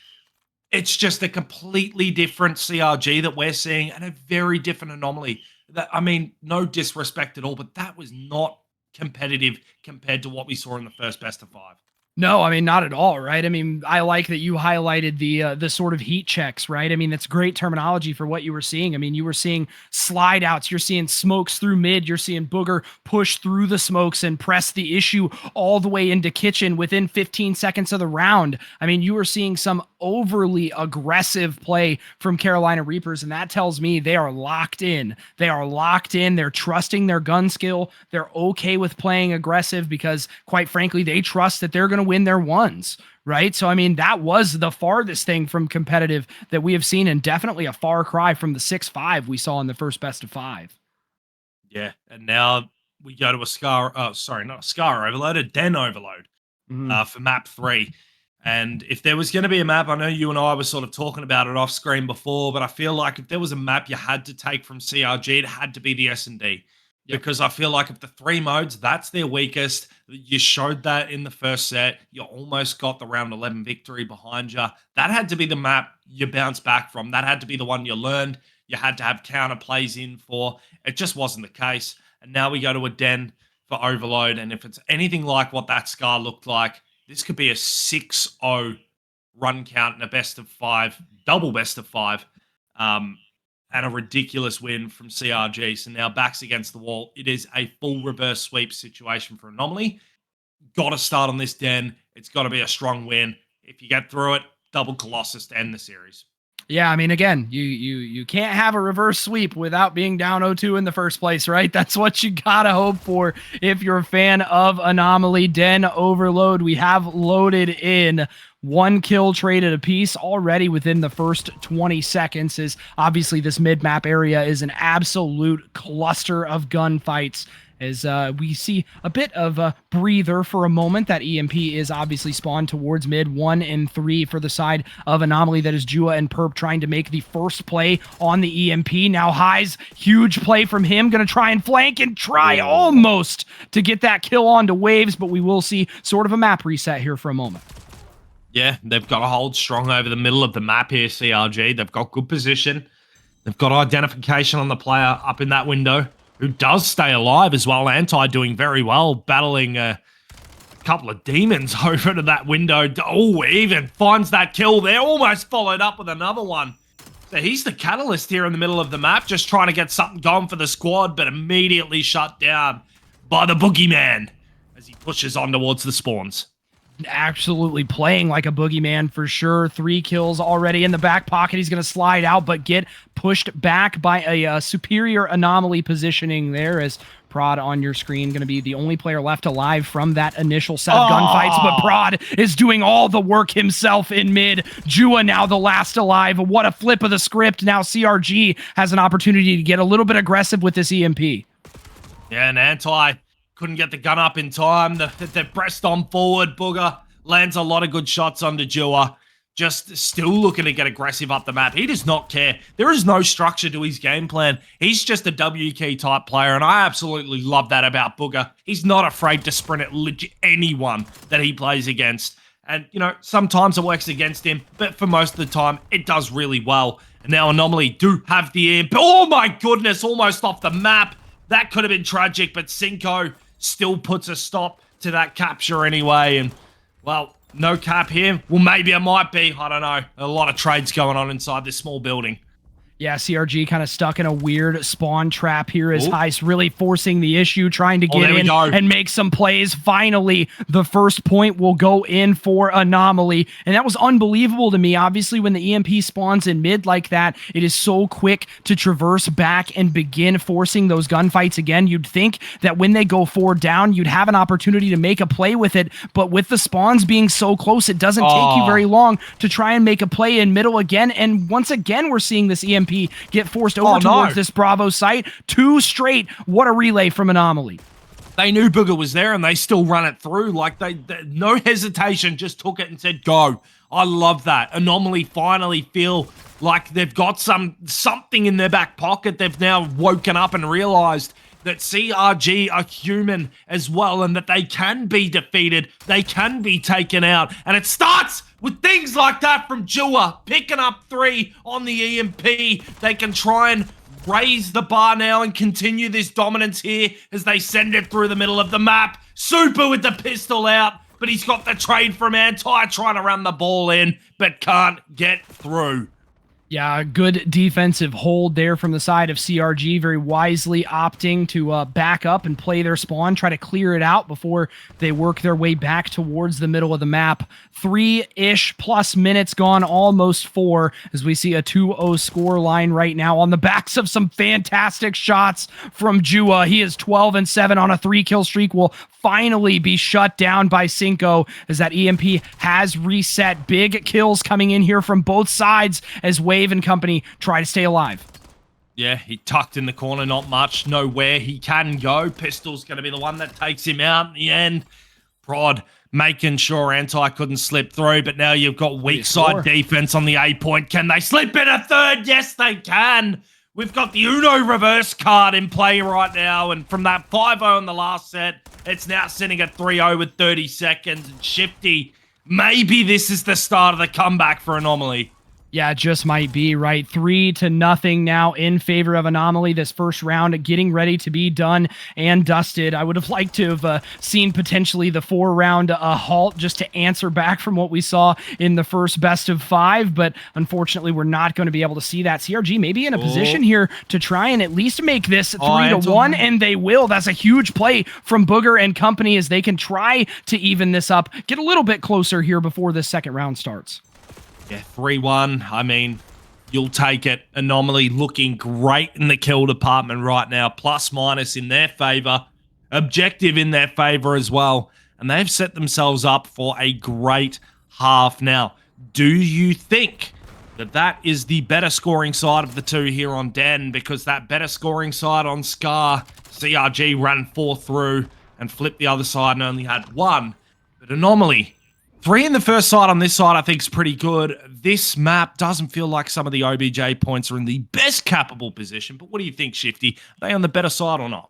it's just a completely different CRG that we're seeing and a very different anomaly. That, I mean, no disrespect at all, but that was not competitive compared to what we saw in the first best of 5. No, I mean, not at all, right? I mean, I like that you highlighted the sort of heat checks, right? I mean, that's great terminology for what you were seeing. I mean, you were seeing slide outs, you're seeing smokes through mid, you're seeing Booger push through the smokes and press the issue all the way into kitchen within 15 seconds of the round. I mean, you were seeing some overly aggressive play from Carolina Reapers, and that tells me they are locked in. They are locked in. They're trusting their gun skill. They're okay with playing aggressive because, quite frankly, they trust that they're going to win their ones, right? So, I mean, that was the farthest thing from competitive that we have seen, and definitely a far cry from the 6-5 we saw in the first best of 5. Yeah, and now we go to a Scar, not a Scar overload, a Den overload for map 3. And if there was going to be a map, I know you and I were sort of talking about it off screen before, but I feel like if there was a map you had to take from CRG, it had to be the S&D. Because I feel like of the 3 modes, that's their weakest. You showed that in the first set. You almost got the round 11 victory behind you. That had to be the map you bounce back from. That had to be the one you learned. You had to have counter plays in for. It just wasn't the case. And now we go to a Den for Overload. And if it's anything like what that Scar looked like, this could be a 6-0 run count and a best of 5, double best of 5. And a ridiculous win from CRG. So now backs against the wall. It is a full reverse sweep situation for Anomaly. Got to start on this Den. It's got to be a strong win. If you get through it, double Colossus to end the series. Yeah, I mean, again, you can't have a reverse sweep without being down 0-2 in the first place, right? That's what you gotta hope for if you're a fan of Anomaly. Den Overload, we have loaded in 1 kill traded apiece already within the first 20 seconds. Is obviously this mid-map area is an absolute cluster of gunfights. As we see a bit of a breather for a moment. That EMP is obviously spawned towards mid. 1 and 3 for the side of Anomaly. That is Jua and Perp trying to make the first play on the EMP. Now Highs, huge play from him. Going to try and flank and try almost to get that kill onto Waves, but we will see sort of a map reset here for a moment. Yeah, they've got to hold strong over the middle of the map here, CRG. They've got good position. They've got identification on the player up in that window, who does stay alive as well. Anti doing very well, battling a couple of demons over to that window. Oh, even finds that kill there. Almost followed up with another one. So he's the catalyst here in the middle of the map, just trying to get something going for the squad, but immediately shut down by the boogeyman as he pushes on towards the spawns. Absolutely playing like a boogeyman for sure. 3 kills already in the back pocket. He's going to slide out, but get pushed back by a superior Anomaly positioning there, as Prod on your screen going to be the only player left alive from that initial set of gunfights, but Prod is doing all the work himself in mid. Jua now the last alive. What a flip of the script. Now CRG has an opportunity to get a little bit aggressive with this EMP. Yeah, and Anti couldn't get the gun up in time. They pressed on forward. Booger lands a lot of good shots onto Jua. Just still looking to get aggressive up the map. He does not care. There is no structure to his game plan. He's just a W key type player, and I absolutely love that about Booger. He's not afraid to sprint at legit anyone that he plays against. And, you know, sometimes it works against him, but for most of the time, it does really well. And now Anomaly do have the imp. Oh my goodness, almost off the map. That could have been tragic, but Cinco still puts a stop to that capture anyway. And, well, no cap here. Well, maybe it might be. I don't know. A lot of trades going on inside this small building. Yeah, CRG kind of stuck in a weird spawn trap here as Heist really forcing the issue, trying to get in and make some plays. Finally, the first point will go in for Anomaly, and that was unbelievable to me. Obviously, when the EMP spawns in mid like that, it is so quick to traverse back and begin forcing those gunfights again. You'd think that when they go 4 down, you'd have an opportunity to make a play with it, but with the spawns being so close, it doesn't take you very long to try and make a play in middle again, and once again, we're seeing this EMP get forced over towards this Bravo site. 2 straight. What a relay from Anomaly. They knew Booger was there and they still run it through. Like they no hesitation, just took it and said, go. I love that. Anomaly finally feel like they've got something in their back pocket. They've now woken up and realized that CRG are human as well and that they can be defeated, they can be taken out. And it starts with things like that from Jua, picking up 3 on the EMP. They can try and raise the bar now and continue this dominance here as they send it through the middle of the map. Super with the pistol out, but he's got the trade from Anti trying to run the ball in, but can't get through. Yeah, good defensive hold there from the side of CRG, very wisely opting to back up and play their spawn, try to clear it out before they work their way back towards the middle of the map. 3-ish plus minutes gone, almost 4, as we see a 2-0 score line right now on the backs of some fantastic shots from Jua. He is 12-7 on a 3-kill streak, will finally be shut down by Cinco as that EMP has reset. Big kills coming in here from both sides as Wave and company try to stay alive. Yeah, he tucked in the corner, not much, know where he can go. Pistol's going to be the one that takes him out in the end. Prod making sure Anti couldn't slip through, but now you've got weak side defense on the A point. Can they slip in a third? Yes, they can. We've got the Uno reverse card in play right now, and from that 5-0 in the last set, it's now sitting at 3-0 with 30 seconds. And Shifty, maybe this is the start of the comeback for Anomaly. Yeah, it just might be, right? 3-0 now in favor of Anomaly. This first round getting ready to be done and dusted. I would have liked to have seen potentially the 4-round halt just to answer back from what we saw in the first best of 5, but unfortunately we're not going to be able to see that. CRG may be in a position here to try and at least make this 3-1, and they will. That's a huge play from Booger and company as they can try to even this up, get a little bit closer here before this second round starts. Yeah, 3-1. I mean, you'll take it. Anomaly looking great in the kill department right now. Plus, minus in their favor. Objective in their favor as well. And they've set themselves up for a great half. Now, do you think that that is the better scoring side of the two here on Den? Because that better scoring side on Scar, CRG ran 4 through and flipped the other side and only had 1. But Anomaly, 3 in the first side on this side I think is pretty good. This map doesn't feel like some of the OBJ points are in the best capable position, but what do you think, Shifty? Are they on the better side or not?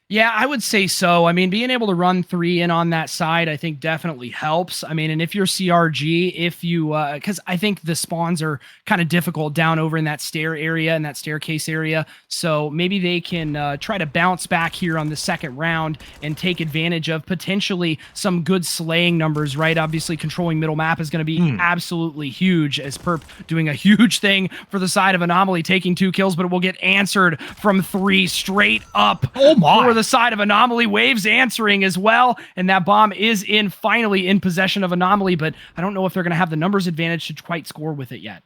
Yeah, I would say so. I mean, being able to run 3 in on that side, I think definitely helps. I mean, and if you're CRG, if you, because I think the spawns are kind of difficult down over in that stair area and that staircase area. So maybe they can try to bounce back here on the second round and take advantage of potentially some good slaying numbers, right? Obviously, controlling middle map is going to be absolutely huge as Perp doing a huge thing for the side of Anomaly, taking 2 kills, but it will get answered from 3 straight up. Oh my! The side of Anomaly. Waves answering as well, and that bomb is finally in possession of Anomaly, but I don't know if they're going to have the numbers advantage to quite score with it yet.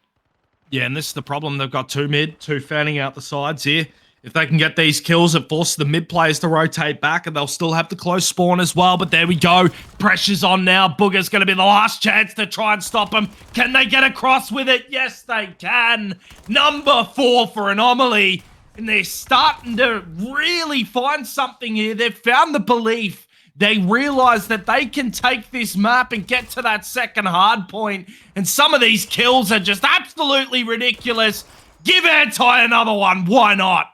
Yeah, and this is the problem. They've got 2 mid, 2 fanning out the sides here. If they can get these kills, it forces the mid players to rotate back, and they'll still have the close spawn as well, but there we go. Pressure's on now. Booger's going to be the last chance to try and stop him. Can they get across with it? Yes, they can. Number 4 for Anomaly. And they're starting to really find something here. They've found the belief. They realize that they can take this map and get to that second hard point. And some of these kills are just absolutely ridiculous. Give Anti another one. Why not?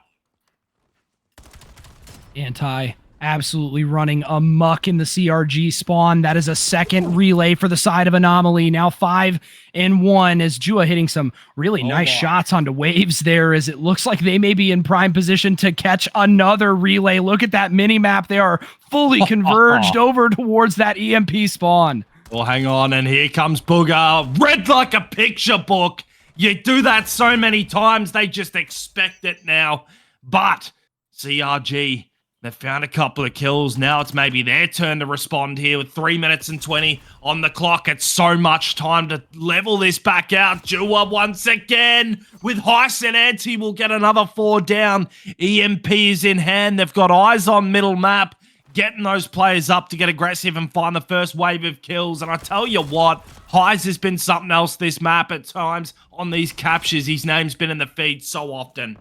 Anti absolutely running amok in the CRG spawn. That is a second relay for the side of Anomaly. Now 5-1 as Jua hitting some really nice shots onto Waves there, as it looks like they may be in prime position to catch another relay. Look at that mini map. They are fully converged over towards that EMP spawn. Well, hang on, and here comes Booger. Read like a picture book. You do that so many times, they just expect it now. But CRG, they've found a couple of kills. Now it's maybe their turn to respond here with 3 minutes and 20 on the clock. It's so much time to level this back out. Jua once again with Heist and Anti will get another 4 down. EMP is in hand. They've got eyes on middle map, getting those players up to get aggressive and find the first wave of kills. And I tell you what, Heist has been something else this map at times on these captures. His name's been in the feed so often.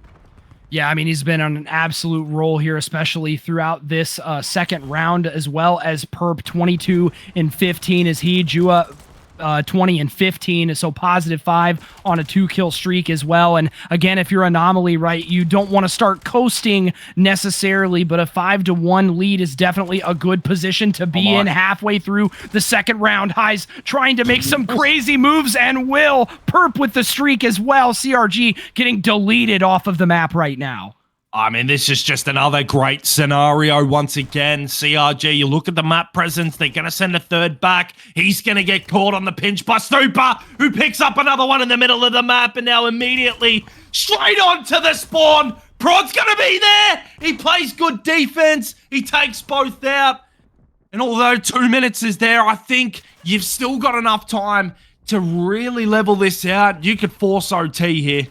Yeah, I mean, he's been on an absolute roll here, especially throughout this second round, as well as Perp 22 and 15 as he, Jua, 20 and 15, so +5 on a 2-kill streak as well. And again, if you're Anomaly, right, you don't want to start coasting necessarily, but a 5-1 lead is definitely a good position to be in halfway through the second round. Highs trying to make some crazy moves, and will perp with the streak as well. CRG getting deleted off of the map right now. I mean, this is just another great scenario once again. CRG, you look at the map presence, they're going to send a third back. He's going to get caught on the pinch by Stooper, who picks up another one in the middle of the map, and now immediately straight onto the spawn. Prod's going to be there. He plays good defense. He takes both out. And although 2 minutes is there, I think you've still got enough time to really level this out. You could force OT here.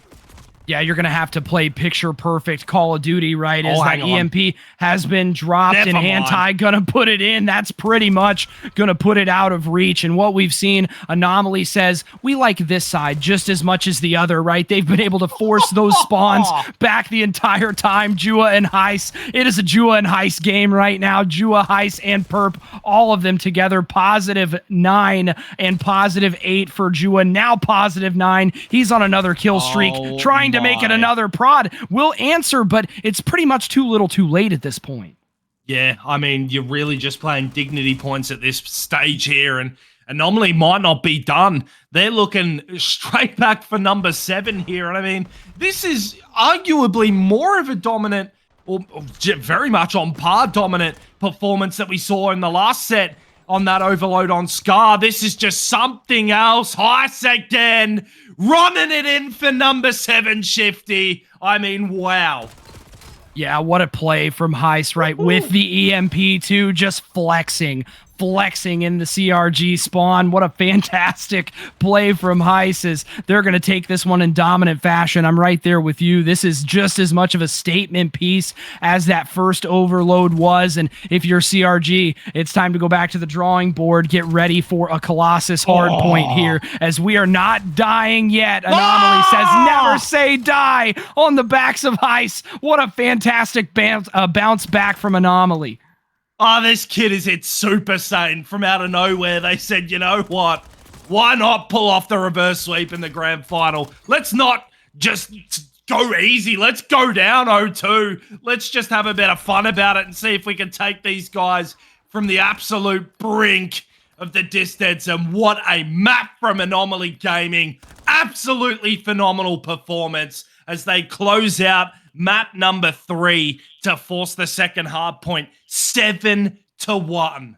Yeah, you're going to have to play picture perfect Call of Duty, right? As that EMP has been dropped and Anti going to put it in. That's pretty much going to put it out of reach. And what we've seen, Anomaly says, we like this side just as much as the other, right? They've been able to force those spawns back the entire time. Jua and Heist. It is a Jua and Heist game right now. Jua, Heist, and Perp, all of them together. +9 and +8 for Jua. Now +9. He's on another kill streak, trying to make it another prod. Will answer, but it's pretty much too little too late at this point. Yeah, I mean, you're really just playing dignity points at this stage here, and Anomaly might not be done. They're looking straight back for number 7 here, and I mean, this is arguably more of a dominant, or very much on par dominant performance that we saw in the last set on that overload on Scar. This is just something else. Heist again, running it in for number 7, Shifty. I mean, wow. Yeah, what a play from Heist, right? With the EMP too, just flexing in the CRG spawn. What a fantastic play from Heist, as they're going to take this one in dominant fashion. I'm right there with you. This is just as much of a statement piece as that first overload was. And if you're CRG, it's time to go back to the drawing board. Get ready for a Colossus hard point here, as we are not dying yet. Anomaly says never say die on the backs of Heist. What a fantastic bounce back from Anomaly. Oh, this kid is it Super Saiyan from out of nowhere. They said, you know what? Why not pull off the reverse sweep in the grand final? Let's not just go easy. Let's go down 0-2. Let's just have a bit of fun about it and see if we can take these guys from the absolute brink of the distance. And what a map from Anomaly Gaming. Absolutely phenomenal performance as they close out map number 3 to force the second hard point 7-1.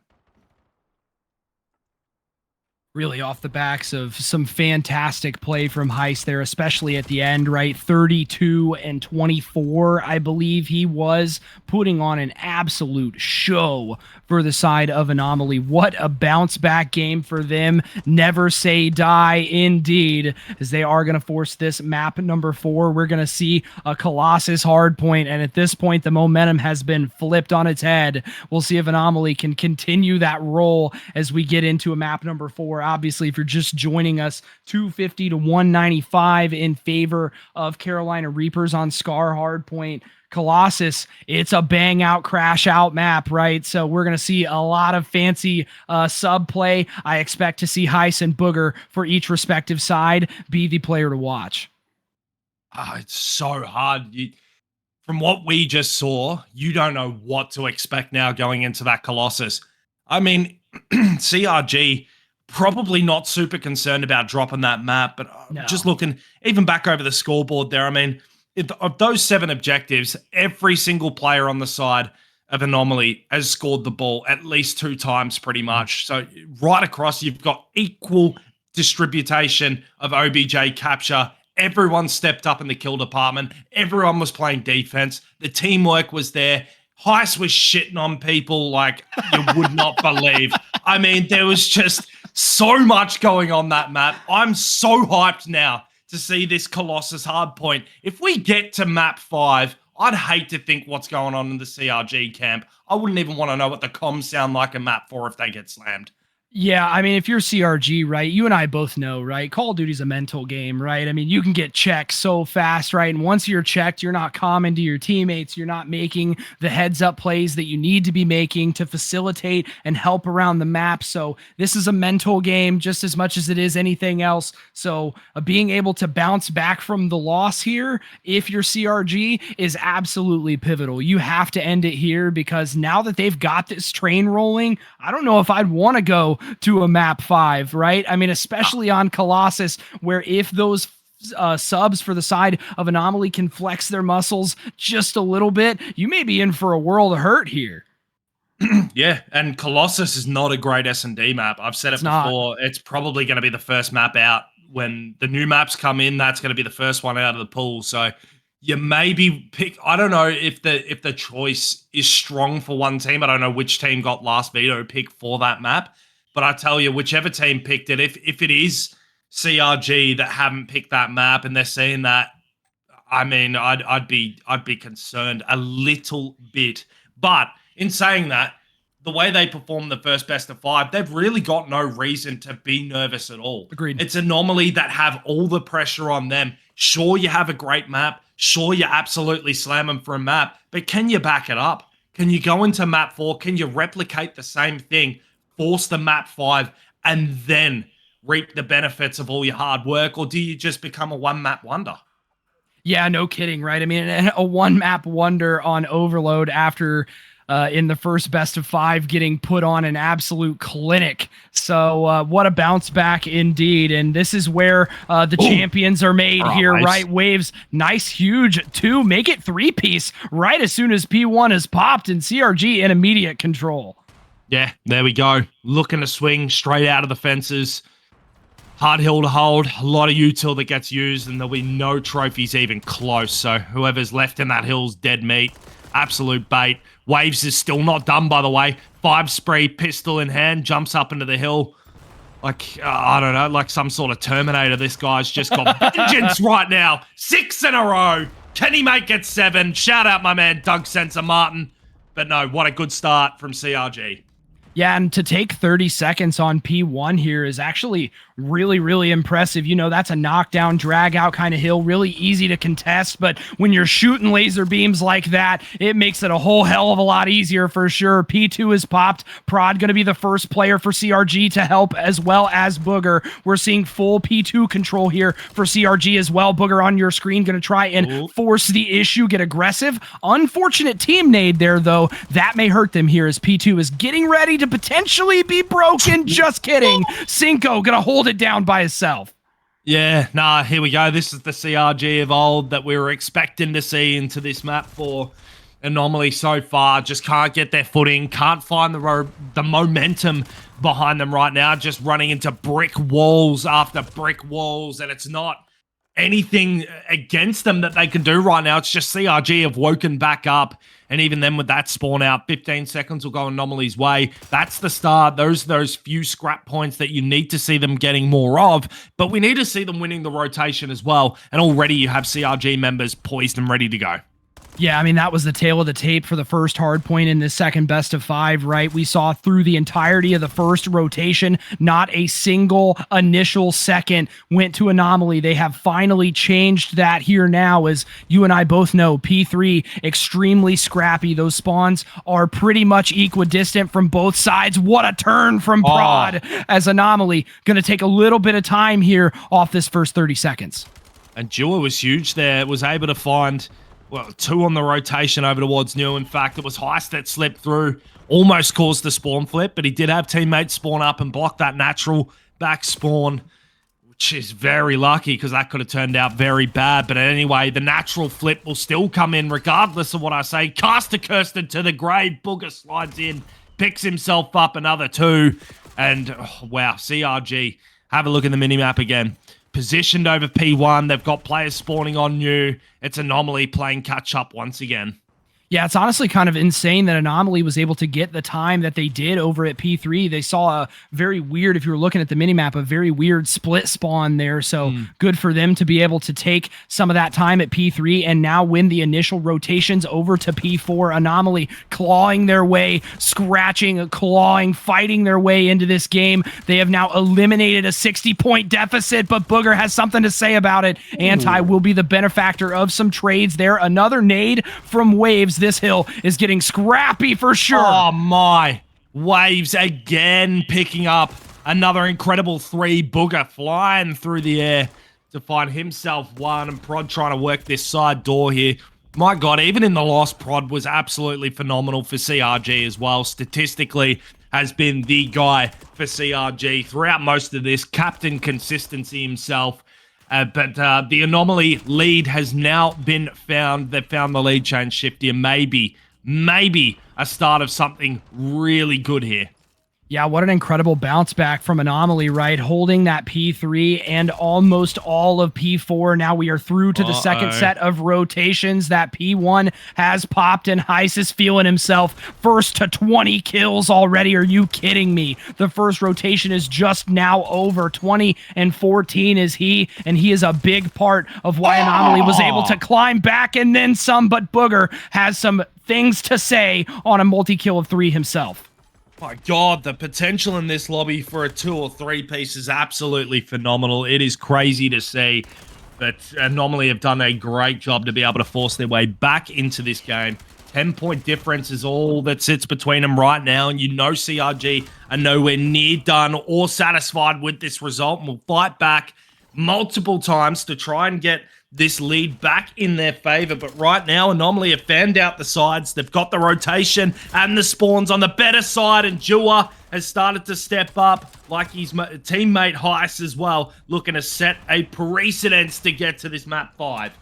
Really off the backs of some fantastic play from Heist there, especially at the end, right? 32 and 24, I believe he was, putting on an absolute show for the side of Anomaly. What a bounce back game for them. Never say die indeed, as they are going to force this map number 4. We're going to see a Colossus hardpoint, and at this point, the momentum has been flipped on its head. We'll see if Anomaly can continue that roll as we get into a map number 4. Obviously, if you're just joining us, 250 to 195 in favor of Carolina Reapers on Scar hardpoint. Colossus, it's a bang out, crash out map, right? So we're going to see a lot of fancy sub play. I expect to see Heist and Booger for each respective side be the player to watch. It's so hard. From what we just saw, you don't know what to expect now going into that Colossus. I mean, CRG probably not super concerned about dropping that map, but just looking even back over the scoreboard there, I mean, of those 7 objectives, every single player on the side of Anomaly has scored the ball at least 2 times pretty much. So right across, you've got equal distribution of OBJ capture. Everyone stepped up in the kill department. Everyone was playing defense. The teamwork was there. Heist was shitting on people like you would not believe. I mean, there was just so much going on that map. I'm so hyped now to see this Colossus hardpoint. If we get to map 5, I'd hate to think what's going on in the CRG camp. I wouldn't even want to know what the comms sound like in map 4 if they get slammed. Yeah, I mean, if you're CRG, right, you and I both know, right, Call of Duty's a mental game, right? I mean, you can get checked so fast, right? And once you're checked, you're not common to your teammates. You're not making the heads up plays that you need to be making to facilitate and help around the map. So this is a mental game just as much as it is anything else. So being able to bounce back from the loss here, if you're CRG, is absolutely pivotal. You have to end it here because now that they've got this train rolling, I don't know if I'd want to go to a map 5, right? I mean, especially on Colossus, where if those subs for the side of Anomaly can flex their muscles just a little bit, you may be in for a world of hurt here. Yeah, and Colossus is not a great S&D map. I've said it before. It's probably going to be the first map out. When the new maps come in, that's going to be the first one out of the pool. So you maybe pick. I don't know if the choice is strong for one team. I don't know which team got last veto pick for that map. But I tell you, whichever team picked it, if it is CRG that haven't picked that map and they're seeing that, I mean, I'd be concerned a little bit. But in saying that, the way they performed the first best of 5, they've really got no reason to be nervous at all. Agreed. It's Anomaly that have all the pressure on them. Sure, you have a great map. Sure, you absolutely slam them for a map. But can you back it up? Can you go into map 4? Can you replicate the same thing? Force the map 5 and then reap the benefits of all your hard work? Or do you just become a one-map wonder? Yeah, no kidding, right? I mean, a one-map wonder on Overload after in the first best of 5 getting put on an absolute clinic. So what a bounce back indeed. And this is where the champions are made here, nice. right? Waves, nice, huge 2, make it 3-piece right as soon as P1 is popped and CRG in immediate control. Yeah, there we go. Looking to swing straight out of the fences. Hard hill to hold. A lot of util that gets used, and there'll be no trophies even close. So whoever's left in that hill's dead meat. Absolute bait. Waves is still not done, by the way. 5 spree, pistol in hand, jumps up into the hill. Like, I don't know, like some sort of Terminator. This guy's just got vengeance right now. 6 in a row. Can he make it 7? Shout out my man, Doug Sensor Martin. But no, what a good start from CRG. Yeah, and to take 30 seconds on P1 here is actually really, really impressive. You know, that's a knockdown, drag out kind of hill, really easy to contest. But when you're shooting laser beams like that, it makes it a whole hell of a lot easier for sure. P2 is popped. Prod going to be the first player for CRG to help, as well as Booger. We're seeing full P2 control here for CRG as well. Booger on your screen going to try and force the issue, get aggressive. Unfortunate team nade there, though. That may hurt them here as P2 is getting ready to potentially be broken. Just kidding. Cinco gonna hold it down by himself. Yeah, nah, here we go. This is the CRG of old that we were expecting to see into this map for Anomaly so far. Just can't get their footing, can't find the momentum behind them right now. Just running into brick walls after brick walls, and it's not anything against them that they can do right now. It's just CRG have woken back up, and even then with that spawn out, 15 seconds will go Anomaly's way. That's the start. Those few scrap points that you need to see them getting more of, but we need to see them winning the rotation as well, and already you have CRG members poised and ready to go. Yeah, I mean, that was the tail of the tape for the first hard point in this second best of 5, right? We saw through the entirety of the first rotation, not a single initial second went to Anomaly. They have finally changed that here now, as you and I both know, P3, extremely scrappy. Those spawns are pretty much equidistant from both sides. What a turn from Prod, as Anomaly going to take a little bit of time here off this first 30 seconds. And Jua was huge there, was able to find... well, 2 on the rotation over towards New. In fact, it was Heist that slipped through, almost caused the spawn flip, but he did have teammates spawn up and block that natural back spawn, which is very lucky because that could have turned out very bad. But anyway, the natural flip will still come in regardless of what I say. Caster Kirsten to the grave. Booger slides in, picks himself up another 2. And, wow, CRG. Have a look at the minimap again. Positioned over P1. They've got players spawning on New. It's Anomaly playing catch-up once again. Yeah, it's honestly kind of insane that Anomaly was able to get the time that they did over at P3. They saw a very weird, if you were looking at the minimap, a very weird split spawn there. So good for them to be able to take some of that time at P3 and now win the initial rotations over to P4. Anomaly clawing their way, scratching, clawing, fighting their way into this game. They have now eliminated a 60-point deficit, but Booger has something to say about it. Anti will be the benefactor of some trades there. Another nade from Waves. This hill is getting scrappy for sure. Oh my. Waves again picking up another incredible 3. Booger flying through the air to find himself 1, and Prod trying to work this side door here. My God, even in the loss, Prod was absolutely phenomenal for CRG as well. Statistically, has been the guy for CRG throughout most of this. Captain consistency himself. But the Anomaly lead has now been found. They've found the lead change shift here. Maybe a start of something really good here. Yeah, what an incredible bounce back from Anomaly, right? Holding that P3 and almost all of P4. Now we are through to the second set of rotations. That P1 has popped, and Heis is feeling himself. First to 20 kills already. Are you kidding me? The first rotation is just now over. 20 and 14 is he, and he is a big part of why Anomaly was able to climb back and then some, but Booger has some things to say on a multi-kill of 3 himself. My God, the potential in this lobby for a 2 or 3 piece is absolutely phenomenal. It is crazy to see, but Anomaly have done a great job to be able to force their way back into this game. 10-point difference is all that sits between them right now, and you know CRG are nowhere near done or satisfied with this result, and will fight back multiple times to try and get this lead back in their favor. But right now, Anomaly have fanned out the sides. They've got the rotation and the spawns on the better side, and Jua has started to step up like his teammate Heis as well, looking to set a precedence to get to this map 5.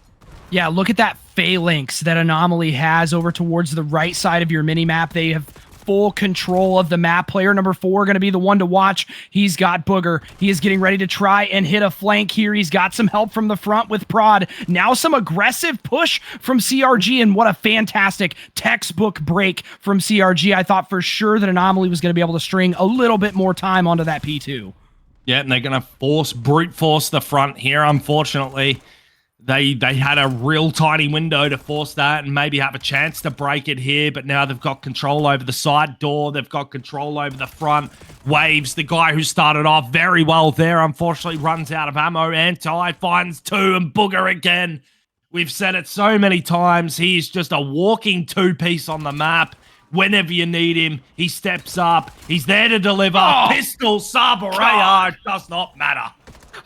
Yeah, look at that phalanx that Anomaly has over towards the right side of your minimap. They have full control of the map. Player number 4 going to be the one to watch. He's got Booger. He is getting ready to try and hit a flank here. He's got some help from the front with Prod. Now some aggressive push from CRG, and what a fantastic textbook break from CRG. I thought for sure that Anomaly was going to be able to string a little bit more time onto that P2. Yeah, and they're going to brute force the front here, unfortunately. They had a real tiny window to force that and maybe have a chance to break it here, but now they've got control over the side door. They've got control over the front. Waves, the guy who started off very well there, unfortunately runs out of ammo. Anti finds 2, and Booger again. We've said it so many times. He's just a walking 2-piece on the map. Whenever you need him, he steps up. He's there to deliver. Pistol, sub, or AR, it does not matter.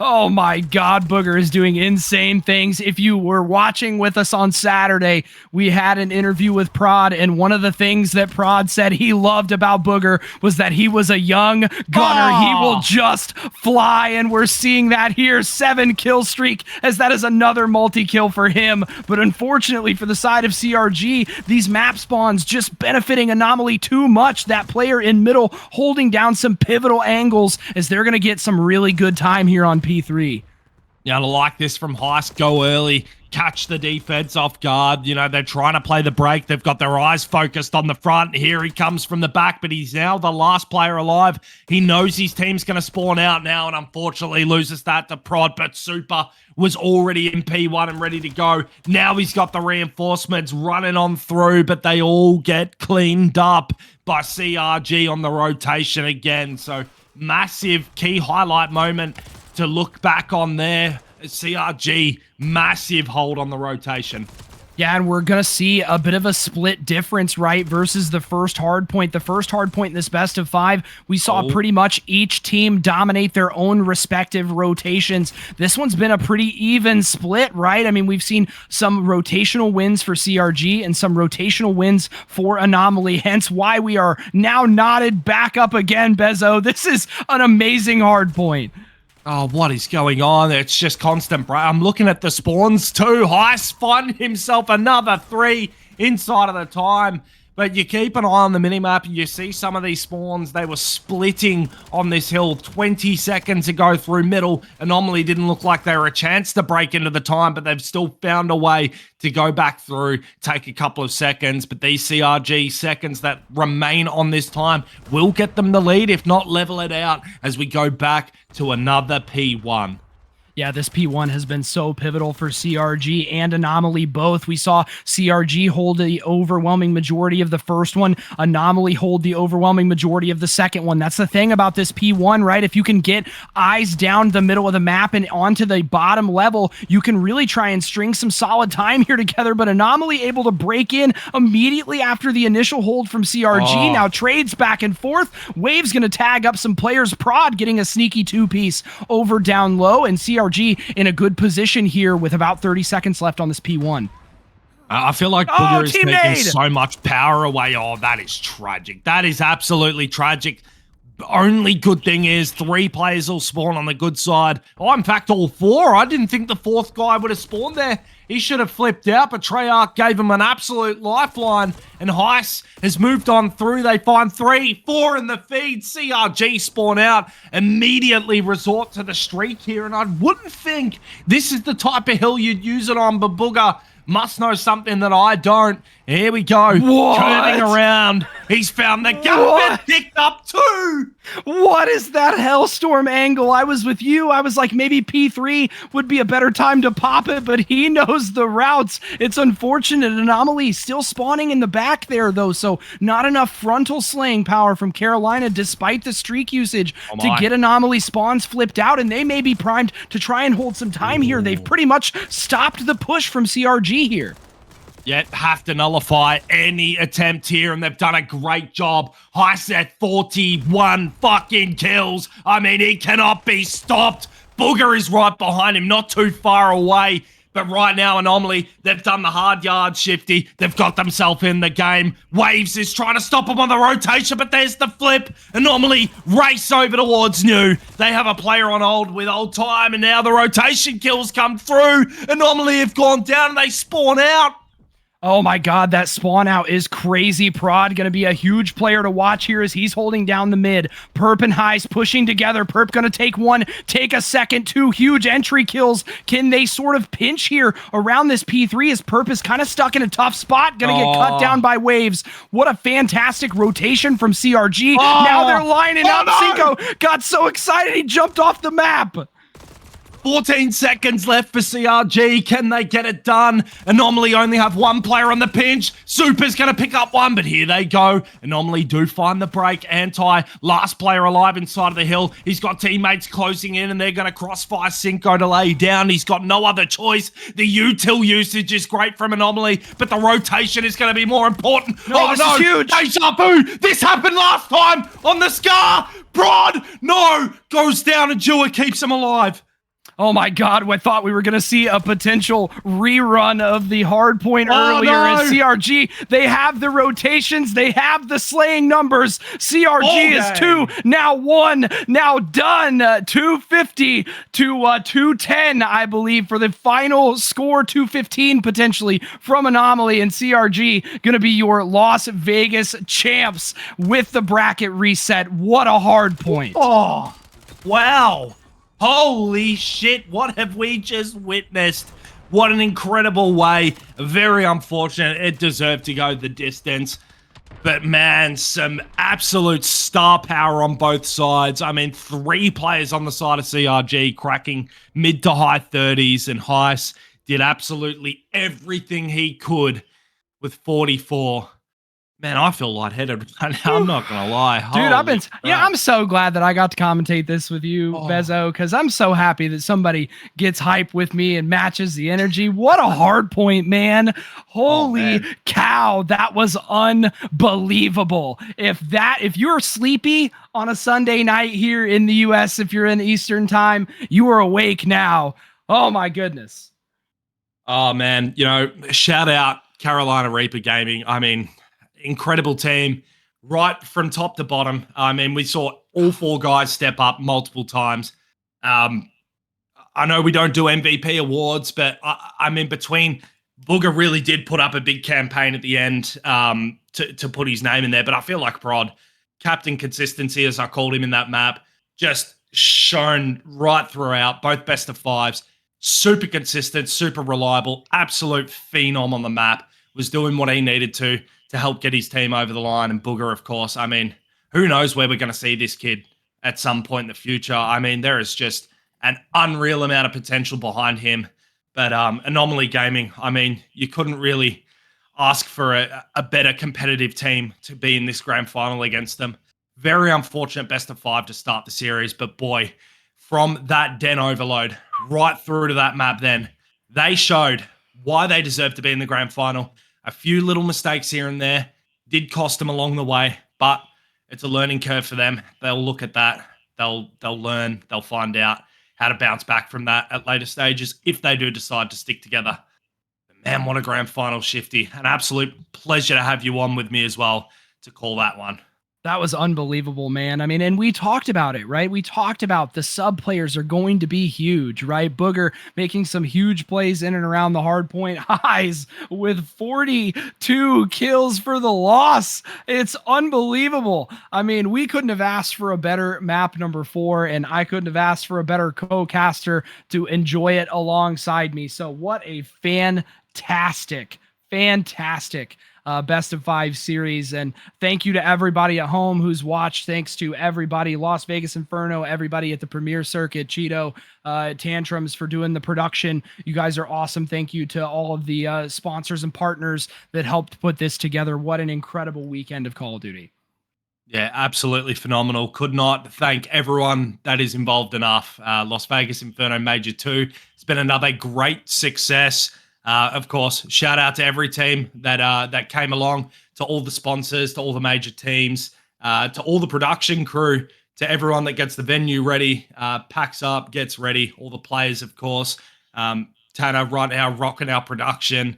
Oh my God, Booger is doing insane things. If you were watching with us on Saturday, we had an interview with Prod, and one of the things that Prod said he loved about Booger was that he was a young gunner. He will just fly, and we're seeing that here. 7 kill streak, as that is another multi-kill for him. But unfortunately for the side of CRG, these map spawns just benefiting Anomaly too much. That player in middle holding down some pivotal angles, as they're going to get some really good time here on P3. Yeah, I like this from Heist. Go early, catch the defense off guard. You know, they're trying to play the break. They've got their eyes focused on the front. Here he comes from the back, but he's now the last player alive. He knows his team's going to spawn out now, and unfortunately loses that to Prod, but Super was already in P1 and ready to go. Now he's got the reinforcements running on through, but they all get cleaned up by CRG on the rotation again. So massive key highlight moment to look back on there. CRG, massive hold on the rotation. Yeah, and we're going to see a bit of a split difference, right, versus the first hard point. The first hard point in this best of 5, we saw pretty much each team dominate their own respective rotations. This one's been a pretty even split, right? I mean, we've seen some rotational wins for CRG and some rotational wins for Anomaly, hence why we are now knotted back up again, Bezo. This is an amazing hard point. Oh, what is going on? It's just constant. I'm looking at the spawns too. Heis finding himself another 3 inside of the time. But you keep an eye on the minimap, and you see some of these spawns, they were splitting on this hill 20 seconds to go through middle. Anomaly didn't look like they were a chance to break into the time, but they've still found a way to go back through, take a couple of seconds. But these CRG seconds that remain on this time will get them the lead, if not level it out, as we go back to another P1. Yeah, this P1 has been so pivotal for CRG and Anomaly both. We saw CRG hold the overwhelming majority of the first one, Anomaly hold the overwhelming majority of the second one. That's the thing about this P1, right? If you can get eyes down the middle of the map and onto the bottom level, you can really try and string some solid time here together, but Anomaly able to break in immediately after the initial hold from CRG. Now trades back and forth. Wave's going to tag up some players. Prod getting a sneaky two-piece over down low, and CRG in a good position here with about 30 seconds left on this P1. I feel like Booger is taking so much power away. Oh, that is tragic. That is absolutely tragic. The only good thing is 3 players will spawn on the good side. Oh, in fact, all 4. I didn't think the 4th guy would have spawned there. He should have flipped out, but Treyarch gave him an absolute lifeline, and Heist has moved on through. They find 3, 4 in the feed. CRG spawn out, immediately resort to the streak here, and I wouldn't think this is the type of hill you'd use it on, but Booger must know something that I don't. Here we go. What? Curving around. He's found the gun, picked up 2. What is that Hellstorm angle? I was with you. I was like, maybe P3 would be a better time to pop it, but he knows the routes. It's unfortunate. Anomaly still spawning in the back there, though, so not enough frontal slaying power from Carolina, despite the streak usage, to get Anomaly spawns flipped out, and they may be primed to try and hold some time here. They've pretty much stopped the push from CRG here. Yet have to nullify any attempt here, and they've done a great job. Heist at 41 fucking kills. I mean, he cannot be stopped. Booger is right behind him, not too far away. But right now, Anomaly, they've done the hard yard, Shifty. They've got themselves in the game. Waves is trying to stop him on the rotation, but there's the flip. Anomaly race over towards New. They have a player on hold with old time, and now the rotation kills come through. Anomaly have gone down, and they spawn out. Oh my god, that spawn out is crazy. Prod gonna be a huge player to watch here as he's holding down the mid. Perp and Heist pushing together. Perp gonna take 1, take a second. 2 huge entry kills. Can they sort of pinch here around this P3 as Perp is kind of stuck in a tough spot? Gonna get cut down by Waves. What a fantastic rotation from CRG. Now they're lining up. No. Cinco got so excited he jumped off the map. 14 seconds left for CRG. Can they get it done? Anomaly only have 1 player on the pinch. Super's going to pick up 1, but here they go. Anomaly do find the break. Anti, last player alive inside of the hill. He's got teammates closing in, and they're going to crossfire Cinco to lay down. He's got no other choice. The util usage is great from Anomaly, but the rotation is going to be more important. This is huge. Deja vu. This happened last time on the Scar. Prod, no. Goes down, and Jua keeps him alive. Oh my god, I thought we were going to see a potential rerun of the hard point earlier at CRG. They have the rotations, they have the slaying numbers. CRG is 2, now 1, now done. 250 to 210, I believe, for the final score. 215 potentially from Anomaly, and CRG going to be your Las Vegas champs with the bracket reset. What a hard point. Oh, wow. Holy shit, what have we just witnessed? What an incredible way. Very unfortunate. It deserved to go the distance. But man, some absolute star power on both sides. I mean, 3 players on the side of CRG cracking mid to high 30s, and Heist did absolutely everything he could with 44. Man, I feel lightheaded right now. I'm not gonna lie. Dude, I'm so glad that I got to commentate this with you, Bezo, because I'm so happy that somebody gets hype with me and matches the energy. What a hard point, man. Holy cow, that was unbelievable. If you're sleepy on a Sunday night here in the US, if you're in Eastern time, you are awake now. Oh my goodness. Oh man, shout out Carolina Reaper Gaming. I mean, incredible team right from top to bottom. I mean, we saw all 4 guys step up multiple times. I know we don't do MVP awards, but I mean, between Booger really did put up a big campaign at the end to put his name in there. But I feel like Prod, captain consistency, as I called him in that map, just shown right throughout, both best of fives. Super consistent, super reliable, absolute phenom on the map. Was doing what he needed to help get his team over the line. And Booger, of course, I mean, who knows where we're going to see this kid at some point in the future. I mean, there is just an unreal amount of potential behind him. But Anomaly Gaming, I mean, you couldn't really ask for a better competitive team to be in this grand final against them. Very unfortunate best of five to start the series, but boy, from that Den overload right through to that map then, they showed why they deserve to be in the grand final. A few little mistakes here and there did cost them along the way, but it's a learning curve for them. They'll look at that. They'll learn. They'll find out how to bounce back from that at later stages if they do decide to stick together. Man, what a grand final, Shifty. An absolute pleasure to have you on with me as well to call that one. That was unbelievable, man. I mean, and we talked about it, right? We talked about the sub players are going to be huge, right? Booger making some huge plays in and around the hard point highs with 42 kills for the loss. It's unbelievable. I mean, we couldn't have asked for a better map number 4, and I couldn't have asked for a better co-caster to enjoy it alongside me. So what a fantastic best of 5 series. And thank you to everybody at home who's watched. Thanks to everybody, Las Vegas Inferno, everybody at the Premier Circuit, Cheeto, Tantrums for doing the production. You guys are awesome. Thank you to all of the sponsors and partners that helped put this together. What an incredible weekend of Call of Duty. Yeah, absolutely phenomenal. Could not thank everyone that is involved enough. Las Vegas Inferno Major 2. It's been another great success. Of course, shout out to every team that came along, to all the sponsors, to all the major teams, to all the production crew, to everyone that gets the venue ready, packs up, gets ready, all the players, of course. Tanner right now rocking our production.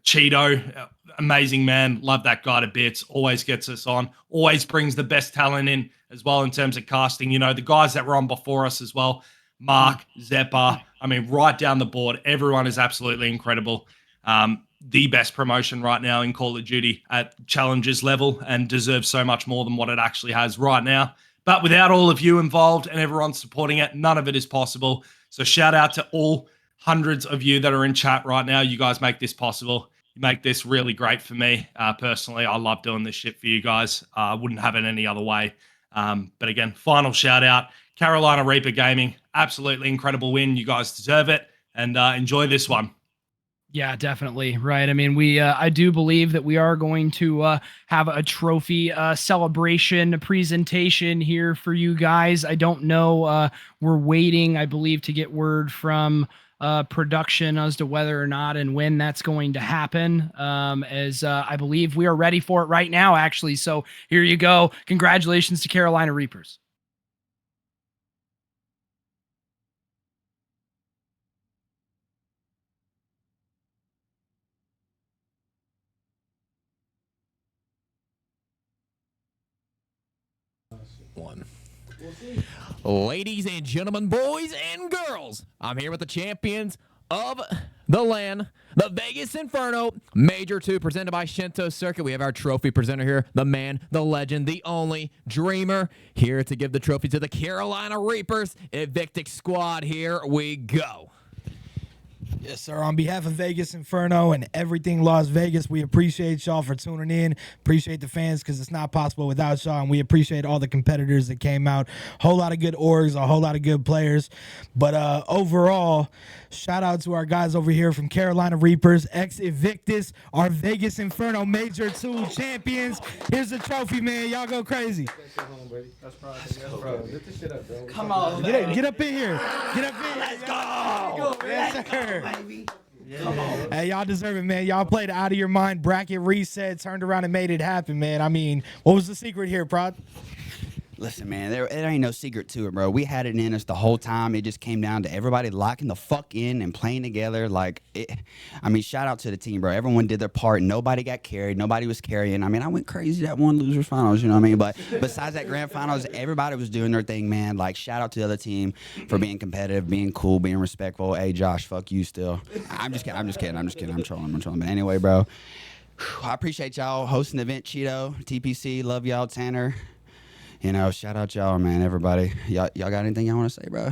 Cheeto, amazing man. Love that guy to bits. Always gets us on. Always brings the best talent in as well in terms of casting. You know, the guys that were on before us as well. Mark, Zeppa, I mean, right down the board, everyone is absolutely incredible. The best promotion right now in Call of Duty at Challengers level, and deserves so much more than what it actually has right now. But without all of you involved and everyone supporting it, none of it is possible. So shout out to all hundreds of you that are in chat right now. You guys make this possible. You make this really great for me. Personally, I love doing this shit for you guys. I wouldn't have it any other way. But again, final shout out. Carolina Reaper Gaming, absolutely incredible win. You guys deserve it, and enjoy this one. Yeah, definitely. Right. I mean, I do believe that we are going to have a trophy celebration presentation here for you guys. I don't know. We're waiting, I believe, to get word from production as to whether or not and when that's going to happen. As I believe we are ready for it right now, actually. So here you go. Congratulations to Carolina Reapers. One. Ladies and gentlemen, boys and girls, I'm here with the champions of the LAN, the Vegas Inferno Major 2, presented by Shinto Circuit. We have our trophy presenter here, the man, the legend, the only Dreamer, here to give the trophy to the Carolina Reapers. Evictic Squad, here we go. Yes, sir. On behalf of Vegas Inferno and everything Las Vegas, we appreciate y'all for tuning in. Appreciate the fans because it's not possible without y'all. And we appreciate all the competitors that came out. Whole lot of good orgs, a whole lot of good players. But overall, shout out to our guys over here from Carolina Reapers, ex-Evictus, our Vegas Inferno Major 2 champions. Here's the trophy, man. Y'all go crazy. Come on, Get up in here. Get up in here. Let's go. Yes, sir. Baby. Hey, y'all deserve it, man. Y'all played out of your mind, bracket reset, turned around and made it happen, man. I mean, what was the secret here, Prod? Listen, man, there ain't no secret to it, bro. We had it in us the whole time. It just came down to everybody locking the fuck in and playing together. Like, I mean, shout out to the team, bro. Everyone did their part. Nobody got carried. Nobody was carrying. I mean, I went crazy that one losers finals, you know what I mean? But besides that grand finals, everybody was doing their thing, man. Like, shout out to the other team for being competitive, being cool, being respectful. Hey, Josh, fuck you still. I'm just kidding. I'm trolling. But anyway, bro. I appreciate y'all hosting the event, Cheeto, TPC. Love y'all, Tanner. You know, shout out y'all, man, everybody. Y'all got anything y'all want to say, bro?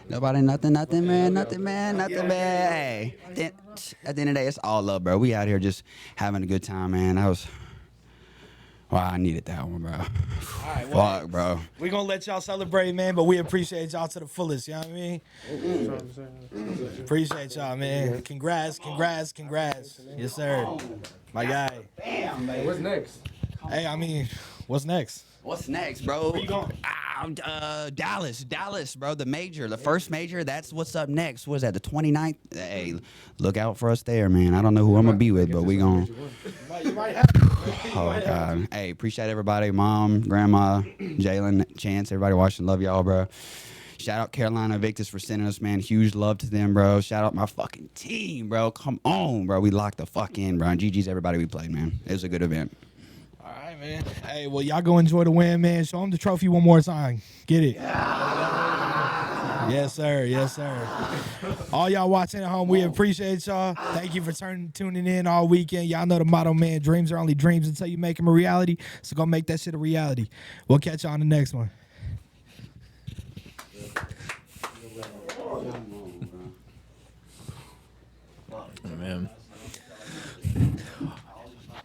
Nobody, nothing, man. Hey, at the end of the day, it's all love, bro. We out here just having a good time, man. I needed that one, bro. Fuck, bro. We're going to let y'all celebrate, man, but we appreciate y'all to the fullest, you know what I mean? Appreciate y'all, man. Congrats. Yes, sir. My guy. Damn, man. What's next? Hey, I mean, what's next? What's next, bro? Where you going? Dallas, bro. The major, the first major. That's what's up next. What is that? The 29th? Hey, look out for us there, man. I don't know who I'm gonna be with, but we gonna. You might have to. Oh God. Hey, appreciate everybody. Mom, grandma, Jalen, Chance, everybody watching. Love y'all, bro. Shout out Carolina Invictus for sending us, man. Huge love to them, bro. Shout out my fucking team, bro. Come on, bro. We locked the fuck in, bro. And GG's everybody we played, man. It was a good event. All right, man. Hey, well, y'all go enjoy the win, man. Show them the trophy one more time. Get it. Yes, sir. Yes, sir. All y'all watching at home, we appreciate y'all. Thank you for tuning in all weekend. Y'all know the motto, man. Dreams are only dreams until you make them a reality. So go make that shit a reality. We'll catch y'all on the next one. Oh, man.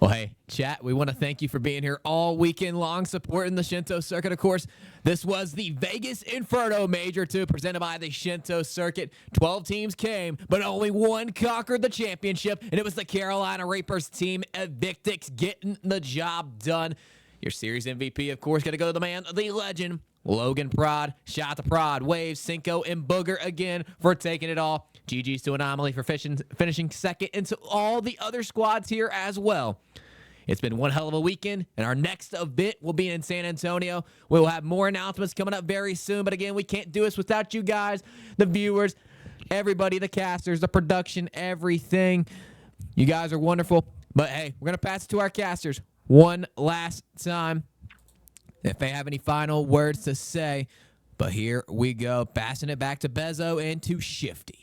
Well, hey, chat, we want to thank you for being here all weekend long, supporting the Shinto Circuit, of course. This was the Vegas Inferno Major 2 presented by the Shinto Circuit. 12 teams came, but only one conquered the championship, and it was the Carolina Reapers team, Evictix, getting the job done. Your series MVP, of course, going to go to the man, the legend, Logan Prod. Shout out to Prod, Waves, Cinco, and Booger again for taking it all. GG's to Anomaly for finishing second, and to all the other squads here as well. It's been one hell of a weekend, and our next event will be in San Antonio. We will have more announcements coming up very soon, but again, we can't do this without you guys, the viewers, everybody, the casters, the production, everything. You guys are wonderful, but hey, we're going to pass it to our casters one last time if they have any final words to say. But here we go, passing it back to Bezo and to Shifty.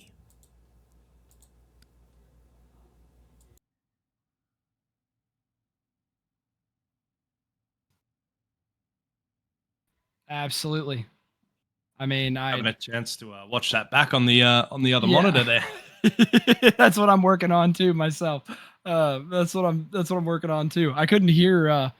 Absolutely. I mean, having a chance to watch that back on the other monitor there. That's what I'm working on too myself. That's what I'm working on too. I couldn't hear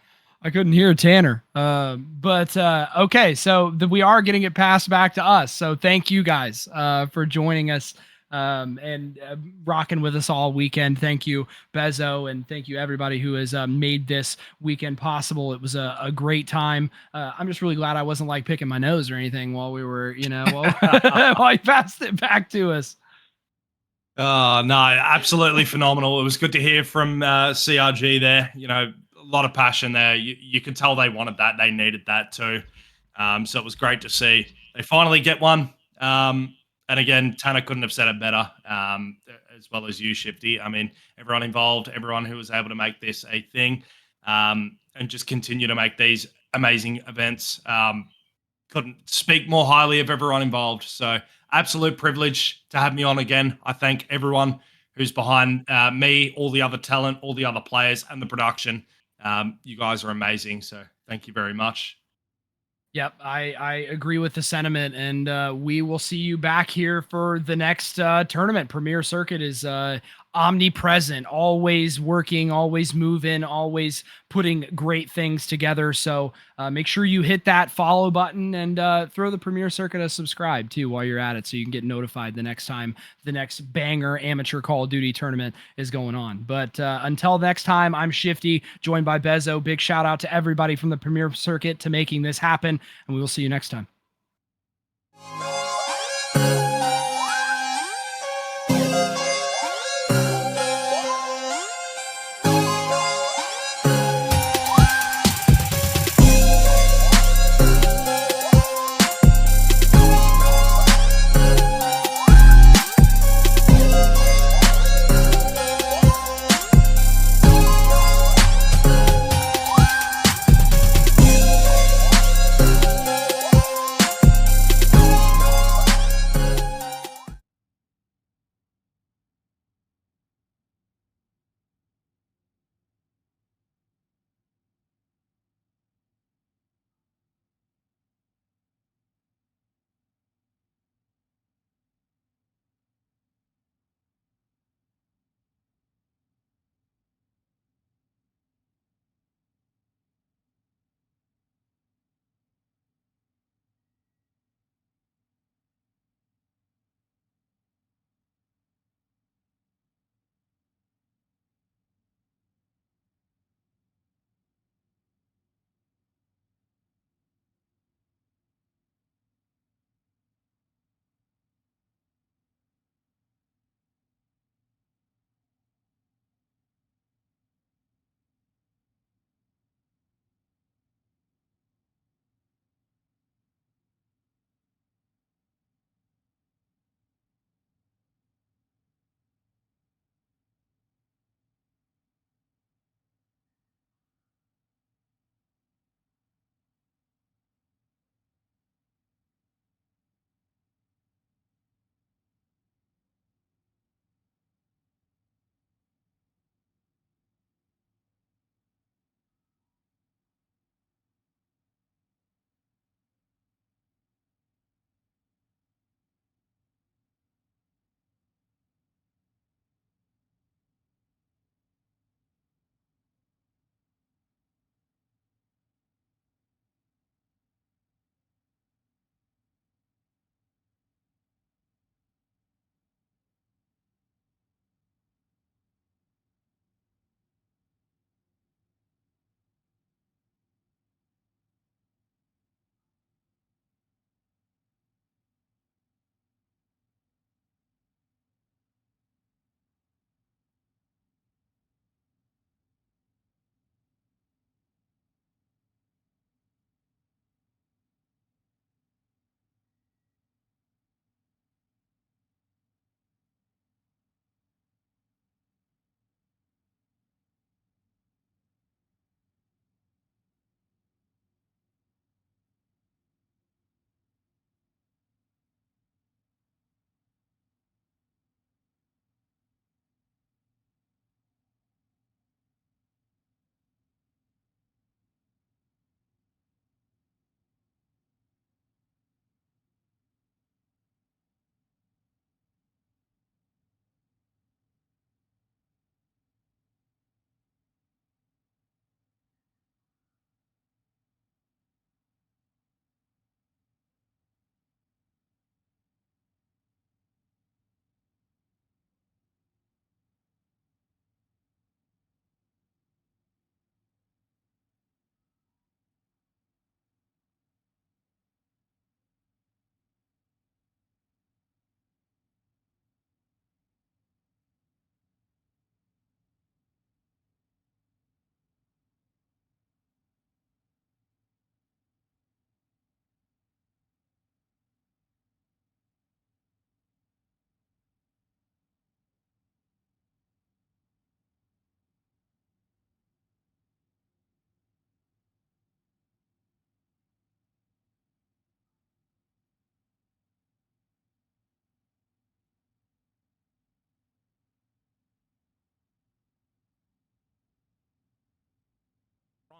Tanner. But okay, so we are getting it passed back to us. So thank you guys for joining us and rocking with us all weekend. Thank you, Bezo, and thank you everybody who has made this weekend possible. It was a great time. I'm just really glad I wasn't like picking my nose or anything while we were, while you passed it back to us. Oh, no, absolutely phenomenal. It was good to hear from CRG there. A lot of passion there. You could tell they wanted that. They needed that too. So it was great to see. They finally get one. And again, Tanner couldn't have said it better, as well as you, Shifty. I mean, everyone involved, everyone who was able to make this a thing, and just continue to make these amazing events. Couldn't speak more highly of everyone involved. So absolute privilege to have me on again. I thank everyone who's behind me, all the other talent, all the other players, and the production. You guys are amazing. So thank you very much. Yep, I agree with the sentiment, and we will see you back here for the next tournament. Premier Circuit is omnipresent, always working, always moving, always putting great things together. So make sure you hit that follow button and throw the Premier Circuit a subscribe too while you're at it, so you can get notified the next time the next banger amateur Call of Duty tournament is going on. But until next time, I'm Shifty, joined by Bezo. Big shout out to everybody from the Premier Circuit to making this happen, and we will see you next time.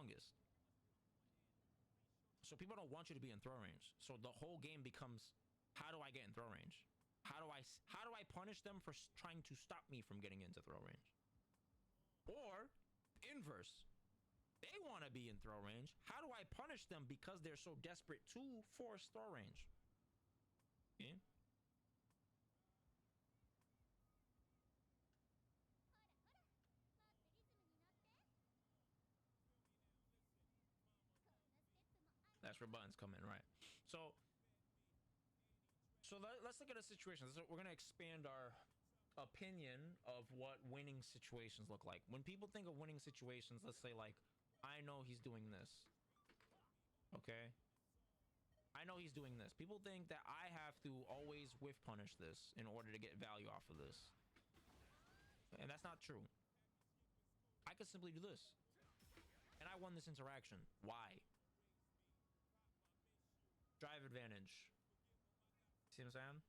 longest. So people don't want you to be in throw range. So the whole game becomes, how do I get in throw range? How do I punish them for trying to stop me from getting into throw range? Or inverse. They want to be in throw range. How do I punish them because they're so desperate to force throw range? Okay. That's where buttons come in, right? So let's look at a situation. We're going to expand our opinion of what winning situations look like. When people think of winning situations, let's say like, I know he's doing this. Okay. I know he's doing this. People think that I have to always whiff punish this in order to get value off of this. And that's not true. I could simply do this. And I won this interaction. Why? Drive advantage. See what I'm saying?